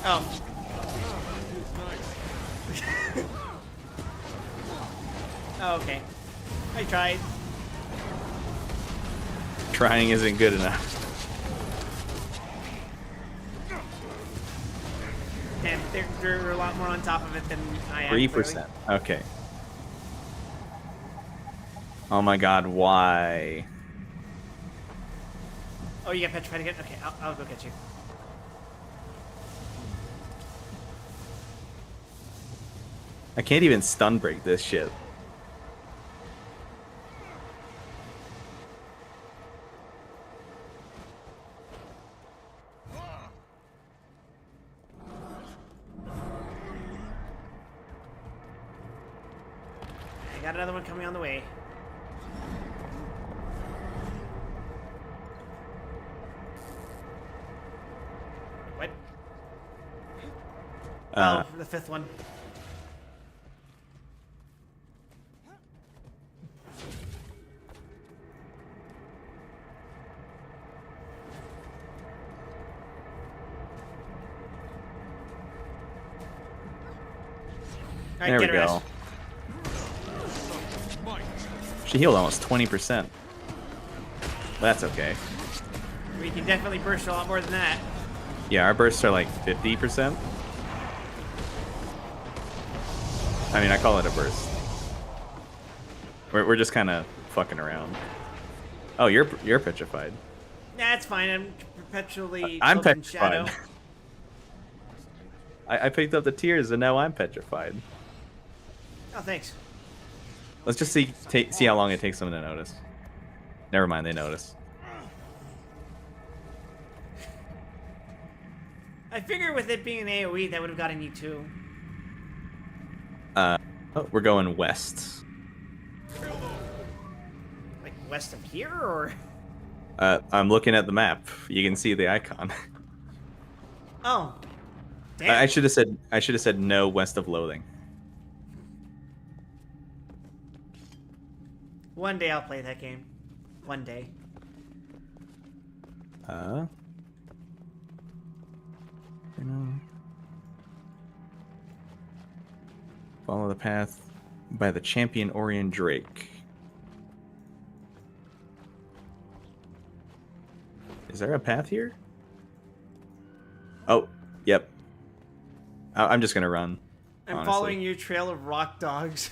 Oh. Oh, okay. I tried. Trying isn't good enough. And they're a lot more on top of it than I am. 3%. Okay. Oh my god, why? Oh, you got petrified again? Okay, I'll go get you. I can't even stun break this shit. I got another one coming on the way. What? Oh, the 5th one. Alright, There we get her go. ass. She healed almost 20%. That's okay. We can definitely burst a lot more than that. Yeah, our bursts are like 50%. I mean, I call it a burst. We're just kind of fucking around. Oh, you're petrified. That's fine. I'm perpetually I'm cloaked in shadow. petrified. I picked up the tears and now I'm petrified. Oh, thanks. Let's just see how long it takes them to notice. Never mind, they notice. I figure with it being an AoE, that would have gotten you too. Oh, we're going west. Like west of here, or? I'm looking at the map. You can see the icon. Oh, damn. I should have said no west of Loathing. One day I'll play that game. One day. You know, follow the path by the champion Orion Drake. Is there a path here? Oh, yep. I'm just gonna run. I'm honestly. following your trail of rock dogs.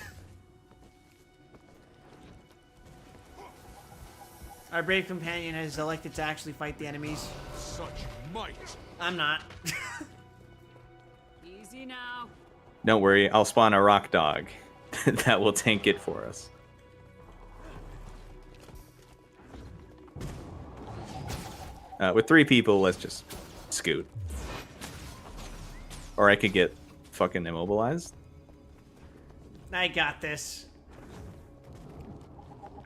Our brave companion has elected to actually fight the enemies. Such might. I'm not. Easy now. Don't worry, I'll spawn a rock dog that will tank it for us. With 3 people, let's just scoot. Or I could get fucking immobilized. I got this.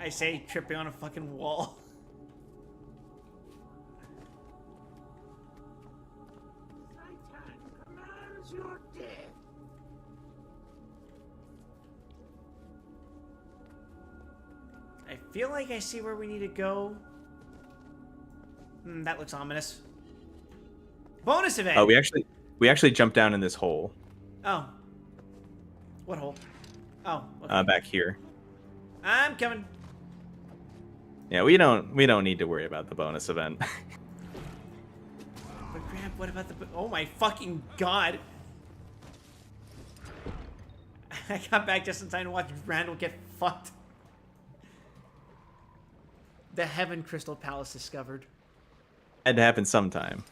I say tripping on a fucking wall. I feel like I see where we need to go. That looks ominous. Bonus event! Oh, we actually jumped down in this hole. Oh. What hole? Oh, okay. Back here. I'm coming. Yeah, we don't need to worry about the bonus event. But Grant, what about the... Oh my fucking god. I got back just in time to watch Randall get fucked. The Heaven Crystal Palace discovered. Had to happen sometime.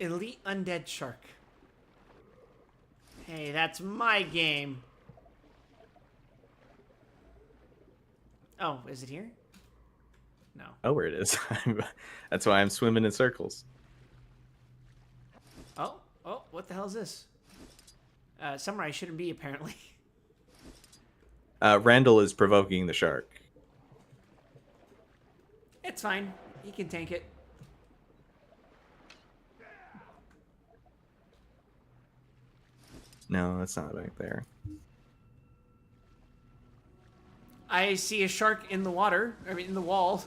Elite Undead Shark. Hey, that's my game. Oh, is it here? No. Oh, where it is. That's why I'm swimming in circles. Oh, what the hell is this? Somewhere I shouldn't be, apparently. Randall is provoking the shark. It's fine. He can tank it. No, that's not back there. I see a shark in the water. I mean, in the wall.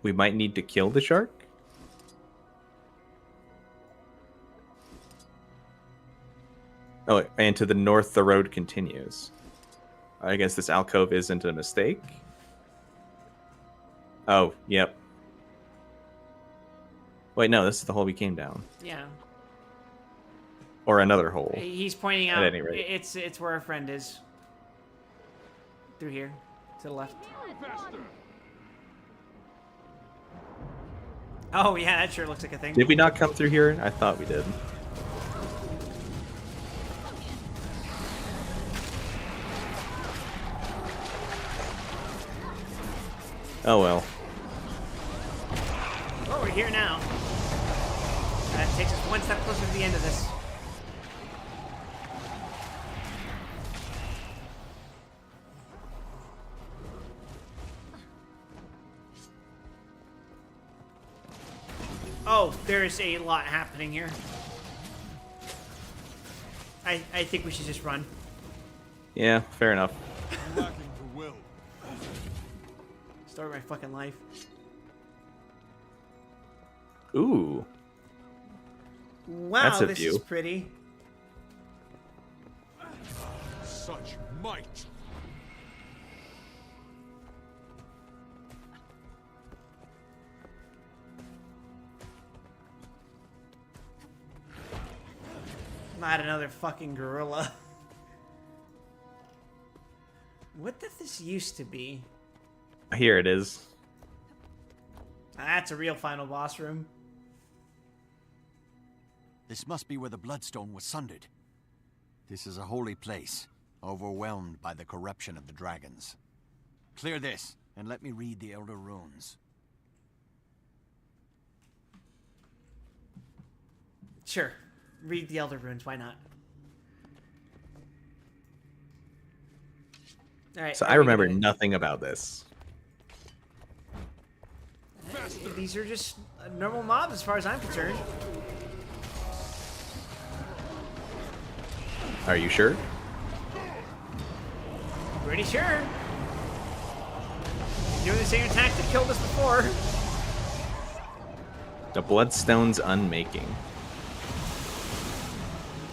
We might need to kill the shark. Oh, and to the north, the road continues. I guess this alcove isn't a mistake. Oh, yep. Wait, no, this is the hole we came down. Yeah. Or another hole. He's pointing At out any rate. it's where our friend is. Through here. To the left. Oh, yeah, that sure looks like a thing. Did we not come through here? I thought we did. Oh well. Oh, we're here now. That takes us one step closer to the end of this. Oh, there's a lot happening here. I think we should just run. Yeah, fair enough. Lacking the will. Story of my fucking life. Ooh. Wow, That's a this view. is pretty. Such might. Not another fucking gorilla. What did this used to be? Here it is. That's a real final boss room. This must be where the Bloodstone was sundered. This is a holy place, overwhelmed by the corruption of the dragons. Clear this, and let me read the Elder Runes. Sure. Read the Elder Runes, why not? Alright. So I remember nothing about this. These are just normal mobs as far as I'm concerned. Are you sure? Pretty sure. Doing the same attack that killed us before. The Bloodstone's unmaking.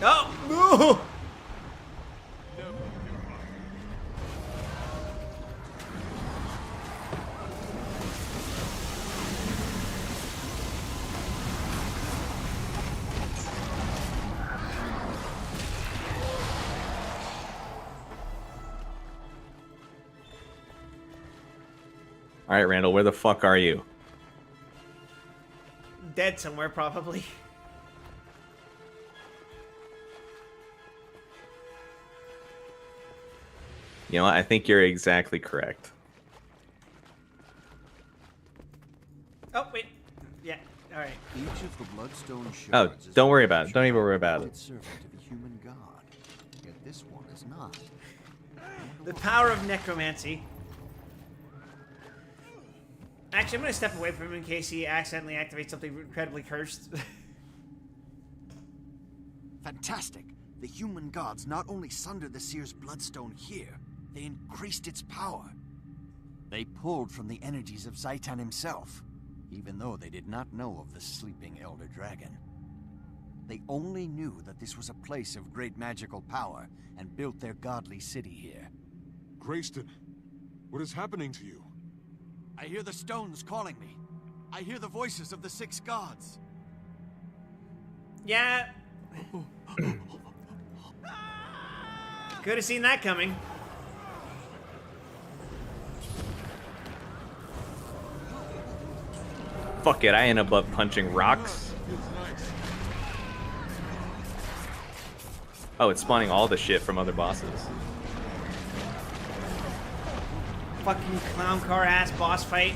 Oh! Ooh! All right, Randall, where the fuck are you? Dead somewhere, probably. You know what? I think you're exactly correct. Oh, wait. Yeah, alright. Each of the Bloodstone shards Oh, is don't a worry about it. Don't even worry about it. servant of a human god. Yet this one is not. The power of necromancy. Actually, I'm gonna step away from him in case he accidentally activates something incredibly cursed. Fantastic! The human gods not only sundered the Seer's Bloodstone here, they increased its power. They pulled from the energies of Zaitan himself, even though they did not know of the sleeping Elder Dragon. They only knew that this was a place of great magical power and built their godly city here. Grayston, what is happening to you? I hear the stones calling me. I hear the voices of the 6 gods. Yeah. Could have seen that coming. Fuck it, I end up punching rocks. Oh, it's spawning all the shit from other bosses. Fucking clown car ass boss fight.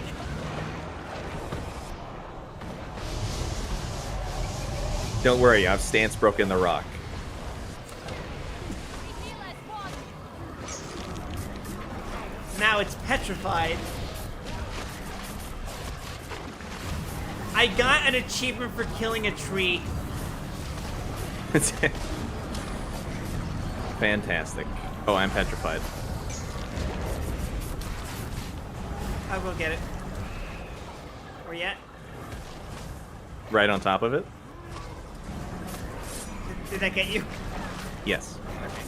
Don't worry, I've stance broken the rock. Now it's petrified. I got an achievement for killing a tree. Fantastic. Oh, I'm petrified. I will get it. Where you at? Right on top of it? Did that get you? Yes. Okay.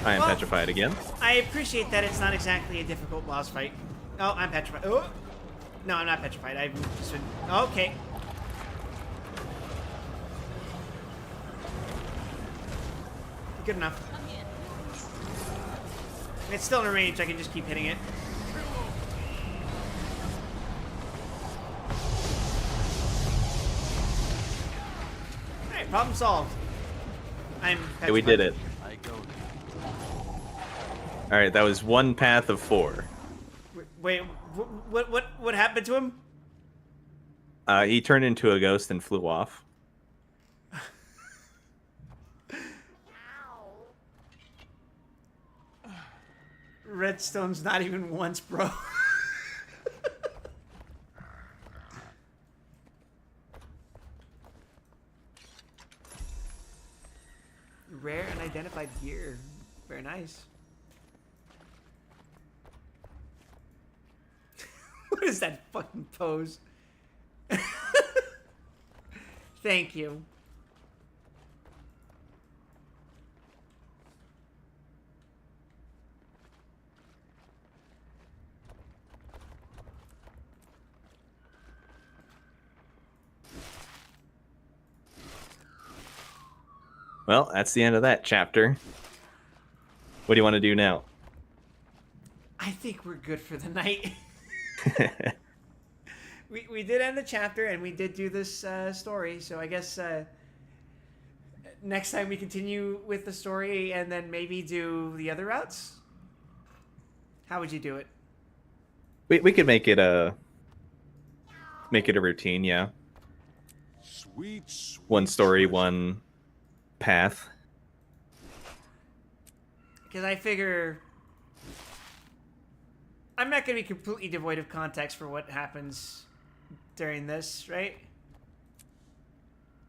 I am Well, petrified again. I appreciate that it's not exactly a difficult boss fight. Oh, I'm petrified. Oh! No, I'm not petrified. I've just been... Okay. Good enough. It's still in range. I can just keep hitting it. Alright, problem solved. I'm petrified. Yeah, we did it. I go there. Alright, that was one path of 4. Wait, what happened to him? He turned into a ghost and flew off. Redstone's not even once, bro. Rare unidentified gear. Very nice. What is that fucking pose? Thank you. Well, that's the end of that chapter. What do you want to do now? I think we're good for the night. we did end the chapter and we did do this story, so I guess next time we continue with the story and then maybe do the other routes. How would you do it? We could make it a routine, yeah. Sweet, sweet One story, treasure. one path. Because I figure I'm not going to be completely devoid of context for what happens during this, right?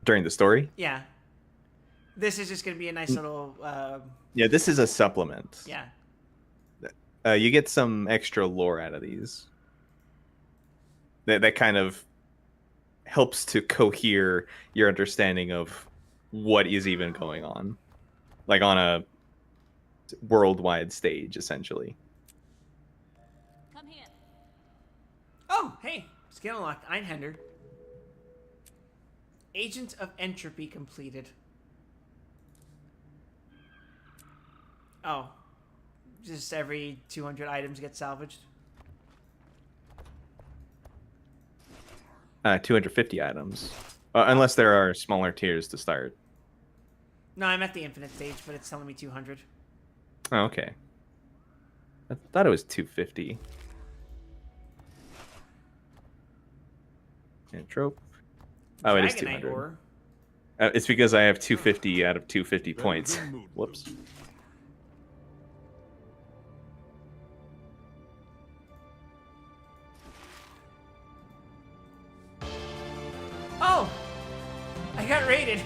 During the story? Yeah. This is just going to be a nice little... Yeah, this is a supplement. yeah. You get some extra lore out of these. That kind of helps to cohere your understanding of what is even going on. Like on a worldwide stage, essentially. Come here. Oh, hey. Skill unlocked. Einhender. Agent of Entropy completed. Oh. Just every 200 items get salvaged. 250 items. Unless there are smaller tiers to start. No, I'm at the infinite stage, but it's telling me 200. Oh, okay. I thought it was 250. And trope. Oh, it is Dragonite 200. ore. It's because I have 250 out of 250 points. Whoops. Oh! I got raided.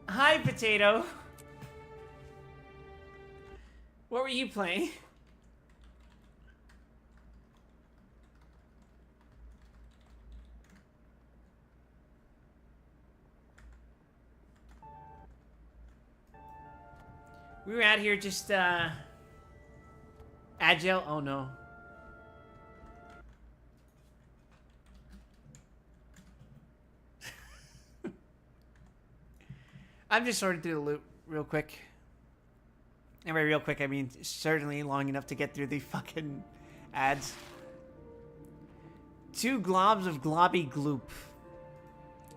Hi, Potato. What were you playing? We were out here just, Agile? Oh, no. I'm just sorting through the loot real quick. And by real quick, I mean certainly long enough to get through the fucking ads. 2 globs of globby gloop.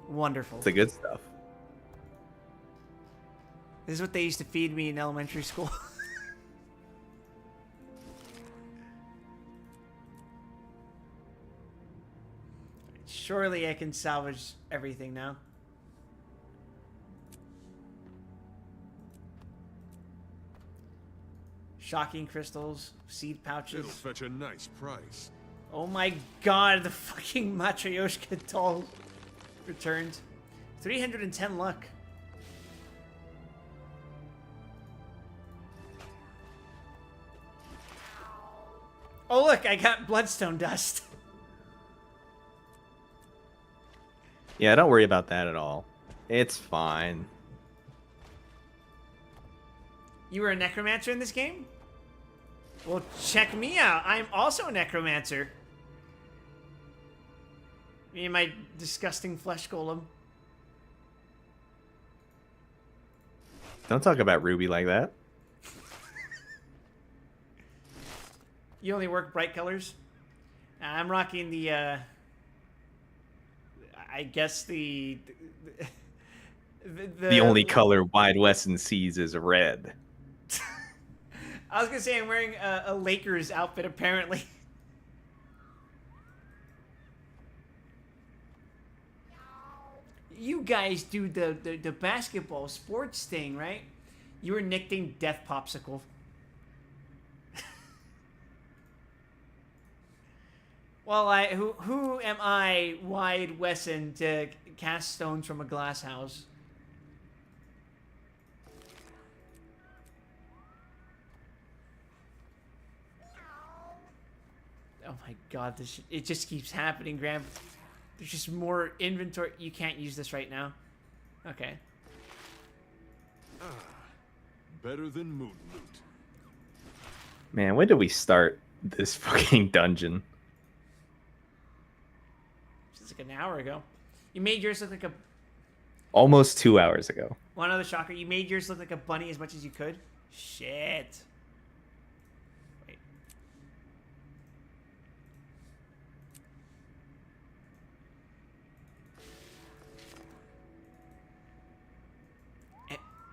Wonderful. It's the good stuff. This is what they used to feed me in elementary school. Surely I can salvage everything now. Shocking crystals, seed pouches. It'll fetch a nice price. Oh my god, the fucking Matryoshka doll returned. 310 luck. Oh look, I got bloodstone dust. Yeah, don't worry about that at all. It's fine. You were a necromancer in this game? Well, check me out. I'm also a necromancer. Me and my disgusting flesh golem. Don't talk about Ruby like that. You only work bright colors? I'm rocking the, I guess the only color Wide Western sees is red. I was gonna say I'm wearing a Lakers outfit, apparently. You guys do the basketball sports thing, right? You were nicknamed Death Popsicle. Well, who am I, Wide Wesson, to cast stones from a glass house? Oh my god, it just keeps happening, Graham. There's just more inventory. You can't use this right now. Okay. Better than moon loot. Man, when did we start this fucking dungeon? Just like an hour ago. You made yours look like a... Almost 2 hours ago. One other shocker. You made yours look like a bunny as much as you could. Shit. Wait.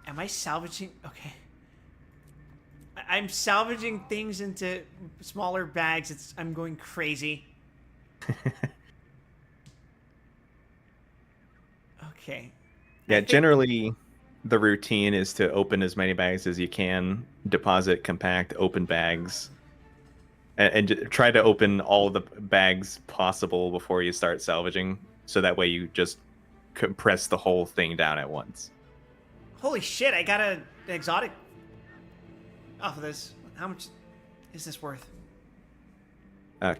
Am I salvaging? Okay. I'm salvaging things into smaller bags. I'm going crazy. Okay. Yeah, generally the routine is to open as many bags as you can, deposit, compact, open bags, and try to open all the bags possible before you start salvaging, so that way you just compress the whole thing down at once. Holy shit, I got an exotic off of this. How much is this worth?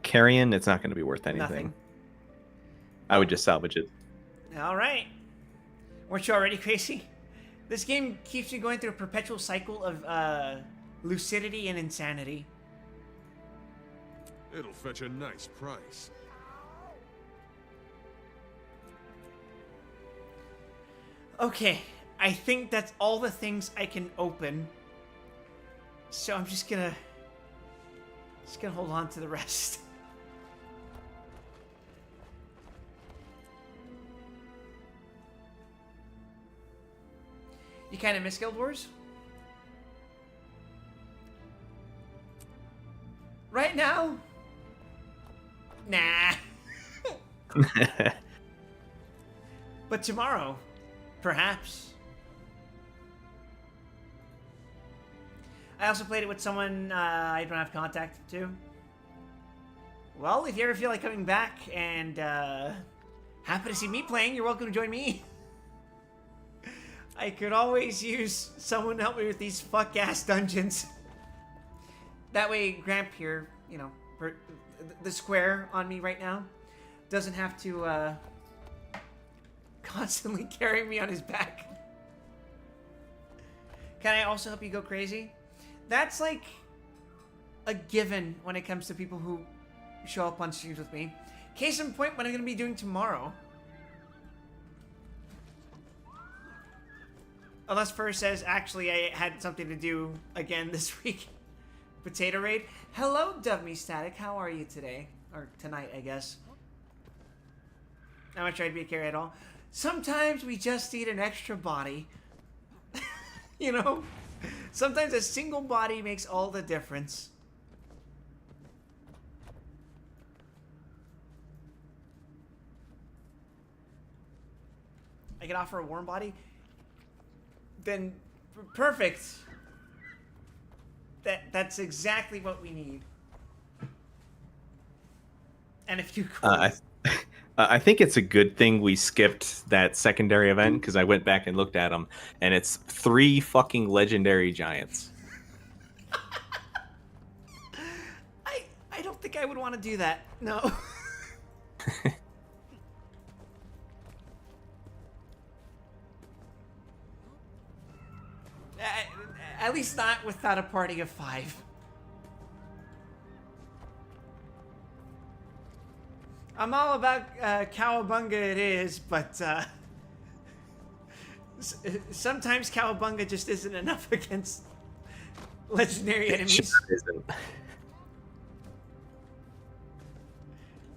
Carrion, it's not going to be worth anything. Nothing. I would just salvage it. All right. Weren't you already crazy? This game keeps you going through a perpetual cycle of lucidity and insanity. It'll fetch a nice price. Okay, I think that's all the things I can open. So I'm just gonna hold on to the rest. You kind of miss Guild Wars? Right now? Nah. But tomorrow, perhaps. I also played it with someone I don't have contact to. Well, if you ever feel like coming back and happy to see me playing, you're welcome to join me. I could always use someone to help me with these fuck-ass dungeons. That way, Gramp here, you know, the square on me right now, doesn't have to constantly carry me on his back. Can I also help you go crazy? That's like a given when it comes to people who show up on streams with me. Case in point, what I'm going to be doing tomorrow. Unless Fur says, actually, I had something to do again this week. Potato Raid. Hello, Dovme Static. How are you today? Or tonight, I guess. I'm not trying to be a carry at all. Sometimes we just need an extra body. You know? Sometimes a single body makes all the difference. I can offer a warm body? Then perfect. That's exactly what we need. And if you I think it's a good thing we skipped that secondary event, because I went back and looked at them, and it's 3 fucking legendary giants. I don't think I would want to do that. No. At least not without a party of 5. I'm all about Cowabunga it is, but sometimes Cowabunga just isn't enough against legendary enemies. Sure isn't.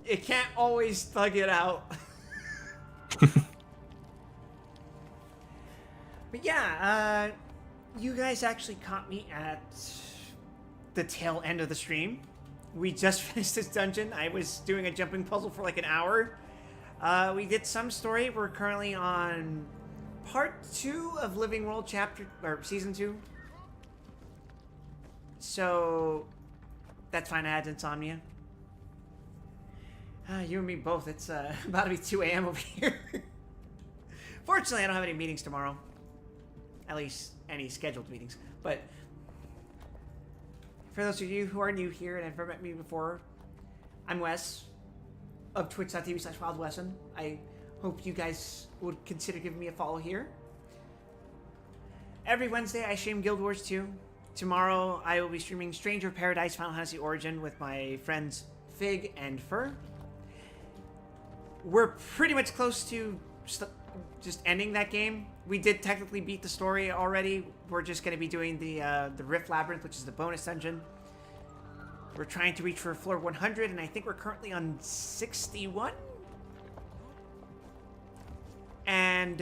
It can't always thug it out. But yeah, you guys actually caught me at the tail end of the stream. We just finished this dungeon. I was doing a jumping puzzle for like an hour. We did some story. We're currently on part 2 of Living World season 2. So that's fine. I had insomnia. You and me both. It's about to be 2 a.m. over here. Fortunately, I don't have any meetings tomorrow. At least any scheduled meetings. But for those of you who are new here and have never met me before, I'm Wes of twitch.tv/WildWesson. I hope you guys would consider giving me a follow here. Every Wednesday, I stream Guild Wars 2. Tomorrow, I will be streaming Stranger of Paradise Final Fantasy Origin with my friends Fig and Fur. We're pretty much close to just ending that game. We did technically beat the story already. We're just going to be doing the Rift Labyrinth, which is the bonus dungeon. We're trying to reach for floor 100, and I think we're currently on 61. And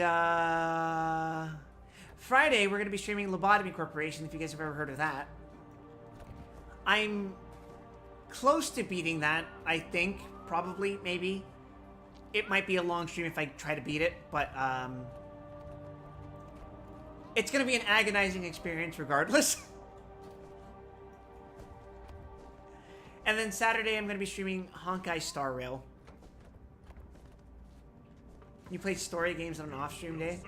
Friday, we're going to be streaming Lobotomy Corporation, if you guys have ever heard of that. I'm close to beating that, I think. Probably, maybe. It might be a long stream if I try to beat it, but it's going to be an agonizing experience regardless. And then Saturday, I'm going to be streaming Honkai Star Rail. You play story games on an off-stream day?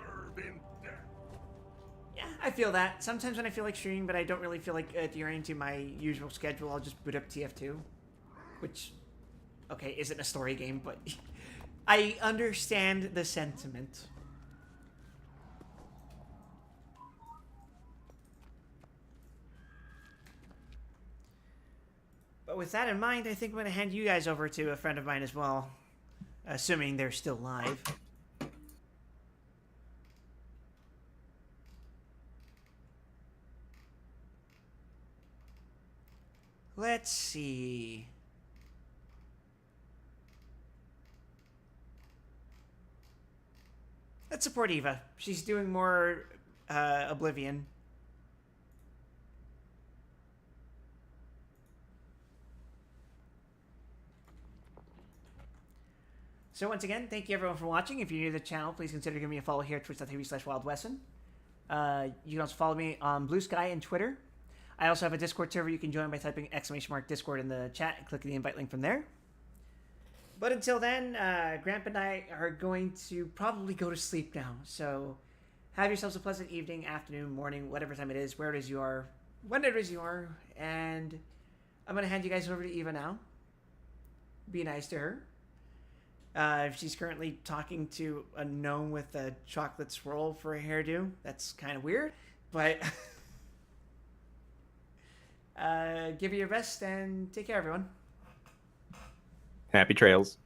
Yeah, I feel that. Sometimes when I feel like streaming, but I don't really feel like adhering to my usual schedule, I'll just boot up TF2. Which, okay, isn't a story game, but I understand the sentiment. But with that in mind, I think I'm going to hand you guys over to a friend of mine as well. Assuming they're still live. Let's see. Let's support Eva. She's doing more Oblivion. So once again, thank you everyone for watching. If you're new to the channel, please consider giving me a follow here at twitch.tv/WildWesson. You can also follow me on Blue Sky and Twitter. I also have a Discord server you can join by typing !Discord in the chat and clicking the invite link from there. But until then, Grandpa and I are going to probably go to sleep now. So have yourselves a pleasant evening, afternoon, morning, whatever time it is, where it is you are, when it is you are. And I'm going to hand you guys over to Eva now. Be nice to her. She's currently talking to a gnome with a chocolate swirl for a hairdo. That's kind of weird, but give it your best and take care, everyone. Happy trails.